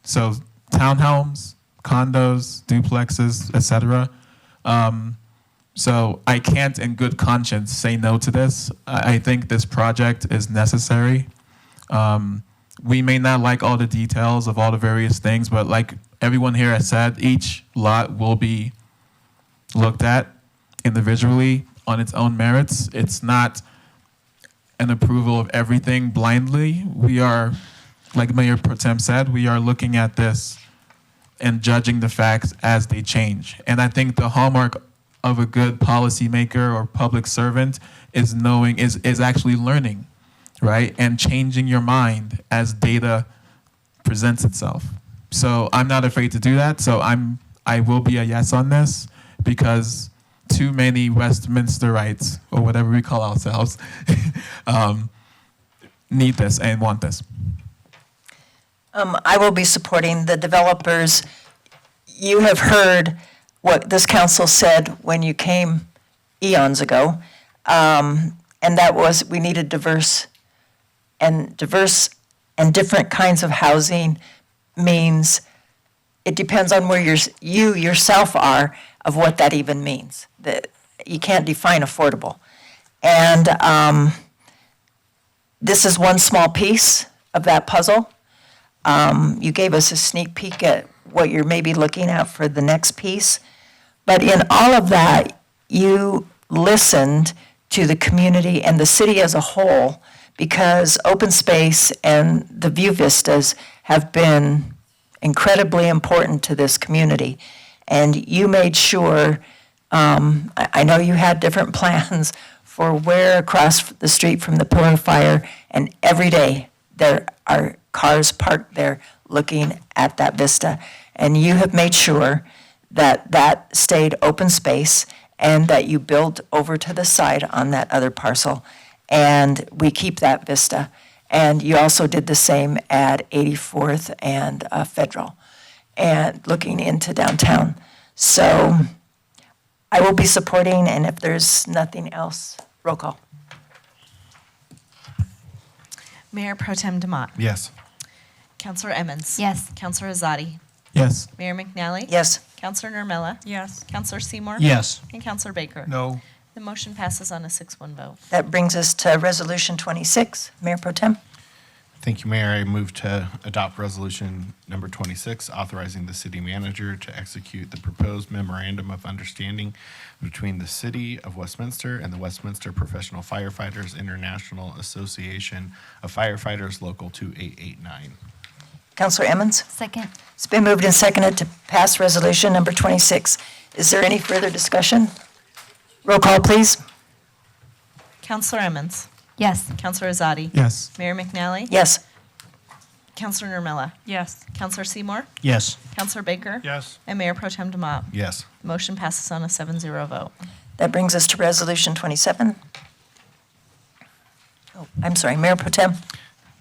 So townhomes, condos, duplexes, etc. So I can't in good conscience say no to this. I think this project is necessary. We may not like all the details of all the various things, but like everyone here has said, each lot will be looked at individually on its own merits. It's not an approval of everything blindly. We are, like Mayor Pro Tem said, we are looking at this and judging the facts as they change. And I think the hallmark of a good policymaker or public servant is actually learning, right? And changing your mind as data presents itself. So I'm not afraid to do that. So I will be a yes on this because too many Westminsterites, or whatever we call ourselves, need this and want this. I will be supporting the developers. You have heard what this council said when you came eons ago, and that was we needed diverse and different kinds of housing means it depends on where you yourself are of what that even means. That you can't define affordable. And this is one small piece of that puzzle. You gave us a sneak peek at what you're maybe looking at for the next piece. But in all of that, you listened to the community and the city as a whole, because open space and the view vistas have been incredibly important to this community. And you made sure, I know you had different plans for where across the street from the Pillar of Fire, and every day there are cars parked there looking at that vista. And you have made sure that that stayed open space and that you built over to the side on that other parcel. And we keep that vista. And you also did the same at 84th and Federal, and looking into downtown. So I will be supporting, and if there's nothing else, roll call. Mayor Pro Tem Demott. Yes. Councilor Emmons. Yes. Councilor Azadi. Yes. Mayor McNally. Yes. Councilor Nermella. Yes. Councilor Seymour. Yes. And Councilor Baker. No. The motion passes on a 6-1 vote. That brings us to Resolution 26. Mayor Pro Tem. Thank you, Mayor. I move to adopt resolution number 26, authorizing the city manager to execute the proposed memorandum of understanding between the City of Westminster and the Westminster Professional Firefighters International Association of Firefighters Local 2889. Councilor Emmons. Second. It's been moved and seconded to pass Resolution number 26. Is there any further discussion? Roll call, please. Councilor Emmons. Yes. Councilor Azadi. Yes. Mayor McNally. Yes. Councilor Nermella. Yes. Councilor Seymour. Yes. Councilor Baker. Yes. And Mayor Pro Tem Demott. Yes. The motion passes on a 7-0 vote. That brings us to Resolution 27. Oh, I'm sorry, Mayor Pro Tem.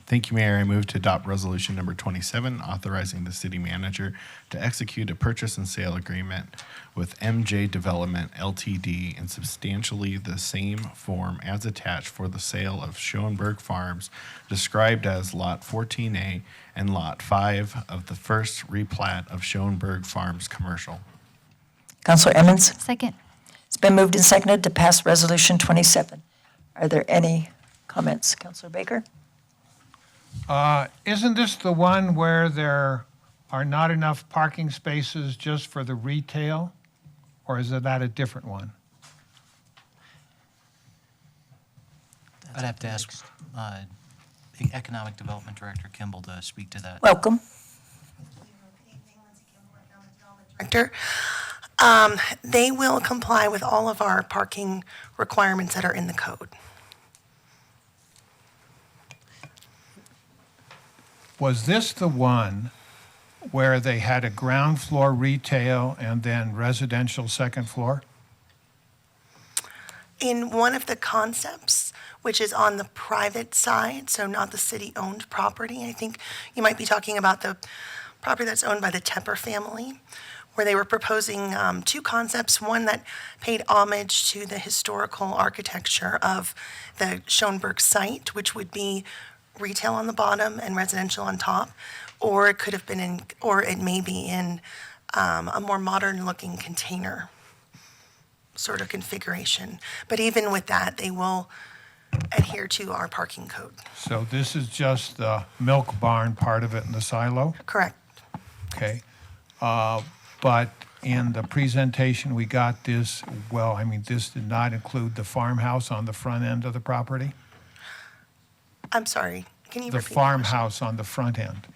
Thank you, Mayor. I move to adopt resolution number 27, authorizing the city manager to execute a purchase and sale agreement with MJ Development LTD in substantially the same form as attached for the sale of Schoenberg Farms, described as Lot 14A and Lot 5 of the first replat of Schoenberg Farms Commercial. Councilor Emmons. Second. It's been moved and seconded to pass Resolution 27. Are there any comments? Councilor Baker? Isn't this the one where there are not enough parking spaces just for the retail? Or is that a different one? I'd have to ask the Economic Development Director, Kimball, to speak to that. Welcome. Director. They will comply with all of our parking requirements that are in the code. Was this the one where they had a ground floor retail and then residential second floor? In one of the concepts, which is on the private side, so not the city-owned property, I think you might be talking about the property that's owned by the Tepper family, where they were proposing two concepts, one that paid homage to the historical architecture of the Schoenberg site, which would be retail on the bottom and residential on top, or it could have been in, or it may be in a more modern-looking container sort of configuration. But even with that, they will adhere to our parking code. So this is just the milk barn part of it in the silo? Correct. Okay. But in the presentation, we got this, well, I mean, this did not include the farmhouse on the front end of the property? I'm sorry, can you The repeat that question? farmhouse on the front end.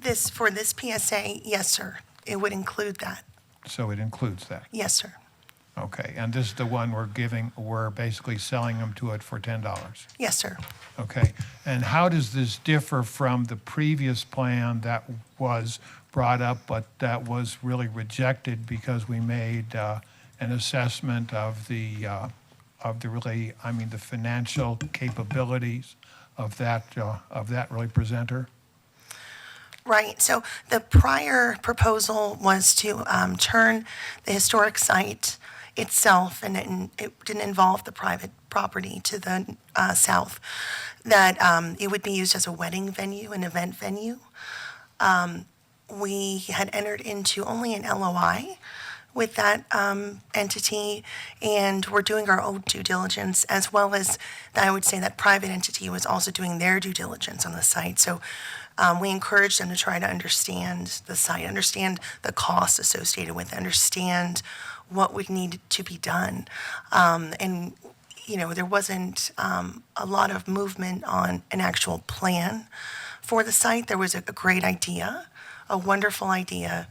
This, for this PSA, yes, sir. It would include that. So it includes that? Yes, sir. Okay. And this is the one we're basically selling them to it for $10? Yes, sir. Okay. And how does this differ from the previous plan that was brought up, but that was really rejected because we made an assessment of the really, I mean, the financial capabilities of that really presenter? Right, so the prior proposal was to turn the historic site itself, and it didn't involve the private property to the south, that it would be used as a wedding venue, an event venue. We had entered into only an LOI with that entity, and we're doing our own due diligence, as well as I would say that private entity was also doing their due diligence on the site. So we encouraged them to try to understand the site, understand the costs associated with it, understand what would need to be done. And, you know, there wasn't a lot of movement on an actual plan for the site. There was a great idea, a wonderful idea,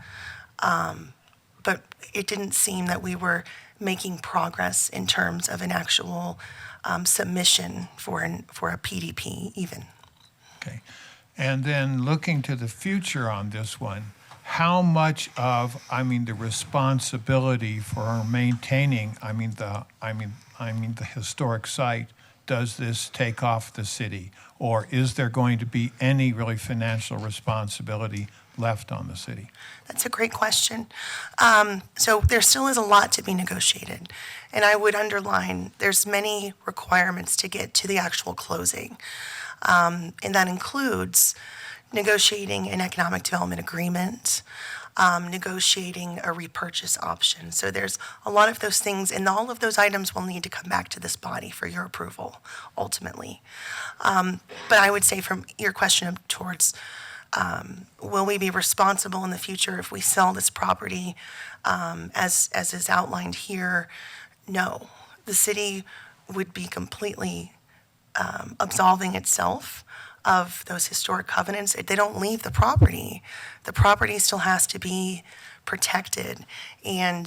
but it didn't seem that we were making progress in terms of an actual submission for a PDP even. Okay. And then looking to the future on this one, how much of, I mean, the responsibility for maintaining, the historic site, does this take off the city? Or is there going to be any really financial responsibility left on the city? That's a great question. So there still is a lot to be negotiated. And I would underline, there's many requirements to get to the actual closing. And that includes negotiating an economic development agreement, negotiating a repurchase option. So there's a lot of those things, and all of those items will need to come back to this body for your approval, ultimately. But I would say from your question towards, will we be responsible in the future if we sell this property, as is outlined here? No. The city would be completely absolving itself of those historic covenants. They don't leave the property. The property still has to be protected. And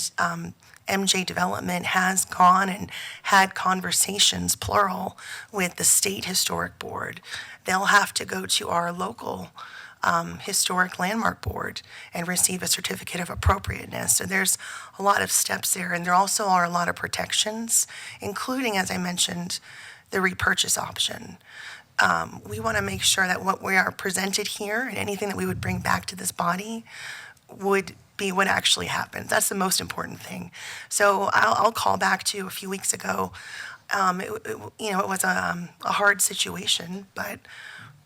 MJ Development has gone and had conversations, plural, with the State Historic Board. They'll have to go to our local Historic Landmark Board and receive a certificate of appropriateness. So there's a lot of steps there, and there also are a lot of protections, including, as I mentioned, the repurchase option. We want to make sure that what we are presented here and anything that we would bring back to this body would be what actually happens. That's the most important thing. So I'll call back to a few weeks ago. It was a hard situation, but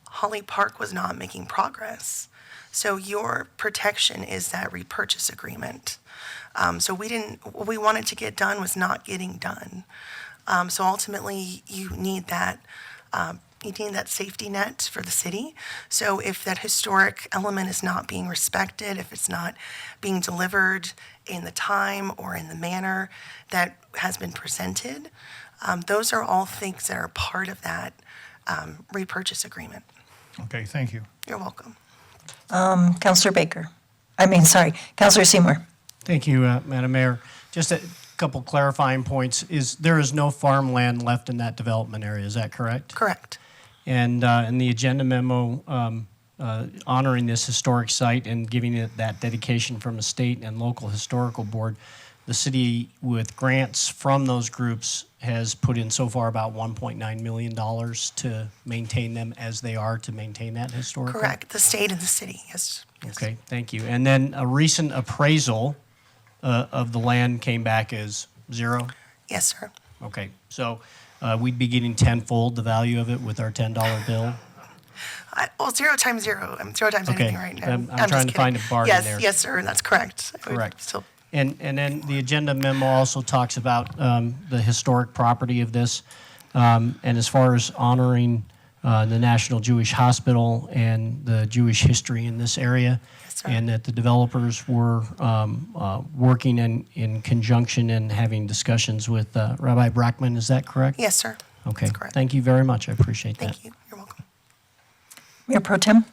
Holly Park was not making progress. So your protection is that repurchase agreement. So what we wanted to get done was not getting done. So ultimately, you need that safety net for the city. So if that historic element is not being respected, if it's not being delivered in the time or in the manner that has been presented, those are all things that are part of that repurchase agreement. Okay, thank you. You're welcome. Councilor Seymour. Thank you, Madam Mayor. Just a couple clarifying points. There is no farmland left in that development area, is that correct? Correct. And in the agenda memo, honoring this historic site and giving it that dedication from a state and local historical board, the city, with grants from those groups, has put in so far about $1.9 million to maintain them as they are, to maintain that historical? Correct. The state and the city, yes. Okay, thank you. And then a recent appraisal of the land came back as zero? Yes, sir. Okay, so we'd be getting tenfold the value of it with our $10 bill? Well, 0 times 0. I'm 0 times Okay. anything right now. I'm just trying to find a kidding. bargain yes, there. Yes, sir, that's correct. I would Correct. still- And then the agenda memo also talks about the historic property of this. And as far as honoring the National Jewish Hospital and the Jewish history in this area, and that the developers were working in conjunction and having discussions with Rabbi Brackman, is that correct? Yes, sir. Okay, That's correct. thank you very much. I appreciate that. Thank you. You're welcome. Mayor Pro Tem?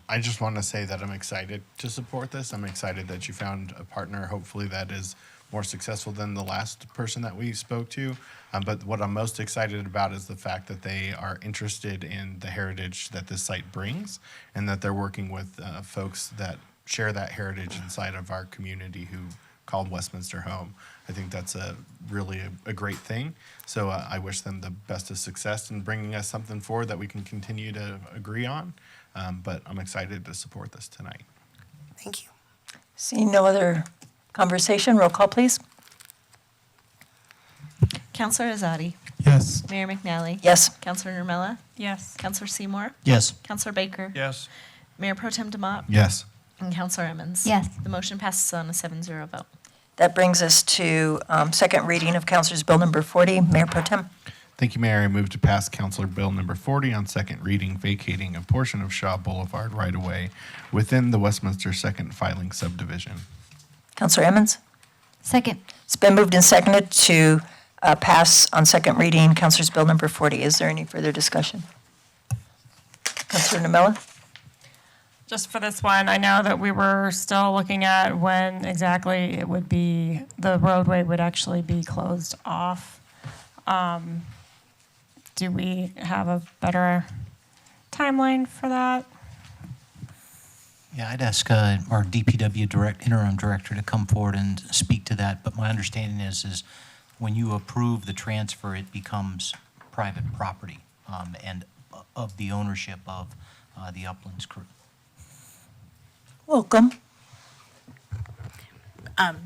I just want to say that I'm excited to support this. I'm excited that you found a partner, hopefully that is more successful than the last person that we spoke to. But what I'm most excited about is the fact that they are interested in the heritage that this site brings, and that they're working with folks that share that heritage inside of our community who called Westminster home. I think that's really a great thing. So I wish them the best of success in bringing us something forward that we can continue to agree on. But I'm excited to support this tonight. Thank you. Seeing no other conversation, roll call, please. Counselor Azadi. Yes. Mayor McNally. Yes. Counselor Nermella. Yes. Counselor Seymour. Yes. Counselor Baker. Yes. Mayor Pro Tem Demott. Yes. And Counselor Emmons. Yes. The motion passes on a 7-0 vote. That brings us to second reading of Councilor's Bill number 40. Mayor Pro Tem. Thank you, Mayor. I move to pass Councilor Bill number 40 on second reading, vacating a portion of Shaw Boulevard right-of-way within the Westminster Second Filing Subdivision. Councilor Emmons. Second. It's been moved and seconded to pass on second reading Councilor's Bill number 40. Is there any further discussion? Councilor Namella? Just for this one, I know that we were still looking at when exactly it would be, the roadway would actually be closed off. Do we have a better timeline for that? Yeah, I'd ask our DPW interim director to come forward and speak to that. But my understanding is when you approve the transfer, it becomes private property and of the ownership of the Uplands crew. Welcome.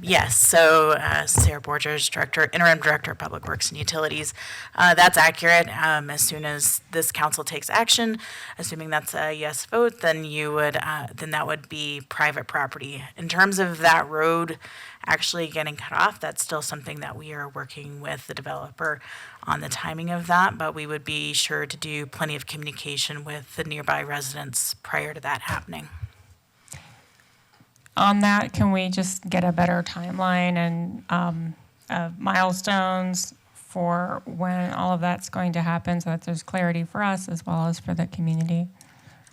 Yes, so Sarah Borgers, Interim Director of Public Works and Utilities. That's accurate. As soon as this council takes action, assuming that's a yes vote, then then that would be private property. In terms of that road actually getting cut off, that's still something that we are working with the developer on the timing of that, but we would be sure to do plenty of communication with the nearby residents prior to that happening. On that, can we just get a better timeline and milestones for when all of that's going to happen so that there's clarity for us as well as for the community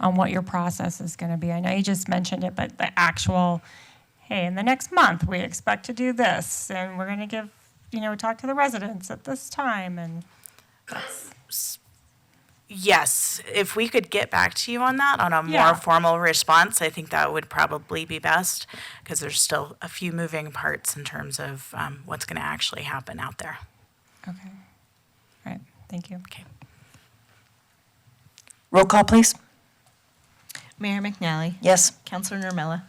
on what your process is going to be? I know you just mentioned it, but the actual, hey, in the next month, we expect to do this, and we're going to talk to the residents at this time, and that's... Yes, if we could get back to you on that, on a more Yeah. formal response, I think that would probably be best, because there's still a few moving parts in terms of what's going to actually happen out there. Okay. All right. Thank you. Okay. Roll call, please. Mayor McNally. Yes. Counselor Nermella.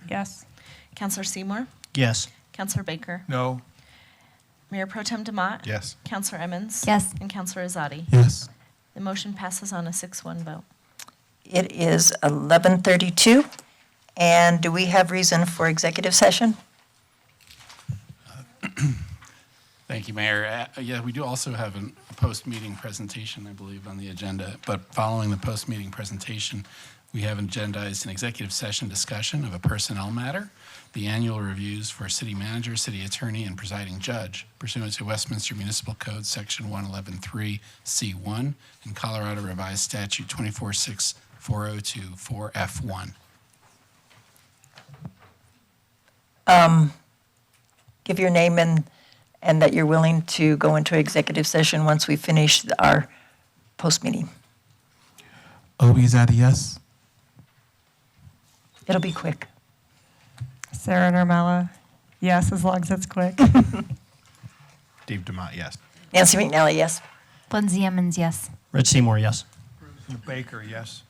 Yes. Counselor Seymour. Yes. Counselor Baker. No. Mayor Pro Tem Demott. Yes. Counselor Emmons. Yes. And Counselor Azadi. Yes. The motion passes on a 6-1 vote. It is 11:32. And do we have reason for executive session? Thank you, Mayor. Yeah, we do also have a post-meeting presentation, I believe, on the agenda. But following the post-meeting presentation, we have agendized an executive session discussion of a personnel matter, the annual reviews for city manager, city attorney, and presiding judge pursuant to Westminster Municipal Code Section 111.3C1 and Colorado Revised Statute 246402 4F1. give your name and that you're willing to go into executive session once we finish our post-meeting. Obi, is that a yes? It'll be quick. Sarah Normella, yes, as long as it's quick. Steve Demott, yes. Nancy McNally, yes. Lindsay Emmons, yes. Red Seymour, yes. Baker, yes.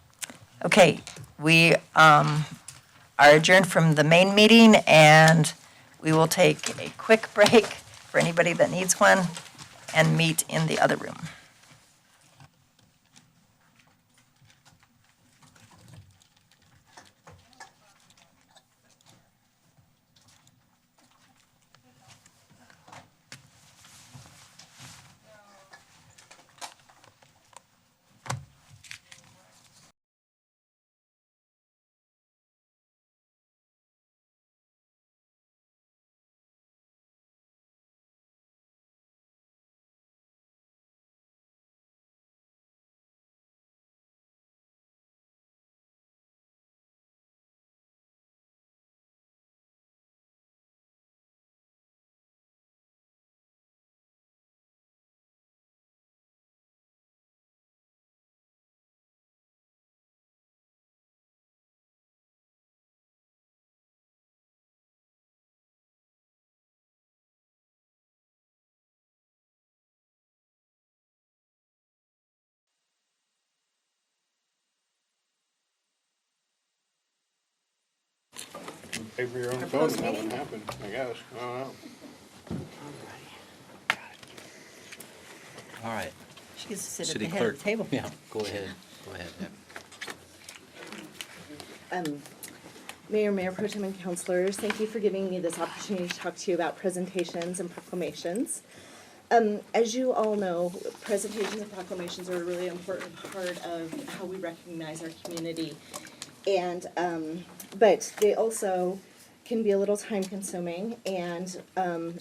Okay, we are adjourned from the main meeting, and we will take a quick break for anybody that needs one and meet in the other room. Pay for your own phone, that wouldn't happen, I guess. I don't know. All right. She gets to sit at City the head clerk. of the table. Yeah, go ahead. Mayor Pro Tem and Councilors, thank you for giving me this opportunity to talk to you about presentations and proclamations. As you all know, presentations and proclamations are a really important part of how we recognize our community. And, but they also can be a little time consuming, and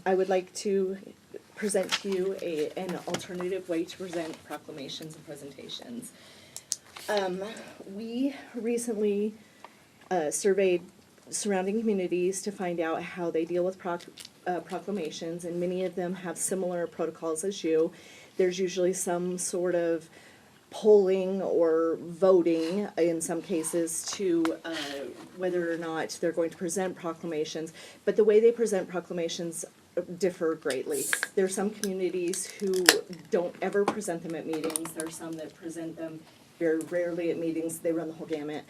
I would like to present to you an alternative way to present proclamations and presentations. We recently surveyed surrounding communities to find out how they deal with proclamations, and many of them have similar protocols as you. There's usually some sort of polling or voting in some cases to whether or not they're going to present proclamations, but the way they present proclamations differ greatly. There are some communities who don't ever present them at meetings. There are some that present them very rarely at meetings. They run the whole gamut.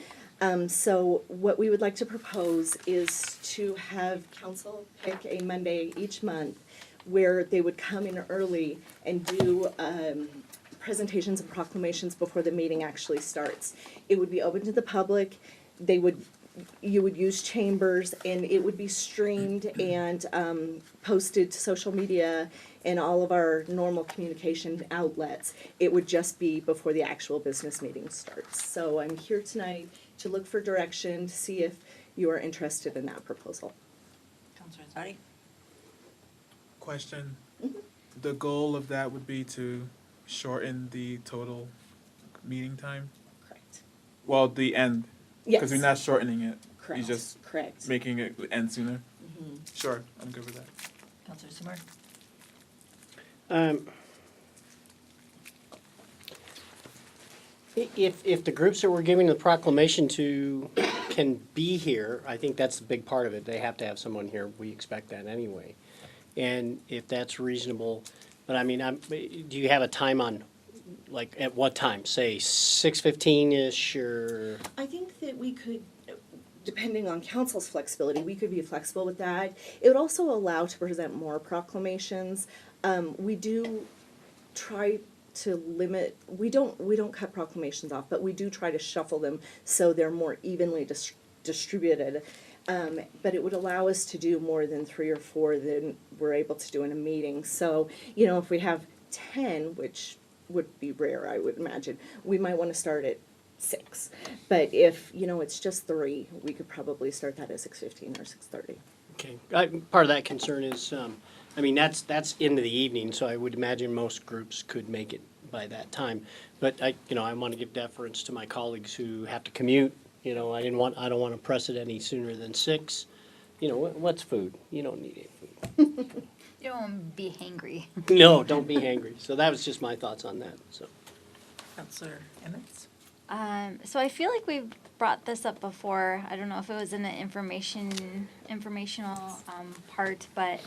So what we would like to propose is to have council pick a Monday each month where they would come in early and do presentations and proclamations before the meeting actually starts. It would be open to the public. You would use chambers, and it would be streamed and posted to social media and all of our normal communication outlets. It would just be before the actual business meeting starts. So I'm here tonight to look for direction, to see if you are interested in that proposal. Councilor Zadi? Question. The goal of that would be to shorten the total meeting time? Correct. Well, the end. Yes. Because we're not shortening it. Correct. You're just Correct. making it end sooner? Mhm. Sure, I'm good with that. Councilor Simard? If the groups that we're giving the proclamation to can be here, I think that's the big part of it. They have to have someone here. We expect that anyway. And if that's reasonable, but I mean, do you have a time on, like, at what time? Say 6:15-ish or? I think that we could, depending on council's flexibility, we could be flexible with that. It would also allow to present more proclamations. We do try to limit, we don't cut proclamations off, but we do try to shuffle them so they're more evenly distributed. But it would allow us to do more than 3 or 4 than we're able to do in a meeting. So, you know, if we have 10, which would be rare, I would imagine, we might want to start at 6. But if, you know, it's just 3, we could probably start that at 6:15 or 6:30. Okay, part of that concern is, I mean, that's into the evening, so I would imagine most groups could make it by that time. But I want to give deference to my colleagues who have to commute. I don't want to press it any sooner than 6. You know, what's food? You don't need any food. You don't be hangry. No, don't be hangry. So that was just my thoughts on that, so. Counselor Emmons? So I feel like we've brought this up before. I don't know if it was in the informational part, but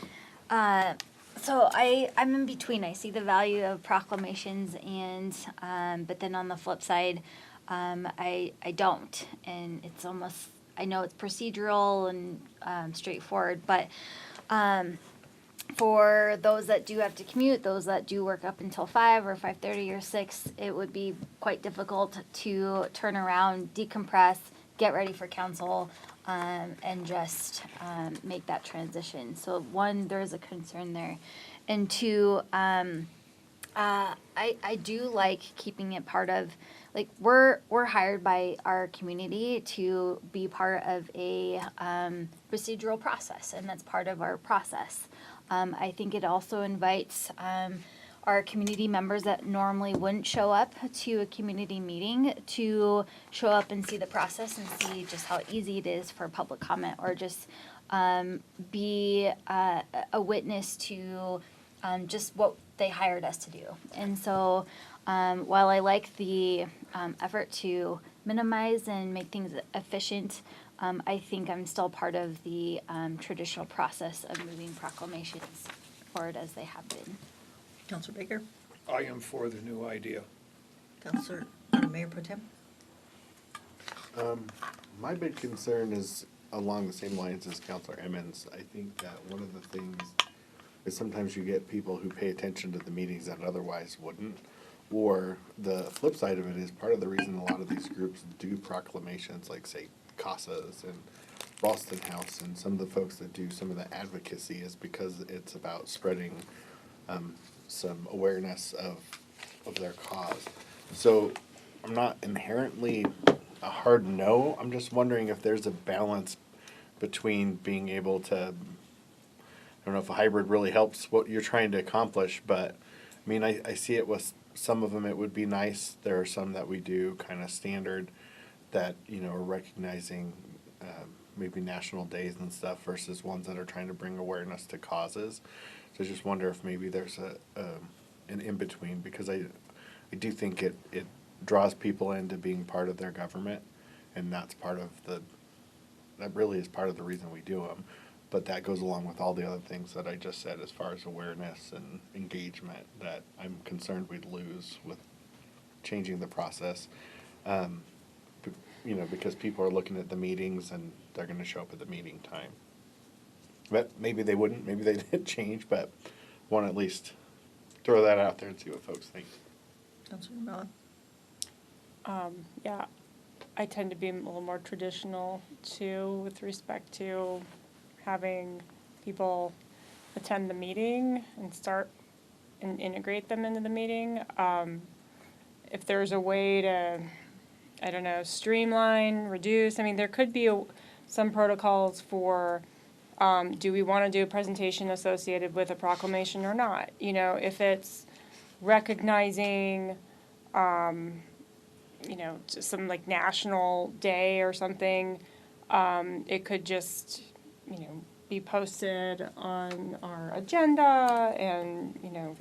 so I'm in between. I see the value of proclamations, and but then on the flip side, I don't, and it's almost, I know it's procedural and straightforward, but for those that do have to commute, those that do work up until 5 or 5:30 or 6, it would be quite difficult to turn around, decompress, get ready for council, and just make that transition. So one, there is a concern there, and two, I do like keeping it part of, like, we're hired by our community to be part of a procedural process, and that's part of our process. I think it also invites our community members that normally wouldn't show up to a community meeting to show up and see the process and see just how easy it is for public comment, or just be a witness to just what they hired us to do. And so while I like the effort to minimize and make things efficient, I think I'm still part of the traditional process of moving proclamations forward as they have been. Counselor Baker? I am for the new idea. Counselor, Mayor Pro Tem? My big concern is along the same lines as Counselor Emmons. I think that one of the things is sometimes you get people who pay attention to the meetings that otherwise wouldn't. Or the flip side of it is part of the reason a lot of these groups do proclamations, like, say, CASAs and Ralston House, and some of the folks that do some of the advocacy, is because it's about spreading some awareness of their cause. So I'm not inherently a hard no. I'm just wondering if there's a balance between being able to, I don't know if a hybrid really helps what you're trying to accomplish, but I mean, I see it with some of them. It would be nice. There are some that we do kind of standard that, you know, are recognizing maybe national days and stuff versus ones that are trying to bring awareness to causes. So I just wonder if maybe there's an in-between, because I do think it draws people into being part of their government, and that's part of that really is part of the reason we do them. But that goes along with all the other things that I just said as far as awareness and engagement that I'm concerned we'd lose with changing the process. You know, because people are looking at the meetings and they're going to show up at the meeting time. But maybe they wouldn't, maybe they did change, but want to at least throw that out there and see what folks think. Counselor Mellon? Yeah, I tend to be a little more traditional too, with respect to having people attend the meeting and start and integrate them into the meeting. If there's a way to, I don't know, streamline, reduce, I mean, there could be some protocols for, do we want to do a presentation associated with a proclamation or not? You know, if it's recognizing, you know, just some like national day or something, it could just, you know, be posted on our agenda and, you know,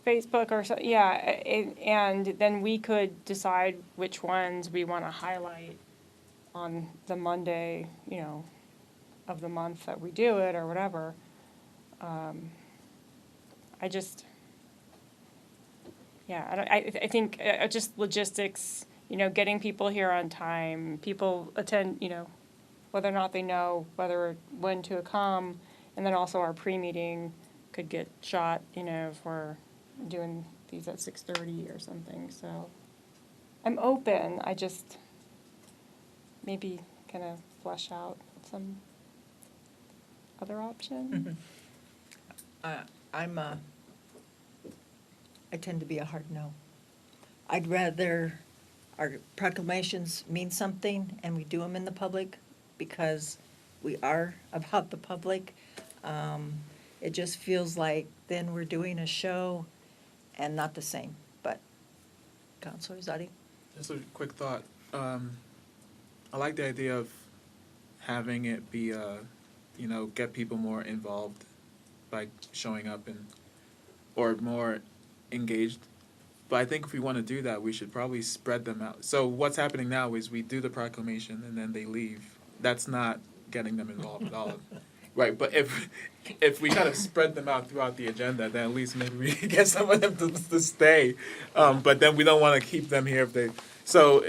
Facebook or so, yeah, and then we could decide which ones we want to highlight on the Monday, you know, of the month that we do it or whatever. I just, yeah, I think just logistics, you know, getting people here on time, people attend, you know, whether or not they know when to come, and then also our pre-meeting could get shot, you know, if we're doing these at 6:30 or something, so I'm open, I just maybe kind of flesh out some other option. I tend to be a hard no. I'd rather our proclamations mean something and we do them in the public because we are about the public. It just feels like then we're doing a show and not the same. But Councilor Zadi? Just a quick thought. I like the idea of having it be get people more involved by showing up or more engaged. But I think if we want to do that, we should probably spread them out. So what's happening now is we do the proclamation and then they leave. That's not getting them involved at all. Right, but if we kind of spread them out throughout the agenda, then at least maybe we can get some of them to stay. But then we don't want to keep them here if they. So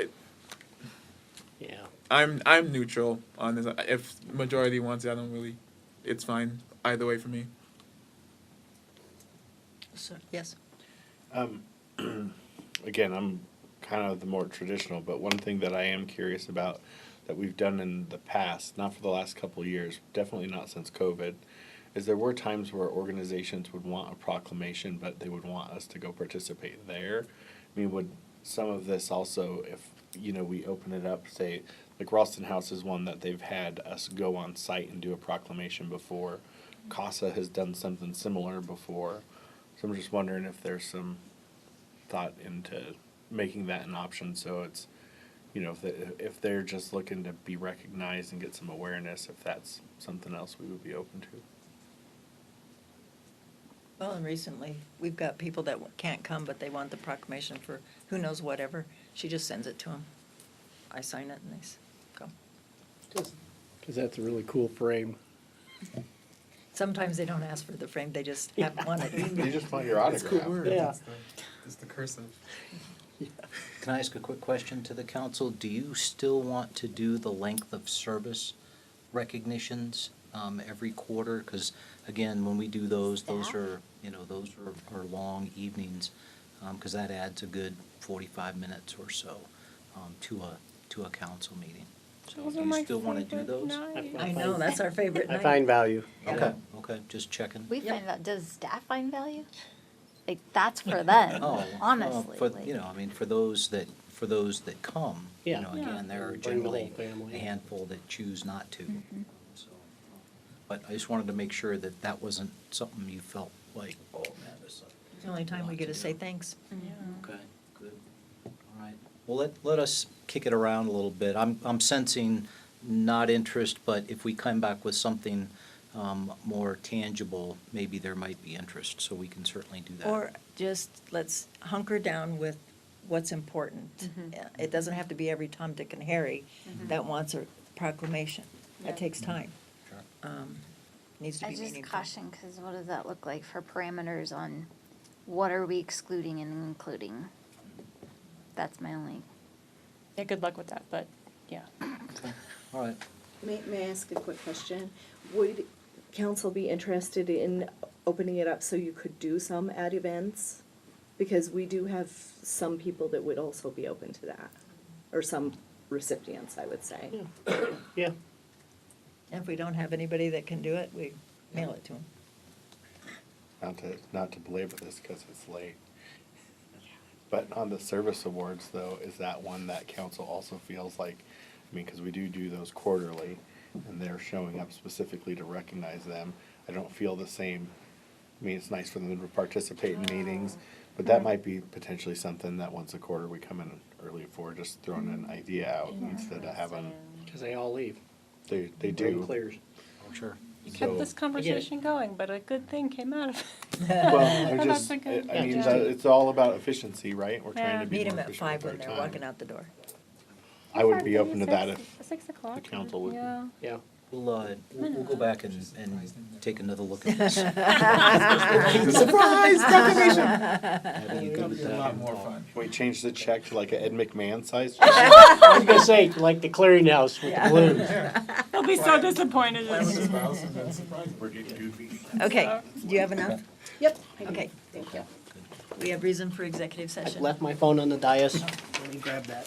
Yeah. I'm neutral on this. If majority wants it, it's fine either way for me. So, yes. Again, I'm kind of the more traditional, but one thing that I am curious about that we've done in the past, not for the last couple of years, definitely not since COVID, is there were times where organizations would want a proclamation, but they would want us to go participate there. I mean, would some of this also, if, we open it up, say, like Ralston House is one that they've had us go on site and do a proclamation before. CASA has done something similar before. So I'm just wondering if there's some thought into making that an option, so it's, if they're just looking to be recognized and get some awareness, if that's something else we would be open to. Well, and recently, we've got people that can't come, but they want the proclamation for who knows whatever. She just sends it to them. I sign it and they go. Because that's a really cool frame. Sometimes they don't ask for the frame, they just have one. They just want your autograph. It's cool word. Yeah. It's the cursive. Can I ask a quick question to the council? Do you still want to do the length of service recognitions every quarter? Because again, when we do those are, those are long evenings, because that adds a good 45 minutes or so to a council meeting. So do you still want to do those? I know, that's our favorite I night. find value. Okay, just checking. We find that, does staff find value? Like, that's for them, honestly. For, like- for those that come, Yeah. again, there are Bring the generally whole family. a handful that choose not to. So, but I just wanted to make sure that that wasn't something you felt like, oh, man, this. It's the only time we get to say thanks. Okay, good. All right. Well, let us kick it around a little bit. I'm sensing not interest, but if we come back with something more tangible, maybe there might be interest, so we can certainly do that. Or just, let's hunker down with what's important. It doesn't have to be every Tom, Dick, and Harry that wants a proclamation. That takes time. Needs to I be just meaningful. caution, because what does that look like for parameters on what are we excluding and including? That's my only. Yeah, good luck with that, but yeah. All right. May I ask a quick question? Would council be interested in opening it up so you could do some ad events? Because we do have some people that would also be open to that, or some recipients, I would say. Yeah. And if we don't have anybody that can do it, we mail it to them. Not to belabor this because it's late. But on the service awards, though, is that one that council also feels like, because we do those quarterly, and they're showing up specifically to recognize them. I don't feel the same. It's nice for them to participate in meetings, but that might be potentially something that once a quarter we come in early for, just throwing an idea out instead of having. Because they all leave. They Brain do. clears. Oh, sure. You kept this conversation going, but a good thing came out of it. Well, That's just, a good- yeah. it's all about efficiency, right? We're trying to be Meet more them at efficient 5 with when our they're time. walking out the door. I would be open to that if 6 o'clock. the council would. Yeah. Yeah. We'll go back and take another look at this. Surprise, proclamation! Are you good with that? A lot more fun. Can we change the check to like an Ed McMahon size? I was gonna say, like the clearinghouse with the balloons. They'll be so disappointed. We're getting goofy. Okay, do you have enough? Yep. Okay. Thank you. We have reason for executive session. Left my phone on the dais. Let me grab that.